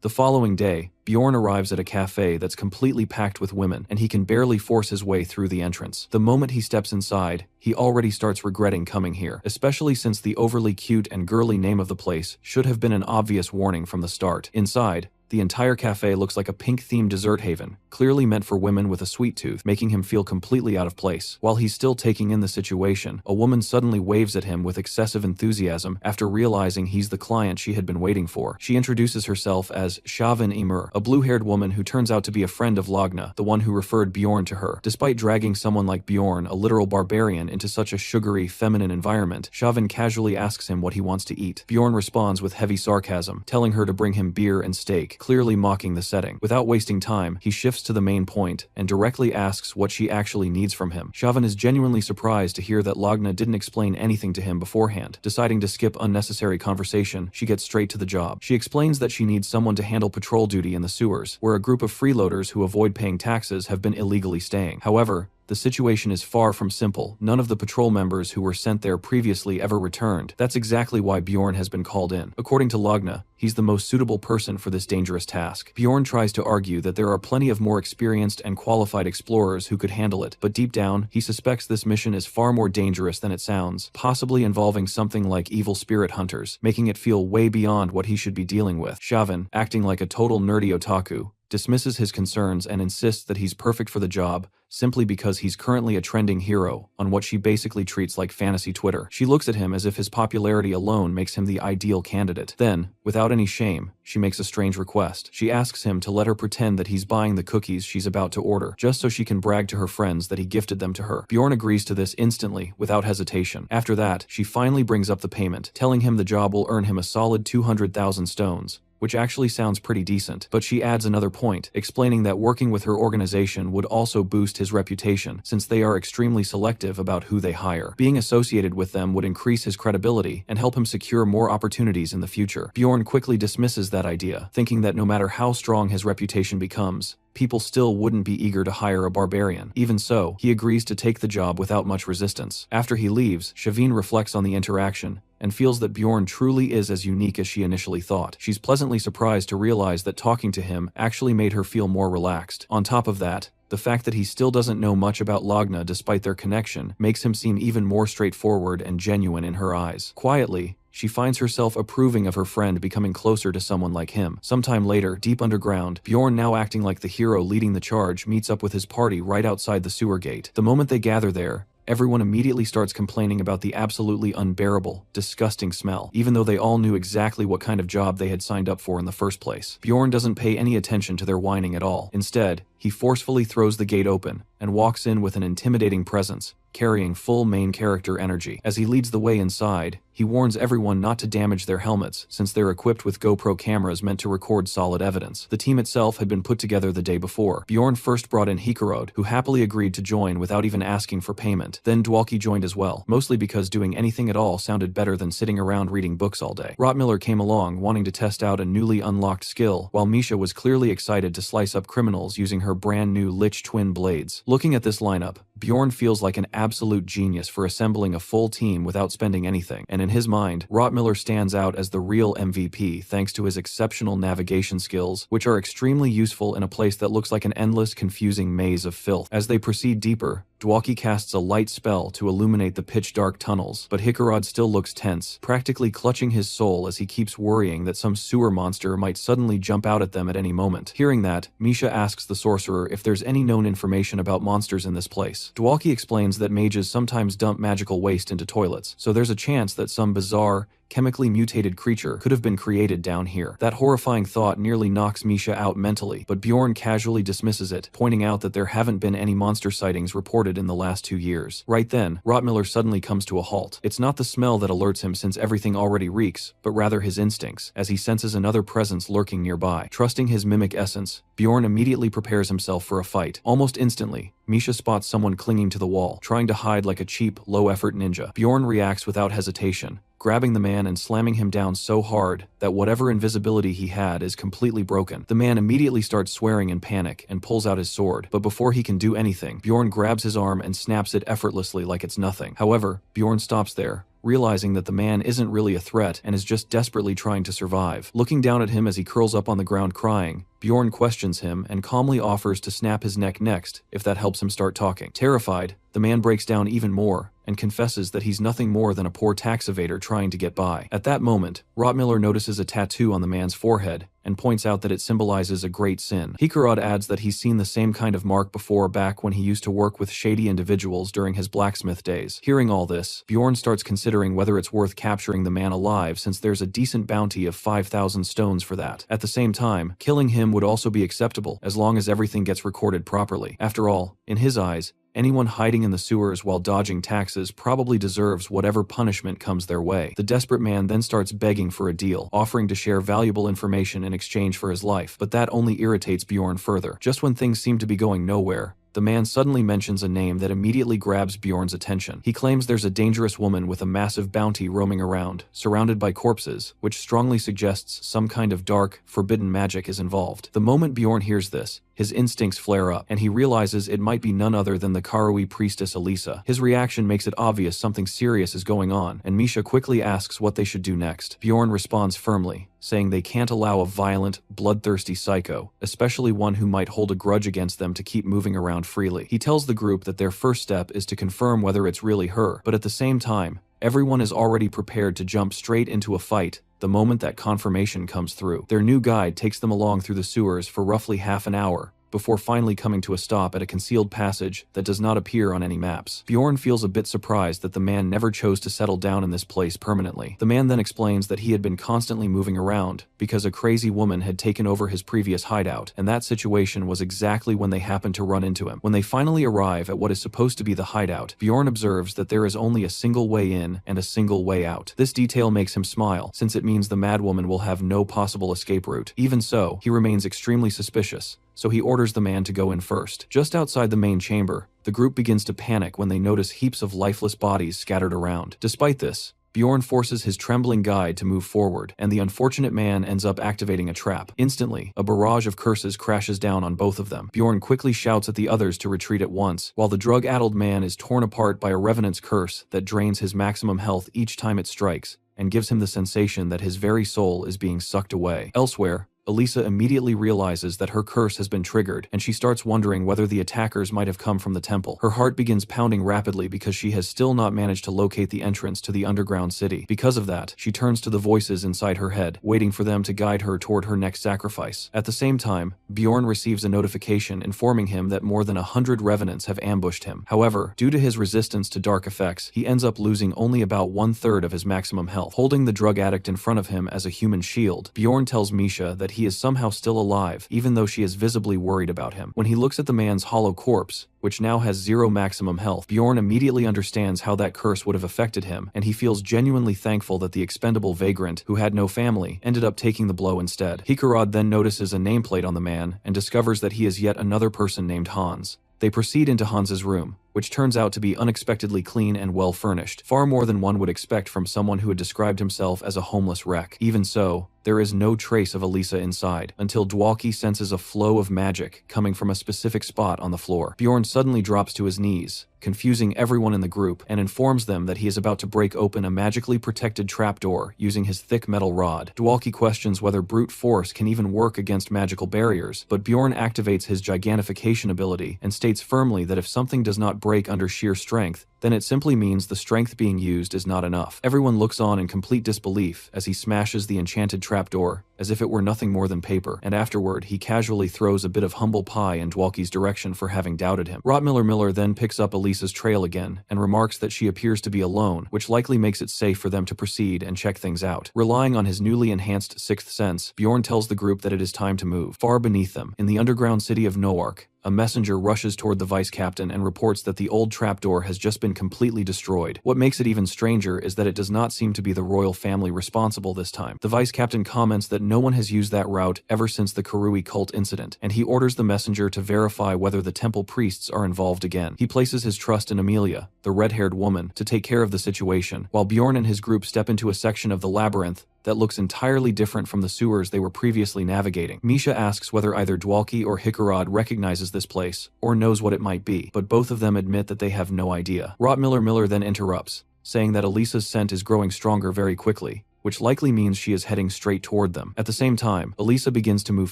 [SPEAKER 1] The following day, Bjorn arrives at a cafe that's completely packed with women, and he can barely force his way through the entrance. The moment he steps inside, he already starts regretting coming here, especially since the overly cute and girly name of the place should have been an obvious warning from the start. Inside, the entire cafe looks like a pink-themed dessert haven, clearly meant for women with a sweet tooth, making him feel completely out of place. While he's still taking in the situation, a woman suddenly waves at him with excessive enthusiasm after realizing he's the client she had been waiting for. She introduces herself as Shavin Emir, a blue-haired woman who turns out to be a friend of Lagna, the one who referred Bjorn to her. Despite dragging someone like Bjorn, a literal barbarian, into such a sugary, feminine environment, Shavin casually asks him what he wants to eat. Bjorn responds with heavy sarcasm, telling her to bring him beer and steak, clearly mocking the setting. Without wasting time, he shifts to the main point and directly asks what she actually needs from him. Shavin is genuinely surprised to hear that Lagna didn't explain anything to him beforehand. Deciding to skip unnecessary conversation, she gets straight to the job. She explains that she needs someone to handle patrol duty in the sewers, where a group of freeloaders who avoid paying taxes have been illegally staying. However, the situation is far from simple. None of the patrol members who were sent there previously ever returned. That's exactly why Bjorn has been called in. According to Lagna, he's the most suitable person for this dangerous task. Bjorn tries to argue that there are plenty of more experienced and qualified explorers who could handle it, but deep down, he suspects this mission is far more dangerous than it sounds, possibly involving something like evil spirit hunters, making it feel way beyond what he should be dealing with. Shavin, acting like a total nerdy otaku, dismisses his concerns and insists that he's perfect for the job simply because he's currently a trending hero on what she basically treats like fantasy Twitter. She looks at him as if his popularity alone makes him the ideal candidate. Then, without any shame, she makes a strange request. She asks him to let her pretend that he's buying the cookies she's about to order, just so she can brag to her friends that he gifted them to her. Bjorn agrees to this instantly, without hesitation. After that, she finally brings up the payment, telling him the job will earn him a solid 200,000 stones, which actually sounds pretty decent. But she adds another point, explaining that working with her organization would also boost his reputation, since they are extremely selective about who they hire. Being associated with them would increase his credibility and help him secure more opportunities in the future. Bjorn quickly dismisses that idea, thinking that no matter how strong his reputation becomes, people still wouldn't be eager to hire a barbarian. Even so, he agrees to take the job without much resistance. After he leaves, Shavine reflects on the interaction and feels that Bjorn truly is as unique as she initially thought. She's pleasantly surprised to realize that talking to him actually made her feel more relaxed. On top of that, the fact that he still doesn't know much about Lagna despite their connection makes him seem even more straightforward and genuine in her eyes. Quietly, she finds herself approving of her friend becoming closer to someone like him. Sometime later, deep underground, Bjorn, now acting like the hero leading the charge, meets up with his party right outside the sewer gate. The moment they gather there, everyone immediately starts complaining about the absolutely unbearable, disgusting smell, even though they all knew exactly what kind of job they had signed up for in the first place. Bjorn doesn't pay any attention to their whining at all. Instead, he forcefully throws the gate open and walks in with an intimidating presence, carrying full main character energy. As he leads the way inside, he warns everyone not to damage their helmets, since they're equipped with GoPro cameras meant to record solid evidence. The team itself had been put together the day before. Bjorn first brought in Hikarod, who happily agreed to join without even asking for payment. Then Dwalki joined as well, mostly because doing anything at all sounded better than sitting around reading books all day. Rotmiller came along, wanting to test out a newly unlocked skill, while Misha was clearly excited to slice up criminals using her brand new Lich twin blades. Looking at this lineup, Bjorn feels like an absolute genius for assembling a full team without spending anything, and in his mind, Rotmiller stands out as the real MVP thanks to his exceptional navigation skills, which are extremely useful in a place that looks like an endless, confusing maze of filth. As they proceed deeper, Dwalki casts a light spell to illuminate the pitch-dark tunnels, but Hikarod still looks tense, practically clutching his soul as he keeps worrying that some sewer monster might suddenly jump out at them at any moment. Hearing that, Misha asks the sorcerer if there's any known information about monsters in this place. Dwalki explains that mages sometimes dump magical waste into toilets, so there's a chance that some bizarre, chemically mutated creature could have been created down here. That horrifying thought nearly knocks Misha out mentally, but Bjorn casually dismisses it, pointing out that there haven't been any monster sightings reported in the last 2 years. Right then, Rotmiller suddenly comes to a halt. It's not the smell that alerts him, since everything already reeks, but rather his instincts, as he senses another presence lurking nearby. Trusting his mimic essence, Bjorn immediately prepares himself for a fight. Almost instantly, Misha spots someone clinging to the wall, trying to hide like a cheap, low-effort ninja. Bjorn reacts without hesitation, grabbing the man and slamming him down so hard that whatever invisibility he had is completely broken. The man immediately starts swearing in panic and pulls out his sword, but before he can do anything, Bjorn grabs his arm and snaps it effortlessly like it's nothing. However, Bjorn stops there, realizing that the man isn't really a threat and is just desperately trying to survive. Looking down at him as he curls up on the ground crying, Bjorn questions him and calmly offers to snap his neck next if that helps him start talking. Terrified, the man breaks down even more and confesses that he's nothing more than a poor tax evader trying to get by. At that moment, Rotmiller notices a tattoo on the man's forehead and points out that it symbolizes a great sin. Hikarod adds that he's seen the same kind of mark before back when he used to work with shady individuals during his blacksmith days. Hearing all this, Bjorn starts considering whether it's worth capturing the man alive, since there's a decent bounty of 5,000 stones for that. At the same time, killing him would also be acceptable, as long as everything gets recorded properly. After all, in his eyes, anyone hiding in the sewers while dodging taxes probably deserves whatever punishment comes their way. The desperate man then starts begging for a deal, offering to share valuable information in exchange for his life, but that only irritates Bjorn further. Just when things seem to be going nowhere, the man suddenly mentions a name that immediately grabs Bjorn's attention. He claims there's a dangerous woman with a massive bounty roaming around, surrounded by corpses, which strongly suggests some kind of dark, forbidden magic is involved. The moment Bjorn hears this, his instincts flare up, and he realizes it might be none other than the Karui priestess Elisa. His reaction makes it obvious something serious is going on, and Misha quickly asks what they should do next. Bjorn responds firmly, saying they can't allow a violent, bloodthirsty psycho, especially one who might hold a grudge against them, to keep moving around freely. He tells the group that their first step is to confirm whether it's really her, but at the same time, everyone is already prepared to jump straight into a fight the moment that confirmation comes through. Their new guide takes them along through the sewers for roughly half an hour, before finally coming to a stop at a concealed passage that does not appear on any maps. Bjorn feels a bit surprised that the man never chose to settle down in this place permanently. The man then explains that he had been constantly moving around because a crazy woman had taken over his previous hideout, and that situation was exactly when they happened to run into him. When they finally arrive at what is supposed to be the hideout, Bjorn observes that there is only a single way in and a single way out. This detail makes him smile, since it means the madwoman will have no possible escape route. Even so, he remains extremely suspicious, so he orders the man to go in first. Just outside the main chamber, the group begins to panic when they notice heaps of lifeless bodies scattered around. Despite this, Bjorn forces his trembling guide to move forward, and the unfortunate man ends up activating a trap. Instantly, a barrage of curses crashes down on both of them. Bjorn quickly shouts at the others to retreat at once, while the drug-addled man is torn apart by a revenant's curse that drains his maximum health each time it strikes, and gives him the sensation that his very soul is being sucked away. Elsewhere, Elisa immediately realizes that her curse has been triggered, and she starts wondering whether the attackers might have come from the temple. Her heart begins pounding rapidly because she has still not managed to locate the entrance to the underground city. Because of that, she turns to the voices inside her head, waiting for them to guide her toward her next sacrifice. At the same time, Bjorn receives a notification informing him that more than 100 revenants have ambushed him. However, due to his resistance to dark effects, he ends up losing only about 1/3 of his maximum health. Holding the drug addict in front of him as a human shield, Bjorn tells Misha that he is somehow still alive, even though she is visibly worried about him. When he looks at the man's hollow corpse, which now has 0 maximum health, Bjorn immediately understands how that curse would have affected him, and he feels genuinely thankful that the expendable vagrant, who had no family, ended up taking the blow instead. Hikarad then notices a nameplate on the man and discovers that he is yet another person named Hans. They proceed into Hans's room, which turns out to be unexpectedly clean and well furnished, far more than one would expect from someone who had described himself as a homeless wreck. Even so, there is no trace of Elisa inside, until Dwalki senses a flow of magic coming from a specific spot on the floor. Bjorn suddenly drops to his knees, confusing everyone in the group, and informs them that he is about to break open a magically protected trapdoor using his thick metal rod. Dwalki questions whether brute force can even work against magical barriers, but Bjorn activates his gigantification ability and states firmly that if something does not break under sheer strength, then it simply means the strength being used is not enough. Everyone looks on in complete disbelief as he smashes the enchanted trapdoor, as if it were nothing more than paper, and afterward he casually throws a bit of humble pie in Dwalki's direction for having doubted him. Rottmiller then picks up Elisa's trail again, and remarks that she appears to be alone, which likely makes it safe for them to proceed and check things out. Relying on his newly enhanced sixth sense, Bjorn tells the group that it is time to move. Far beneath them, in the underground city of Noark, a messenger rushes toward the vice captain and reports that the old trapdoor has just been completely destroyed. What makes it even stranger is that it does not seem to be the royal family responsible this time. The vice captain comments that no one has used that route ever since the Karui cult incident, and he orders the messenger to verify whether the temple priests are involved again. He places his trust in Amelia, the red-haired woman, to take care of the situation, while Bjorn and his group step into a section of the labyrinth that looks entirely different from the sewers they were previously navigating. Misha asks whether either Dwalki or Hikarad recognizes this place, or knows what it might be, but both of them admit that they have no idea. Rottmiller then interrupts, saying that Elisa's scent is growing stronger very quickly, which likely means she is heading straight toward them. At the same time, Elisa begins to move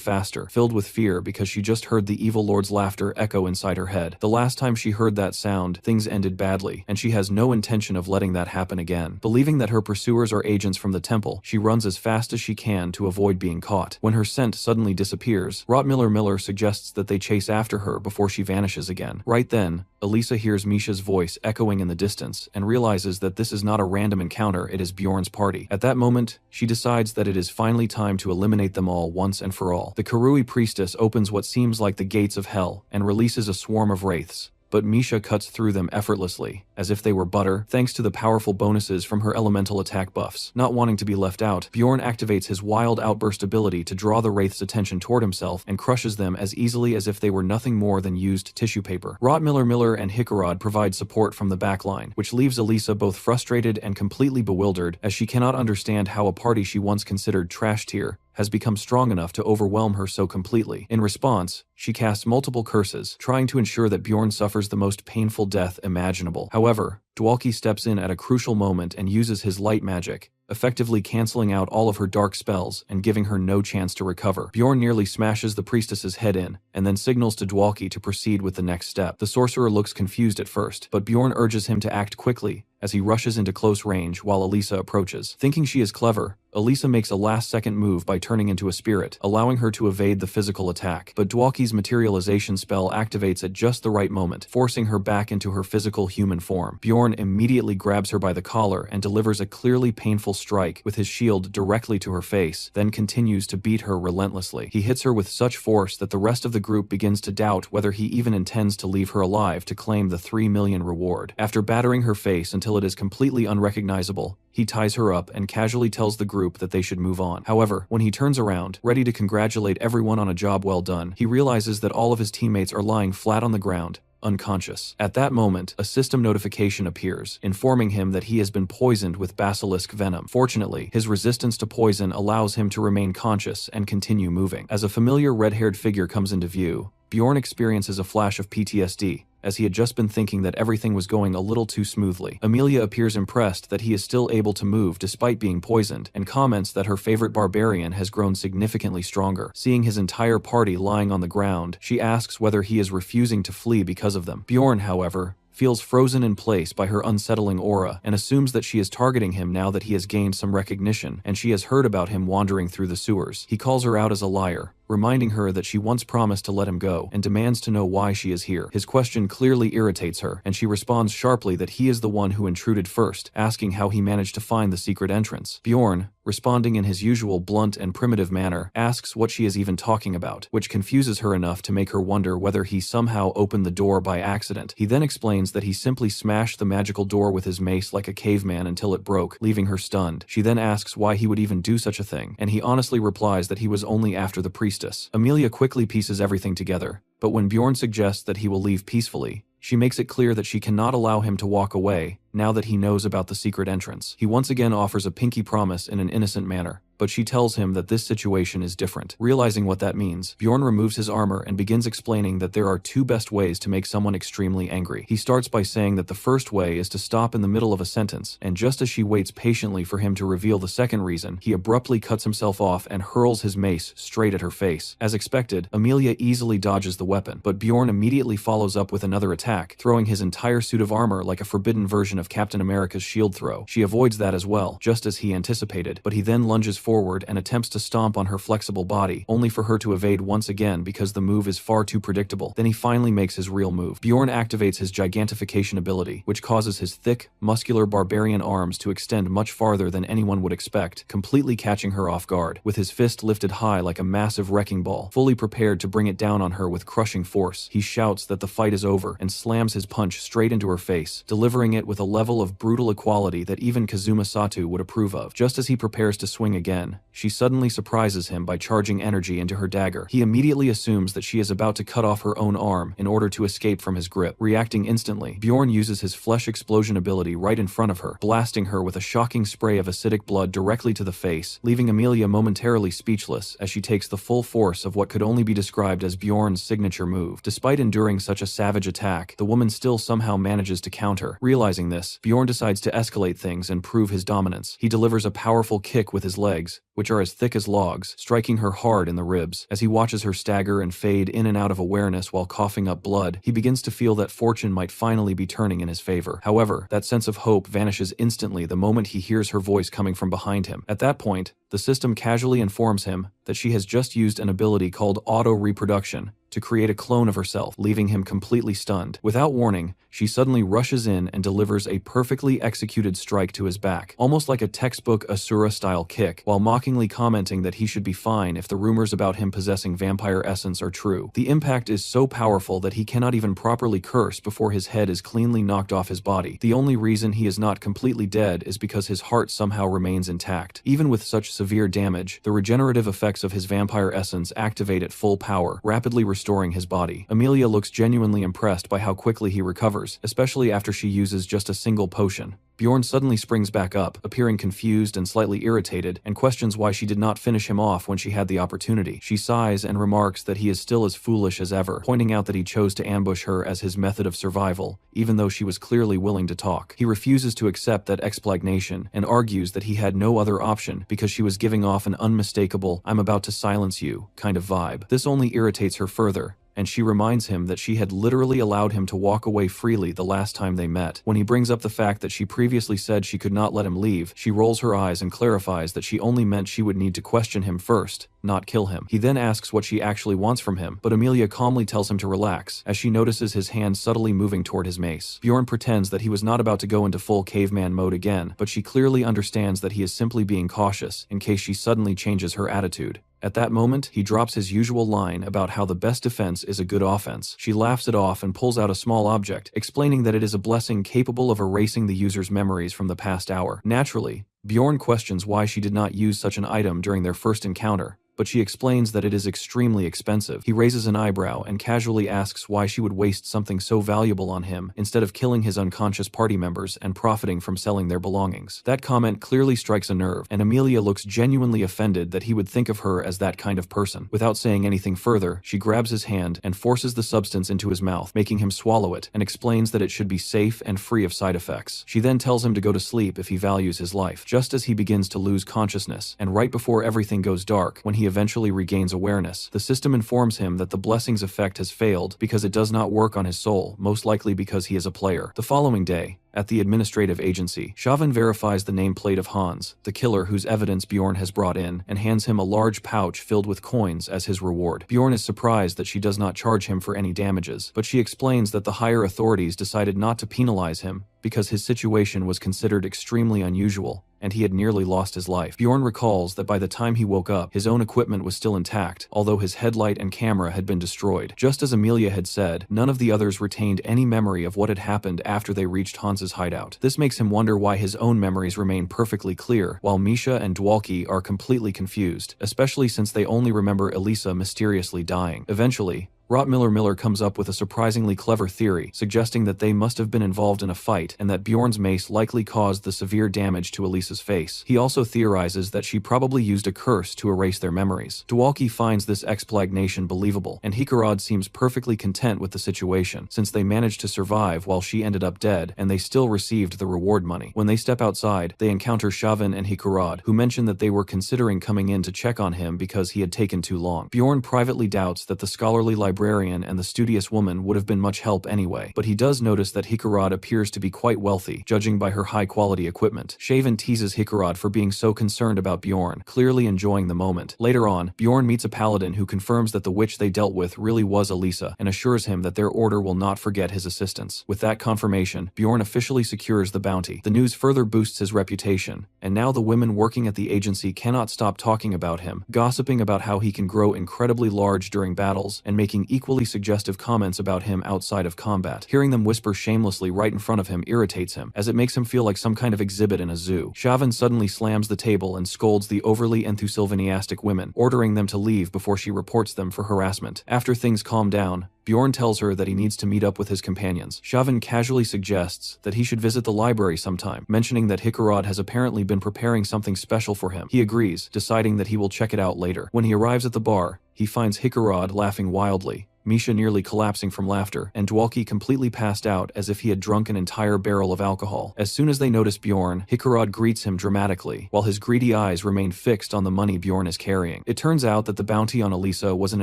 [SPEAKER 1] faster, filled with fear because she just heard the evil lord's laughter echo inside her head. The last time she heard that sound, things ended badly, and she has no intention of letting that happen again. Believing that her pursuers are agents from the temple, she runs as fast as she can to avoid being caught. When her scent suddenly disappears, Rottmiller suggests that they chase after her before she vanishes again. Right then, Elisa hears Misha's voice echoing in the distance and realizes that this is not a random encounter, it is Bjorn's party. At that moment, she decides that it is finally time to eliminate them all once and for all. The Karui priestess opens what seems like the gates of hell and releases a swarm of wraiths, but Misha cuts through them effortlessly, as if they were butter, thanks to the powerful bonuses from her elemental attack buffs. Not wanting to be left out, Bjorn activates his wild outburst ability to draw the wraiths' attention toward himself and crushes them as easily as if they were nothing more than used tissue paper. Rottmiller and Hikarad provide support from the backline, which leaves Elisa both frustrated and completely bewildered, as she cannot understand how a party she once considered trash tier has become strong enough to overwhelm her so completely. In response, she casts multiple curses, trying to ensure that Bjorn suffers the most painful death imaginable. However, Dwalki steps in at a crucial moment and uses his light magic, effectively canceling out all of her dark spells and giving her no chance to recover. Bjorn nearly smashes the priestess's head in, and then signals to Dwalki to proceed with the next step. The sorcerer looks confused at first, but Bjorn urges him to act quickly, as he rushes into close range while Elisa approaches. Thinking she is clever, Elisa makes a last-second move by turning into a spirit, allowing her to evade the physical attack. But Dwalki's materialization spell activates at just the right moment, forcing her back into her physical human form. Bjorn immediately grabs her by the collar and delivers a clearly painful strike with his shield directly to her face, then continues to beat her relentlessly. He hits her with such force that the rest of the group begins to doubt whether he even intends to leave her alive to claim the 3 million reward. After battering her face until it is completely unrecognizable, he ties her up and casually tells the group that they should move on. However, when he turns around, ready to congratulate everyone on a job well done, he realizes that all of his teammates are lying flat on the ground, unconscious. At that moment, a system notification appears, informing him that he has been poisoned with basilisk venom. Fortunately, his resistance to poison allows him to remain conscious and continue moving. As a familiar red-haired figure comes into view, Bjorn experiences a flash of PTSD, as he had just been thinking that everything was going a little too smoothly. Amelia appears impressed that he is still able to move despite being poisoned, and comments that her favorite barbarian has grown significantly stronger. Seeing his entire party lying on the ground, she asks whether he is refusing to flee because of them. Bjorn, however, feels frozen in place by her unsettling aura and assumes that she is targeting him now that he has gained some recognition and she has heard about him wandering through the sewers. He calls her out as a liar, reminding her that she once promised to let him go, and demands to know why she is here. His question clearly irritates her, and she responds sharply that he is the one who intruded first, asking how he managed to find the secret entrance. Bjorn, responding in his usual blunt and primitive manner, asks what she is even talking about, which confuses her enough to make her wonder whether he somehow opened the door by accident. He then explains that he simply smashed the magical door with his mace like a caveman until it broke, leaving her stunned. She then asks why he would even do such a thing, and he honestly replies that he was only after the priestess. Amelia quickly pieces everything together, but when Bjorn suggests that he will leave peacefully, she makes it clear that she cannot allow him to walk away now that he knows about the secret entrance. He once again offers a pinky promise in an innocent manner, but she tells him that this situation is different. Realizing what that means, Bjorn removes his armor and begins explaining that there are 2 best ways to make someone extremely angry. He starts by saying that the first way is to stop in the middle of a sentence, and just as she waits patiently for him to reveal the second reason, he abruptly cuts himself off and hurls his mace straight at her face. As expected, Amelia easily dodges the weapon, but Bjorn immediately follows up with another attack, throwing his entire suit of armor like a forbidden version of Captain America's shield throw. She avoids that as well, just as he anticipated, but he then lunges forward and attempts to stomp on her flexible body, only for her to evade once again because the move is far too predictable. Then he finally makes his real move. Bjorn activates his gigantification ability, which causes his thick, muscular barbarian arms to extend much farther than anyone would expect, completely catching her off guard. With his fist lifted high like a massive wrecking ball, fully prepared to bring it down on her with crushing force, he shouts that the fight is over and slams his punch straight into her face, delivering it with a level of brutal equality that even Kazuma Sato would approve of. Just as he prepares to swing again, she suddenly surprises him by charging energy into her dagger. He immediately assumes that she is about to cut off her own arm in order to escape from his grip. Reacting instantly, Bjorn uses his flesh explosion ability right in front of her, blasting her with a shocking spray of acidic blood directly to the face, leaving Amelia momentarily speechless as she takes the full force of what could only be described as Bjorn's signature move. Despite enduring such a savage attack, the woman still somehow manages to counter. Realizing this, Bjorn decides to escalate things and prove his dominance. He delivers a powerful kick with his legs, which are as thick as logs, striking her hard in the ribs. As he watches her stagger and fade in and out of awareness while coughing up blood, he begins to feel that fortune might finally be turning in his favor. However, that sense of hope vanishes instantly the moment he hears her voice coming from behind him. At that point, the system casually informs him that she has just used an ability called auto-reproduction to create a clone of herself, leaving him completely stunned. Without warning, she suddenly rushes in and delivers a perfectly executed strike to his back, almost like a textbook Asura-style kick, while mockingly commenting that he should be fine if the rumors about him possessing vampire essence are true. The impact is so powerful that he cannot even properly curse before his head is cleanly knocked off his body. The only reason he is not completely dead is because his heart somehow remains intact. Even with such severe damage, the regenerative effects of his vampire essence activate at full power, rapidly restoring his body. Amelia looks genuinely impressed by how quickly he recovers, especially after she uses just a single potion. Bjorn suddenly springs back up, appearing confused and slightly irritated, and questions why she did not finish him off when she had the opportunity. She sighs and remarks that he is still as foolish as ever, pointing out that he chose to ambush her as his method of survival, even though she was clearly willing to talk. He refuses to accept that explanation and argues that he had no other option because she was giving off an unmistakable "I'm about to silence you" kind of vibe. This only irritates her further, and she reminds him that she had literally allowed him to walk away freely the last time they met. When he brings up the fact that she previously said she could not let him leave, she rolls her eyes and clarifies that she only meant she would need to question him first, not kill him. He then asks what she actually wants from him, but Emilia calmly tells him to relax, as she notices his hand subtly moving toward his mace. Bjorn pretends that he was not about to go into full caveman mode again, but she clearly understands that he is simply being cautious, in case she suddenly changes her attitude. At that moment, he drops his usual line about how the best defense is a good offense. She laughs it off and pulls out a small object, explaining that it is a blessing capable of erasing the user's memories from the past hour. Naturally, Bjorn questions why she did not use such an item during their first encounter, but she explains that it is extremely expensive. He raises an eyebrow and casually asks why she would waste something so valuable on him instead of killing his unconscious party members and profiting from selling their belongings. That comment clearly strikes a nerve, and Emilia looks genuinely offended that he would think of her as that kind of person. Without saying anything further, she grabs his hand and forces the substance into his mouth, making him swallow it, and explains that it should be safe and free of side effects. She then tells him to go to sleep if he values his life, just as he begins to lose consciousness, and right before everything goes dark, when he eventually regains awareness, the system informs him that the blessing's effect has failed because it does not work on his soul, most likely because he is a player. The following day, at the administrative agency, Chauvin verifies the nameplate of Hans, the killer whose evidence Bjorn has brought in, and hands him a large pouch filled with coins as his reward. Bjorn is surprised that she does not charge him for any damages, but she explains that the higher authorities decided not to penalize him because his situation was considered extremely unusual, and he had nearly lost his life. Bjorn recalls that by the time he woke up, his own equipment was still intact, although his headlight and camera had been destroyed. Just as Emilia had said, none of the others retained any memory of what had happened after they reached Hans's hideout. This makes him wonder why his own memories remain perfectly clear, while Misha and Dwalki are completely confused, especially since they only remember Elisa mysteriously dying. Eventually, Rottmiller comes up with a surprisingly clever theory, suggesting that they must have been involved in a fight and that Bjorn's mace likely caused the severe damage to Elisa's face. He also theorizes that she probably used a curse to erase their memories. Dwalki finds this explanation believable, and Hikarad seems perfectly content with the situation, since they managed to survive while she ended up dead, and they still received the reward money. When they step outside, they encounter Chauvin and Hikarad, who mention that they were considering coming in to check on him because he had taken too long. Bjorn privately doubts that the scholarly librarian and the studious woman would have been much help anyway, but he does notice that Hikarad appears to be quite wealthy, judging by her high-quality equipment. Chauvin teases Hikarad for being so concerned about Bjorn, clearly enjoying the moment. Later on, Bjorn meets a paladin who confirms that the witch they dealt with really was Elisa, and assures him that their order will not forget his assistance. With that confirmation, Bjorn officially secures the bounty. The news further boosts his reputation, and now the women working at the agency cannot stop talking about him, gossiping about how he can grow incredibly large during battles, and making equally suggestive comments about him outside of combat. Hearing them whisper shamelessly right in front of him irritates him, as it makes him feel like some kind of exhibit in a zoo. Chauvin suddenly slams the table and scolds the overly enthusiastic women, ordering them to leave before she reports them for harassment. After things calm down, Bjorn tells her that he needs to meet up with his companions. Chauvin casually suggests that he should visit the library sometime, mentioning that Hikarad has apparently been preparing something special for him. He agrees, deciding that he will check it out later. When he arrives at the bar, he finds Hikarad laughing wildly, Misha nearly collapsing from laughter, and Dwalki completely passed out as if he had drunk an entire barrel of alcohol. As soon as they notice Bjorn, Hikarad greets him dramatically, while his greedy eyes remain fixed on the money Bjorn is carrying. It turns out that the bounty on Elisa was an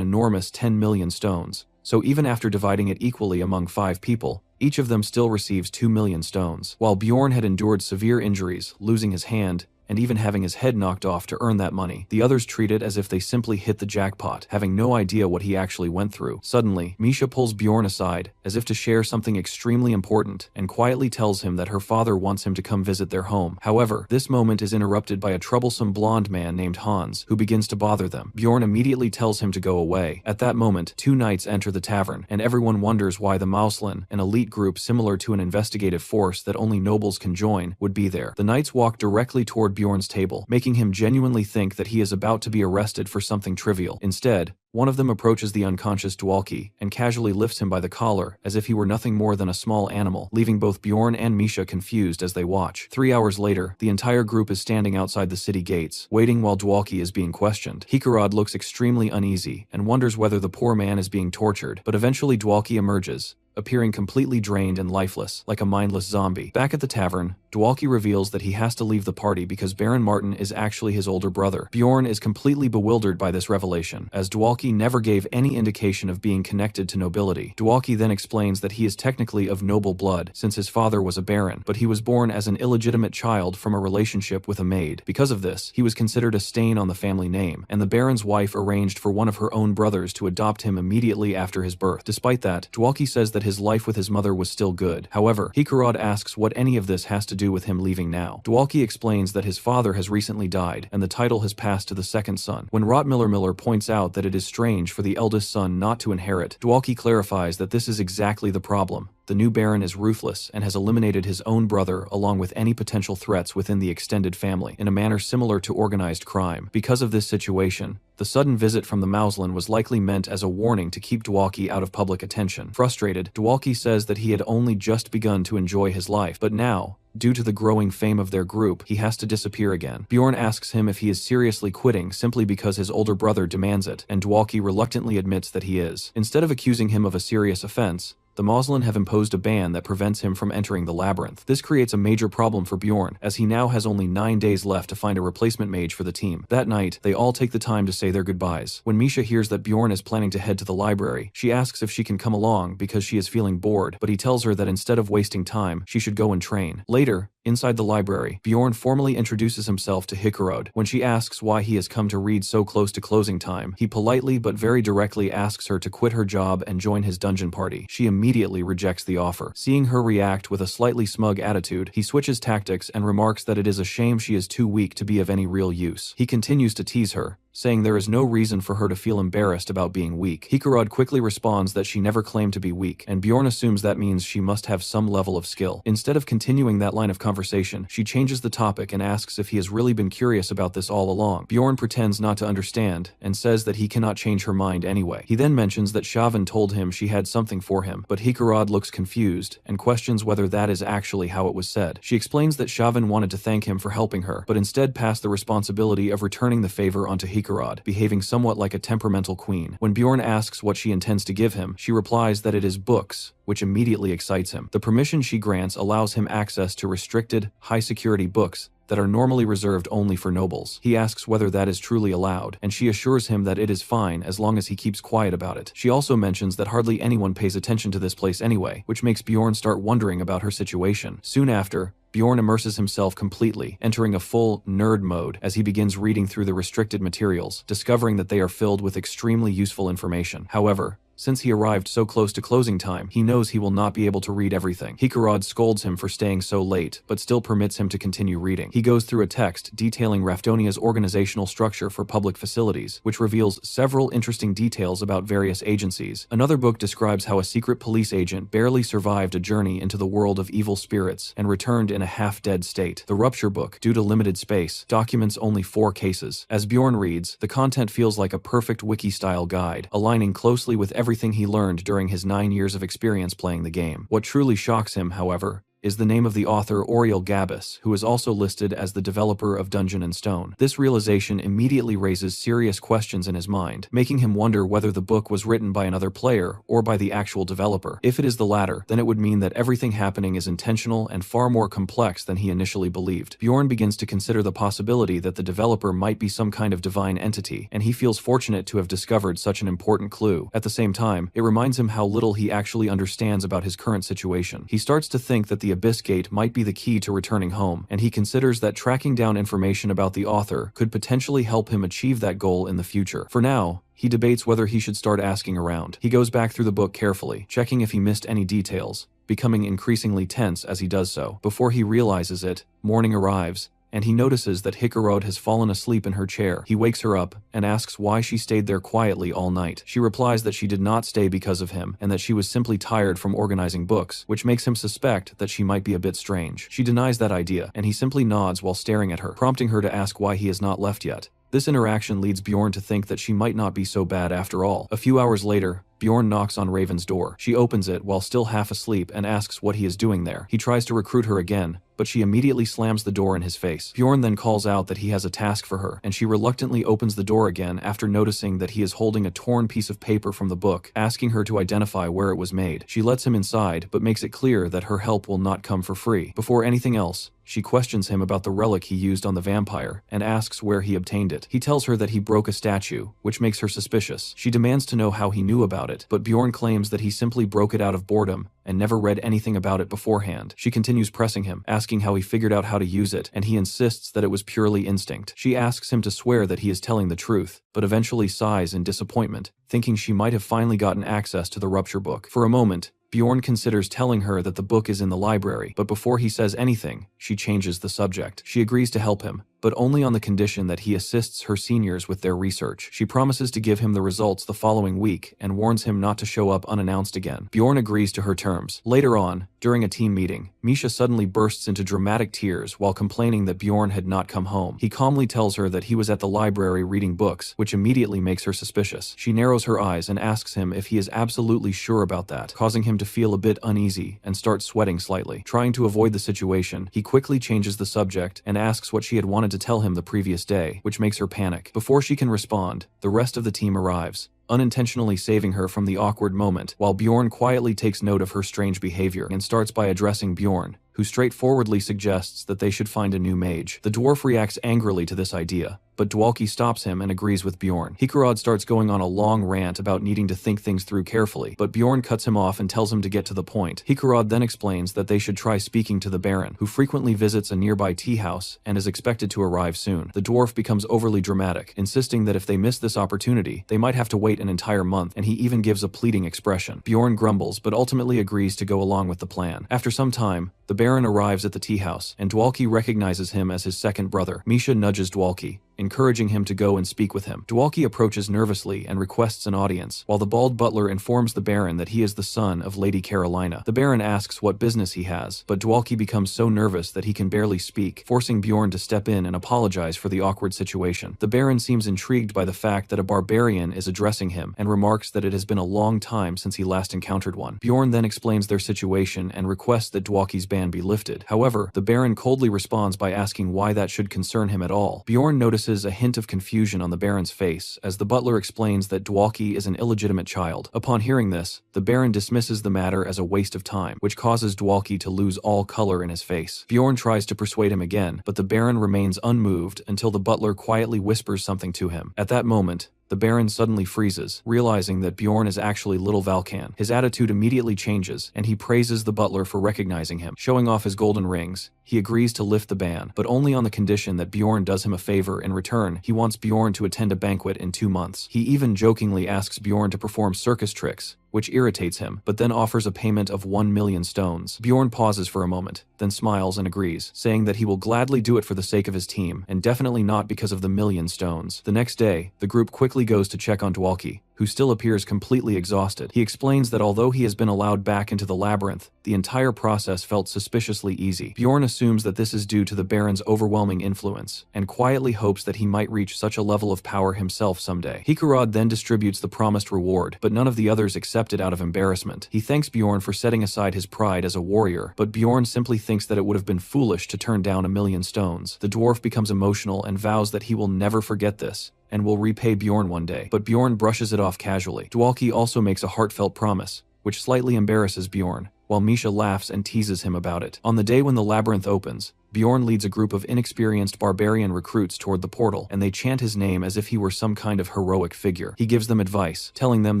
[SPEAKER 1] enormous 10 million stones, so even after dividing it equally among 5 people, each of them still receives 2 million stones. While Bjorn had endured severe injuries, losing his hand, and even having his head knocked off to earn that money, the others treat it as if they simply hit the jackpot, having no idea what he actually went through. Suddenly, Misha pulls Bjorn aside, as if to share something extremely important, and quietly tells him that her father wants him to come visit their home. However, this moment is interrupted by a troublesome blonde man named Hans, who begins to bother them. Bjorn immediately tells him to go away. At that moment, 2 knights enter the tavern, and everyone wonders why the Mauslan, an elite group similar to an investigative force that only nobles can join, would be there. The knights walk directly toward Bjorn's table, making him genuinely think that he is about to be arrested for something trivial. Instead, one of them approaches the unconscious Dwalki and casually lifts him by the collar as if he were nothing more than a small animal, leaving both Bjorn and Misha confused as they watch. 3 hours later, the entire group is standing outside the city gates, waiting while Dwalki is being questioned. Hikarad looks extremely uneasy and wonders whether the poor man is being tortured, but eventually Dwalki emerges, appearing completely drained and lifeless, like a mindless zombie. Back at the tavern, Dwalki reveals that he has to leave the party because Baron Martin is actually his older brother. Bjorn is completely bewildered by this revelation, as Dwalki never gave any indication of being connected to nobility. Dwalki then explains that he is technically of noble blood, since his father was a baron, but he was born as an illegitimate child from a relationship with a maid. Because of this, he was considered a stain on the family name, and the baron's wife arranged for one of her own brothers to adopt him immediately after his birth. Despite that, Dwalki says that his life with his mother was still good. However, Hikarad asks what any of this has to do with him leaving now. Dwalki explains that his father has recently died, and the title has passed to the second son. When Miller points out that it is strange for the eldest son not to inherit, Dwalki clarifies that this is exactly the problem. The new baron is ruthless and has eliminated his own brother along with any potential threats within the extended family in a manner similar to organized crime. Because of this situation, the sudden visit from the Mausoleum was likely meant as a warning to keep Dwalki out of public attention. Frustrated, Dwalki says that he had only just begun to enjoy his life, but now, due to the growing fame of their group, he has to disappear again. Bjorn asks him if he is seriously quitting simply because his older brother demands it, and Dwalki reluctantly admits that he is. Instead of accusing him of a serious offense, the Mausoleum have imposed a ban that prevents him from entering the labyrinth. This creates a major problem for Bjorn, as he now has only 9 days left to find a replacement mage for the team. That night, they all take the time to say their goodbyes. When Misha hears that Bjorn is planning to head to the library, she asks if she can come along because she is feeling bored, but he tells her that instead of wasting time, she should go and train. Later, inside the library, Bjorn formally introduces himself to Hikarad. When she asks why he has come to read so close to closing time, he politely but very directly asks her to quit her job and join his dungeon party. She immediately rejects the offer. Seeing her react with a slightly smug attitude, he switches tactics and remarks that it is a shame she is too weak to be of any real use. He continues to tease her, saying there is no reason for her to feel embarrassed about being weak. Hikarad quickly responds that she never claimed to be weak, and Bjorn assumes that means she must have some level of skill. Instead of continuing that line of conversation, she changes the topic and asks if he has really been curious about this all along. Bjorn pretends not to understand, and says that he cannot change her mind anyway. He then mentions that Shavan told him she had something for him, but Hikarad looks confused, and questions whether that is actually how it was said. She explains that Shavan wanted to thank him for helping her, but instead passed the responsibility of returning the favor onto Hikarad, behaving somewhat like a temperamental queen. When Bjorn asks what she intends to give him, she replies that it is books, which immediately excites him. The permission she grants allows him access to restricted, high-security books that are normally reserved only for nobles. He asks whether that is truly allowed, and she assures him that it is fine as long as he keeps quiet about it. She also mentions that hardly anyone pays attention to this place anyway, which makes Bjorn start wondering about her situation. Soon after, Bjorn immerses himself completely, entering a full nerd mode as he begins reading through the restricted materials, discovering that they are filled with extremely useful information. However, since he arrived so close to closing time, he knows he will not be able to read everything. Hikarad scolds him for staying so late, but still permits him to continue reading. He goes through a text detailing Raftonia's organizational structure for public facilities, which reveals several interesting details about various agencies. Another book describes how a secret police agent barely survived a journey into the world of evil spirits and returned in a half-dead state. The Rupture book, due to limited space, documents only 4 cases. As Bjorn reads, the content feels like a perfect wiki-style guide, aligning closely with everything he learned during his 9 years of experience playing the game. What truly shocks him, however, is the name of the author Oriel Gabus, who is also listed as the developer of Dungeon & Stone. This realization immediately raises serious questions in his mind, making him wonder whether the book was written by another player or by the actual developer. If it is the latter, then it would mean that everything happening is intentional and far more complex than he initially believed. Bjorn begins to consider the possibility that the developer might be some kind of divine entity, and he feels fortunate to have discovered such an important clue. At the same time, it reminds him how little he actually understands about his current situation. He starts to think that the Abyss Gate might be the key to returning home, and he considers that tracking down information about the author could potentially help him achieve that goal in the future. For now, he debates whether he should start asking around. He goes back through the book carefully, checking if he missed any details, becoming increasingly tense as he does so. Before he realizes it, morning arrives, and he notices that Hikarad has fallen asleep in her chair. He wakes her up and asks why she stayed there quietly all night. She replies that she did not stay because of him and that she was simply tired from organizing books, which makes him suspect that she might be a bit strange. She denies that idea, and he simply nods while staring at her, prompting her to ask why he has not left yet. This interaction leads Bjorn to think that she might not be so bad after all. A few hours later, Bjorn knocks on Raven's door. She opens it while still half asleep and asks what he is doing there. He tries to recruit her again, but she immediately slams the door in his face. Bjorn then calls out that he has a task for her, and she reluctantly opens the door again after noticing that he is holding a torn piece of paper from the book, asking her to identify where it was made. She lets him inside, but makes it clear that her help will not come for free. Before anything else, she questions him about the relic he used on the vampire and asks where he obtained it. He tells her that he broke a statue, which makes her suspicious. She demands to know how he knew about it, but Bjorn claims that he simply broke it out of boredom and never read anything about it beforehand. She continues pressing him, asking how he figured out how to use it, and he insists that it was purely instinct. She asks him to swear that he is telling the truth, but eventually sighs in disappointment, thinking she might have finally gotten access to the rupture book. For a moment, Bjorn considers telling her that the book is in the library, but before he says anything, she changes the subject. She agrees to help him, but only on the condition that he assists her seniors with their research. She promises to give him the results the following week and warns him not to show up unannounced again. Bjorn agrees to her terms. Later on, during a team meeting, Misha suddenly bursts into dramatic tears while complaining that Bjorn had not come home. He calmly tells her that he was at the library reading books, which immediately makes her suspicious. She narrows her eyes and asks him if he is absolutely sure about that, causing him to feel a bit uneasy and start sweating slightly. Trying to avoid the situation, he quickly changes the subject and asks what she had wanted to tell him the previous day, which makes her panic. Before she can respond, the rest of the team arrives, unintentionally saving her from the awkward moment, while Bjorn quietly takes note of her strange behavior and starts by addressing Bjorn, who straightforwardly suggests that they should find a new mage. The dwarf reacts angrily to this idea, but Dwalki stops him and agrees with Bjorn. Hikarad starts going on a long rant about needing to think things through carefully, but Bjorn cuts him off and tells him to get to the point. Hikarad then explains that they should try speaking to the Baron, who frequently visits a nearby tea house and is expected to arrive soon. The dwarf becomes overly dramatic, insisting that if they miss this opportunity, they might have to wait an entire month, and he even gives a pleading expression. Bjorn grumbles, but ultimately agrees to go along with the plan. After some time, the Baron arrives at the tea house, and Dwalki recognizes him as his second brother. Misha nudges Dwalki, encouraging him to go and speak with him. Dwalki approaches nervously and requests an audience, while the bald butler informs the Baron that he is the son of Lady Carolina. The Baron asks what business he has, but Dwalki becomes so nervous that he can barely speak, forcing Bjorn to step in and apologize for the awkward situation. The Baron seems intrigued by the fact that a barbarian is addressing him and remarks that it has been a long time since he last encountered one. Bjorn then explains their situation and requests that Dwalki's ban be lifted. However, the Baron coldly responds by asking why that should concern him at all. Bjorn notices a hint of confusion on the Baron's face as the butler explains that Dwalki is an illegitimate child. Upon hearing this, the Baron dismisses the matter as a waste of time, which causes Dwalki to lose all color in his face. Bjorn tries to persuade him again, but the Baron remains unmoved until the butler quietly whispers something to him. At that moment, the Baron suddenly freezes, realizing that Bjorn is actually little Valkan. His attitude immediately changes, and he praises the butler for recognizing him. Showing off his golden rings, he agrees to lift the ban, but only on the condition that Bjorn does him a favor. In return, he wants Bjorn to attend a banquet in 2 months. He even jokingly asks Bjorn to perform circus tricks, which irritates him, but then offers a payment of 1 million stones. Bjorn pauses for a moment, then smiles and agrees, saying that he will gladly do it for the sake of his team, and definitely not because of the 1,000,000 stones. The next day, the group quickly goes to check on Dwalki, who still appears completely exhausted. He explains that although he has been allowed back into the labyrinth, the entire process felt suspiciously easy. Bjorn assumes that this is due to the Baron's overwhelming influence, and quietly hopes that he might reach such a level of power himself someday. Hikarad then distributes the promised reward, but none of the others accept it out of embarrassment. He thanks Bjorn for setting aside his pride as a warrior, but Bjorn simply thinks that it would have been foolish to turn down 1,000,000 stones. The dwarf becomes emotional and vows that he will never forget this, and will repay Bjorn one day, but Bjorn brushes it off casually. Dwalki also makes a heartfelt promise, which slightly embarrasses Bjorn, while Misha laughs and teases him about it. On the day when the labyrinth opens, Bjorn leads a group of inexperienced barbarian recruits toward the portal, and they chant his name as if he were some kind of heroic figure. He gives them advice, telling them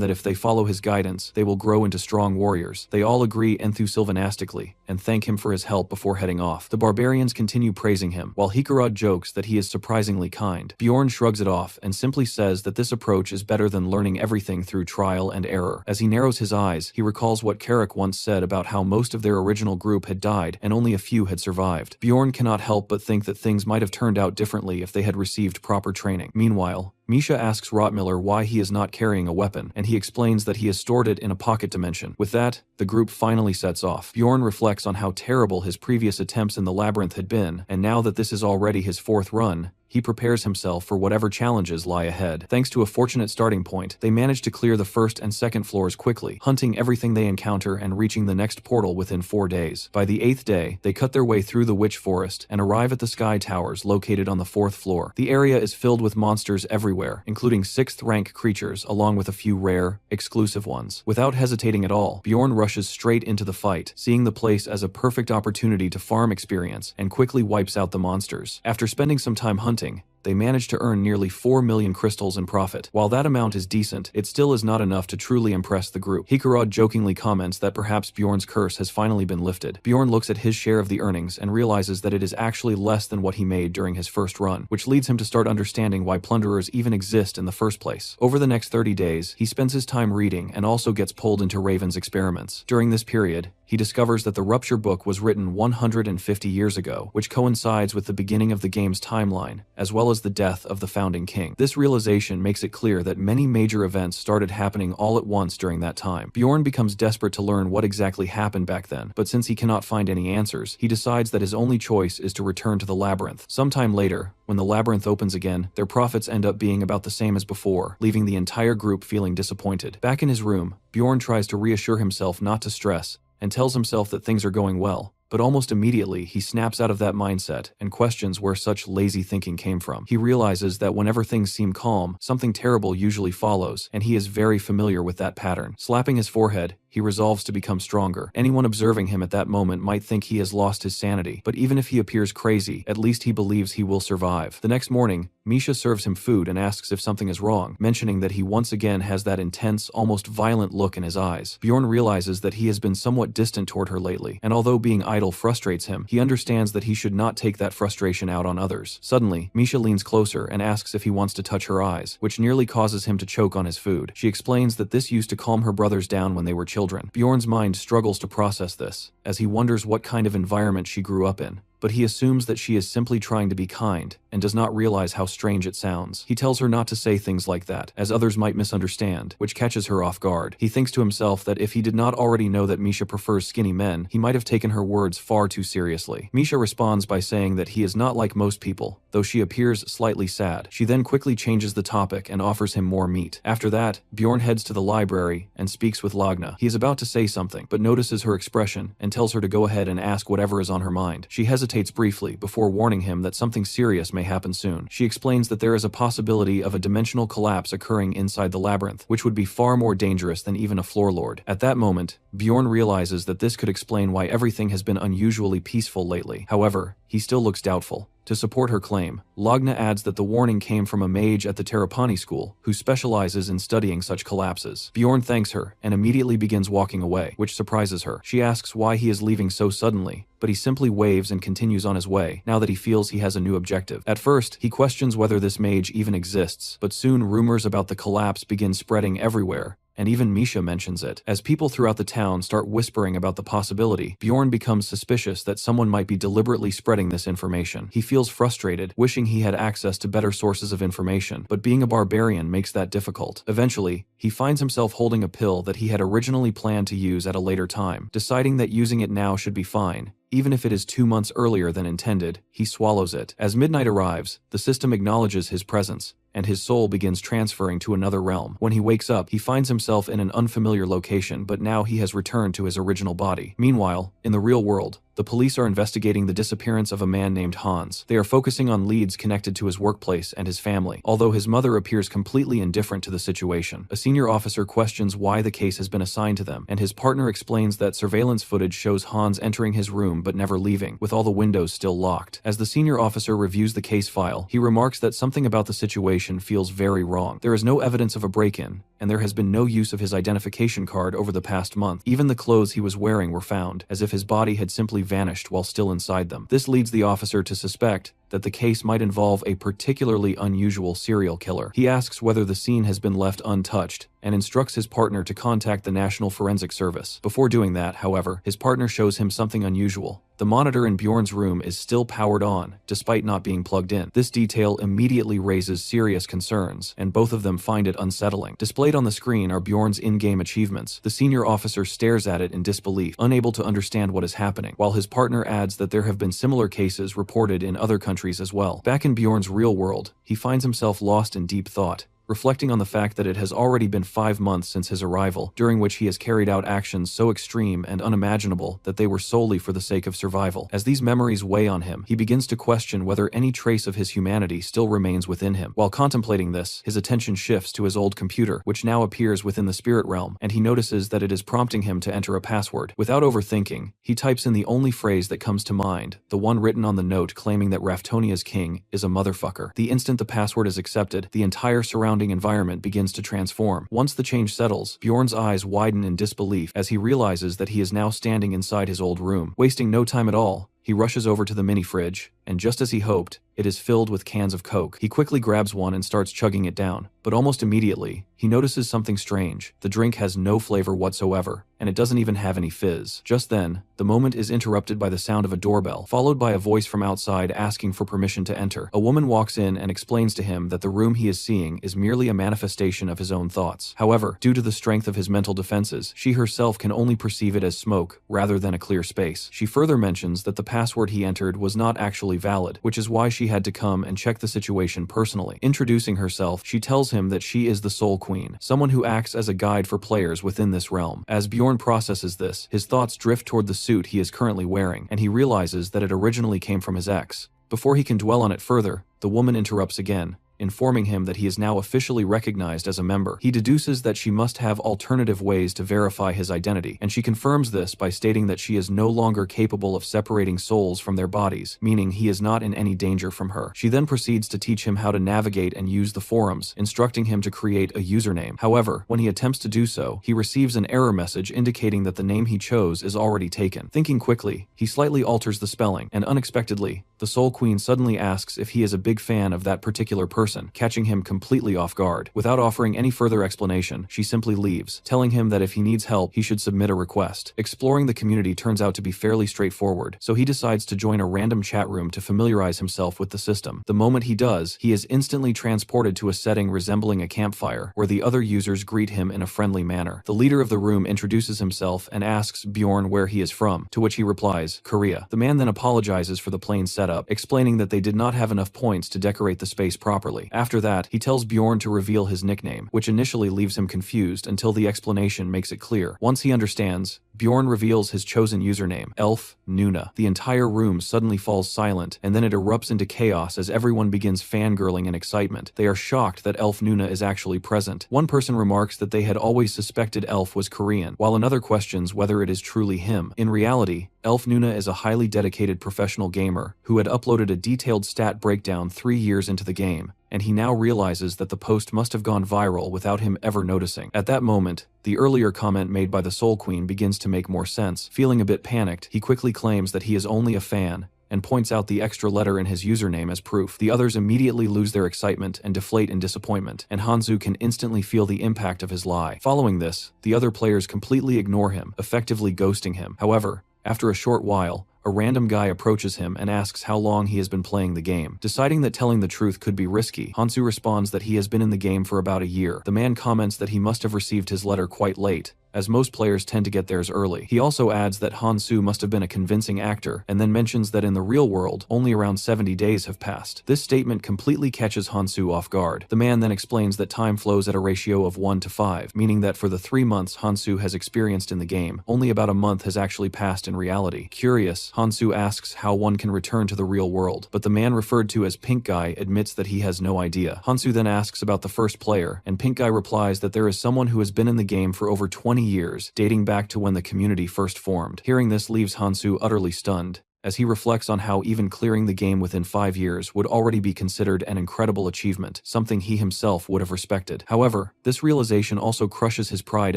[SPEAKER 1] that if they follow his guidance, they will grow into strong warriors. They all agree enthusiastically and thank him for his help before heading off. The barbarians continue praising him, while Hikarad jokes that he is surprisingly kind. Bjorn shrugs it off and simply says that this approach is better than learning everything through trial and error. As he narrows his eyes, he recalls what Carrick once said about how most of their original group had died and only a few had survived. Bjorn cannot help but think that things might have turned out differently if they had received proper training. Meanwhile, Misha asks Rottmiller why he is not carrying a weapon, and he explains that he has stored it in a pocket dimension. With that, the group finally sets off. Bjorn reflects on how terrible his previous attempts in the labyrinth had been, and now that this is already his 4th run, he prepares himself for whatever challenges lie ahead. Thanks to a fortunate starting point, they manage to clear the first and second floors quickly, hunting everything they encounter and reaching the next portal within 4 days. By the 8th day, they cut their way through the Witch Forest and arrive at the Sky Towers located on the 4th floor. The area is filled with monsters everywhere, including 6th-rank creatures along with a few rare, exclusive ones. Without hesitating at all, Bjorn rushes straight into the fight, seeing the place as a perfect opportunity to farm experience and quickly wipes out the monsters. After spending some time hunting, they managed to earn nearly 4 million crystals in profit. While that amount is decent, it still is not enough to truly impress the group. Hikarad jokingly comments that perhaps Bjorn's curse has finally been lifted. Bjorn looks at his share of the earnings and realizes that it is actually less than what he made during his first run, which leads him to start understanding why plunderers even exist in the first place. Over the next 30 days, he spends his time reading and also gets pulled into Raven's experiments. During this period, he discovers that the Rupture book was written 150 years ago, which coincides with the beginning of the game's timeline, as well as the death of the founding king. This realization makes it clear that many major events started happening all at once during that time. Bjorn becomes desperate to learn what exactly happened back then, but since he cannot find any answers, he decides that his only choice is to return to the labyrinth. Sometime later, when the labyrinth opens again, their profits end up being about the same as before, leaving the entire group feeling disappointed. Back in his room, Bjorn tries to reassure himself not to stress, and tells himself that things are going well. But almost immediately, he snaps out of that mindset and questions where such lazy thinking came from. He realizes that whenever things seem calm, something terrible usually follows, and he is very familiar with that pattern. Slapping his forehead, he resolves to become stronger. Anyone observing him at that moment might think he has lost his sanity, but even if he appears crazy, at least he believes he will survive. The next morning, Misha serves him food and asks if something is wrong, mentioning that he once again has that intense, almost violent look in his eyes. Bjorn realizes that he has been somewhat distant toward her lately, and although being idle frustrates him, he understands that he should not take that frustration out on others. Suddenly, Misha leans closer and asks if he wants to touch her eyes, which nearly causes him to choke on his food. She explains that this used to calm her brothers down when they were children. Bjorn's mind struggles to process this, as he wonders what kind of environment she grew up in. But he assumes that she is simply trying to be kind, and does not realize how strange it sounds. He tells her not to say things like that, as others might misunderstand, which catches her off guard. He thinks to himself that if he did not already know that Misha prefers skinny men, he might have taken her words far too seriously. Misha responds by saying that he is not like most people, though she appears slightly sad. She then quickly changes the topic and offers him more meat. After that, Bjorn heads to the library and speaks with Lagna. He is about to say something, but notices her expression and tells her to go ahead and ask whatever is on her mind. She hesitates briefly before warning him that something serious may happen soon. She explains that there is a possibility of a dimensional collapse occurring inside the labyrinth, which would be far more dangerous than even a floor lord. At that moment, Bjorn realizes that this could explain why everything has been unusually peaceful lately. However, he still looks doubtful. To support her claim, Lagna adds that the warning came from a mage at the Terrapani school who specializes in studying such collapses. Bjorn thanks her and immediately begins walking away, which surprises her. She asks why he is leaving so suddenly, but he simply waves and continues on his way, now that he feels he has a new objective. At first, he questions whether this mage even exists, but soon rumors about the collapse begin spreading everywhere, and even Misha mentions it. As people throughout the town start whispering about the possibility, Bjorn becomes suspicious that someone might be deliberately spreading this information. He feels frustrated, wishing he had access to better sources of information, but being a barbarian makes that difficult. Eventually, he finds himself holding a pill that he had originally planned to use at a later time. Deciding that using it now should be fine, even if it is 2 months earlier than intended, he swallows it. As midnight arrives, the system acknowledges his presence, and his soul begins transferring to another realm. When he wakes up, he finds himself in an unfamiliar location, but now he has returned to his original body. Meanwhile, in the real world, the police are investigating the disappearance of a man named Hans. They are focusing on leads connected to his workplace and his family, although his mother appears completely indifferent to the situation. A senior officer questions why the case has been assigned to them, and his partner explains that surveillance footage shows Hans entering his room but never leaving, with all the windows still locked. As the senior officer reviews the case file, he remarks that something about the situation feels very wrong. There is no evidence of a break-in, and there has been no use of his identification card over the past month. Even the clothes he was wearing were found, as if his body had simply vanished while still inside them. This leads the officer to suspect that the case might involve a particularly unusual serial killer. He asks whether the scene has been left untouched, and instructs his partner to contact the National Forensic Service. Before doing that, however, his partner shows him something unusual. The monitor in Bjorn's room is still powered on, despite not being plugged in. This detail immediately raises serious concerns, and both of them find it unsettling. Displayed on the screen are Bjorn's in-game achievements. The senior officer stares at it in disbelief, unable to understand what is happening, while his partner adds that there have been similar cases reported in other countries as well. Back in Bjorn's real world, he finds himself lost in deep thought, reflecting on the fact that it has already been 5 months since his arrival, during which he has carried out actions so extreme and unimaginable that they were solely for the sake of survival. As these memories weigh on him, he begins to question whether any trace of his humanity still remains within him. While contemplating this, his attention shifts to his old computer, which now appears within the spirit realm, and he notices that it is prompting him to enter a password. Without overthinking, he types in the only phrase that comes to mind, the one written on the note claiming that Raftonia's king is a motherfucker. The instant the password is accepted, the entire surrounding environment begins to transform. Once the change settles, Bjorn's eyes widen in disbelief as he realizes that he is now standing inside his old room. Wasting no time at all, he rushes over to the mini fridge, and just as he hoped, it is filled with cans of Coke. He quickly grabs one and starts chugging it down, but almost immediately, he notices something strange. The drink has no flavor whatsoever, and it doesn't even have any fizz. Just then, the moment is interrupted by the sound of a doorbell, followed by a voice from outside asking for permission to enter. A woman walks in and explains to him that the room he is seeing is merely a manifestation of his own thoughts. However, due to the strength of his mental defenses, she herself can only perceive it as smoke, rather than a clear space. She further mentions that the password he entered was not actually valid, which is why she had to come and check the situation personally. Introducing herself, she tells him that she is the Soul Queen, someone who acts as a guide for players within this realm. As Bjorn processes this, his thoughts drift toward the suit he is currently wearing, and he realizes that it originally came from his ex. Before he can dwell on it further, the woman interrupts again, informing him that he is now officially recognized as a member. He deduces that she must have alternative ways to verify his identity, and she confirms this by stating that she is no longer capable of separating souls from their bodies, meaning he is not in any danger from her. She then proceeds to teach him how to navigate and use the forums, instructing him to create a username. However, when he attempts to do so, he receives an error message indicating that the name he chose is already taken. Thinking quickly, he slightly alters the spelling, and unexpectedly, the Soul Queen suddenly asks if he is a big fan of that particular person, catching him completely off guard. Without offering any further explanation, she simply leaves, telling him that if he needs help, he should submit a request. Exploring the community turns out to be fairly straightforward, so he decides to join a random chat room to familiarize himself with the system. The moment he does, he is instantly transported to a setting resembling a campfire, where the other users greet him in a friendly manner. The leader of the room introduces himself and asks Bjorn where he is from, to which he replies, Korea. The man then apologizes for the plain setup, explaining that they did not have enough points to decorate the space properly. After that, he tells Bjorn to reveal his nickname, which initially leaves him confused until the explanation makes it clear. Once he understands, Bjorn reveals his chosen username, Elf Nuna. The entire room suddenly falls silent, and then it erupts into chaos as everyone begins fangirling in excitement. They are shocked that Elf Nuna is actually present. One person remarks that they had always suspected Elf was Korean, while another questions whether it is truly him. In reality, Elf Nuna is a highly dedicated professional gamer who had uploaded a detailed stat breakdown 3 years into the game, and he now realizes that the post must have gone viral without him ever noticing. At that moment, the earlier comment made by the Soul Queen begins to make more sense. Feeling a bit panicked, he quickly claims that he is only a fan, and points out the extra letter in his username as proof. The others immediately lose their excitement and deflate in disappointment, and Hanzu can instantly feel the impact of his lie. Following this, the other players completely ignore him, effectively ghosting him. However, after a short while, a random guy approaches him and asks how long he has been playing the game. Deciding that telling the truth could be risky, Hansu responds that he has been in the game for about a year. The man comments that he must have received his letter quite late, as most players tend to get theirs early. He also adds that Hansu must have been a convincing actor, and then mentions that in the real world, only around 70 days have passed. This statement completely catches Hansu off guard. The man then explains that time flows at a ratio of 1 to 5, meaning that for the 3 months Hansu has experienced in the game, only about a month has actually passed in reality. Curious, Hansu asks how one can return to the real world, but the man referred to as Pink Guy admits that he has no idea. Hansu then asks about the first player, and Pink Guy replies that there is someone who has been in the game for over 20 years, dating back to when the community first formed. Hearing this leaves Hansu utterly stunned, as he reflects on how even clearing the game within 5 years would already be considered an incredible achievement, something he himself would have respected. However, this realization also crushes his pride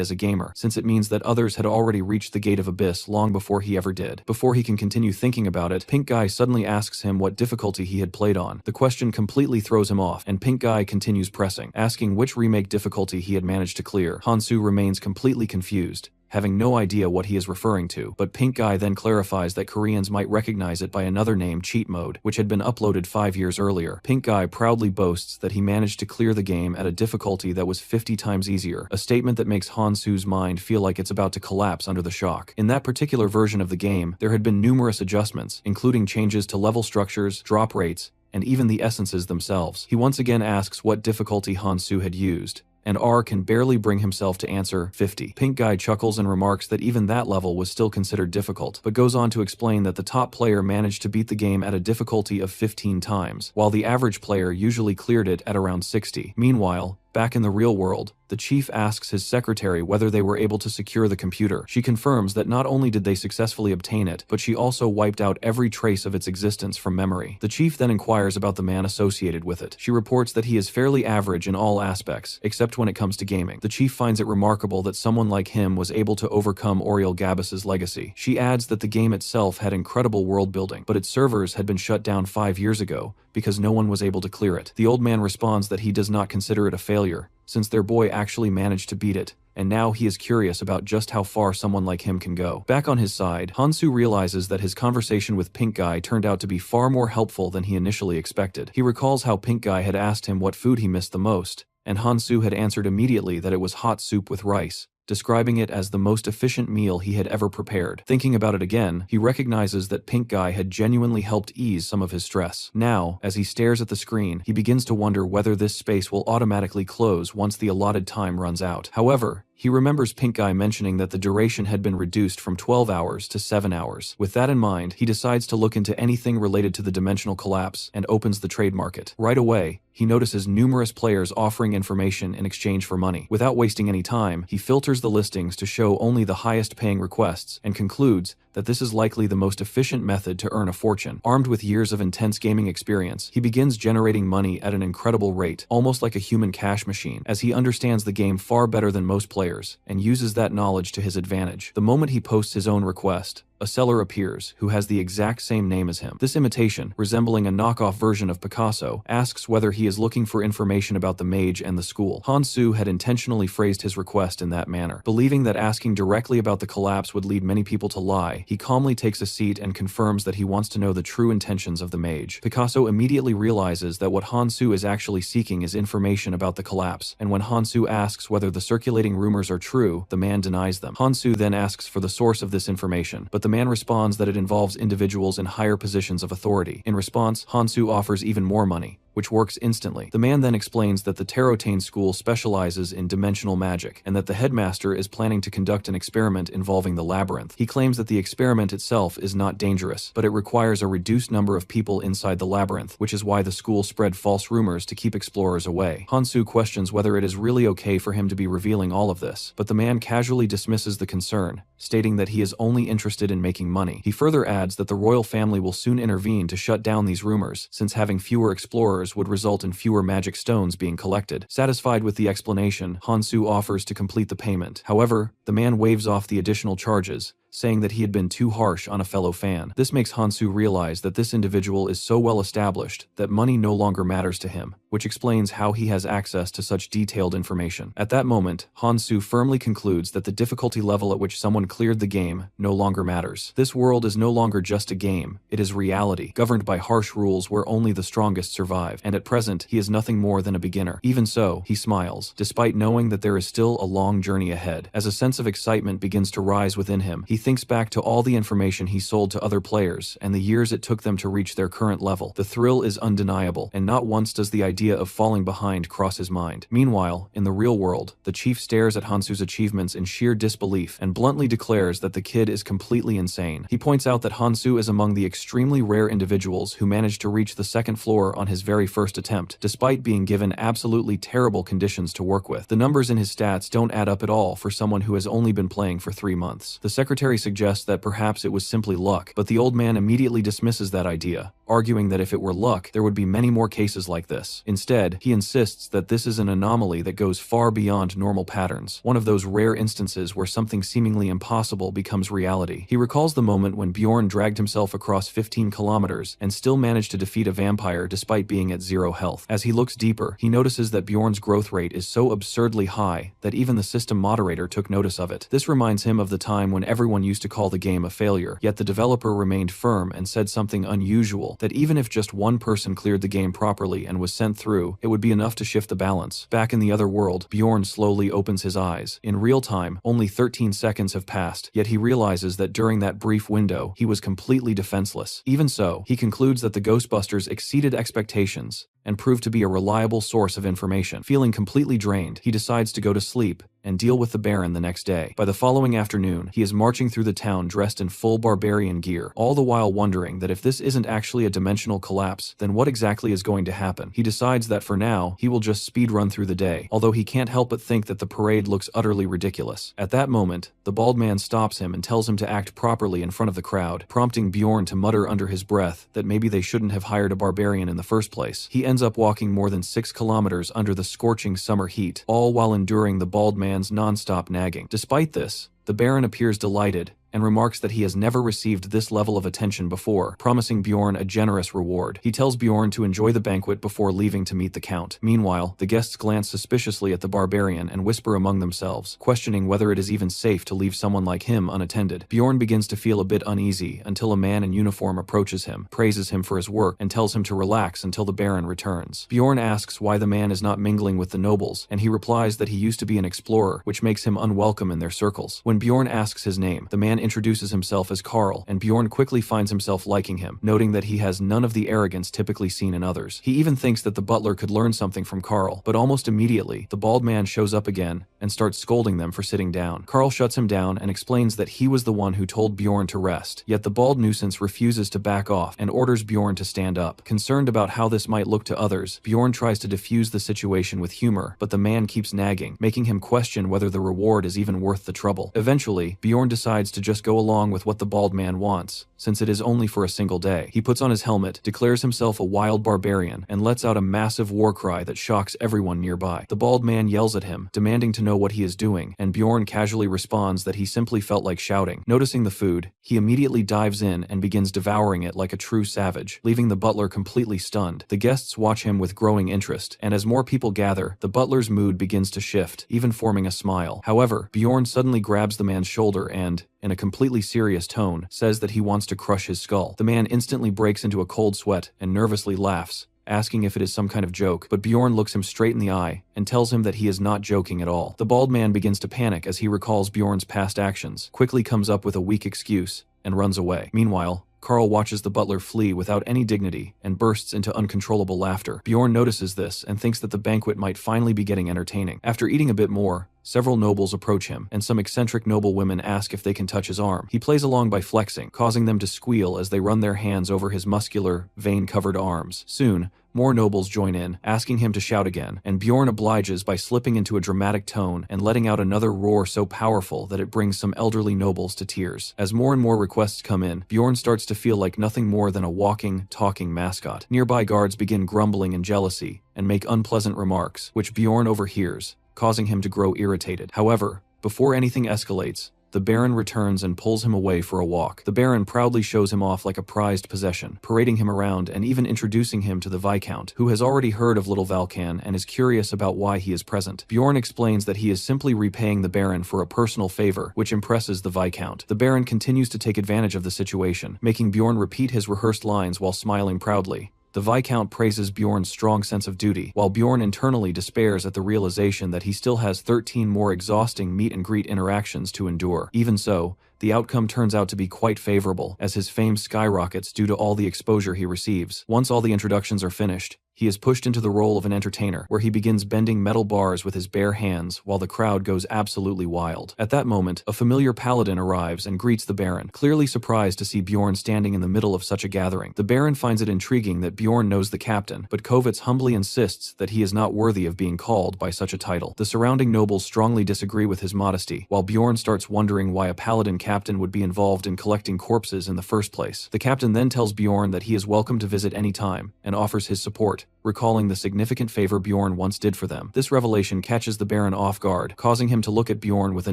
[SPEAKER 1] as a gamer, since it means that others had already reached the gate of abyss long before he ever did. Before he can continue thinking about it, Pink Guy suddenly asks him what difficulty he had played on. The question completely throws him off, and Pink Guy continues pressing, asking which remake difficulty he had managed to clear. Hansu remains completely confused. having no idea what he is referring to, but Pink Guy then clarifies that Koreans might recognize it by another name, cheat mode, which had been uploaded 5 years earlier. Pink Guy proudly boasts that he managed to clear the game at a difficulty that was 50 times easier, a statement that makes Hansu's mind feel like it's about to collapse under the shock. In that particular version of the game, there had been numerous adjustments, including changes to level structures, drop rates, and even the essences themselves. He once again asks what difficulty Hansu had used, and R can barely bring himself to answer 50. Pink Guy chuckles and remarks that even that level was still considered difficult, but goes on to explain that the top player managed to beat the game at a difficulty of 15 times, while the average player usually cleared it at around 60. Meanwhile, back in the real world, the chief asks his secretary whether they were able to secure the computer. She confirms that not only did they successfully obtain it, but she also wiped out every trace of its existence from memory. The chief then inquires about the man associated with it. She reports that he is fairly average in all aspects, except when it comes to gaming. The chief finds it remarkable that someone like him was able to overcome Oriel Gabus's legacy. She adds that the game itself had incredible world building, but its servers had been shut down 5 years ago because no one was able to clear it. The old man responds that he does not consider it a failure, since their boy actually managed to beat it, and now he is curious about just how far someone like him can go. Back on his side, Hansu realizes that his conversation with Pink Guy turned out to be far more helpful than he initially expected. He recalls how Pink Guy had asked him what food he missed the most, and Hansu had answered immediately that it was hot soup with rice, describing it as the most efficient meal he had ever prepared. Thinking about it again, he recognizes that Pink Guy had genuinely helped ease some of his stress. Now, as he stares at the screen, he begins to wonder whether this space will automatically close once the allotted time runs out. However, he remembers Pink Guy mentioning that the duration had been reduced from 12 hours to 7 hours. With that in mind, he decides to look into anything related to the dimensional collapse and opens the trade market. Right away, he notices numerous players offering information in exchange for money. Without wasting any time, he filters the listings to show only the highest paying requests and concludes that this is likely the most efficient method to earn a fortune. Armed with years of intense gaming experience, he begins generating money at an incredible rate, almost like a human cash machine, as he understands the game far better than most players and uses that knowledge to his advantage. The moment he posts his own request, a seller appears who has the exact same name as him. This imitation, resembling a knockoff version of Picasso, asks whether he is looking for information about the mage and the school. Hansu had intentionally phrased his request in that manner. Believing that asking directly about the collapse would lead many people to lie, he calmly takes a seat and confirms that he wants to know the true intentions of the mage. Picasso immediately realizes that what Hansu is actually seeking is information about the collapse, and when Hansu asks whether the circulating rumors are true, the man denies them. Hansu then asks for the source of this information, but the man responds that it involves individuals in higher positions of authority. In response, Hansu offers even more money, which works instantly. The man then explains that the Terotane school specializes in dimensional magic, and that the headmaster is planning to conduct an experiment involving the labyrinth. He claims that the experiment itself is not dangerous, but it requires a reduced number of people inside the labyrinth, which is why the school spread false rumors to keep explorers away. Hansu questions whether it is really okay for him to be revealing all of this, but the man casually dismisses the concern, stating that he is only interested in making money. He further adds that the royal family will soon intervene to shut down these rumors, since having fewer explorers would result in fewer magic stones being collected. Satisfied with the explanation, Hansu offers to complete the payment. However, the man waves off the additional charges, saying that he had been too harsh on a fellow fan. This makes Hansu realize that this individual is so well established that money no longer matters to him, which explains how he has access to such detailed information. At that moment, Hansu firmly concludes that the difficulty level at which someone cleared the game no longer matters. This world is no longer just a game, it is reality, governed by harsh rules where only the strongest survive, and at present, he is nothing more than a beginner. Even so, he smiles, despite knowing that there is still a long journey ahead. As a sense of excitement begins to rise within him, he thinks back to all the information he sold to other players and the years it took them to reach their current level. The thrill is undeniable, and not once does the idea of falling behind cross his mind. Meanwhile, in the real world, the chief stares at Hansu's achievements in sheer disbelief and bluntly declares that the kid is completely insane. He points out that Hansu is among the extremely rare individuals who managed to reach the second floor on his very first attempt, despite being given absolutely terrible conditions to work with. The numbers in his stats don't add up at all for someone who has only been playing for 3 months. The secretary commentary suggests that perhaps it was simply luck, but the old man immediately dismisses that idea, arguing that if it were luck, there would be many more cases like this. Instead, he insists that this is an anomaly that goes far beyond normal patterns, one of those rare instances where something seemingly impossible becomes reality. He recalls the moment when Bjorn dragged himself across 15 kilometers and still managed to defeat a vampire despite being at 0 health. As he looks deeper, he notices that Bjorn's growth rate is so absurdly high that even the system moderator took notice of it. This reminds him of the time when everyone used to call the game a failure, yet the developer remained firm and said something unusual, that even if just one person cleared the game properly and was sent through, it would be enough to shift the balance. Back in the other world, Bjorn slowly opens his eyes. In real time, only 13 seconds have passed, yet he realizes that during that brief window, he was completely defenseless. Even so, he concludes that the Ghostbusters exceeded expectations and proved to be a reliable source of information. Feeling completely drained, he decides to go to sleep and deal with the Baron the next day. By the following afternoon, he is marching through the town dressed in full barbarian gear, all the while wondering that if this isn't actually a dimensional collapse, then what exactly is going to happen? He decides that for now, he will just speed run through the day, although he can't help but think that the parade looks utterly ridiculous. At that moment, the bald man stops him and tells him to act properly in front of the crowd, prompting Bjorn to mutter under his breath that maybe they shouldn't have hired a barbarian in the first place. He ends up walking more than 6 kilometers under the scorching summer heat, all while enduring the bald man's non-stop nagging. Despite this, the Baron appears delighted and remarks that he has never received this level of attention before, promising Bjorn a generous reward. He tells Bjorn to enjoy the banquet before leaving to meet the Count. Meanwhile, the guests glance suspiciously at the barbarian and whisper among themselves, questioning whether it is even safe to leave someone like him unattended. Bjorn begins to feel a bit uneasy until a man in uniform approaches him, praises him for his work, and tells him to relax until the Baron returns. Bjorn asks why the man is not mingling with the nobles, and he replies that he used to be an explorer, which makes him unwelcome in their circles. When Bjorn asks his name, the man introduces himself as Carl, and Bjorn quickly finds himself liking him, noting that he has none of the arrogance typically seen in others. He even thinks that the butler could learn something from Carl, but almost immediately, the bald man shows up again and starts scolding them for sitting down. Carl shuts him down and explains that he was the one who told Bjorn to rest, yet the bald nuisance refuses to back off and orders Bjorn to stand up. Concerned about how this might look to others, Bjorn tries to defuse the situation with humor, but the man keeps nagging, making him question whether the reward is even worth the trouble. Eventually, Bjorn decides to just go along with what the bald man wants, since it is only for a single day. He puts on his helmet, declares himself a wild barbarian, and lets out a massive war cry that shocks everyone nearby. The bald man yells at him, demanding to know what he is doing, and Bjorn casually responds that he simply felt like shouting. Noticing the food, he immediately dives in and begins devouring it like a true savage, leaving the butler completely stunned. The guests watch him with growing interest, and as more people gather, the butler's mood begins to shift, even forming a smile. However, Bjorn suddenly grabs the man's shoulder and, in a completely serious tone, says that he wants to crush his skull. The man instantly breaks into a cold sweat and nervously laughs, asking if it is some kind of joke, but Bjorn looks him straight in the eye and tells him that he is not joking at all. The bald man begins to panic as he recalls Bjorn's past actions, quickly comes up with a weak excuse, and runs away. Meanwhile, Carl watches the butler flee without any dignity and bursts into uncontrollable laughter. Bjorn notices this and thinks that the banquet might finally be getting entertaining. After eating a bit more, several nobles approach him, and some eccentric noble women ask if they can touch his arm. He plays along by flexing, causing them to squeal as they run their hands over his muscular, vein-covered arms. Soon, more nobles join in, asking him to shout again, and Bjorn obliges by slipping into a dramatic tone and letting out another roar so powerful that it brings some elderly nobles to tears. As more and more requests come in, Bjorn starts to feel like nothing more than a walking, talking mascot. Nearby guards begin grumbling in jealousy and make unpleasant remarks, which Bjorn overhears, causing him to grow irritated. However, before anything escalates, the Baron returns and pulls him away for a walk. The Baron proudly shows him off like a prized possession, parading him around and even introducing him to the Viscount, who has already heard of Little Valkan and is curious about why he is present. Bjorn explains that he is simply repaying the Baron for a personal favor, which impresses the Viscount. The Baron continues to take advantage of the situation, making Bjorn repeat his rehearsed lines while smiling proudly. The Viscount praises Bjorn's strong sense of duty, while Bjorn internally despairs at the realization that he still has 13 more exhausting meet-and-greet interactions to endure. Even so, the outcome turns out to be quite favorable, as his fame skyrockets due to all the exposure he receives. Once all the introductions are finished, He is pushed into the role of an entertainer, where he begins bending metal bars with his bare hands while the crowd goes absolutely wild. At that moment, a familiar paladin arrives and greets the Baron, clearly surprised to see Bjorn standing in the middle of such a gathering. The Baron finds it intriguing that Bjorn knows the captain, but Kovitz humbly insists that he is not worthy of being called by such a title. The surrounding nobles strongly disagree with his modesty, while Bjorn starts wondering why a paladin captain would be involved in collecting corpses in the first place. The captain then tells Bjorn that he is welcome to visit any time, and offers his support, recalling the significant favor Bjorn once did for them. This revelation catches the Baron off guard, causing him to look at Bjorn with a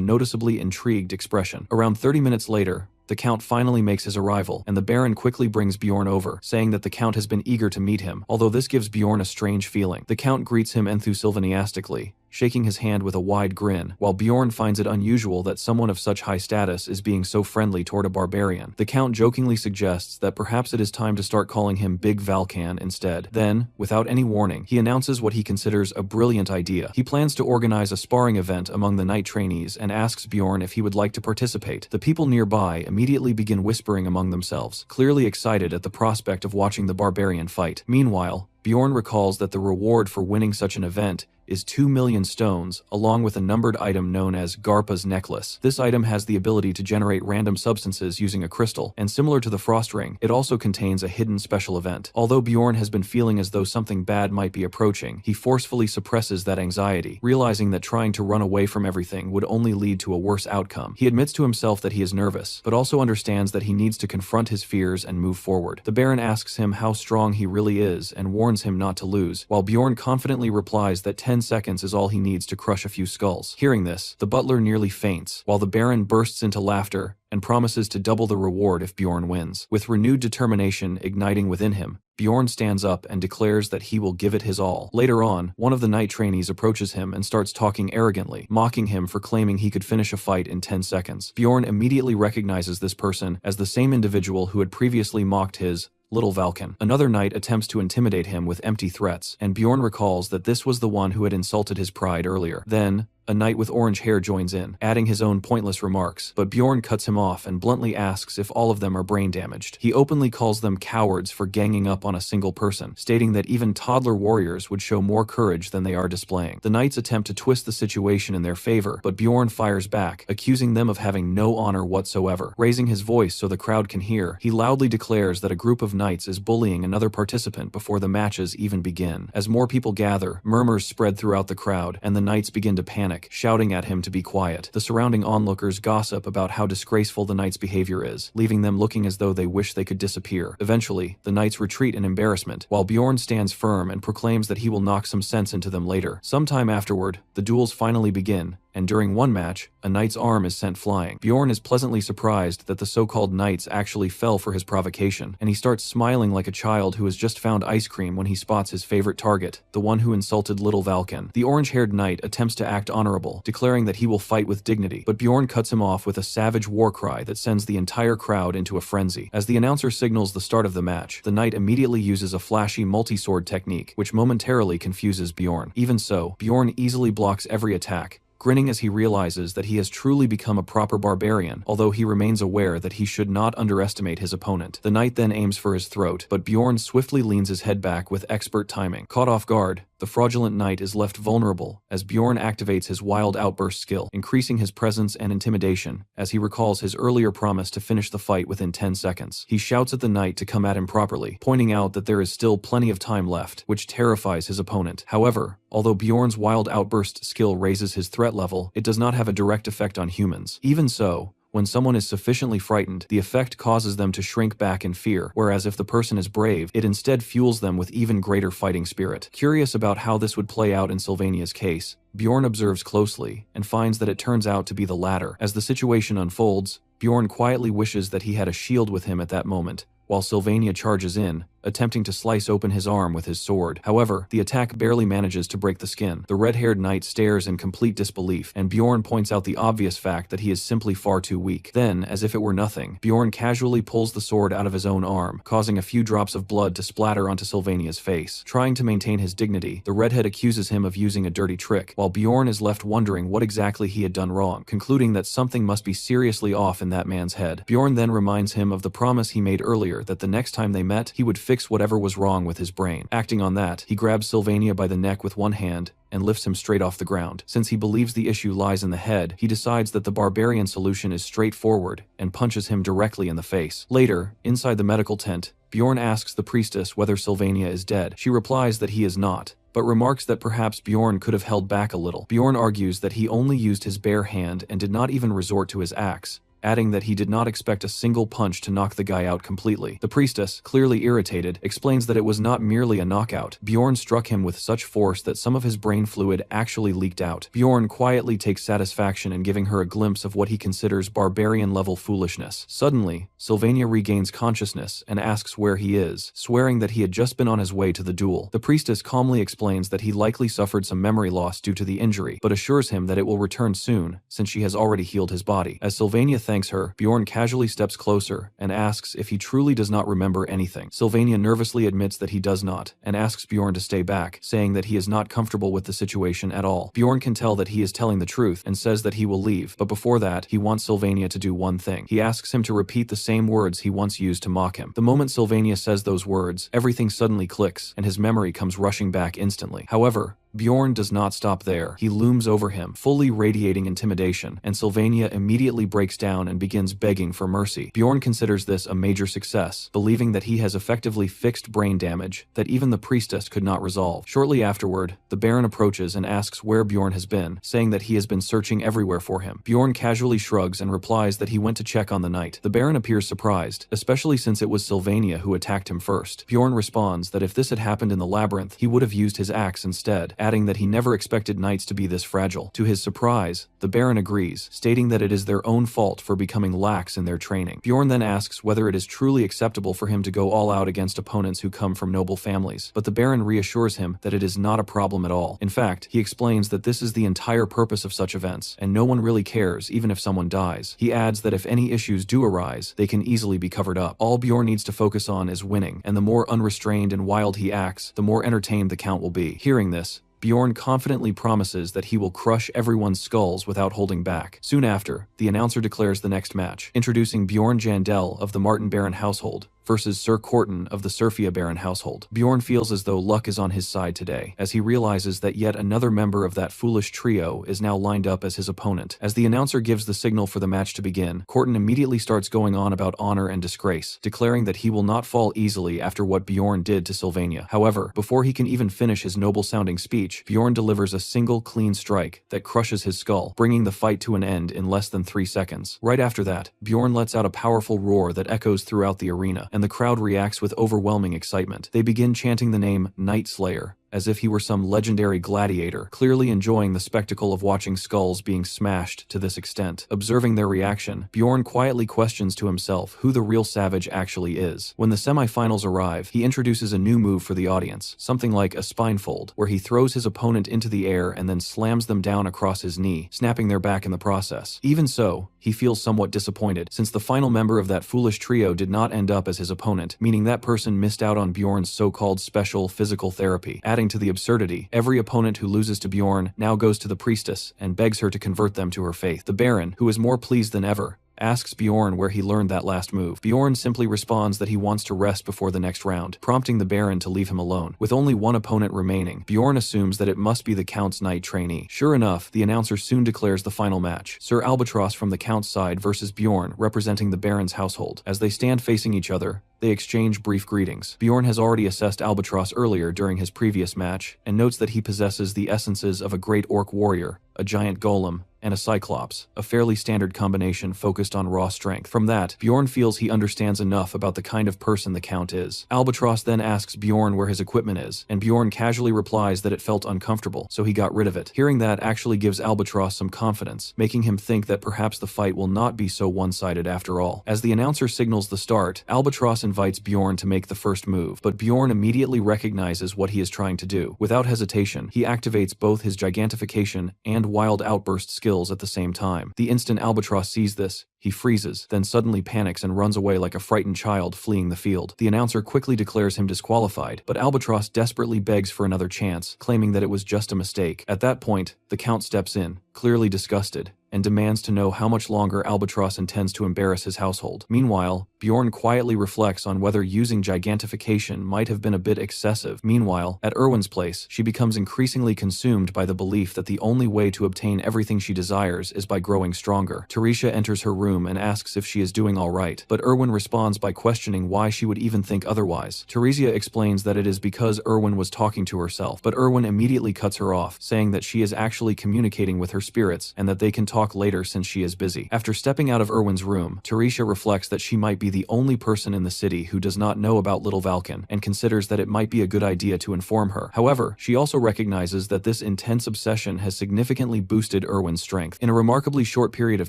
[SPEAKER 1] noticeably intrigued expression. Around 30 minutes later, the Count finally makes his arrival, and the Baron quickly brings Bjorn over, saying that the Count has been eager to meet him, although this gives Bjorn a strange feeling. The Count greets him enthusiastically, shaking his hand with a wide grin, while Bjorn finds it unusual that someone of such high status is being so friendly toward a barbarian. The Count jokingly suggests that perhaps it is time to start calling him Big Valkan instead. Then, without any warning, he announces what he considers a brilliant idea. He plans to organize a sparring event among the knight trainees and asks Bjorn if he would like to participate. The people nearby immediately begin whispering among themselves, clearly excited at the prospect of watching the barbarian fight. Meanwhile, Bjorn recalls that the reward for winning such an event is 2 million stones, along with a numbered item known as Garpa's necklace. This item has the ability to generate random substances using a crystal, and similar to the Frost Ring, it also contains a hidden special event. Although Bjorn has been feeling as though something bad might be approaching, he forcefully suppresses that anxiety, realizing that trying to run away from everything would only lead to a worse outcome. He admits to himself that he is nervous, but also understands that he needs to confront his fears and move forward. The Baron asks him how strong he really is and warns him not to lose, while Bjorn confidently replies that 10 seconds is all he needs to crush a few skulls. Hearing this, the butler nearly faints, while the Baron bursts into laughter and promises to double the reward if Bjorn wins. With renewed determination igniting within him, Bjorn stands up and declares that he will give it his all. Later on, one of the knight trainees approaches him and starts talking arrogantly, mocking him for claiming he could finish a fight in 10 seconds. Bjorn immediately recognizes this person as the same individual who had previously mocked his Little Valkan. Another knight attempts to intimidate him with empty threats, and Bjorn recalls that this was the one who had insulted his pride earlier. Then, a knight with orange hair joins in, adding his own pointless remarks, but Bjorn cuts him off and bluntly asks if all of them are brain damaged. He openly calls them cowards for ganging up on a single person, stating that even toddler warriors would show more courage than they are displaying. The knights attempt to twist the situation in their favor, but Bjorn fires back, accusing them of having no honor whatsoever. Raising his voice so the crowd can hear, he loudly declares that a group of knights is bullying another participant before the matches even begin. As more people gather, murmurs spread throughout the crowd, and the knights begin to panic, shouting at him to be quiet. The surrounding onlookers gossip about how disgraceful the knight's behavior is, leaving them looking as though they wish they could disappear. Eventually, the knights retreat in embarrassment, while Bjorn stands firm and proclaims that he will knock some sense into them later. Sometime afterward, the duels finally begin, and during one match, a knight's arm is sent flying. Bjorn is pleasantly surprised that the so-called knights actually fell for his provocation, and he starts smiling like a child who has just found ice cream when he spots his favorite target, the one who insulted Little Valkan. The orange-haired knight attempts to act honorable, declaring that he will fight with dignity, but Bjorn cuts him off with a savage war cry that sends the entire crowd into a frenzy. As the announcer signals the start of the match, the knight immediately uses a flashy multi-sword technique, which momentarily confuses Bjorn. Even so, Bjorn easily blocks every attack, grinning as he realizes that he has truly become a proper barbarian, although he remains aware that he should not underestimate his opponent. The knight then aims for his throat, but Bjorn swiftly leans his head back with expert timing. Caught off guard, the fraudulent knight is left vulnerable as Bjorn activates his wild outburst skill, increasing his presence and intimidation as he recalls his earlier promise to finish the fight within 10 seconds. He shouts at the knight to come at him properly, pointing out that there is still plenty of time left, which terrifies his opponent. However, although Bjorn's wild outburst skill raises his threat level, it does not have a direct effect on humans. Even so, when someone is sufficiently frightened, the effect causes them to shrink back in fear, whereas if the person is brave, it instead fuels them with even greater fighting spirit. Curious about how this would play out in Sylvania's case, Bjorn observes closely and finds that it turns out to be the latter. As the situation unfolds, Bjorn quietly wishes that he had a shield with him at that moment, while Sylvania charges in, attempting to slice open his arm with his sword. However, the attack barely manages to break the skin. The red-haired knight stares in complete disbelief, and Bjorn points out the obvious fact that he is simply far too weak. Then, as if it were nothing, Bjorn casually pulls the sword out of his own arm, causing a few drops of blood to splatter onto Sylvania's face. Trying to maintain his dignity, the redhead accuses him of using a dirty trick, while Bjorn is left wondering what exactly he had done wrong, concluding that something must be seriously off in that man's head. Bjorn then reminds him of the promise he made earlier that the next time they met, he would fix whatever was wrong with his brain. Acting on that, he grabs Sylvania by the neck with one hand and lifts him straight off the ground. Since he believes the issue lies in the head, he decides that the barbarian solution is straightforward and punches him directly in the face. Later, inside the medical tent, Bjorn asks the priestess whether Sylvania is dead. She replies that he is not, but remarks that perhaps Bjorn could have held back a little. Bjorn argues that he only used his bare hand and did not even resort to his axe, adding that he did not expect a single punch to knock the guy out completely. The priestess, clearly irritated, explains that it was not merely a knockout. Bjorn struck him with such force that some of his brain fluid actually leaked out. Bjorn quietly takes satisfaction in giving her a glimpse of what he considers barbarian-level foolishness. Suddenly, Sylvania regains consciousness and asks where he is, swearing that he had just been on his way to the duel. The priestess calmly explains that he likely suffered some memory loss due to the injury, but assures him that it will return soon, since she has already healed his body. As Sylvania thanks her, Bjorn casually steps closer and asks if he truly does not remember anything. Sylvania nervously admits that he does not, and asks Bjorn to stay back, saying that he is not comfortable with the situation at all. Bjorn can tell that he is telling the truth and says that he will leave, but before that, he wants Sylvania to do one thing. He asks him to repeat the same words he once used to mock him. The moment Sylvania says those words, everything suddenly clicks, and his memory comes rushing back instantly. However, Bjorn does not stop there. He looms over him, fully radiating intimidation, and Sylvania immediately breaks down and begins begging for mercy. Bjorn considers this a major success, believing that he has effectively fixed brain damage that even the priestess could not resolve. Shortly afterward, the Baron approaches and asks where Bjorn has been, saying that he has been searching everywhere for him. Bjorn casually shrugs and replies that he went to check on the knight. The Baron appears surprised, especially since it was Sylvania who attacked him first. Bjorn responds that if this had happened in the labyrinth, he would have used his axe instead, adding that he never expected knights to be this fragile. To his surprise, the Baron agrees, stating that it is their own fault for becoming lax in their training. Bjorn then asks whether it is truly acceptable for him to go all out against opponents who come from noble families, but the Baron reassures him that it is not a problem at all. In fact, he explains that this is the entire purpose of such events, and no one really cares even if someone dies. He adds that if any issues do arise, they can easily be covered up. All Bjorn needs to focus on is winning, and the more unrestrained and wild he acts, the more entertained the Count will be. Hearing this, Bjorn confidently promises that he will crush everyone's skulls without holding back. Soon after, the announcer declares the next match, introducing Bjorn Jandel of the Martin Baron household versus Sir Corton of the Surfia Baron household. Bjorn feels as though luck is on his side today, as he realizes that yet another member of that foolish trio is now lined up as his opponent. As the announcer gives the signal for the match to begin, Corton immediately starts going on about honor and disgrace, declaring that he will not fall easily after what Bjorn did to Sylvania. However, before he can even finish his noble-sounding speech, Bjorn delivers a single clean strike that crushes his skull, bringing the fight to an end in less than 3 seconds. Right after that, Bjorn lets out a powerful roar that echoes throughout the arena, and the crowd reacts with overwhelming excitement. They begin chanting the name Night Slayer, as if he were some legendary gladiator, clearly enjoying the spectacle of watching skulls being smashed to this extent. Observing their reaction, Bjorn quietly questions to himself who the real savage actually is. When the semifinals arrive, he introduces a new move for the audience, something like a spinefold, where he throws his opponent into the air and then slams them down across his knee, snapping their back in the process. Even so, he feels somewhat disappointed, since the final member of that foolish trio did not end up as his opponent, meaning that person missed out on Bjorn's so-called special physical therapy. Adding to the absurdity, every opponent who loses to Bjorn now goes to the priestess and begs her to convert them to her faith. The Baron, who is more pleased than ever, asks Bjorn where he learned that last move. Bjorn simply responds that he wants to rest before the next round, prompting the Baron to leave him alone. With only one opponent remaining, Bjorn assumes that it must be the Count's knight trainee. Sure enough, the announcer soon declares the final match, Sir Albatross from the Count's side versus Bjorn representing the Baron's household. As they stand facing each other, they exchange brief greetings. Bjorn has already assessed Albatross earlier during his previous match, and notes that he possesses the essences of a great orc warrior, a giant golem, and a cyclops, a fairly standard combination focused on raw strength. From that, Bjorn feels he understands enough about the kind of person the Count is. Albatross then asks Bjorn where his equipment is, and Bjorn casually replies that it felt uncomfortable, so he got rid of it. Hearing that actually gives Albatross some confidence, making him think that perhaps the fight will not be so one-sided after all. As the announcer signals the start, Albatross invites Bjorn to make the first move, but Bjorn immediately recognizes what he is trying to do. Without hesitation, he activates both his gigantification and wild outburst skills at the same time. The instant Albatross sees this, he freezes, then suddenly panics and runs away like a frightened child fleeing the field. The announcer quickly declares him disqualified, but Albatross desperately begs for another chance, claiming that it was just a mistake. At that point, the Count steps in, clearly disgusted, and demands to know how much longer Albatross intends to embarrass his household. Meanwhile, Bjorn quietly reflects on whether using gigantification might have been a bit excessive. Meanwhile, at Erwin's place, she becomes increasingly consumed by the belief that the only way to obtain everything she desires is by growing stronger. Teresia enters her room and asks if she is doing all right, but Erwin responds by questioning why she would even think otherwise. Teresia explains that it is because Erwin was talking to herself, but Erwin immediately cuts her off, saying that she is actually communicating with her spirits and that they can talk later since she is busy. After stepping out of Erwin's room, Teresia reflects that she might be the only person in the city who does not know about Little Valken and considers that it might be a good idea to inform her. However, she also recognizes that this intense obsession has significantly boosted Erwin's strength. In a remarkably short period of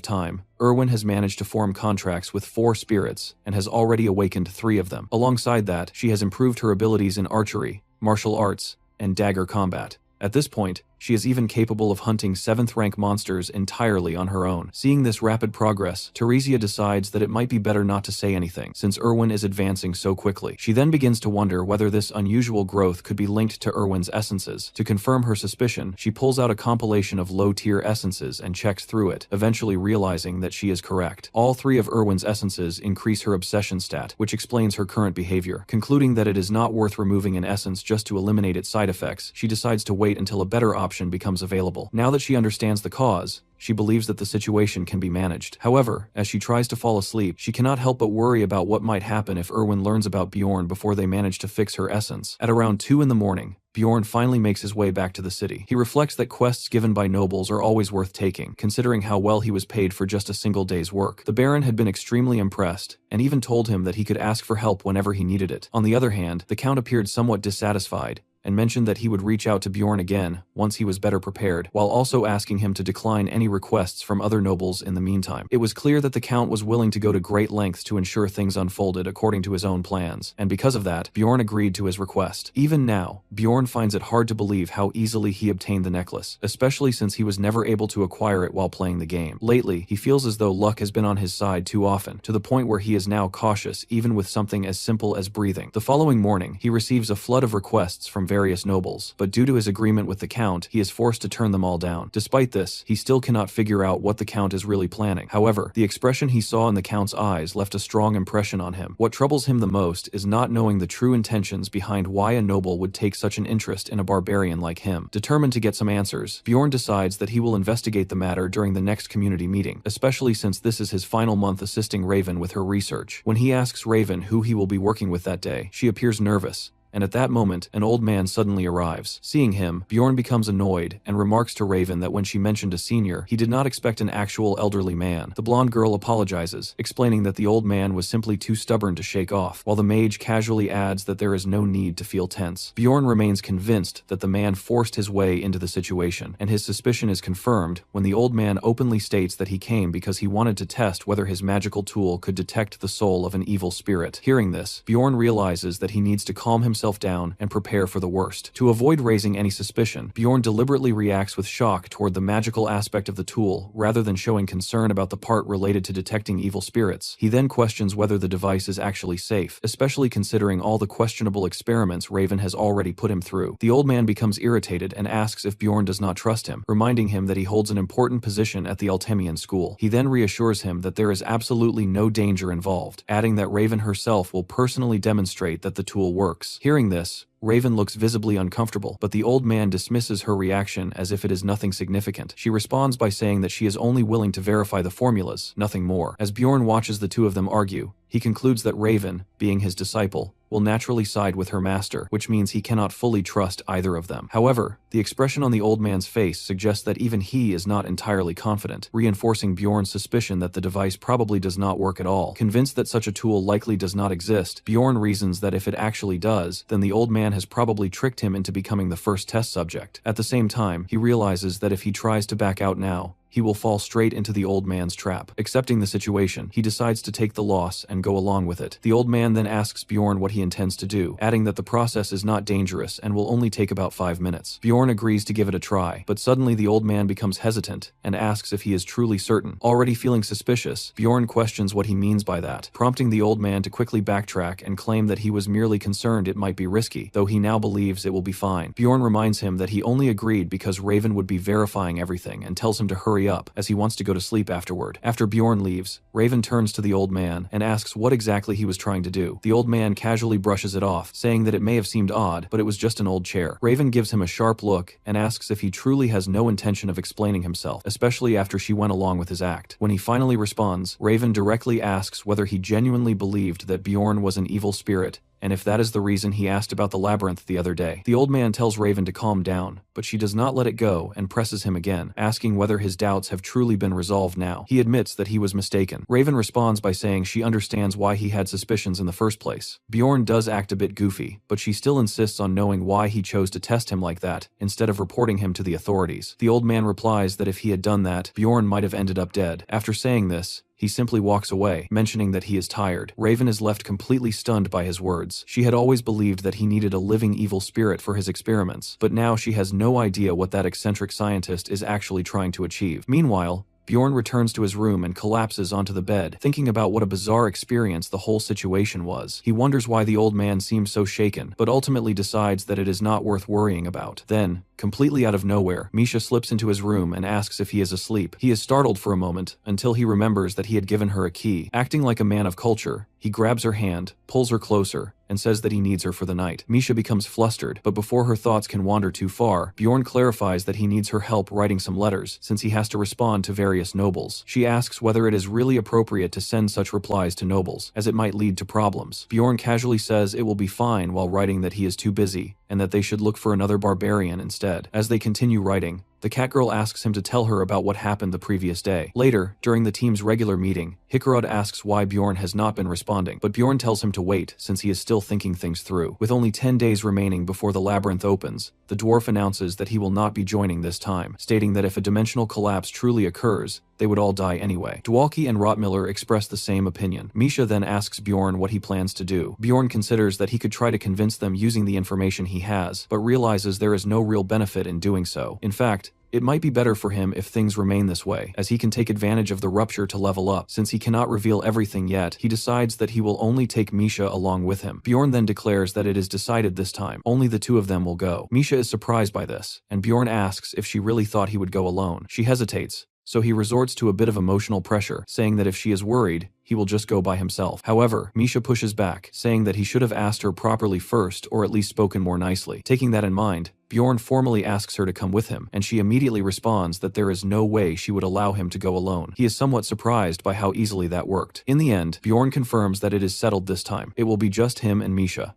[SPEAKER 1] time, Erwin has managed to form contracts with 4 spirits and has already awakened 3 of them. Alongside that, she has improved her abilities in archery, martial arts, and dagger combat. At this point, she is even capable of hunting 7th-rank monsters entirely on her own. Seeing this rapid progress, Teresia decides that it might be better not to say anything, since Erwin is advancing so quickly. She then begins to wonder whether this unusual growth could be linked to Erwin's essences. To confirm her suspicion, she pulls out a compilation of low-tier essences and checks through it, eventually realizing that she is correct. All 3 of Erwin's essences increase her obsession stat, which explains her current behavior. Concluding that it is not worth removing an essence just to eliminate its side effects, she decides to wait until a better option becomes available. Now that she understands the cause, she believes that the situation can be managed. However, as she tries to fall asleep, she cannot help but worry about what might happen if Erwin learns about Bjorn before they manage to fix her essence. At around 2 in the morning, Bjorn finally makes his way back to the city. He reflects that quests given by nobles are always worth taking, considering how well he was paid for just a single day's work. The Baron had been extremely impressed, and even told him that he could ask for help whenever he needed it. On the other hand, the Count appeared somewhat dissatisfied, and mentioned that he would reach out to Bjorn again once he was better prepared, while also asking him to decline any requests from other nobles in the meantime. It was clear that the Count was willing to go to great lengths to ensure things unfolded according to his own plans, and because of that, Bjorn agreed to his request. Even now, Bjorn finds it hard to believe how easily he obtained the necklace, especially since he was never able to acquire it while playing the game. Lately, he feels as though luck has been on his side too often, to the point where he is now cautious even with something as simple as breathing. The following morning, he receives a flood of requests from various nobles, but due to his agreement with the Count, he is forced to turn them all down. Despite this, he still cannot figure out what the Count is really planning. However, the expression he saw in the Count's eyes left a strong impression on him. What troubles him the most is not knowing the true intentions behind why a noble would take such an interest in a barbarian like him. Determined to get some answers, Bjorn decides that he will investigate the matter during the next community meeting, especially since this is his final month assisting Raven with her research. When he asks Raven who he will be working with that day, she appears nervous, and at that moment, an old man suddenly arrives. Seeing him, Bjorn becomes annoyed and remarks to Raven that when she mentioned a senior, he did not expect an actual elderly man. The blonde girl apologizes, explaining that the old man was simply too stubborn to shake off, while the mage casually adds that there is no need to feel tense. Bjorn remains convinced that the man forced his way into the situation, and his suspicion is confirmed when the old man openly states that he came because he wanted to test whether his magical tool could detect the soul of an evil spirit. Hearing this, Bjorn realizes that he needs to calm himself down and prepare for the worst. To avoid raising any suspicion, Bjorn deliberately reacts with shock toward the magical aspect of the tool rather than showing concern about the part related to detecting evil spirits. He then questions whether the device is actually safe, especially considering all the questionable experiments Raven has already put him through. The old man becomes irritated and asks if Bjorn does not trust him, reminding him that he holds an important position at the Altemian school. He then reassures him that there is absolutely no danger involved, adding that Raven herself will personally demonstrate that the tool works. Hearing this, Raven looks visibly uncomfortable, but the old man dismisses her reaction as if it is nothing significant. She responds by saying that she is only willing to verify the formulas, nothing more. As Bjorn watches the two of them argue, he concludes that Raven, being his disciple, will naturally side with her master, which means he cannot fully trust either of them. However, the expression on the old man's face suggests that even he is not entirely confident, reinforcing Bjorn's suspicion that the device probably does not work at all. Convinced that such a tool likely does not exist, Bjorn reasons that if it actually does, then the old man has probably tricked him into becoming the first test subject. At the same time, he realizes that if he tries to back out now, he will fall straight into the old man's trap. Accepting the situation, he decides to take the loss and go along with it. The old man man then asks Bjorn what he intends to do, adding that the process is not dangerous and will only take about 5 minutes. Bjorn agrees to give it a try, but suddenly the old man becomes hesitant and asks if he is truly certain. Already feeling suspicious, Bjorn questions what he means by that, prompting the old man to quickly backtrack and claim that he was merely concerned it might be risky, though he now believes it will be fine. Bjorn reminds him that he only agreed because Raven would be verifying everything and tells him to hurry up as he wants to go to sleep afterward. After Bjorn leaves, Raven turns to the old man and asks what exactly he was trying to do. The old man casually brushes it off, saying that it may have seemed odd, but it was just an old chair. Raven gives him a sharp look and asks if he truly has no intention of explaining himself, especially after she went along with his act. When he finally responds, Raven directly asks whether he genuinely believed that Bjorn was an evil spirit, and if that is the reason he asked about the labyrinth the other day. The old man tells Raven to calm down, but she does not let it go and presses him again, asking whether his doubts have truly been resolved now. He admits that he was mistaken. Raven responds by saying she understands why he had suspicions in the first place. Bjorn does act a bit goofy, but she still insists on knowing why he chose to test him like that, instead of reporting him to the authorities. The old man replies that if he had done that, Bjorn might have ended up dead. After saying this, he simply walks away, mentioning that he is tired. Raven is left completely stunned by his words. She had always believed that he needed a living evil spirit for his experiments, but now she has no idea what that eccentric scientist is actually trying to achieve. Meanwhile, Bjorn returns to his room and collapses onto the bed, thinking about what a bizarre experience the whole situation was. He wonders why the old man seems so shaken, but ultimately decides that it is not worth worrying about. Then, completely out of nowhere, Misha slips into his room and asks if he is asleep. He is startled for a moment, until he remembers that he had given her a key. Acting like a man of culture, he grabs her hand, pulls her closer, and says that he needs her for the night. Misha becomes flustered, but before her thoughts can wander too far, Bjorn clarifies that he needs her help writing some letters, since he has to respond to various nobles. She asks whether it is really appropriate to send such replies to nobles, as it might lead to problems. Bjorn casually says it will be fine while writing that he is too busy, and that they should look for another barbarian instead. As they continue writing, the Catgirl asks him to tell her about what happened the previous day. Later, during the team's regular meeting, Hikarod asks why Bjorn has not been responding, but Bjorn tells him to wait since he is still thinking things through. With only 10 days remaining before the labyrinth opens, the dwarf announces that he will not be joining this time, stating that if a dimensional collapse truly occurs, they would all die anyway. Dwalki and Rottmiller express the same opinion. Misha then asks Bjorn what he plans to do. Bjorn considers that he could try to convince them using the information he has, but realizes there is no real benefit in doing so. In fact, it might be better for him if things remain this way, as he can take advantage of the rupture to level up. Since he cannot reveal everything yet, he decides that he will only take Misha along with him. Bjorn then declares that it is decided this time. Only the two of them will go. Misha is surprised by this, and Bjorn asks if she really thought he would go alone. She hesitates, so he resorts to a bit of emotional pressure, saying that if she is worried, he will just go by himself. However, Misha pushes back, saying that he should have asked her properly first or at least spoken more nicely. Taking that in mind, Bjorn formally asks her to come with him, and she immediately responds that there is no way she would allow him to go alone. He is somewhat surprised by how easily that worked. In the end, Bjorn confirms that it is settled this time. It will be just him and Misha,